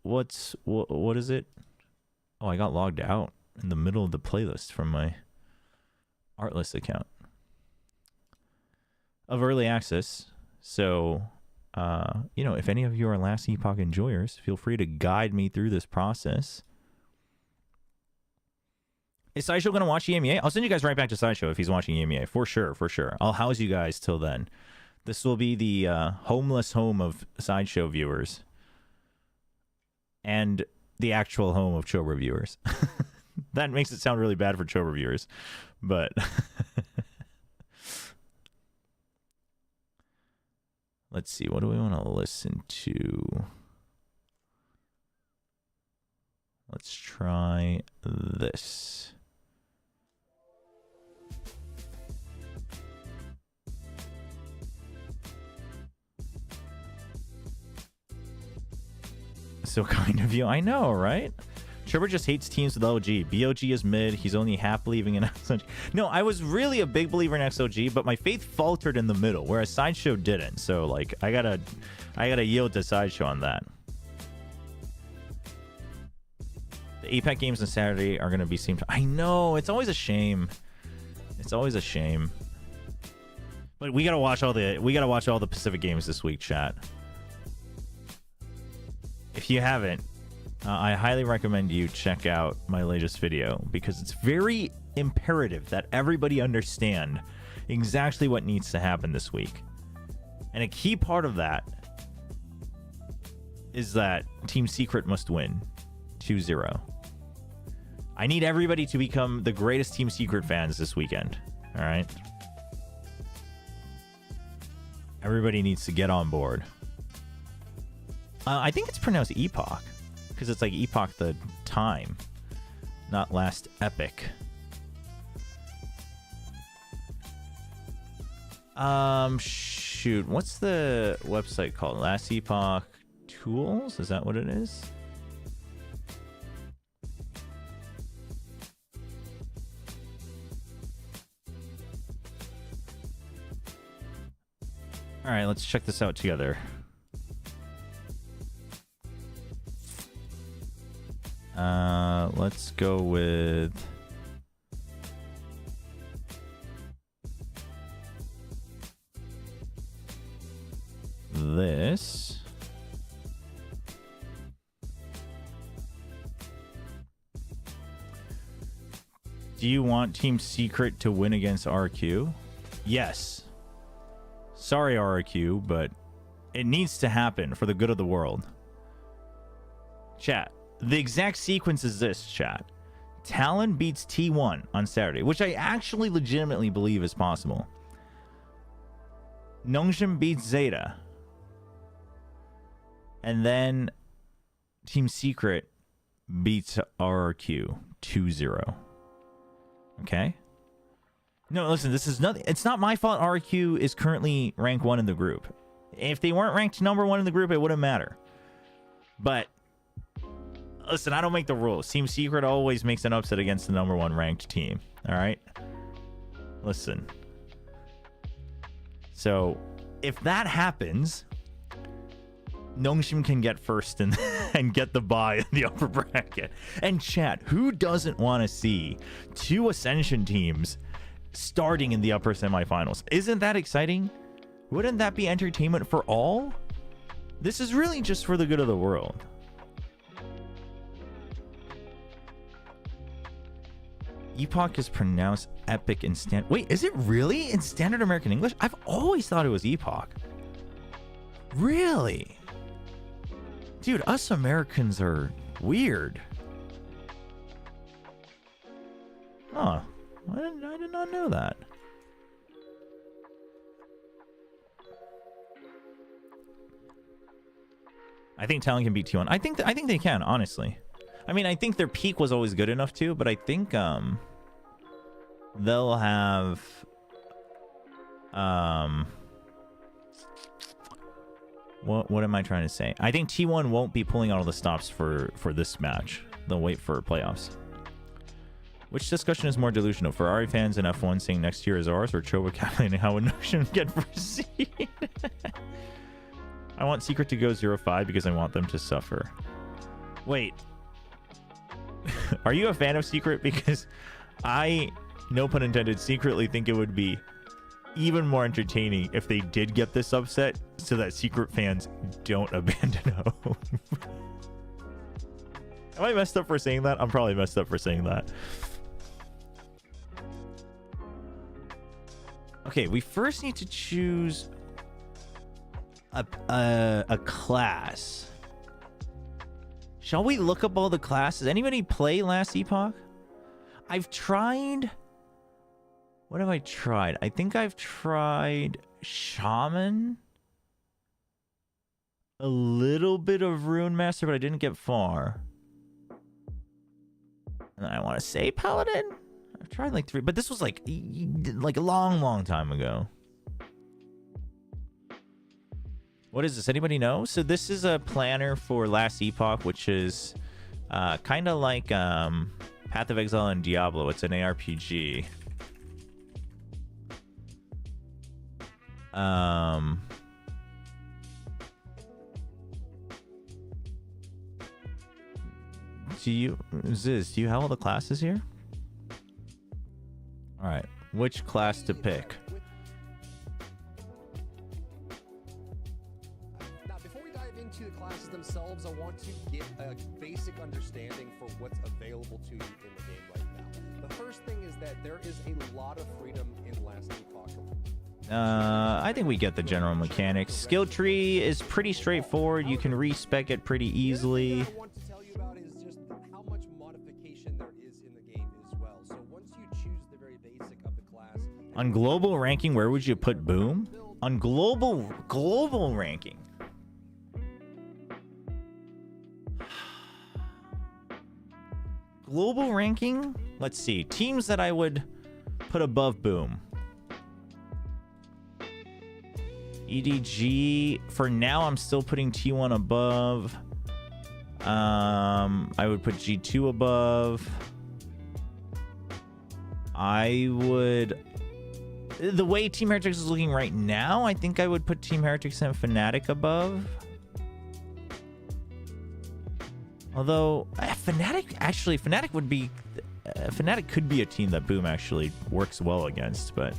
what is it? Oh, I got logged out in the middle of the playlist from my Artlist account of early access. So if any of you are Last Epoch enjoyers, feel free to guide me through this process. Is Sideshow going to watch EMEA? I'll send you guys right back to Sideshow if he's watching EMEA. For sure, for sure. I'll house you guys till then. This will be the homeless home of Sideshow viewers. And the actual home of Chobra viewers. That makes it sound really bad for Chobra viewers. But let's see. What do we want to listen to? Let's try this. so kind of you. I know, right? Chobra just hates teams with LG. BOG is mid. He's only half believing in XLG. No, I was really a big believer in XLG, but my faith faltered in the middle, whereas Sideshow didn't. So like, I gotta yield to Sideshow on that. The APAC games on Saturday are gonna be same time. I know, it's always a shame. It's always a shame. But we gotta watch all the Pacific games this week, chat. If you haven't, I highly recommend you check out my latest video because it's very imperative that everybody understand exactly what needs to happen this week. And a key part of that is that Team Secret must win 2-0. I need everybody to become the greatest Team Secret fans this weekend. All right? Everybody needs to get on board. I think it's pronounced Epoch because it's like Epoch the time, not last epic. Shoot, what's the website called? Last Epoch Tools? Is that what it is? All right, let's check this out together. Let's go with this. Do you want Team Secret to win against RQ? Yes. Sorry, RQ, but it needs to happen for the good of the world. Chat. The exact sequence is this, chat. Talon beats T1 on Saturday, which I actually legitimately believe is possible. Nongshim beats Zeta. And then Team Secret beats RRQ 2-0. Okay? No, listen, this is nothing. It's not my fault RRQ is currently rank 1 in the group. If they weren't ranked number 1 in the group, it wouldn't matter. But listen, I don't make the rules. Team Secret always makes an upset against the number 1 ranked team. All right? Listen. So, if that happens, Nongshim can get first and get the bye in the upper bracket. And chat, who doesn't want to see 2 Ascension teams starting in the upper semifinals? Isn't that exciting? Wouldn't that be entertainment for all? This is really just for the good of the world. Epoch is pronounced epic in standard. Wait, is it really in standard American English? I've always thought it was Epoch. Really? Dude, us Americans are weird. Huh. I did not know that. I think Talon can beat T1. I think they can, honestly. I mean, I think their peak was always good enough too, but I think they'll have what am I trying to say? I think T1 won't be pulling out all the stops for this match. They'll wait for playoffs. Which discussion is more delusional? Ferrari fans and F1 saying next year is ours, or Chobra calculating how a notion get first seed? I want Secret to go 0-5 because I want them to suffer. Wait. Are you a fan of Secret? Because I, no pun intended, secretly think it would be even more entertaining if they did get this upset so that Secret fans don't abandon hope. Am I messed up for saying that? I'm probably messed up for saying that. Okay, we first need to choose a class. Shall we look up all the classes? Anybody play Last Epoch? I've tried... What have I tried? I think I've tried Shaman. A little bit of Rune Master, but I didn't get far. And I want to say Paladin. I've tried like 3, but this was like a long time ago. What is this? Anybody know? So this is a planner for Last Epoch, which is kind of like Path of Exile and Diablo. It's an ARPG. Do you have all the classes here? All right, which class to pick? Now, before we dive into the classes themselves, I want to get a basic understanding for what's available to you in the game right now. The first thing is that there is a lot of freedom in Last Epoch. I think we get the general mechanics. Skill tree is pretty straightforward. You can respec it pretty easily. What I want to tell you about is just how much modification there is in the game as well. So once you choose the very basic of the class. On global ranking, where would you put Boom? On global ranking. Global ranking? Let's see. Teams that I would put above Boom. EDG, for now I'm still putting T1 above. I would put G2 above. I would, the way Team Heretics is looking right now, I think I would put Team Heretics and Fnatic above. Although Fnatic would be, Fnatic could be a team that Boom actually works well against, but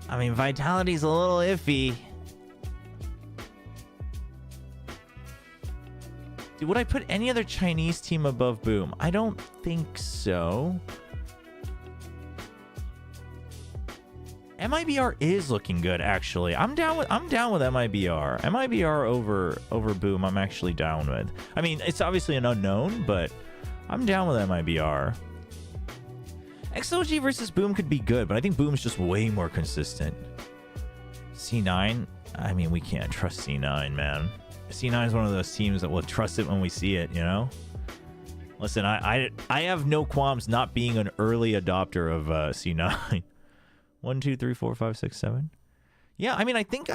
I mean, Vitality's a little iffy. Dude, would I put any other Chinese team above Boom? I don't think so. MIBR is looking good, actually. I'm down with MIBR. MIBR over Boom, I'm actually down with. I mean, it's obviously an unknown, but I'm down with MIBR. XLG versus Boom could be good, but I think Boom's just way more consistent. C9, I mean, we can't trust C9, man. C9 is one of those teams that we'll trust it when we see it, you know? Listen, I have no qualms not being an early adopter of C9. 1, 2, 3, 4, 5, 6, 7. Yeah, I mean, I think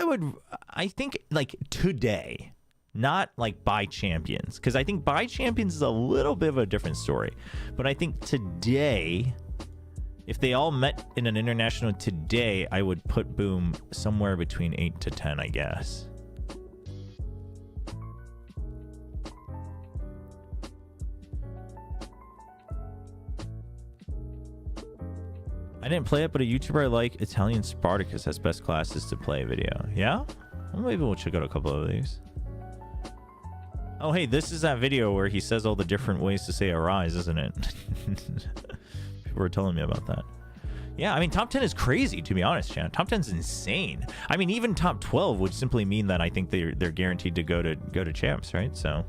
like today, not like by champions, because I think by champions is a little bit of a different story. But I think today, if they all met in an international today, I would put Boom somewhere between 8 to 10, I guess. I didn't play it, but a YouTuber I like, Italian Spartacus, has best classes to play video. Yeah? Well, maybe we'll check out a couple of these. Oh, hey, this is that video where he says all the different ways to say arise, isn't it? People were telling me about that. Yeah, I mean, top 10 is crazy, to be honest, Chan. Top 10 is insane. I mean, even top 12 would simply mean that I think they're guaranteed to go to champs, right? So,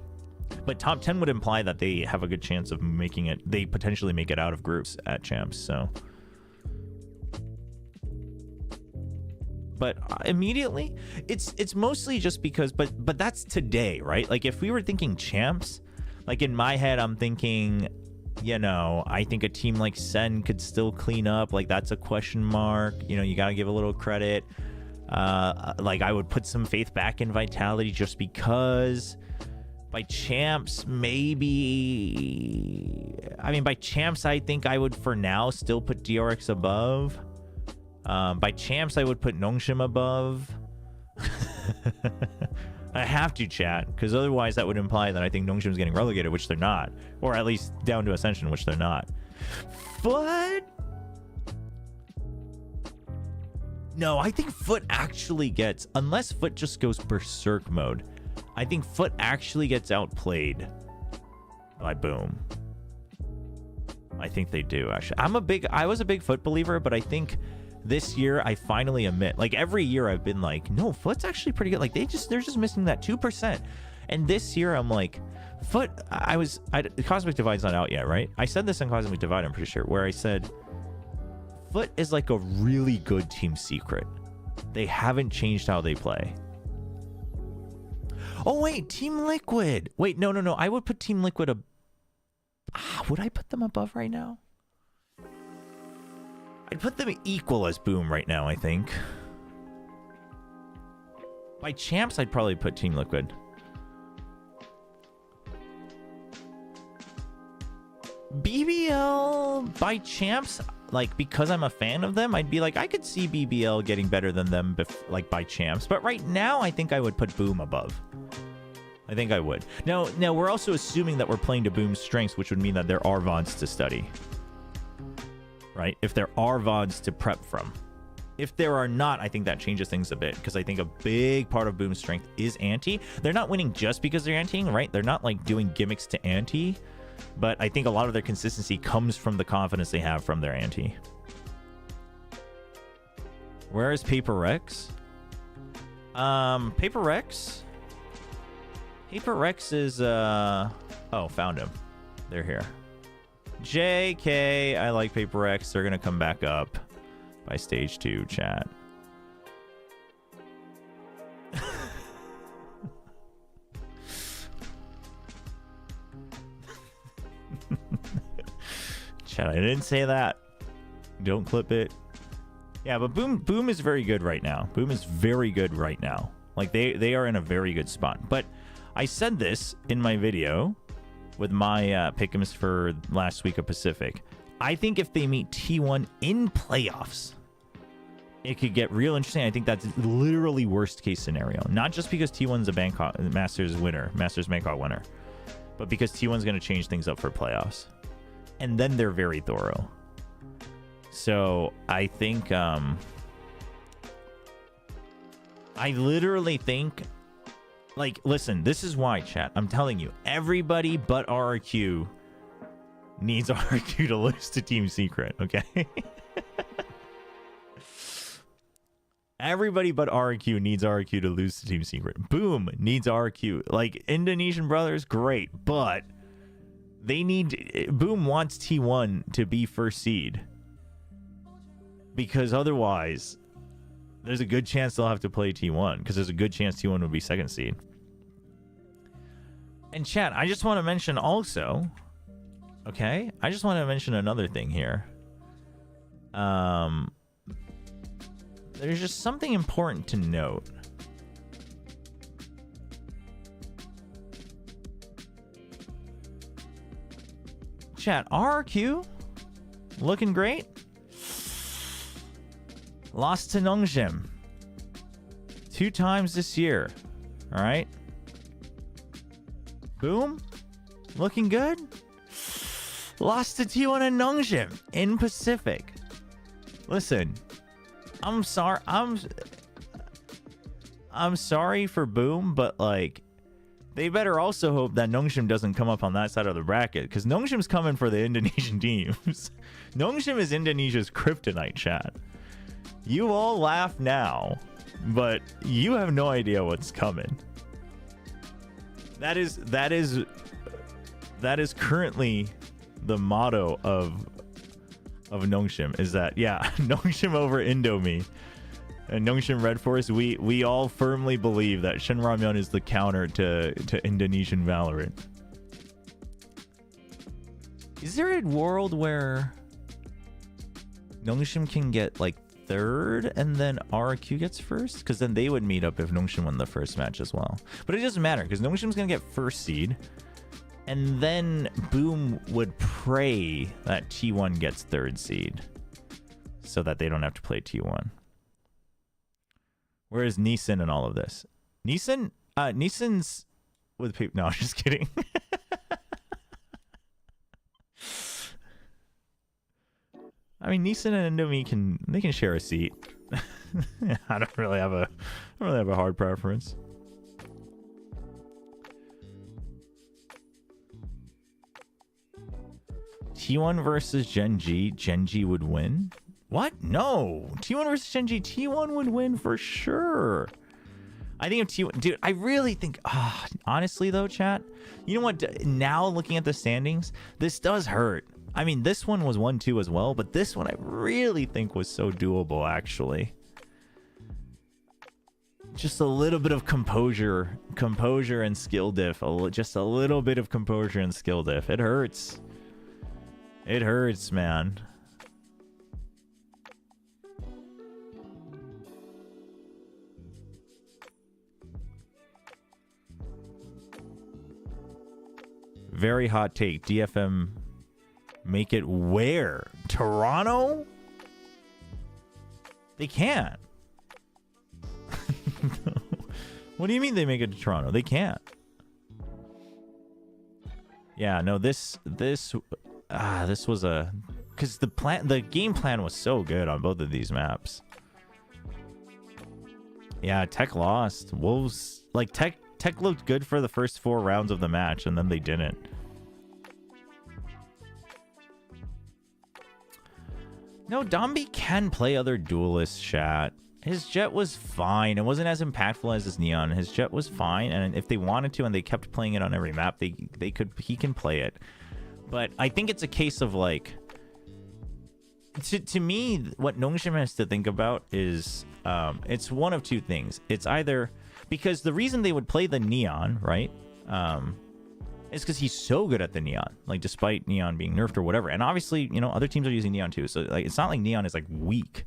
but top 10 would imply that they have a good chance of making it. They potentially make it out of groups at champs. So, but immediately, it's mostly just because. But that's today, right? Like, if we were thinking champs, like in my head, I'm thinking, you know, I think a team like Sen could still clean up. Like, that's a question mark. You know, you got to give a little credit. Like, I would put some faith back in Vitality just because. By champs, maybe. I mean, by champs, I think I would, for now, still put DRX above. By champs, I would put Nongshim above. I have to, chat, because otherwise that would imply that I think Nongshim's getting relegated, which they're not. Or at least down to Ascension, which they're not. But no, I think Foot actually gets, unless Foot just goes berserk mode, I think Foot actually gets outplayed by Boom. I think they do, actually. I was a big Foot believer, but I think this year I finally admit, like every year I've been like, no, Foot's actually pretty good. Like they're just missing that 2%. And this year I'm like, Foot, Cosmic Divide's not out yet, right? I said this on Cosmic Divide, I'm pretty sure, where I said Foot is like a really good team secret. They haven't changed how they play. Oh wait, Team Liquid. Wait, no. I would put Team Liquid would I put them above right now? I'd put them equal as Boom right now, I think. By champs, I'd probably put Team Liquid. BBL by champs, like, because I'm a fan of them, I'd be like, I could see BBL getting better than them, like, by champs. But right now, I think I would put Boom above. I think I would. Now, we're also assuming that we're playing to Boom's strengths, which would mean that there are VODs to study. Right? If there are VODs to prep from. If there are not, I think that changes things a bit, because I think a big part of Boom's strength is anti. They're not winning just because they're antiing, right? They're not, like, doing gimmicks to anti. But I think a lot of their consistency comes from the confidence they have from their anti. Where is Paper Rex? Paper Rex? Paper Rex is, oh, found him. They're here. JK, I like Paper Rex. They're going to come back up by stage 2, chat. Chat, I didn't say that. Don't clip it. Yeah, but Boom is very good right now. Boom is very good right now. Like, they are in a very good spot. But I said this in my video with my pick'ems for last week of Pacific. I think if they meet T1 in playoffs, it could get real interesting. I think that's literally worst case scenario. Not just because T1's a Bangkok Masters Bangkok winner, but because T1's going to change things up for playoffs. And then they're very thorough. So I think I literally think, like, listen, this is why, chat. I'm telling you, everybody but RRQ needs RRQ to lose to Team Secret, okay? Everybody but RRQ needs RRQ to lose to Team Secret. Boom needs RRQ. Like, Indonesian brothers, great, but they need... Boom wants T1 to be first seed. Because otherwise, there's a good chance they'll have to play T1. Because there's a good chance T1 will be second seed. And chat, I just want to mention also... Okay? I just want to mention another thing here. There's just something important to note. Chat, RRQ looking great. Lost to Nongshim 2 times this year. All right. Boom. Looking good. Lost to T1 and Nongshim in Pacific. Listen, I'm sorry. I'm sorry for Boom, but like, they better also hope that Nongshim doesn't come up on that side of the bracket, because Nongshim's coming for the Indonesian teams. Nongshim is Indonesia's kryptonite, chat. You all laugh now, but you have no idea what's coming. That is currently the motto of Nongshim, is that, yeah, Nongshim over Indomie. And Nongshim Red Force, we all firmly believe that Shin Ramyeon is the counter to Indonesian Valorant. Is there a world where Nongshim can get like 3rd and then RRQ gets first? Because then they would meet up if Nongshim won the first match as well. But it doesn't matter, because Nongshim's going to get first seed. And then Boom would pray that T1 gets 3rd seed, so that they don't have to play T1. Where is Neeson in all of this? Neeson's with people. No, I'm just kidding. I mean, Neeson and Indomie can share a seat. I don't really have a hard preference. T1 versus Gen G. Gen G would win? What? No. T1 versus Gen G. T1 would win for sure. I think if T1... Dude, I really think... honestly, though, chat, you know what? Now, looking at the standings, this does hurt. I mean, this one was 1-2 as well, but this one I really think was so doable, actually. Just a little bit of composure and skill diff. Just a little bit of composure and skill diff. It hurts. It hurts, man. Very hot take. DFM make it where? Toronto? They can't. What do you mean they make it to Toronto? They can't. Yeah, no, this was a, because the game plan was so good on both of these maps. Yeah, Tech lost. Wolves, like Tech looked good for the first 4 rounds of the match, and then they didn't. No, Dombi can play other duelists, chat. His Jet was fine. It wasn't as impactful as his Neon. His Jet was fine, and if they wanted to and they kept playing it on every map, he can play it. But I think it's a case of like, to me, what Nongshim has to think about is it's one of two things. It's either because the reason they would play the Neon, right, is because he's so good at the Neon, like despite Neon being nerfed or whatever. And obviously, you know, other teams are using Neon too, so like it's not like Neon is like weak.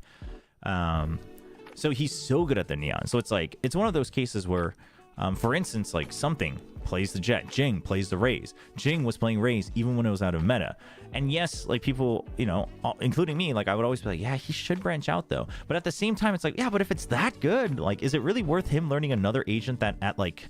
So he's so good at the Neon. So it's like, it's one of those cases where, for instance, like Something plays the Jet, Jing plays the Raze. Jing was playing Raze even when it was out of meta. And yes, like people, you know, including me, like I would always be like, yeah, he should branch out though. But at the same time, it's like, yeah, but if it's that good, like, is it really worth him learning another agent that at like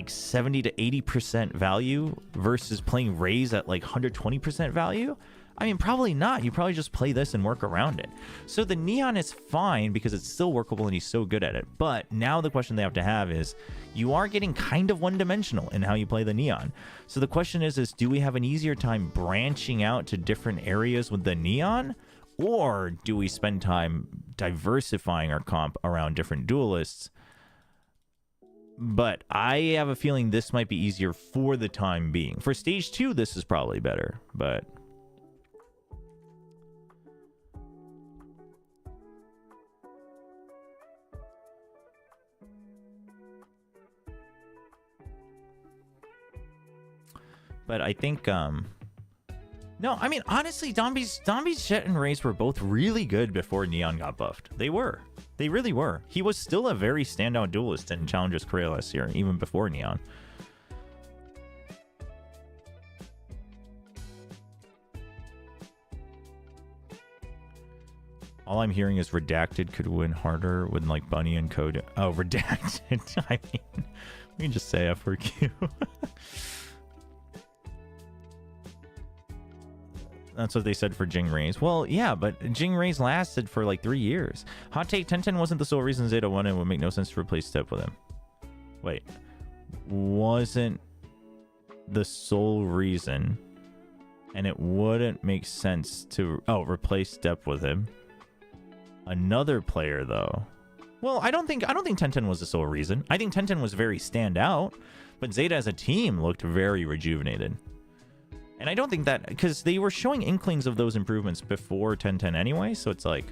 70 to 80% value versus playing Raze at like 120% value? I mean, probably not. You probably just play this and work around it. So the Neon is fine because it's still workable and he's so good at it. But now the question they have to have is, you are getting kind of one-dimensional in how you play the Neon. So the question is do we have an easier time branching out to different areas with the Neon? Or do we spend time diversifying our comp around different duelists? But I have a feeling this might be easier for the time being. For stage 2, this is probably better, but... But I think, no, I mean, honestly, Dombi's Jet and Raze were both really good before Neon got buffed. They were. They really were. He was still a very standout duelist in Challenger's career last year, even before Neon. All I'm hearing is Redacted could win harder with like Bunny and Code. Oh, Redacted. I mean, we can just say F4Q. That's what they said for Jing Raze. Well, yeah, but Jing Raze lasted for like 3 years. Hot take, 1010 wasn't the sole reason Zeta won. It would make no sense to replace Step with him. Wait. Wasn't the sole reason, and it wouldn't make sense to replace Step with him. Another player though. Well, I don't think 1010 was the sole reason. I think 1010 was very standout, but Zeta as a team looked very rejuvenated. And I don't think that, because they were showing inklings of those improvements before 1010 anyway, so it's like,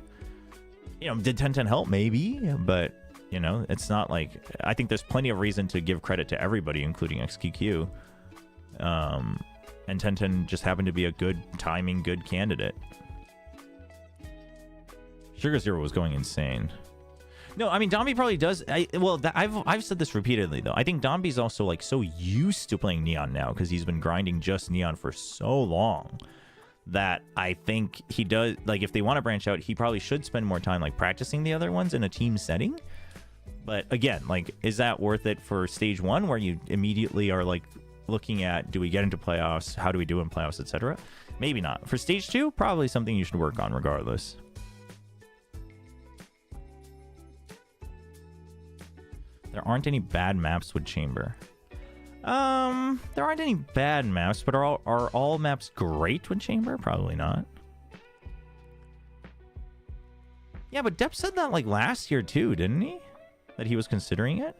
you know, did 1010 help? Maybe, but, you know, it's not like, I think there's plenty of reason to give credit to everybody, including XQQ. And 1010 just happened to be a good timing, good candidate. Sugar Zero was going insane. No, I mean, Dombi probably does. I've said this repeatedly, though. I think Dombi's also, like, so used to playing Neon now because he's been grinding just Neon for so long that I think he does, like, if they want to branch out, he probably should spend more time, like, practicing the other ones in a team setting. But, again, like, is that worth it for stage 1 where you immediately are, like, looking at, do we get into playoffs? How do we do in playoffs, etc.? Maybe not. For stage 2, probably something you should work on regardless. There aren't any bad maps with Chamber. There aren't any bad maps, but are all maps great with Chamber? Probably not. Yeah, but Depp said that like last year too, didn't he? That he was considering it?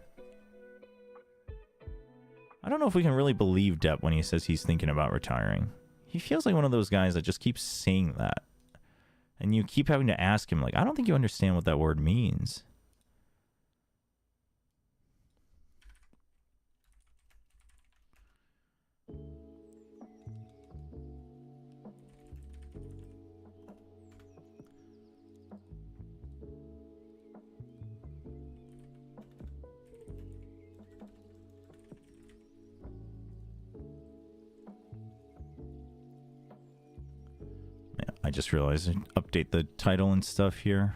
I don't know if we can really believe Depp when he says he's thinking about retiring. He feels like one of those guys that just keeps saying that. And you keep having to ask him, like, I don't think you understand what that word means. I just realized I update the title and stuff here.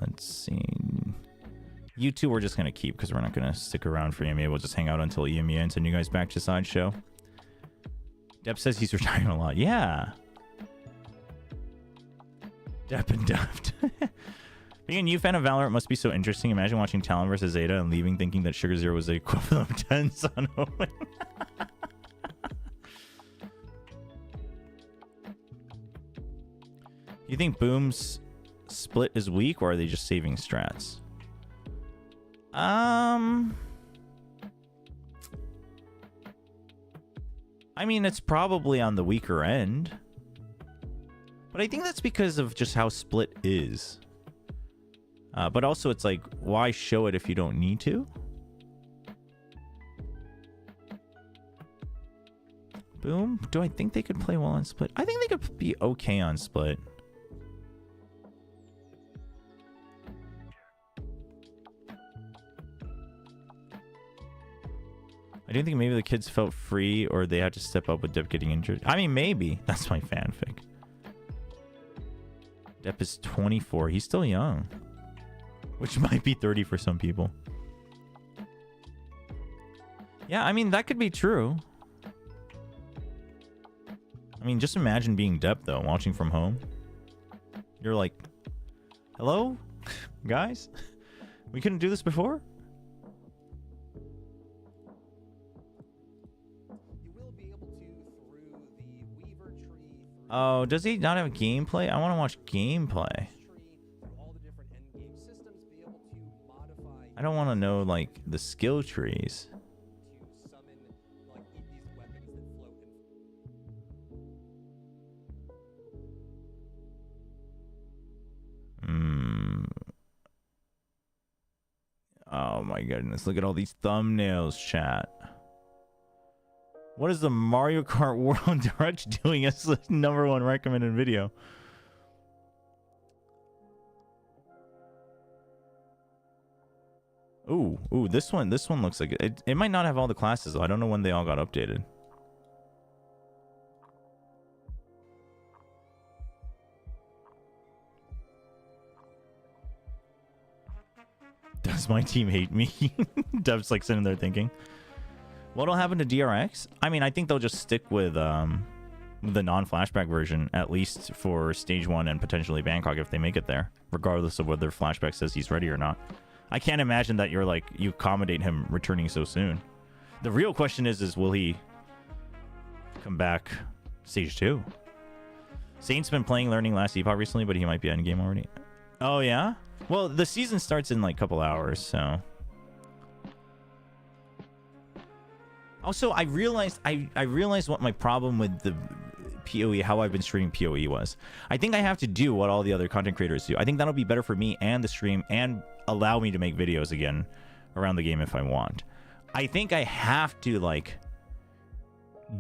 Let's see. You two we're just gonna keep because we're not gonna stick around for EMEA. We'll just hang out until EMEA and send you guys back to Sideshow. Depp says he's retiring a lot. Yeah. Depp and Duft. Being a new fan of Valorant must be so interesting. Imagine watching Talon versus Zeta and leaving thinking that Sugar Zero was the equivalent of 10 Sun Omen. You think Boom's split is weak, or are they just saving strats? I mean, it's probably on the weaker end. But I think that's because of just how split is. But also, it's like, why show it if you don't need to? Boom. Do I think they could play well on split? I think they could be okay on split. I do think maybe the kids felt free or they had to step up with Depp getting injured. I mean, maybe. That's my fanfic. Depp is 24. He's still young. Which might be 30 for some people. Yeah, I mean, that could be true. I mean, just imagine being Depp, though, watching from home. You're like, hello, guys? We couldn't do this before? Oh, does he not have gameplay? I want to watch gameplay. I don't want to know, like, the skill trees. Oh my goodness, look at all these thumbnails, chat. What is the Mario Kart World Direct doing as the #1 recommended video? Ooh, this one looks like it might not have all the classes though. I don't know when they all got updated. Does my team hate me? Dev's like sitting there thinking. What'll happen to DRX? I mean, I think they'll just stick with the non-flashback version, at least for stage 1 and potentially Bangkok if they make it there, regardless of whether flashback says he's ready or not. I can't imagine that you accommodate him returning so soon. The real question is will he come back stage 2? Saint's been playing Learning Last Epoch recently, but he might be endgame already. Oh yeah? Well, the season starts in like a couple hours, so. Also, I realized what my problem with the PoE, how I've been streaming PoE was. I think I have to do what all the other content creators do. I think that'll be better for me and the stream and allow me to make videos again around the game if I want. I think I have to, like,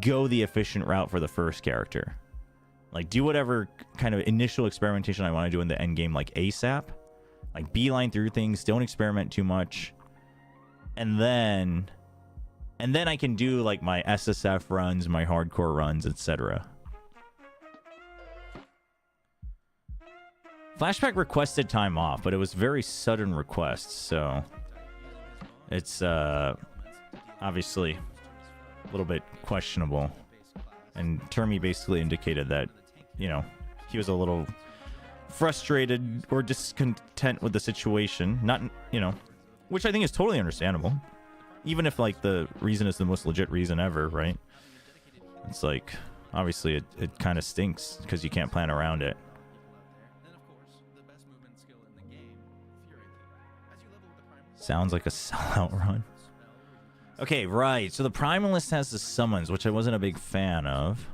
go the efficient route for the first character. Like, do whatever kind of initial experimentation I want to do in the end game, like, ASAP. Like, beeline through things, don't experiment too much. And then I can do, like, my SSF runs, my hardcore runs, etc. Flashback requested time off, but it was very sudden request, so it's obviously a little bit questionable. And Termy basically indicated that, you know, he was a little frustrated or discontent with the situation, not, you know, which I think is totally understandable. Even if, like, the reason is the most legit reason ever, right? It's like, obviously it kind of stinks because you can't plan around it. Sounds like a sellout run. Okay, right. So the Primalist has the summons, which I wasn't a big fan of.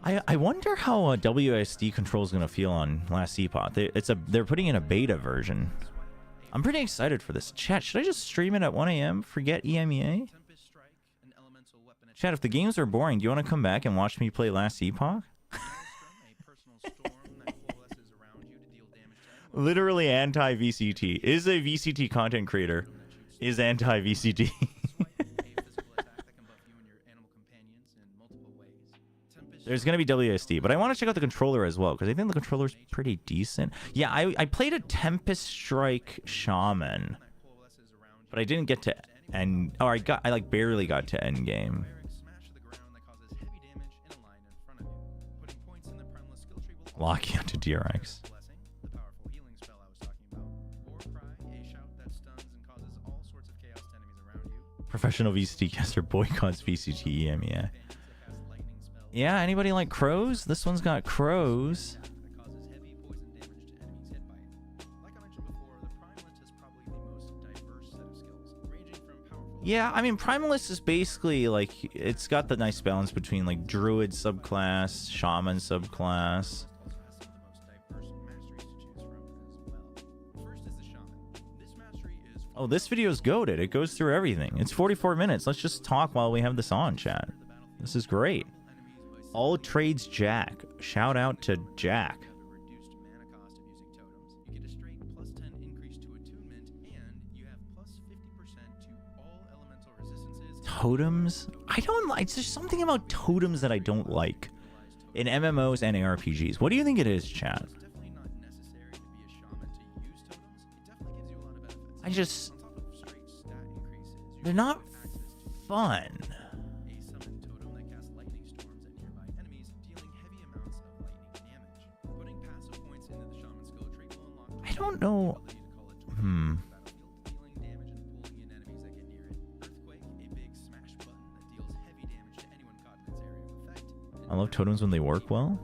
I wonder how WSD control is going to feel on Last Epoch. They're putting in a beta version. I'm pretty excited for this. Chat, should I just stream it at 1 a.m.? Forget EMEA? Chat, if the games are boring, do you want to come back and watch me play Last Epoch? Literally anti-VCT. Is a VCT content creator. Is anti-VCT. There's going to be WSD, but I want to check out the controller as well, because I think the controller's pretty decent. Yeah, I played a Tempest Strike Shaman, but I didn't get to end. Oh, I like barely got to end game. Locking onto DRX. Professional VCT caster boycotts VCT EM, yeah. Yeah, anybody like crows? This one's got crows. Yeah, I mean, Primalist is basically like, it's got the nice balance between like Druid subclass, Shaman subclass. Oh, this video is goated. It goes through everything. It's 44 minutes. Let's just talk while we have this on, chat. This is great. All trades Jack. Shout out to Jack. Totems? I don't like. There's something about totems that I don't like in MMOs and ARPGs. What do you think it is, chat? They're not fun. I don't know. I love totems when they work well.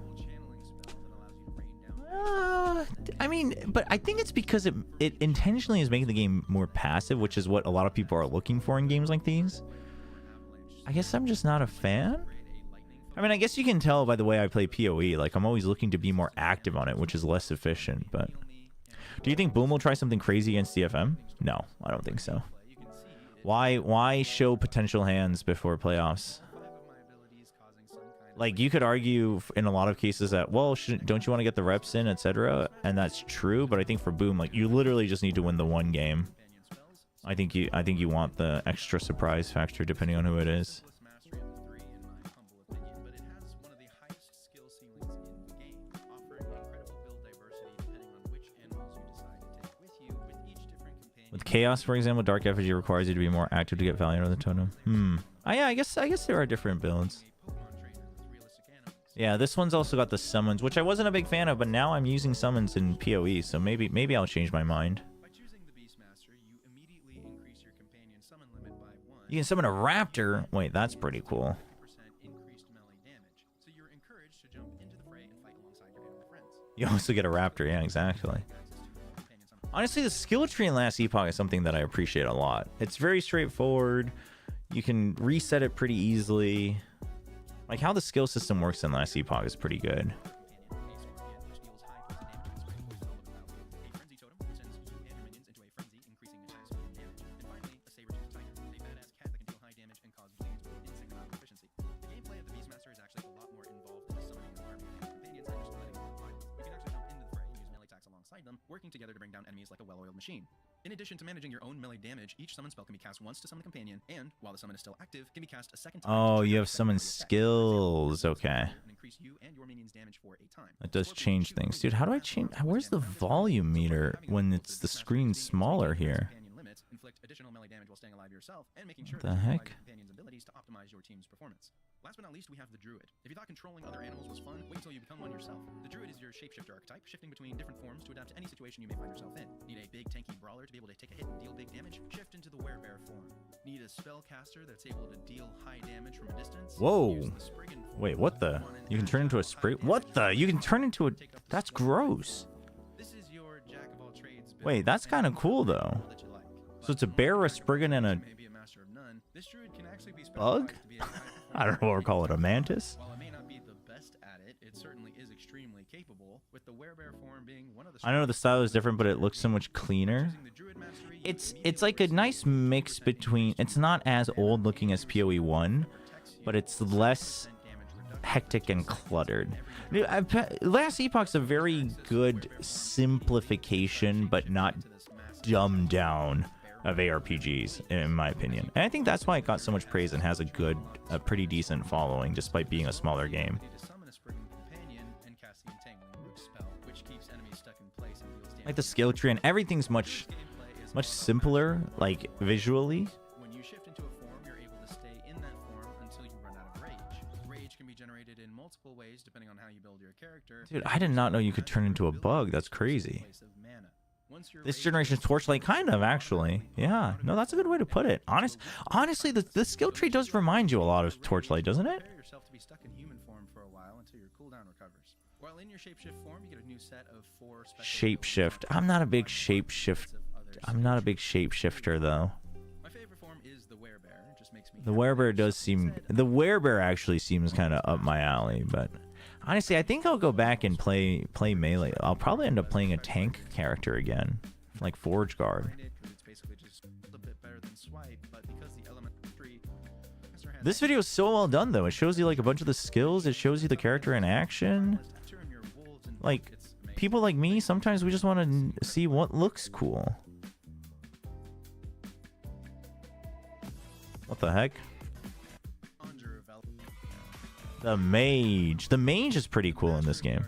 I mean, but I think it's because it intentionally is making the game more passive, which is what a lot of people are looking for in games like these. I guess I'm just not a fan. I mean, I guess you can tell by the way I play PoE. Like, I'm always looking to be more active on it, which is less efficient. But do you think Boom will try something crazy against DFM? No, I don't think so. Why show potential hands before playoffs? Like, you could argue in a lot of cases that, well, don't you want to get the reps in, etc. And that's true, but I think for Boom, like, you literally just need to win the one game. I think you want the extra surprise factor depending on who it is. With Chaos, for example, Dark Effigy requires you to be more active to get value out of the totem. Oh, yeah, I guess there are different builds. Yeah, this one's also got the summons, which I wasn't a big fan of, but now I'm using summons in PoE, so maybe I'll change my mind. You can summon a raptor. Wait, that's pretty cool. You also get a raptor, yeah, exactly. Honestly, the skill tree in Last Epoch is something that I appreciate a lot. It's very straightforward. You can reset it pretty easily. Like, how the skill system works in Last Epoch is pretty good. Working together to bring down enemies like a well-oiled machine. In addition to managing your own melee damage, each summon spell can be cast once to summon a companion, and while the summon is still active, can be cast a second time. Oh, you have summon skills. Okay. That does change things. Dude, how do I change? Where's the volume meter when it's the screen smaller here? What the heck? Last but not least, we have the Druid. If you thought controlling other animals was fun, wait until you become one yourself. The Druid is your shapeshifter archetype, shifting between different forms to adapt to any situation you may find yourself in. Need a big tanky brawler to be able to take a hit and deal big damage? Shift into the werebear form. Need a spellcaster that's able to deal high damage from a distance? Whoa. Wait, what the? You can turn into a sprig? What the? You can turn into a... That's gross. Wait, that's kind of cool, though. So it's a bear, a spriggan, and a... bug? I don't know what we're calling it, a mantis? While it may not be the best at it, it certainly is extremely capable, with the werebear form being one of the... I know the style is different, but it looks so much cleaner. It's like a nice mix between... It's not as old looking as PoE 1, but it's less hectic and cluttered. Last Epoch's a very good simplification, but not dumbed down of ARPGs, in my opinion. And I think that's why it got so much praise and has a pretty decent following, despite being a smaller game. Like the skill tree and everything's much simpler, like visually. When you shift into a form, you're able to stay in that form until you run out of rage. Rage can be generated in multiple ways depending on how you build your character. Dude, I did not know you could turn into a bug. That's crazy. This generation's Torchlight, kind of, actually. Yeah, no, that's a good way to put it. Honestly, the skill tree does remind you a lot of Torchlight, doesn't it? Prepare yourself to be stuck in human form for a while until your cooldown recovers. While in your shapeshift form, you get a new set of 4 special Shapeshift. I'm not a big shapeshifter, though. My favorite form is the werebear. It just makes me The werebear does seem... The werebear actually seems kind of up my alley, but... Honestly, I think I'll go back and play melee. I'll probably end up playing a tank character again, like Forge Guard. This video is so well done, though. It shows you like a bunch of the skills. It shows you the character in action. Like, people like me, sometimes we just want to see what looks cool. What the heck? The mage. The mage is pretty cool in this game.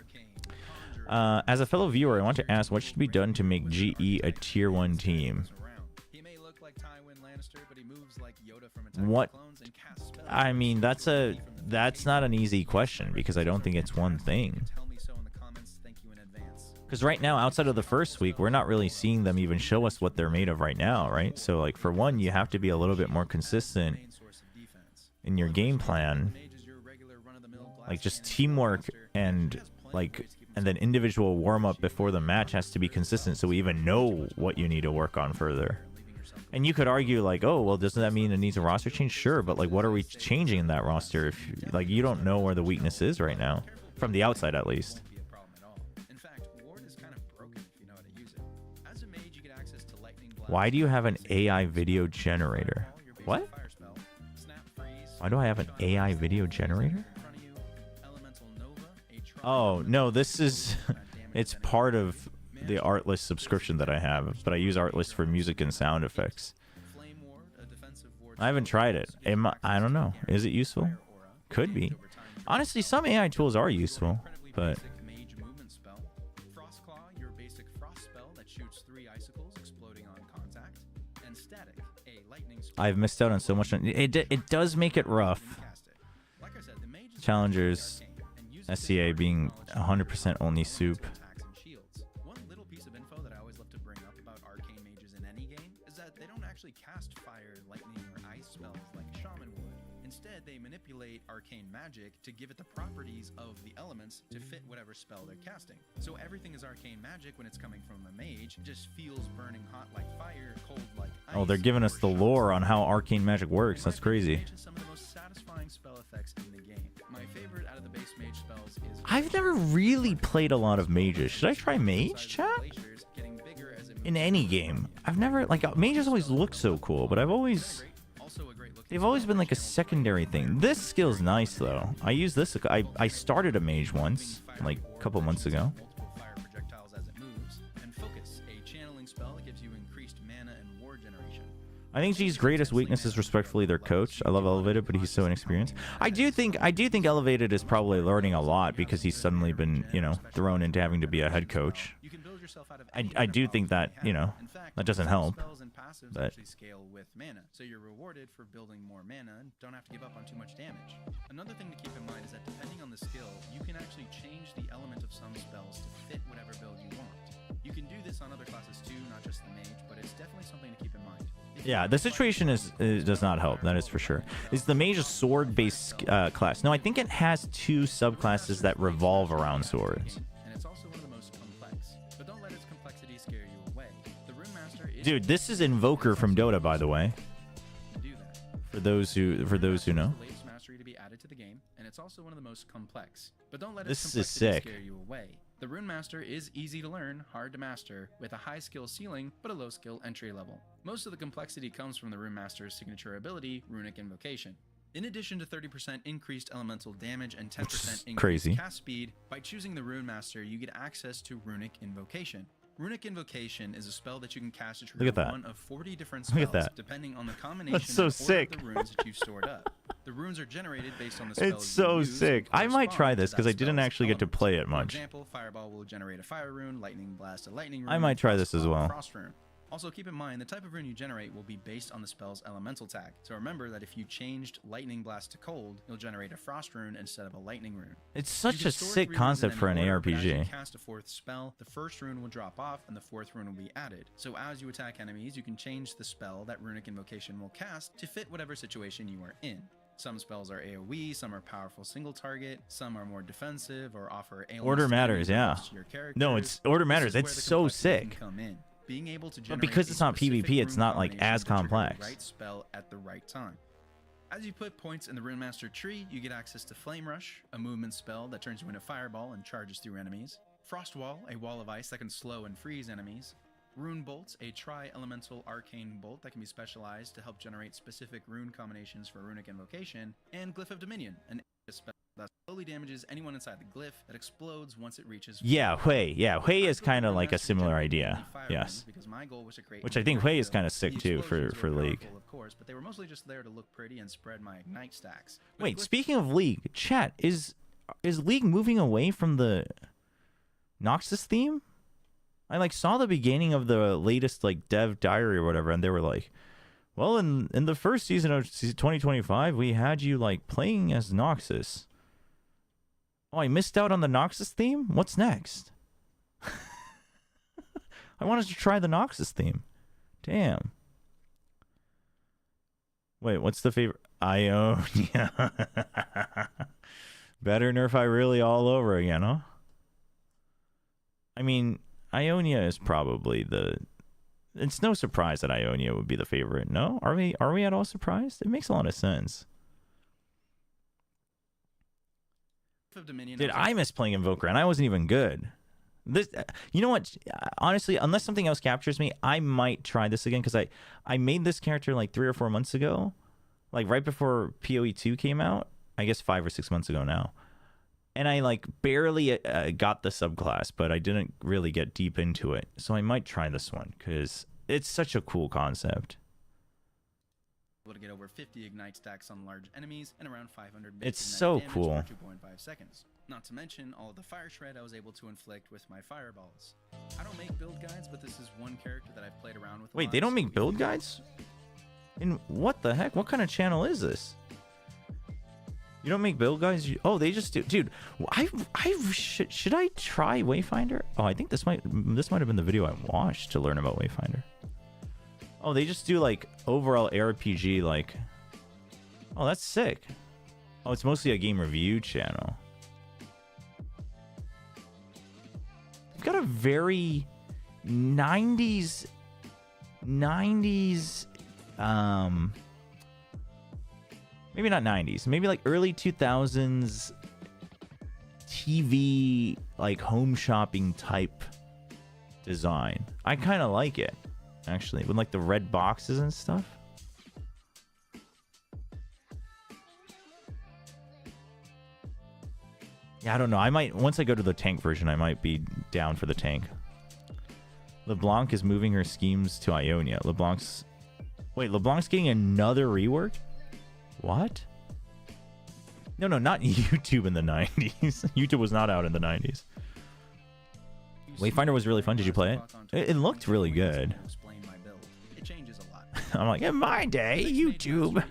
As a fellow viewer, I want to ask what should be done to make GE a tier 1 team. What? I mean, that's not an easy question because I don't think it's one thing. Because right now, outside of the first week, we're not really seeing them even show us what they're made of right now, right? So, like, for one, you have to be a little bit more consistent in your game plan. Like, just teamwork and, like, and then individual warm-up before the match has to be consistent so we even know what you need to work on further. And you could argue, like, oh, well, doesn't that mean it needs a roster change? Sure, but, like, what are we changing in that roster if, like, you don't know where the weakness is right now? From the outside, at least. Why do you have an AI video generator? What? Why do I have an AI video generator? Oh, no, this is... It's part of the Artlist subscription that I have, but I use Artlist for music and sound effects. I haven't tried it. I don't know. Is it useful? Could be. Honestly, some AI tools are useful, but... I've missed out on so much. It does make it rough. Challengers, SCA being 100% only soup. One little piece of info that I always love to bring up about arcane mages in any game is that they don't actually cast fire, lightning, or ice spells like a shaman would. Instead, they manipulate arcane magic to give it the properties of the elements to fit whatever spell they're casting. So everything is arcane magic when it's coming from a mage. It just feels burning hot like fire, cold like ice. Oh, they're giving us the lore on how arcane magic works. That's crazy. Some of the most satisfying spell effects in the game. My favorite out of the base mage spells is... I've never really played a lot of mages. Should I try mage, chat? In any game. I've never... Like, mages always look so cool, but I've always... They've always been like a secondary thing. This skill's nice, though. I use this... I started a mage once, like a couple months ago. I think G's greatest weakness is respectfully their coach. I love Elevated, but he's so inexperienced. I do think Elevated is probably learning a lot because he's suddenly been, you know, thrown into having to be a head coach. I do think that, you know, that doesn't help. But scale with mana, so you're rewarded for building more mana and don't have to give up on too much damage. Another thing to keep in mind is that depending on the skill, you can actually change the element of some spells to fit whatever build you want. You can do this on other classes too, not just the mage, but it's definitely something to keep in mind. yeah, the situation does not help. That is for sure. Is the mage a sword-based class? No, I think it has 2 subclasses that revolve around swords. And it's also one of the most complex, but don't let its complexity scare you away. The Rune Master is... Dude, this is Invoker from Dota, by the way. For those who know. Latest mastery to be added to the game, and it's also one of the most complex. But don't let This its is complexity sick. scare you away. The Rune Master is easy to learn, hard to master, with a high skill ceiling but a low skill entry level. Most of the complexity comes from the Rune Master's signature ability, Runic Invocation. In addition to 30% increased elemental damage and 10% increased crazy. cast speed, by choosing the Rune Master, you get access to Runic Invocation. Runic Invocation is a spell that you can cast to trigger Look at that. one of 40 different Look spells, at that. depending on the combination That's so and order sick. of the runes that you've stored up. The runes are generated based on the spells It's so you use sick. and I might correspond try to this that because I didn't spell's actually get to elements. play it For much. example, Fireball will generate a fire rune, Lightning Blast a lightning rune, I might try this as Frostclaw a well. frost rune. Also, keep in mind, the type of rune you generate will be based on the spell's elemental tag. So remember that if you changed Lightning Blast to Cold, you'll generate a frost rune instead of a lightning rune. It's You such can a store sick 3 runes in concept any for an order, but as you ARPG. cast a 4th spell, the first rune will drop off and the 4th rune will be added. So as you attack enemies, you can change the spell that runic invocation will cast to fit whatever situation you are in. Some spells are AoE, some are powerful single target, some are more defensive or offer ailments Order to matters, yeah. to your No, characters. it's order This matters. is where It's the so complexity can sick. come in. Being able to But generate because a it's not specific PvP, it's rune not like combination as to trigger the complex. right spell at the right time. As you put points in the Rune Master tree, you get access to Flame Rush, a movement spell that turns you into Fireball and charges through enemies. Frost Wall, a wall of ice that can slow and freeze enemies. Rune Bolt, a tri-elemental arcane bolt that can be specialized to help generate specific rune combinations for runic invocation. And Glyph of Dominion, an spell that slowly damages anyone inside the glyph that explodes once it reaches. Yeah, Hui. Yeah, Hui is kind of like a similar idea. Yes. Because my goal was to create Which I think Hui is kind of the sick too explosions for were League. powerful, of course, but they were mostly just there to look pretty and spread my ignite stacks. With Wait, Glyph- speaking of League, chat, is League moving away from the Noxus theme? I like saw the beginning of the latest like dev diary or whatever, and they were like, well, in the first season of 2025, we had you like playing as Noxus. Oh, I missed out on the Noxus theme? What's next? I wanted to try the Noxus theme. Damn. Wait, what's the favorite? Ionia. Better nerf I really all over again, huh? I mean, Ionia is probably the... It's no surprise that Ionia would be the favorite, no? Are we at all surprised? It makes a lot of sense. Dude, I miss playing Invoker, and I wasn't even good. This, you know what? Honestly, unless something else captures me, I might try this again, because I made this character like 3 or 4 months ago, like right before PoE 2 came out. I guess 5 or 6 months ago now. And I like barely got the subclass, but I didn't really get deep into it. So I might try this one, because it's such a cool concept. Able to get over 50 ignite stacks on large enemies and around 500 It's base so damage cool. for 2.5 seconds. Not to mention all of the fire shred I was able to inflict with my fireballs. I don't make build guides, but this is one character that I've played around with. Wait, they don't make build guides? And what the heck? What kind of channel is this? You don't make build guides? Oh, they just do. Dude, should I try Wayfinder? Oh, I think this might have been the video I watched to learn about Wayfinder. Oh, they just do like overall ARPG, like... Oh, that's sick. Oh, it's mostly a game review channel. They've got a very 90s, maybe not 90s, maybe like early 2000s TV, like home shopping type design. I kind of like it, actually, with like the red boxes and stuff. Yeah, I don't know. I might, once I go to the tank version, I might be down for the tank. LeBlanc is moving her schemes to Ionia. Wait, LeBlanc's getting another rework? What? No, not YouTube in the 90s. YouTube was not out in the 90s. Wayfinder was really fun. Did you play it? It looked really good. It changes a lot. I'm like, in my day, YouTube.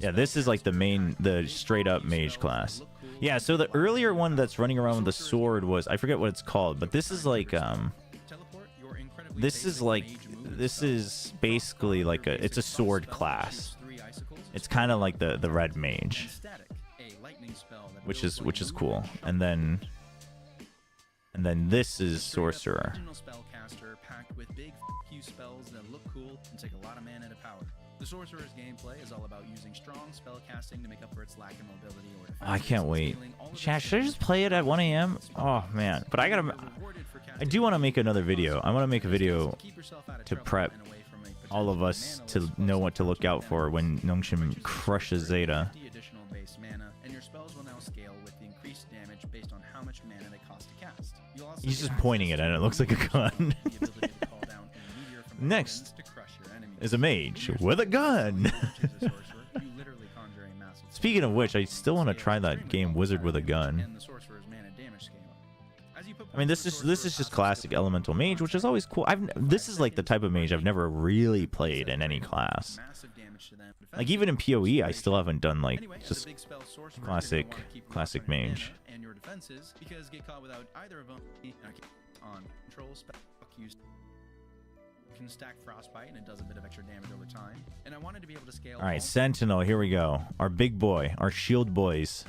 Yeah, this is like the straight up mage class. Yeah, so the earlier one that's running around with the sword was, I forget what it's called, but this is like, this is basically like it's a sword class. It's kind of like the red mage, which is cool. And then this is sorcerer. With big Q spells that look cool and take a lot of mana to power. The sorcerer's gameplay is all about using strong spell casting to make up for its lack of mobility or defense. I can't wait. Chat, should I just play it at 1 a.m.? Oh man, but I do want to make another video. I want to make a video to prep all of us to know what to look out for when Nongshim crushes Zeta. Additional base mana, and your spells will now scale with the increased damage based on how much mana they cost to cast. He's just pointing it and it looks like a gun. Next is a mage with a gun. Speaking of which, I still want to try that game Wizard with a Gun. And the sorcerer's mana damage scale. As you put I mean, this is just classic elemental mage, which is always cool. This is like the type of mage I've never really played in any class. Like even in PoE, I still haven't done like just classic mage. And your defenses, because get caught without either of them on control spell use can stack frostbite and it does a bit of extra damage over time. And I wanted to be able to scale. All right, Sentinel, here we go. Our big boy, our shield boys.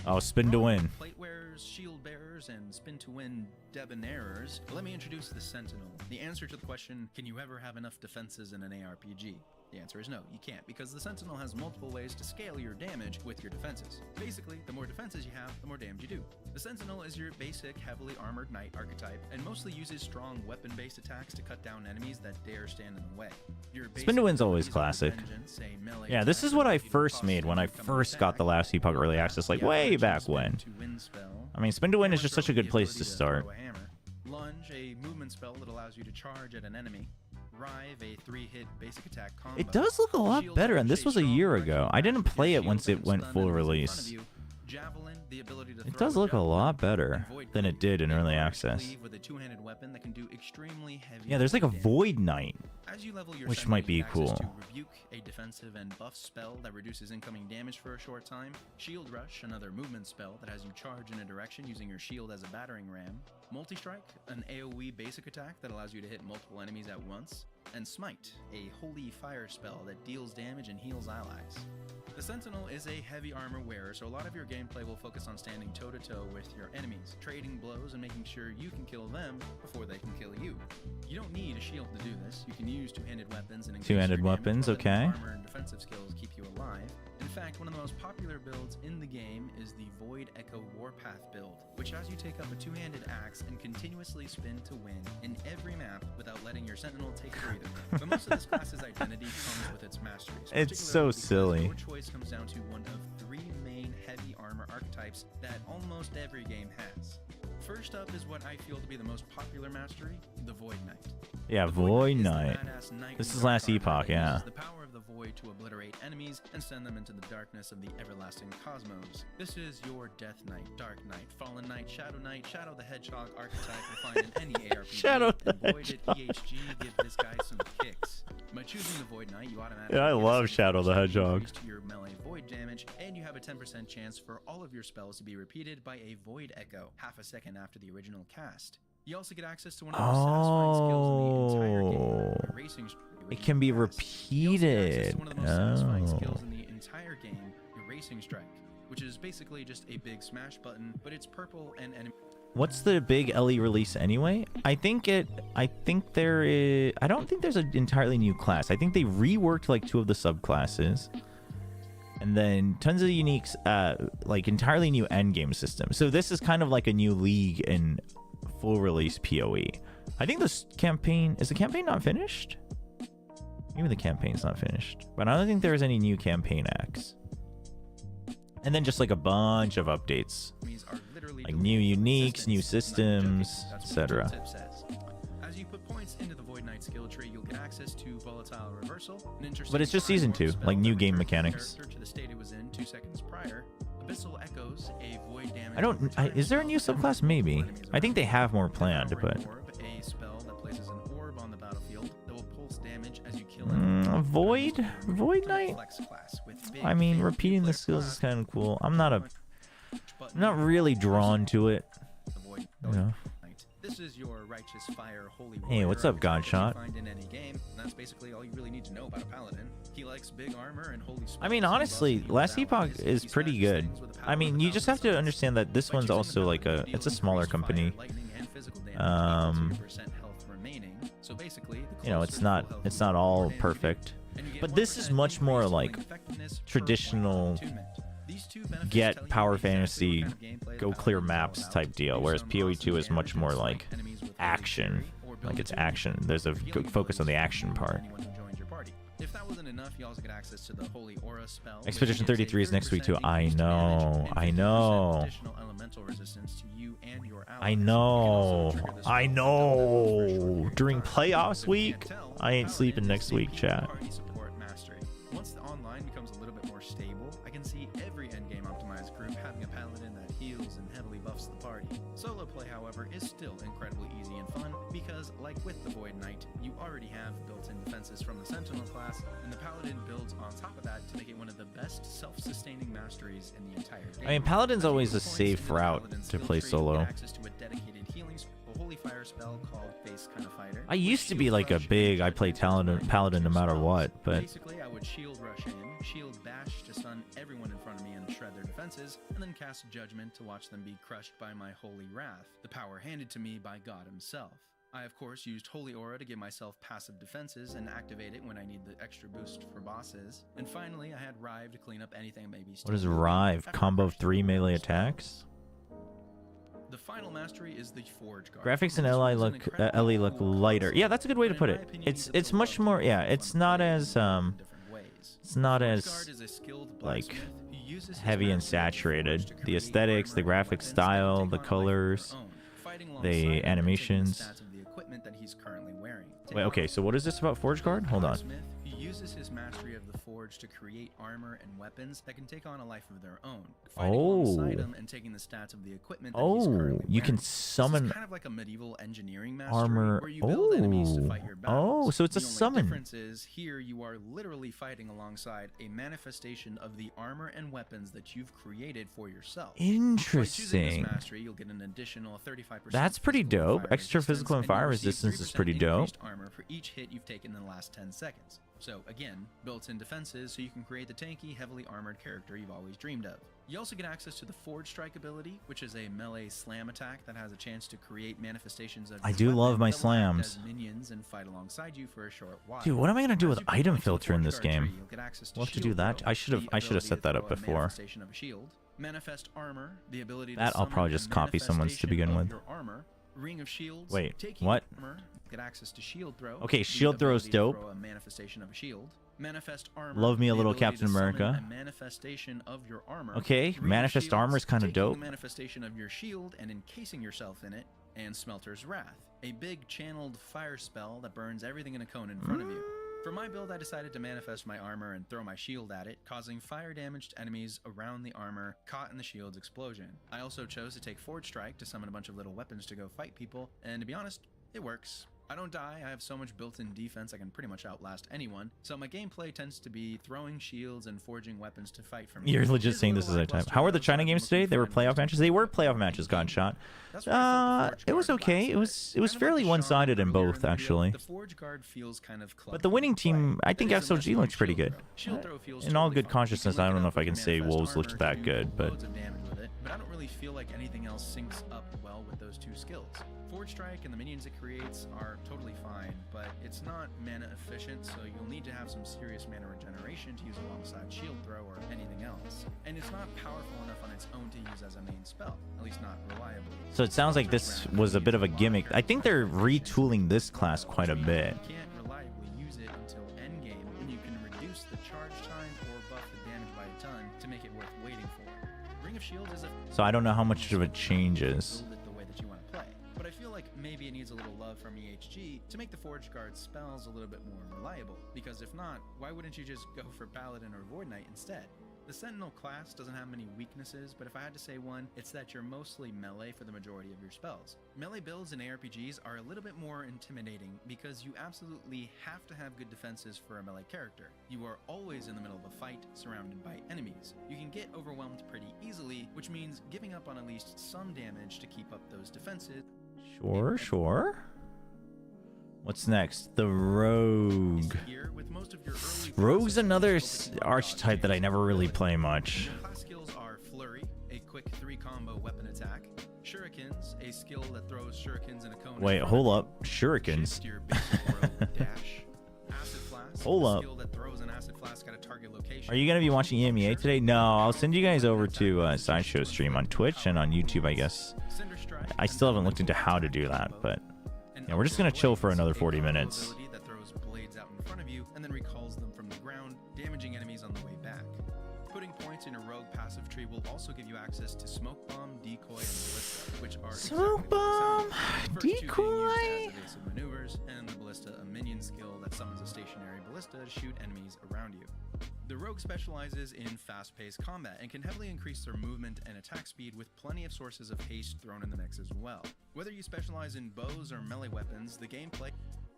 Oh, spin to win. Plate wearers, shield bearers, and spin to win debonairers. Let me introduce the Sentinel. The answer to the question, can you ever have enough defenses in an ARPG? The answer is no, you can't, because the Sentinel has multiple ways to scale your damage with your defenses. Basically, the more defenses you have, the more damage you do. The Sentinel is your basic, heavily armored knight archetype, and mostly uses strong weapon-based attacks to cut down enemies that dare stand in the way. Spin to win's always classic. Yeah, this is what I first made when I first got the last Epoch Early Access, like way back when. I mean, spin to win is just such a good place to start. Lunge, a movement spell that allows you to charge at an enemy. Rive, a 3-hit basic attack combo. It does look a lot better, and this was a year ago. I didn't play it once it went full release. It does look a lot better than it did in early access. Yeah, there's like a Void Knight, which might be cool. Rebuke, a defensive and buff spell that reduces incoming damage for a short time. Shield Rush, another movement spell that has you charge in a direction using your shield as a battering ram. Multi-Strike, an AoE basic attack that allows you to hit multiple enemies at once. And Smite, a holy fire spell that deals damage and heals allies. The Sentinel is a heavy armor wearer, so a lot of your gameplay will focus on standing toe-to-toe with your enemies, trading blows and making sure you can kill them before they can kill you. You don't need a shield to do this. You can use two-handed weapons and two-handed weapons, okay. Armor and defensive skills keep you alive. In fact, one of the most popular builds in the game is the Void Echo Warpath build, which has you take up a two-handed axe and continuously spin to win in every map without letting your Sentinel take a breather. But most of this class's identity comes with its masteries. It's so silly. Your choice comes down to one of three main heavy armor archetypes that almost every game has. First up is what I feel to be the most popular mastery, the Void Knight. Yeah, Void Knight. This is last Epoch, yeah. The power of the Void to obliterate enemies and send them into the darkness of the everlasting cosmos. This is your Death Knight, Dark Knight, Fallen Knight, Shadow the Hedgehog archetype you'll find in any ARPG. Shadow the Void at EHG give this guy some kicks. By choosing the Void Knight, you automatically I love Shadow the Hedgehog. To your melee void damage, and you have a 10% chance for all of your spells to be repeated by a Void Echo, half a second after the original cast. You also get access to one of the most satisfying skills in the entire game, racing. It can be repeated. One of the most satisfying skills in the entire game, your Racing Strike, which is basically just a big smash button, but it's purple and enemy. What's the big LE release anyway? I don't think there's an entirely new class. I think they reworked like 2 of the subclasses. And then tons of uniques, like entirely new endgame system. So this is kind of like a new league in full release PoE. I think this campaign, is the campaign not finished? Maybe the campaign's not finished. But I don't think there's any new campaign acts. And then just like a bunch of updates. Like new uniques, new systems, etc. As you put points into the Void Knight skill tree, you'll get access to Volatile Reversal, an interesting But it's just season 2, like new game mechanics. To the state it was in 2 seconds prior. Abyssal Echoes, a void damage. Is there a new subclass? Maybe. I think they have more planned, but. A spell that places an orb on the battlefield that will pulse damage as you kill Void Knight. I mean, repeating the skills is kind of cool. I'm not really drawn to it. You know. This is your righteous fire holy warrior. Hey, what's up, Godshot? Find in any game, and that's basically all you really need to know about a paladin. He likes big armor and holy spells. I mean, honestly, Last Epoch is pretty good. I mean, you just have to understand that this one's also like it's a smaller company. You know, it's not all perfect. But this is much more like traditional get power fantasy, go clear maps type deal, whereas PoE 2 is much more like action. Like it's action. There's a focus on the action part. If that wasn't enough, you also get access to the Holy Aura spell. Expedition 33 is next week too. I know. Additional elemental lethal resistance to you and your allies. I know. I know. During playoffs week, I ain't sleeping next week, chat. Support mastery. Once the online becomes a little bit more stable, I can see every endgame optimized group having a paladin that heals and heavily buffs the party. Solo play, however, is still incredibly easy and fun because, like with the Void Knight, you already have built-in defenses from the Sentinel class, and the paladin builds on top of that to make it one of the best self-sustaining masteries in the entire game. I mean, paladin's always a safe route to play solo. Access to a dedicated healing holy fire spell called Face Kind of Fighter. I used to be like a big, I play paladin no matter what, but basically I would shield rush in, shield bash to stun everyone in front of me and shred their defenses, and then cast Judgment to watch them be crushed by my holy wrath, the power handed to me by God himself. I of course used Holy Aura to give myself passive defenses and activate it when I need the extra boost for bosses. And finally I had Rive to clean up anything maybe. what is Rive? Combo of 3 melee attacks? The final mastery is the Forge Guard. Graphics and LE look lighter. Yeah, that's a good way to put it. It's much more, yeah, it's not as like heavy and saturated. The aesthetics, the graphic style, the colors, the animations. Wait, okay, so what is this about Forge Guard? Hold on. He uses his mastery of the Forge to create armor and weapons that can take on a life of their own. Fighting alongside him and taking the stats of the equipment that he's currently you can wearing. summon This is kind of like a medieval engineering mastery armor. where you build enemies to fight your battles. So it's a The only summon. difference is here you are literally fighting alongside a manifestation of the armor and weapons that you've created for yourself. By choosing Interesting. this mastery, you'll get an additional 35% That's pretty physical dope. fire Extra resistance, physical and and you'll fire receive resistance is 3% pretty dope. increased armor for each hit you've taken in the last 10 seconds. So again, built-in defenses so you can create the tanky, heavily armored character you've always dreamed of. You also get access to the Forge Strike ability, which is a melee slam attack that has a chance to create manifestations of I your do love weapon my that will act slams. as minions and fight alongside you for a short while. Dude, what am I gonna do with As you put item points in the filter in Forge this Guard tree, game? you'll get access to We'll have to shield do that. throw, I should have the set that ability up to throw a before. manifestation of a shield. Manifest armor, the ability to That I'll summon probably a just copy someone's to begin manifestation with. of your armor. Ring of Shields. Wait, taking what? Armor, get access to shield throw. Okay, the shield throw's ability to dope. throw a manifestation of a shield. Manifest armor. Love me a the little ability Captain to summon America. A manifestation of your armor. Okay, Ring of manifest Shields, armor is kind of taking dope. The manifestation of your shield and encasing yourself in it. And Smelter's Wrath, a big channeled fire spell that burns everything in a cone in front of you. For my build, I decided to manifest my armor and throw my shield at it, causing fire damage to enemies around the armor caught in the shield's explosion. I also chose to take Forge Strike to summon a bunch of little weapons to go fight people, and to be honest, it works. I don't die, I have so much built-in defense I can pretty much outlast anyone, so my gameplay tends to be throwing shields and forging weapons to fight for me. You're legit saying this is a time. How are the China games today? They were playoff matches. They were playoff matches, Gunshot. It was okay. It was fairly one-sided in both, actually. The Forge Guard feels kind of But the winning team, I think XLG looks pretty good. In all good consciousness, I don't know if I can say Wolves looked that good, but loads of damage with it, but I don't really feel like anything else syncs up well with those two skills. Forge Strike and the minions it creates are totally fine, but it's not mana efficient, so you'll need to have some serious mana regeneration to use alongside Shield Throw or anything else. And it's not powerful enough on its own to use as a main spell, at least not reliably. so it sounds like this was a bit of a gimmick. I think they're retooling this class quite a bit. You can't reliably use it until endgame, when you can reduce the charge time or buff the damage by a ton to make it worth waiting for. Ring of Shields is a So I don't know how much of it changes. build it the way that you want to play. But I feel like maybe it needs a little love from EHG to make the Forge Guard spells a little bit more reliable, because if not, why wouldn't you just go for Paladin or Void Knight instead? The Sentinel class doesn't have many weaknesses, but if I had to say one, it's that you're mostly melee for the majority of your spells. Melee builds in ARPGs are a little bit more intimidating because you absolutely have to have good defenses for a melee character. You are always in the middle of a fight, surrounded by enemies. You can get overwhelmed pretty easily, which means giving up on at least some damage to keep up those defenses. Sure. What's next? The Rogue. Rogue's another archetype that I never really play much. Class skills are Flurry, a quick 3-combo weapon attack. Shurikens, a skill that throws shurikens in a cone. Wait, hold up. Shurikens. Hold up. Are you going to be watching EMEA today? No, I'll send you guys over to Sideshow stream on Twitch and on YouTube, I guess. I still haven't looked into how to do that, but yeah, we're just going to chill for another 40 minutes. That throws blades out in front of you and then recalls them from the ground, damaging enemies on the way back. Putting points in a rogue passive tree entry will also give you access to smoke bomb, decoy, and ballista, which are Smoke bomb, decoy, evasive maneuvers, and the ballista, a minion skill that summons a stationary ballista to shoot enemies around you. The rogue specializes in fast-paced combat and can heavily increase their movement and attack speed with plenty of sources of haste thrown in the mix as well. Whether you specialize in bows or melee weapons, the gameplay...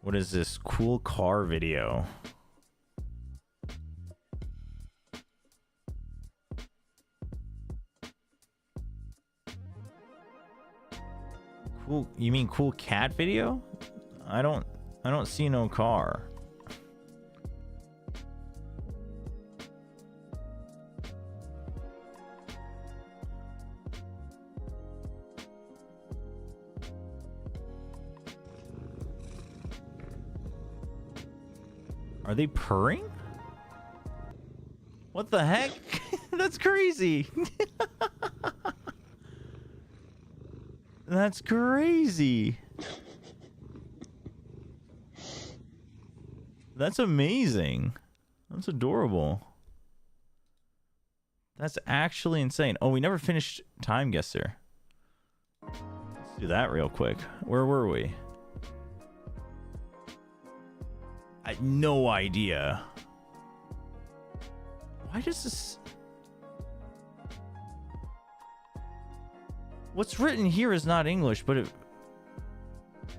What is this cool car video? Cool, you mean cool cat video? I don't see no car. Are they purring? What the heck? That's crazy. That's crazy. That's amazing. That's adorable. That's actually insane. Oh, we never finished Time Guesser. Let's do that real quick. Where were we? I had no idea. Why does this... What's written here is not English, but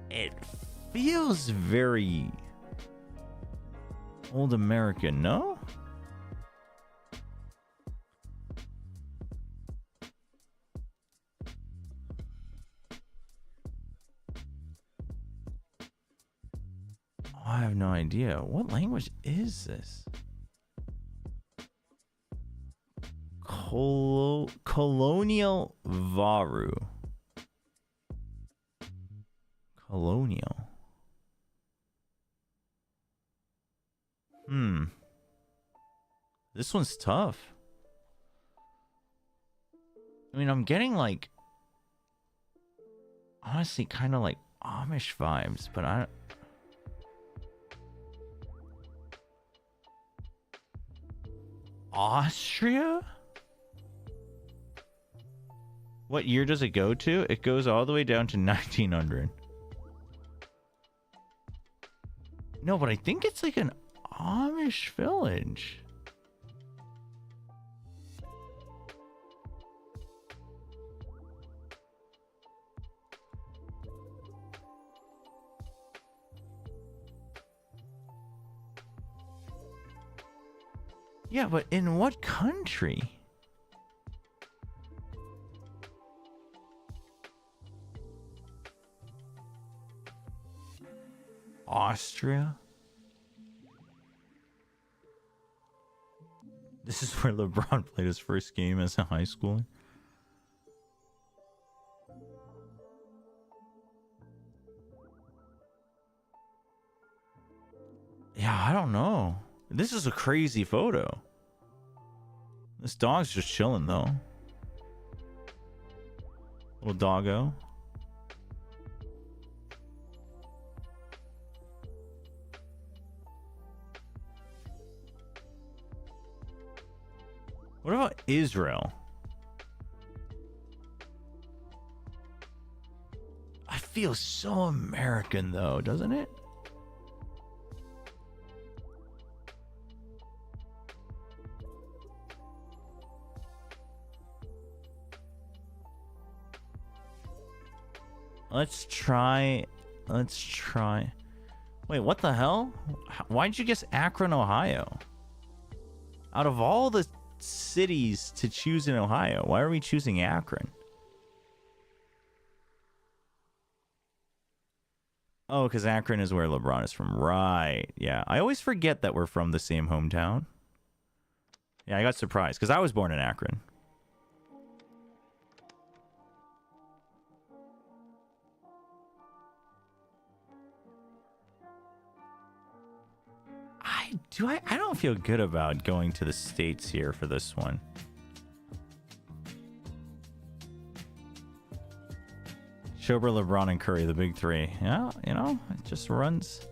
it feels very old American, no? Oh, I have no idea. What language is this? Colonial Varu. Colonial. This one's tough. I mean, I'm getting like, honestly, kind of like Amish vibes, but I... Austria? What year does it go to? It goes all the way down to 1900. No, but I think it's like an Amish village. Yeah, but in what country? Austria? This is where LeBron played his first game as a high schooler. Yeah, I don't know. This is a crazy photo. This dog's just chilling though. Little doggo. What about Israel? I feel so American though, doesn't it? Let's try. Wait, what the hell? Why'd you guess Akron, Ohio? Out of all the cities to choose in Ohio, why are we choosing Akron? Oh, because Akron is where LeBron is from. Right. Yeah. I always forget that we're from the same hometown. Yeah, I got surprised because I was born in Akron. I don't feel good about going to the States here for this one. Chobra, LeBron, and Curry, the big three. Yeah, you know, it just runs.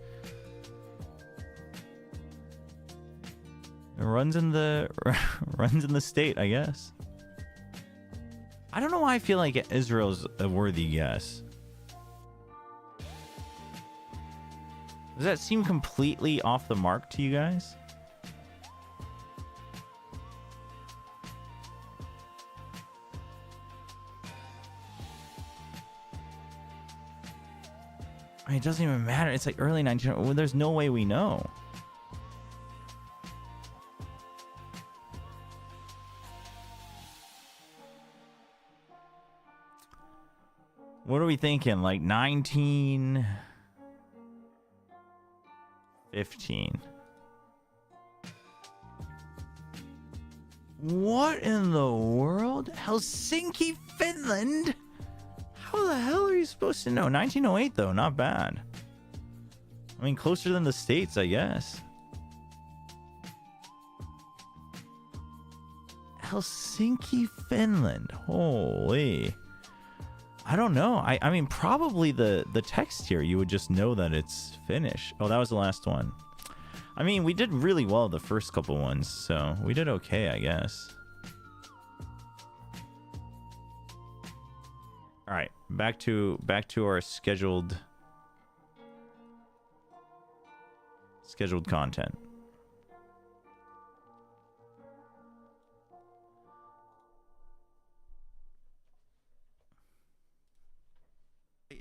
It runs in the runs in the state, I guess. I don't know why I feel like Israel's a worthy guess. Does that seem completely off the mark to you guys? I mean, it doesn't even matter. It's like early 1900s. Well, there's no way we know. What are we thinking? Like 1915. What in the world? Helsinki, Finland? How the hell are you supposed to know? 1908 though, not bad. I mean, closer than the States, I guess. Helsinki, Finland. Holy. I don't know. I mean, probably the text here, you would just know that it's Finnish. Oh, that was the last one. I mean, we did really well the first couple ones, so we did okay, I guess. All right, back to our scheduled content.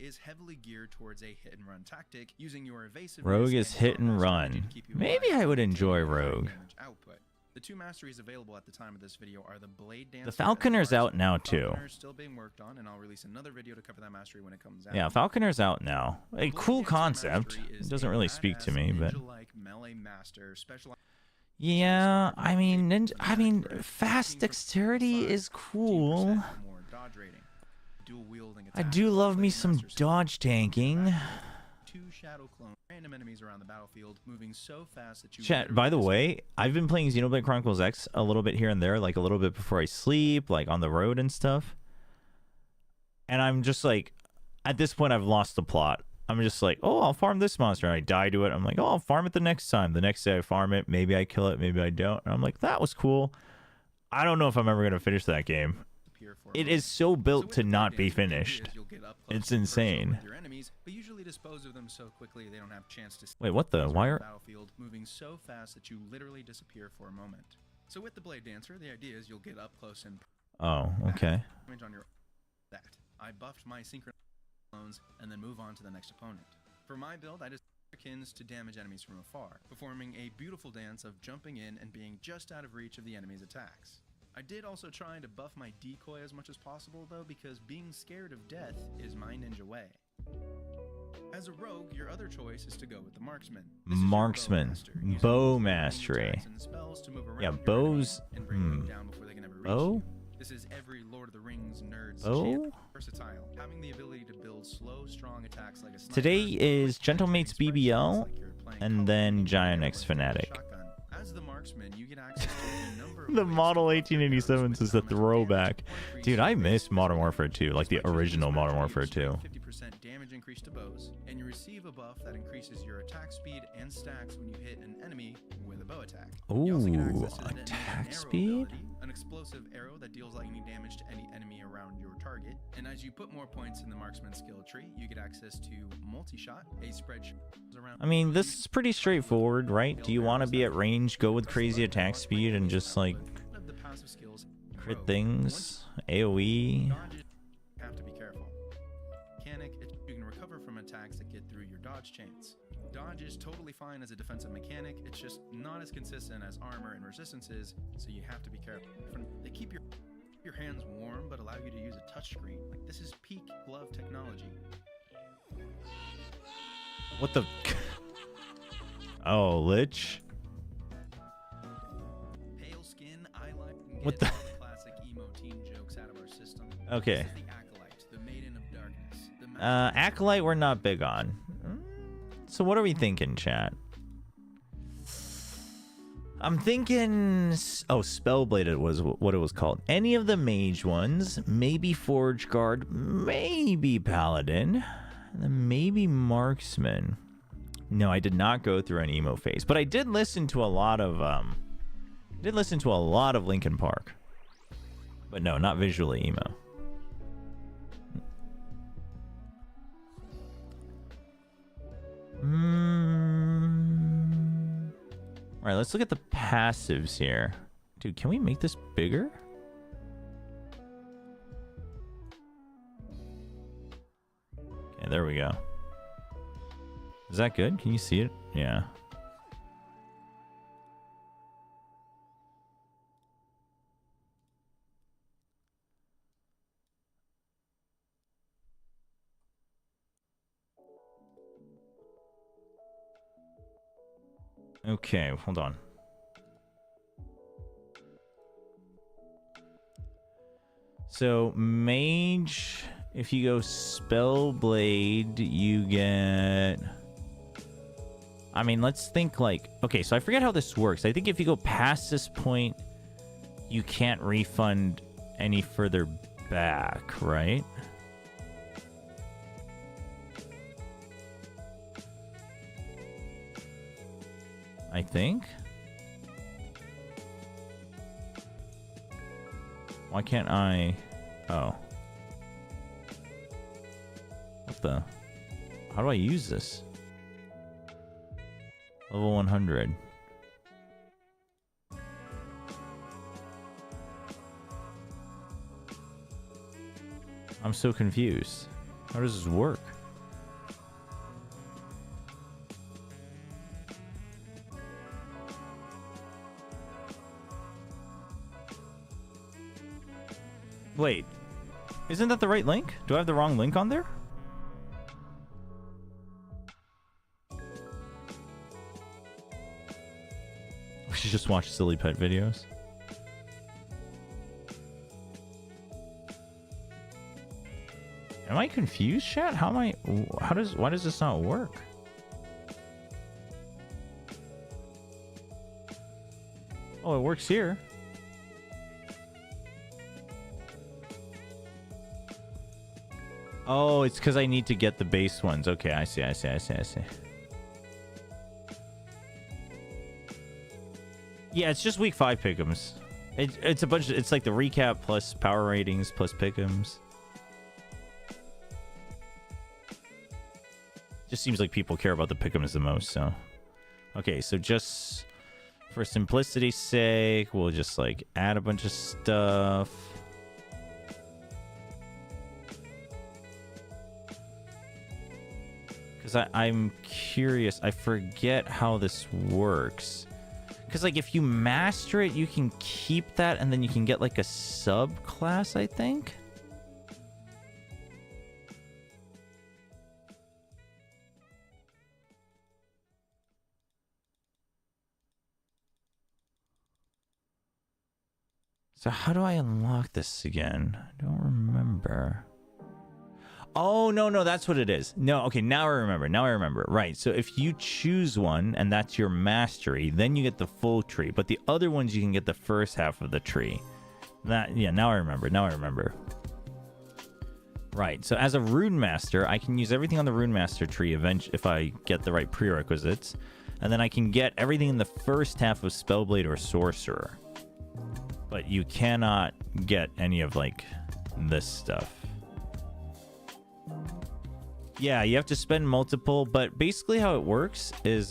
Is heavily geared towards a hit and run tactic using your evasive Rogue is hit and run. Maybe I would enjoy Rogue. Output. The two masteries available at the time of this video are the Blade Dancer. The Falconer's out now too. Falconer's still being worked on, and I'll release another video to cover that mastery when it comes out. Yeah, Falconer's out now. A cool concept. It doesn't really speak to me, but yeah, I mean, fast dexterity is cool. I do love me some dodge tanking. Chat, by the way, I've been playing Xenoblade Chronicles X a little bit here and there, like a little bit before I sleep, like on the road and stuff. And I'm just like, at this point, I've lost the plot. I'm just like, oh, I'll farm this monster, and I die to it. I'm like, oh, I'll farm it the next time. The next day I farm it. Maybe I kill it, maybe I don't. And I'm like, that was cool. I don't know if I'm ever going to finish that game. It is so built to not be finished. It's insane. Wait, what the? Why are moving so fast that you literally disappear for a moment? So with the Blade Dancer, the idea is you'll get up close and okay. I buffed my synchronized clones and then move on to the next opponent. For my build, I just kins to damage enemies from afar, performing a beautiful dance of jumping in and being just out of reach of the enemy's attacks. I did also try to buff my decoy as much as possible though, because being scared of death is my ninja way. As a rogue, your other choice is to go with the marksman. Marksman. Bow mastery. Yeah, bows. Bow? This is every Lord of the Rings nerd's bow? Versatile, having the ability to build slow, strong attacks like a sniper. Today is Gentlemate's BBL and then Giant X Fanatic. As the marksman, you get access to a number of The model 1887 is the throwback. Dude, I miss Modern Warfare 2, like the original Modern Warfare 2. 50% damage increase to bows, and you receive a buff that increases your attack speed and stacks when you hit an enemy with a bow attack. Ooh, attack speed? An explosive arrow that deals lightning damage to any enemy around your target. And as you put more points in the marksman skill tree, you get access to multi-shot, a spread around. I mean, this is pretty straightforward, right? Do you want to be at range, go with crazy attack speed, and just like crit things? AoE? Have to be careful. Mechanic, you can recover from attacks that get through your dodge chains. Dodge is totally fine as a defensive mechanic, it's just not as consistent as armor and resistance is, so you have to be careful. They keep your hands warm, but allow you to use a touchscreen. Like, this is peak glove technology. What the? Oh, Lich. Pale skin, eyeliner. What the? Classic emo teen jokes out of our system. Okay. This is the Acolyte, the Maiden of Darkness. Acolyte, we're not big on. So what are we thinking, chat? I'm thinking... Oh, Spellbladed was what it was called. Any of the mage ones. Maybe Forge Guard. Maybe Paladin. And then maybe Marksman. No, I did not go through an emo phase. But I did listen to a lot of... Linkin Park. But no, not visually emo. All right, let's look at the passives here. Dude, can we make this bigger? Okay, there we go. Is that good? Can you see it? Yeah. Okay, hold on. So, mage, if you go Spellblade, you get... I mean, let's think like... Okay, so I forget how this works. I think if you go past this point, you can't refund any further back, right? I think. Why can't I... Oh. What the... How do I use this? Level 100. I'm so confused. How does this work? Wait, isn't that the right link? Do I have the wrong link on there? We should just watch silly pet videos. Am I confused, chat? Why does this not work? Oh, it works here. Oh, it's because I need to get the base ones. Okay, I see. Yeah, it's just week 5 pick'ems. It's a bunch of, it's like the recap plus power ratings plus pick'ems. Just seems like people care about the pick'ems the most, so. Okay, so just for simplicity's sake, we'll just like add a bunch of stuff. Because I'm curious. I forget how this works. Because, like, if you master it, you can keep that, and then you can get, like, a subclass, I think? So how do I unlock this again? I don't remember. Oh, no, that's what it is. No, okay, now I remember. Right, so if you choose one, and that's your mastery, then you get the full tree. But the other ones, you can get the first half of the tree. Yeah, now I remember. Right, so as a Rune Master, I can use everything on the Rune Master tree if I get the right prerequisites. And then I can get everything in the first half of Spellblade or Sorcerer. But you cannot get any of, like, this stuff. Yeah, you have to spend multiple, but basically how it works is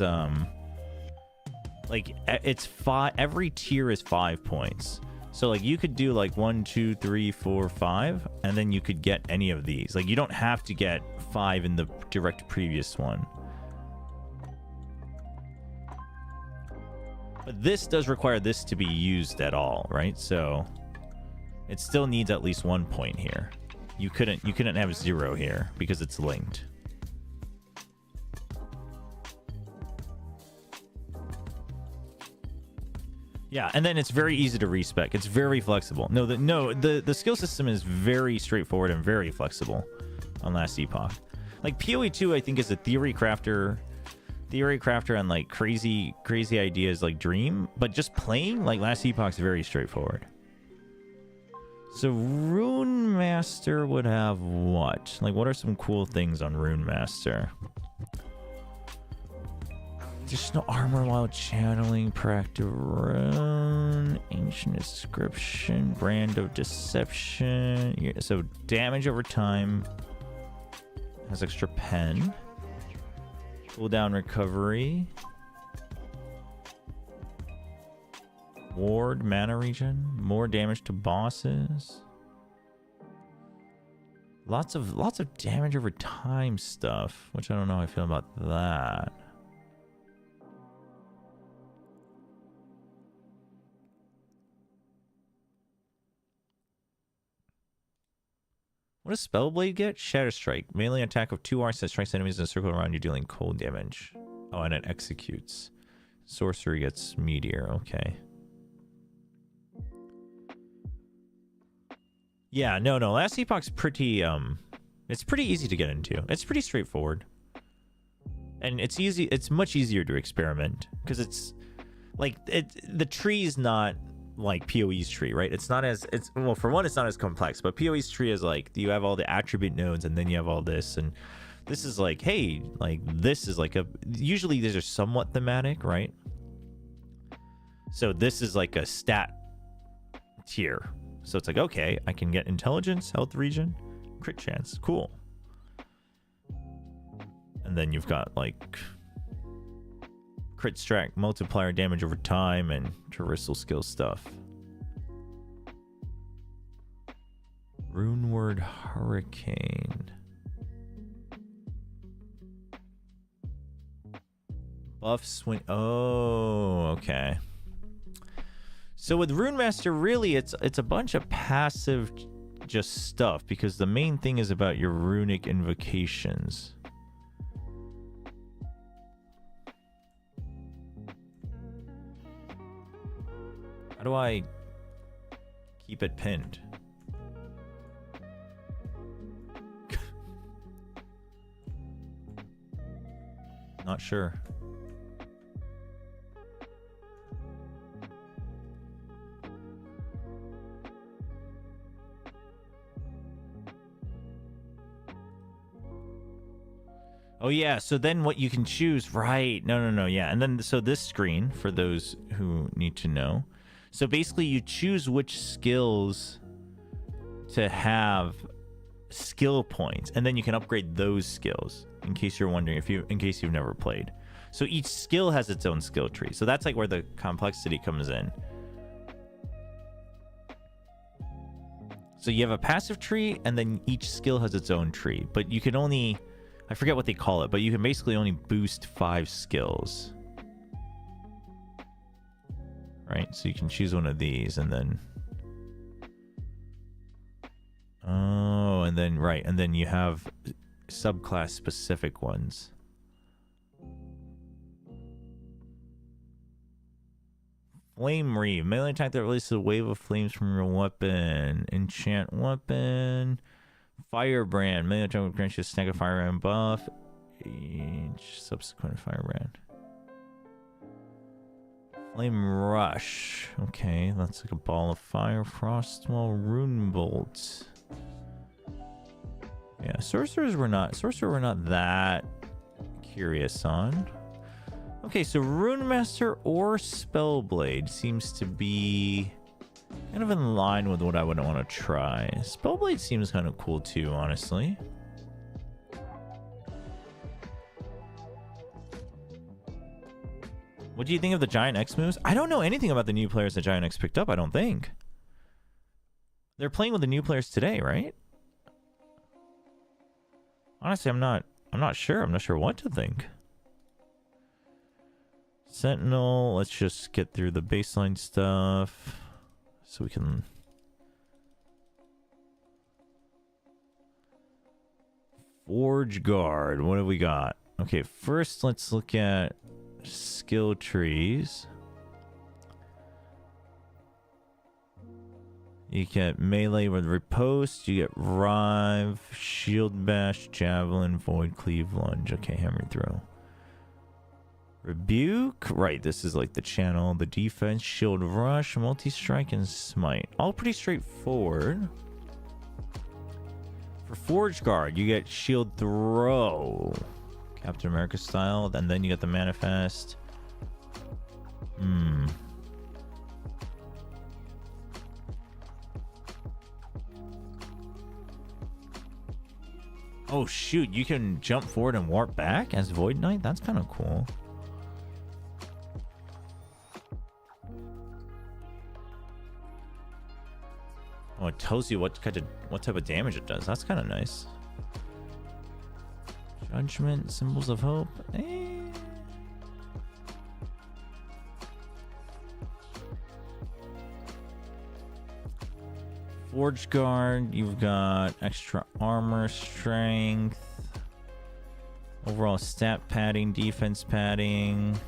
like it's every tier is 5 points. So like you could do like 1, 2, 3, 4, 5, and then you could get any of these. Like you don't have to get 5 in the direct previous one. But this does require this to be used at all, right? So it still needs at least 1 point here. You couldn't have 0 here because it's linked. Yeah, and then it's very easy to respec. It's very flexible. The skill system is very straightforward and very flexible on Last Epoch. Like PoE 2 I think is a theory crafter and like crazy ideas like Dream, but just playing like Last Epoch's very straightforward. So Rune Master would have what? Like, what are some cool things on Rune Master? Additional armor while channeling, practice rune, ancient inscription, brand of deception. Yeah, so damage over time. Has extra pen. Cooldown recovery. Ward, mana regen, more damage to bosses. Lots of damage over time stuff, which I don't know how I feel about that. What does Spellblade get? Shatter Strike. Melee attack of 2 arcs that strikes enemies in a circle around you, dealing cold damage. Oh, and it executes. Sorcery gets Meteor. Okay. Yeah, no. Last Epoch's pretty, it's pretty easy to get into. It's pretty straightforward. And it's easy, it's much easier to experiment. Because it's, like, the tree's not like PoE's tree, right? It's not as, well, for one, it's not as complex. But PoE's tree is like, you have all the attribute nodes, and then you have all this, and this is like, hey, like, this is like a, usually these are somewhat thematic, right? So this is like a stat tier. So it's like, okay, I can get intelligence, health regen, crit chance. Cool. And then you've got like crit strike, multiplier damage over time, and traversal skill stuff. Runeward Hurricane. Buff swing. Oh, okay. So with Runemaster, really, it's a bunch of passive just stuff, because the main thing is about your runic invocations. How do I keep it pinned? Not sure. Oh yeah, so then what you can choose, right? No, yeah. And then, so this screen, for those who need to know. So basically you choose which skills to have skill points, and then you can upgrade those skills, in case you're wondering, in case you've never played. So each skill has its own skill tree. So that's like where the complexity comes in. So you have a passive tree, and then each skill has its own tree. But you can only, I forget what they call it, but you can basically only boost 5 skills. Right? So you can choose one of these, and then... Oh, and then, right, and then you have subclass specific ones. Flame Reeve. Melee attack that releases a wave of flames from your weapon. Enchant weapon. Firebrand. Melee attack will grant you a stack of firebrand buff. Each subsequent firebrand. Flame Rush. Okay, that's like a ball of fire. Frostwall. Rune Bolt. Yeah, sorcerer we're not that curious on. Okay, so Runemaster or Spellblade seems to be kind of in line with what I would want to try. Spellblade seems kind of cool too, honestly. What do you think of the Giant X moves? I don't know anything about the new players that Giant X picked up, I don't think. They're playing with the new players today, right? Honestly, I'm not sure. I'm not sure what to think. Sentinel, let's just get through the baseline stuff so we can... Forge Guard, what have we got? Okay, first let's look at skill trees. You get melee with riposte, you get Rive, Shield Bash, Javelin, Void Cleave, Lunge. Okay, Hammer Throw. Rebuke, right, this is like the channel, the defense, Shield Rush, Multi-Strike, and Smite. All pretty straightforward. For Forge Guard, you get Shield Throw. Captain America style, and then you get the Manifest. Oh shoot, you can jump forward and warp back as Void Knight? That's kind of cool. it tells you what type of damage it does. That's kind of nice. Judgment, Symbols of Hope. Forge Guard, you've got extra armor strength, overall stat padding, defense padding.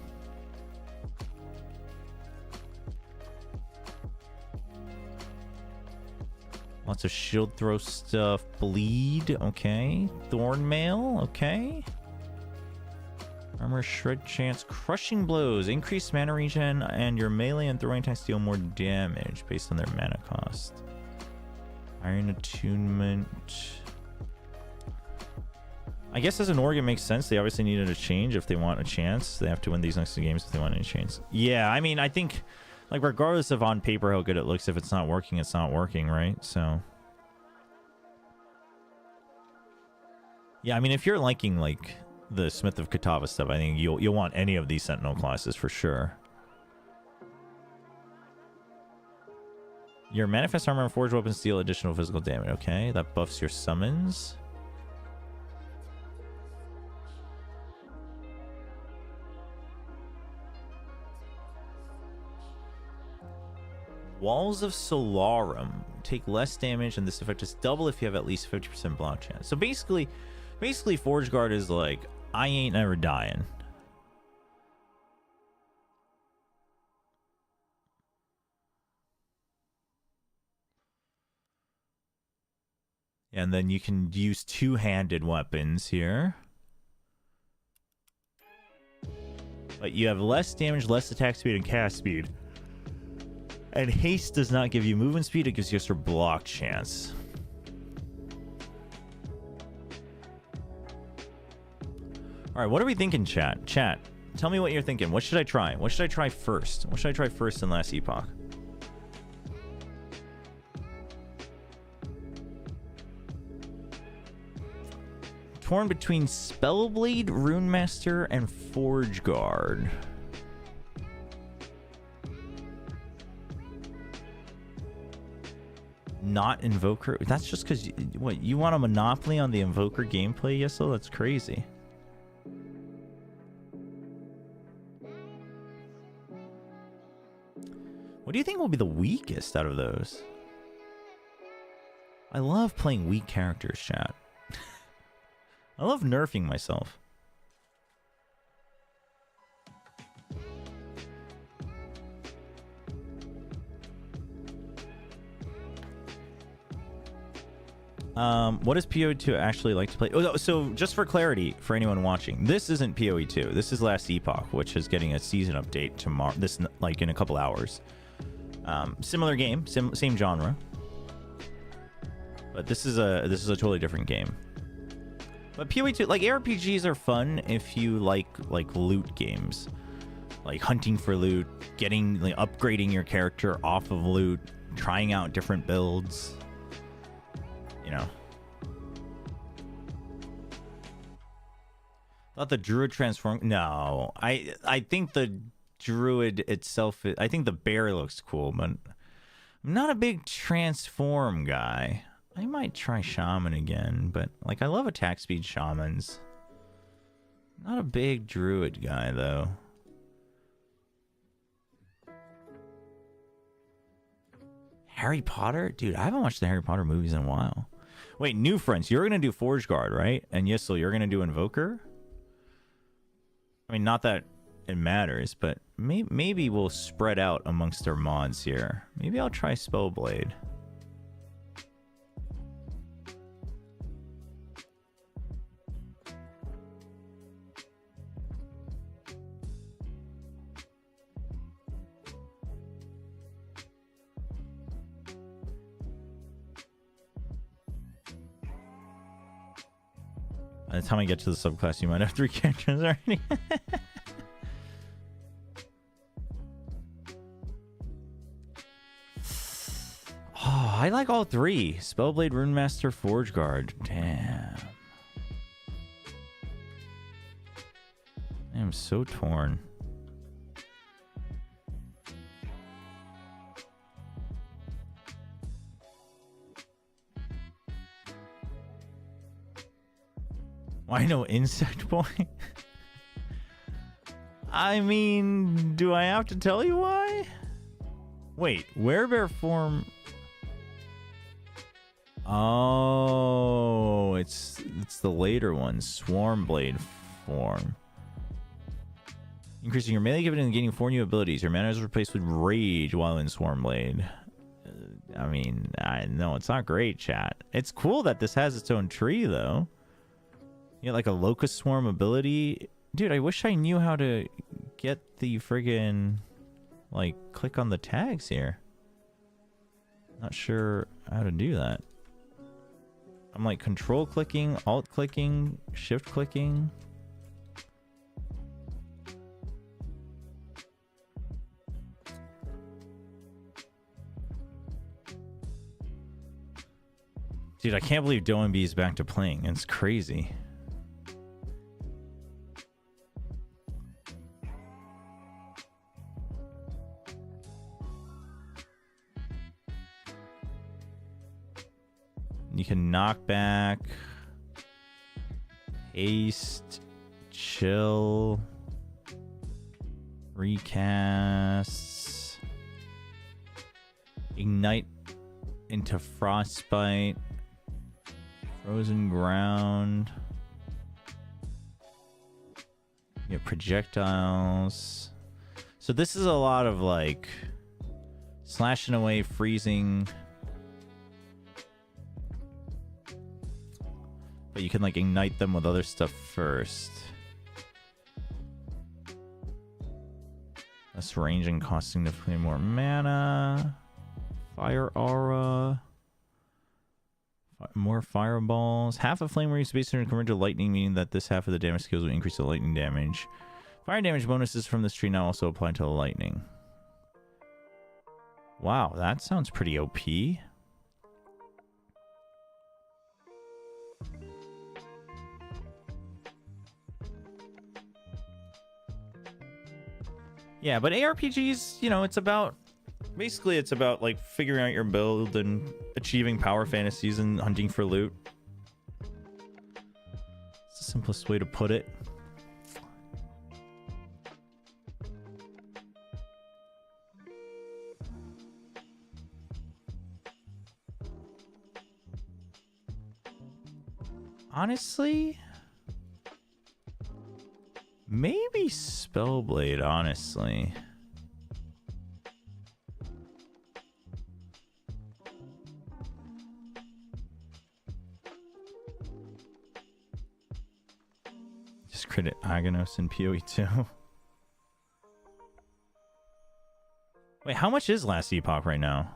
Lots of shield throw stuff. Bleed, okay. Thorn Mail, okay. Armor shred chance. Crushing blows. Increased mana regen, and your melee and throwing attacks deal more damage based on their mana cost. Iron Attunement. I guess as an org it makes sense. They obviously needed a change if they want a chance. They have to win these next two games if they want any chance. Yeah, I mean, I think, like, regardless of on paper how good it looks, if it's not working, it's not working, right? So, yeah, I mean, if you're liking, like, the Smith of Katava stuff, I think you'll want any of these Sentinel classes for sure. Your Manifest Armor and Forged Weapons deal additional physical damage. Okay, that buffs your summons. Walls of Solarum. Take less damage, and this effect is double if you have at least 50% block chance. So basically Forge Guard is like, I ain't never dying. And then you can use two-handed weapons here. But you have less damage, less attack speed, and cast speed. And haste does not give you movement speed, it gives you extra block chance. Alright, what are we thinking, chat? Chat, tell me what you're thinking. What should I try? What should I try first? What should I try first in Last Epoch? Torn between Spellblade, Runemaster, and Forge Guard. Not Invoker? That's just because, what, you want a monopoly on the Invoker gameplay, Yeso? That's crazy. What do you think will be the weakest out of those? I love playing weak characters, chat. I love nerfing myself. What does PoE2 actually like to play? Oh, so just for clarity, for anyone watching, this isn't PoE2. This is Last Epoch, which is getting a season update tomorrow. This, like, in a couple hours. Similar game, same genre, but this is a totally different game. But PoE2, like, ARPGs are fun if you like loot games, like hunting for loot, getting, like, upgrading your character off of loot, trying out different builds. You know. Thought the Druid transform? No, I think the Druid itself, I think the bear looks cool, but I'm not a big transform guy. I might try Shaman again, but, like, I love attack speed Shamans. Not a big Druid guy, though. Harry Potter? Dude, I haven't watched the Harry Potter movies in a while. Wait, New Friends, you're going to do Forge Guard, right? And Yissel, you're going to do Invoker? I mean, not that it matters, but maybe we'll spread out amongst our mods here. Maybe I'll try Spellblade. By the time I get to the subclass, you might have 3 characters already. Oh, I like all 3. Spellblade, Runemaster, Forge Guard. Damn. I am so torn. Why no insect boy? I mean, do I have to tell you why? Wait, werebear form. Oh, it's the later one, swarm blade form. Increasing your melee capability and gaining 4 new abilities. Your mana is replaced with rage while in swarm blade. I mean, I know it's not great, chat. It's cool that this has its own tree though. You get like a locust swarm ability. Dude, I wish I knew how to get the friggin' like click on the tags here. Not sure how to do that. I'm like control clicking, alt clicking, shift clicking. Dude, I can't believe Doenby is back to playing. It's crazy. You can knock back, haste, chill, recasts, ignite into frostbite, frozen ground, you get projectiles. So this is a lot of like slashing away, freezing. But you can like ignite them with other stuff first. Less range and cost significantly more mana. Fire aura. More fireballs. Half of flame release based on convert to lightning, meaning that this half of the damage skills will increase the lightning damage. Fire damage bonuses from this tree now also apply to the lightning. Wow, that sounds pretty OP. Yeah, but ARPGs, you know, it's about... Basically, it's about, like, figuring out your build and achieving power fantasies and hunting for loot. It's the simplest way to put it. Honestly... Maybe Spellblade, honestly. Just credit Aghanos in PoE2. Wait, how much is Last Epoch right now?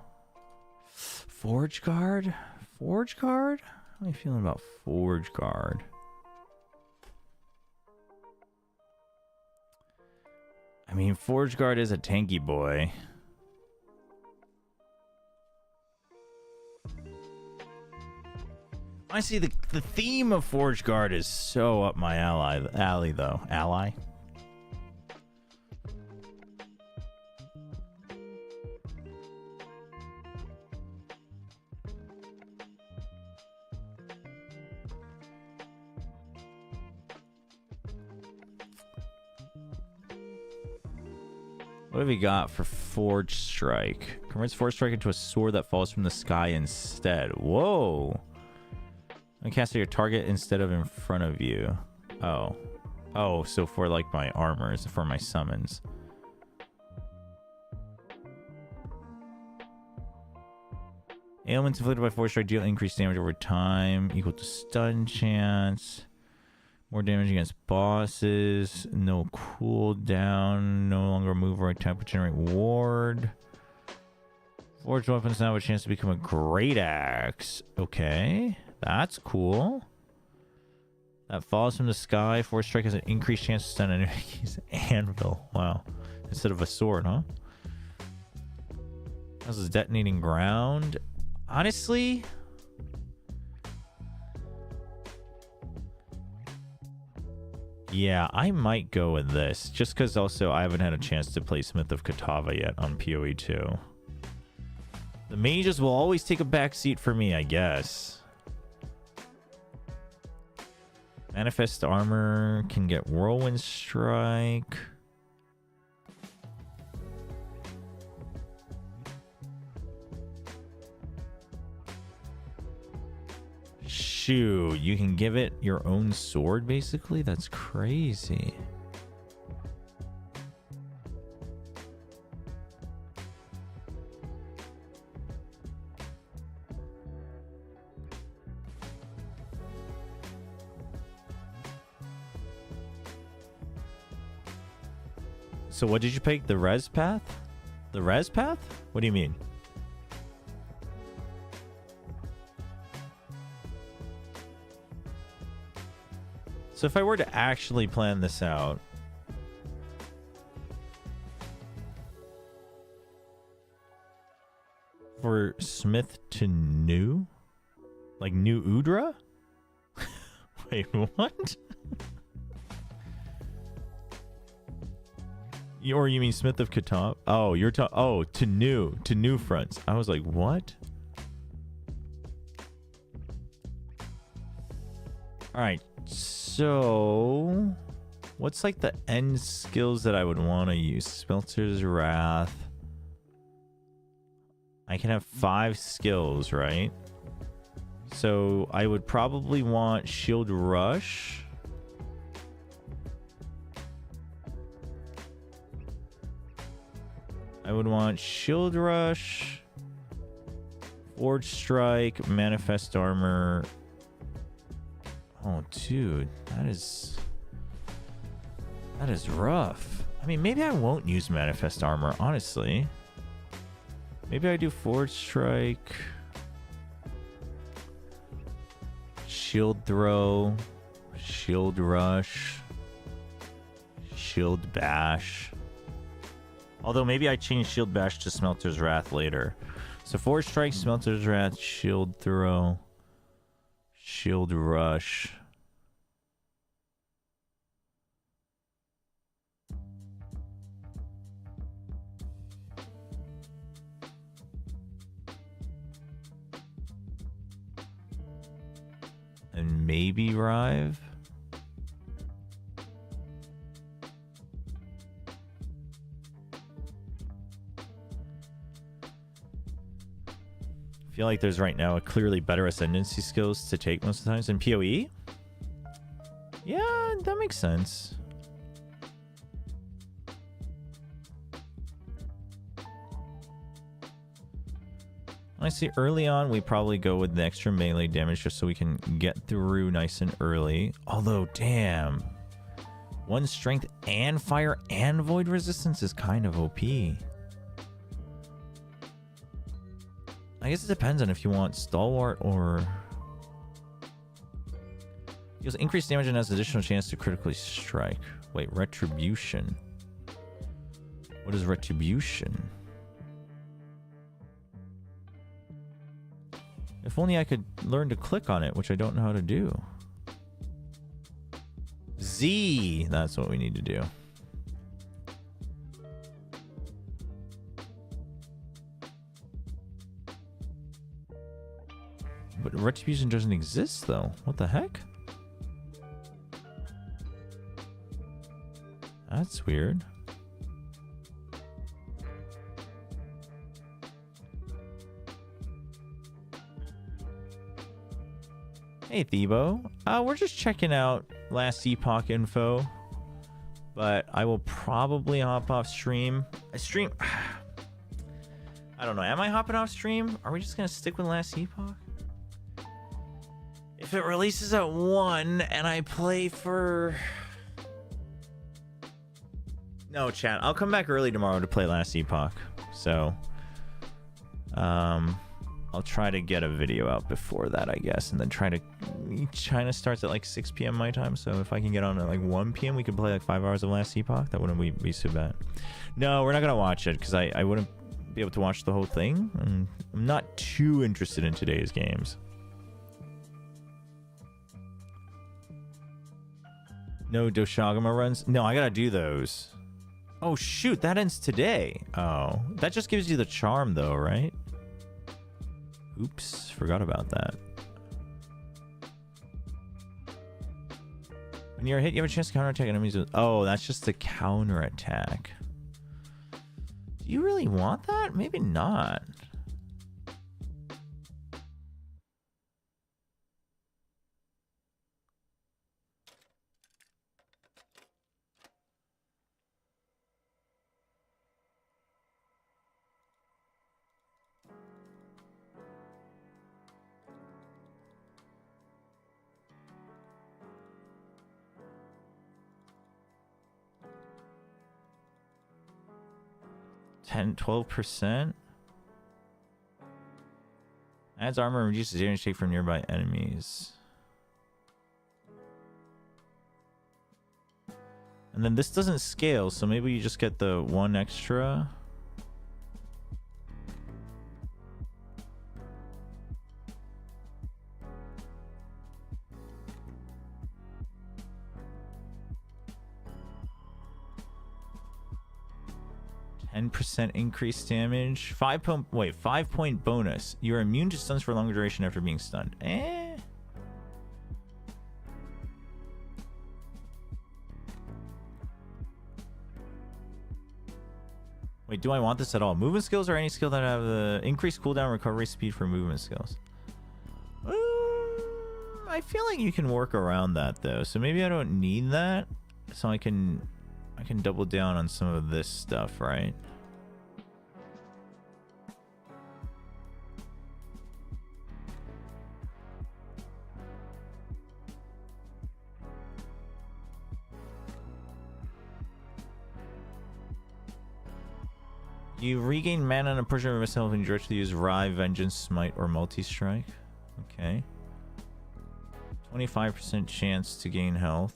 Forge Guard? Forge Guard? How are you feeling about Forge Guard? I mean, Forge Guard is a tanky boy. Honestly, the theme of Forge Guard is so up my alley though. Ally? What have we got for Forge Strike? Converts Forge Strike into a sword that falls from the sky instead. Whoa! And cast at your target instead of in front of you. Oh. Oh, so for like my armors, for my summons. Ailments inflicted by Forge Strike deal increased damage over time, equal to stun chance. More damage against bosses. No cooldown. No longer move or attack, but generate ward. Forged weapons now have a chance to become a great axe. Okay, that's cool. That falls from the sky. Force Strike has an increased chance to stun enemies. Anvil. Wow. Instead of a sword, huh? This is detonating ground. Honestly... yeah, I might go with this. Just because also I haven't had a chance to play Smith of Katava yet on PoE2. The mages will always take a back seat for me, I guess. Manifest armor can get whirlwind strike. Shoot, you can give it your own sword basically? That's crazy. So what did you pick? The res path? The res path? What do you mean? So if I were to actually plan this out, for Smith to new? Like new Udra? Wait, what? Or you mean Smith of Catan? Oh, you're talking. Oh, to new fronts. I was like, what? All right. So, what's like the end skills that I would want to use? Smelter's Wrath. I can have 5 skills, right? So I would probably want Shield Rush. I would want Shield Rush, Forge Strike, Manifest Armor. Oh, dude, that is rough. I mean, maybe I won't use Manifest Armor, honestly. Maybe I do Forge Strike, Shield Throw, Shield Rush, Shield Bash. Although maybe I change Shield Bash to Smelter's Wrath later. So Forge Strike, Smelter's Wrath, Shield Throw, Shield Rush. And maybe Rive. I feel like there's right now a clearly better ascendancy skills to take most of the times than PoE. Yeah, that makes sense. Honestly, early on, we probably go with the extra melee damage just so we can get through nice and early. Although, damn. 1 strength and fire and void resistance is kind of OP. I guess it depends on if you want Stalwart or... Deals increased damage and has additional chance to critically strike. Wait, Retribution. What is Retribution? If only I could learn to click on it, which I don't know how to do. Z! That's what we need to do. But Retribution doesn't exist, though. What the heck? That's weird. Hey, Thebo. We're just checking out last Epoch info. But I will probably hop off stream. I don't know. Am I hopping off stream? Are we just going to stick with last Epoch? If it releases at 1 and I play for... No, chat. I'll come back early tomorrow to play last Epoch. So, I'll try to get a video out before that, I guess. And then China starts at like 6 p.m. my time. So if I can get on at like 1 p.m., we could play like 5 hours of last Epoch. That wouldn't be so bad. No, we're not going to watch it because I wouldn't be able to watch the whole thing. And I'm not too interested in today's games. No Doshagama runs? No, I gotta do those. Oh, shoot. That ends today. Oh. That just gives you the charm, though, right? Oops. Forgot about that. When you're hit, you have a chance to counterattack enemies with... Oh, that's just a counterattack. Do you really want that? Maybe not. Ten, 12%. Adds armor and reduces damage take from nearby enemies. And then this doesn't scale, so maybe you just get the 1 extra. %, increased damage. 5-point bonus. You're immune to stuns for a longer duration after being stunned. Wait, do I want this at all? Movement skills or any skill that have the increased cooldown recovery speed for movement skills? I feel like you can work around that though, so maybe I don't need that. So I can double down on some of this stuff, right? You regain mana and a portion of yourself when you directly use Rive, Vengeance, Smite, or Multi-Strike. Okay. 25% chance to gain health.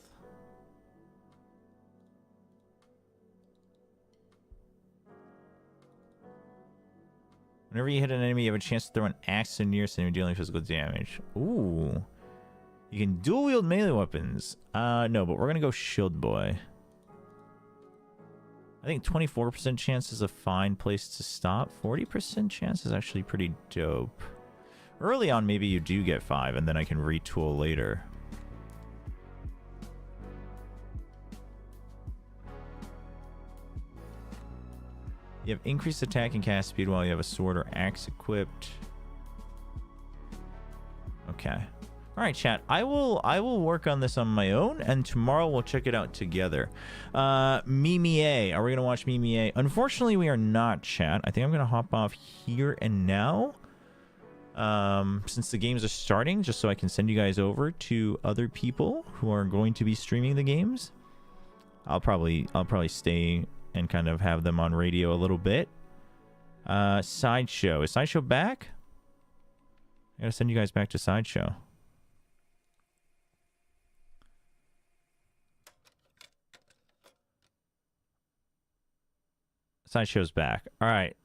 Whenever you hit an enemy, you have a chance to throw an axe to nearest enemy dealing physical damage. Ooh. You can dual wield melee weapons. No, but we're gonna go Shield Boy. I think 24% chance is a fine place to stop. 40% chance is actually pretty dope. Early on, maybe you do get 5, and then I can retool later. You have increased attack and cast speed while you have a sword or axe equipped. Okay. All right, chat. I will work on this on my own, and tomorrow we'll check it out together. Mimi A. Are we gonna watch Mimi A? Unfortunately, we are not, chat. I think I'm gonna hop off here and now. Since the games are starting, just so I can send you guys over to other people who are going to be streaming the games. I'll probably stay and kind of have them on radio a little bit. Sideshow. Is Sideshow back? I gotta send you guys back to Sideshow. Sideshow's back. All right.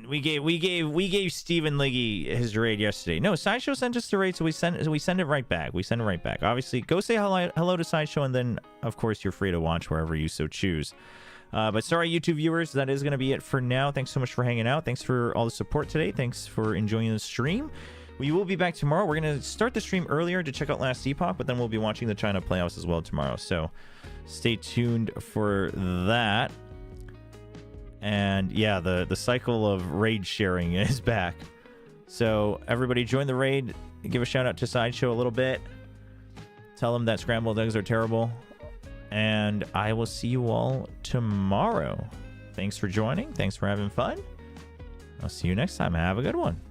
We gave Steven Liggy his raid yesterday. No, Sideshow sent us the raid, so we send it right back. We send it right back. Obviously, go say hello to Sideshow, and then of course you're free to watch wherever you so choose. But sorry, YouTube viewers, that is going to be it for now. Thanks so much for hanging out. Thanks for all the support today. Thanks for enjoying the stream. We will be back tomorrow. We're going to start the stream earlier to check out Last Epoch, but then we'll be watching the China playoffs as well tomorrow. So stay tuned for that. And yeah, the cycle of raid sharing is back. So everybody join the raid. Give a shout out to Sideshow a little bit. Tell them that scrambled eggs are terrible. And I will see you all tomorrow. Thanks for joining. Thanks for having fun. I'll see you next time. Have a good one.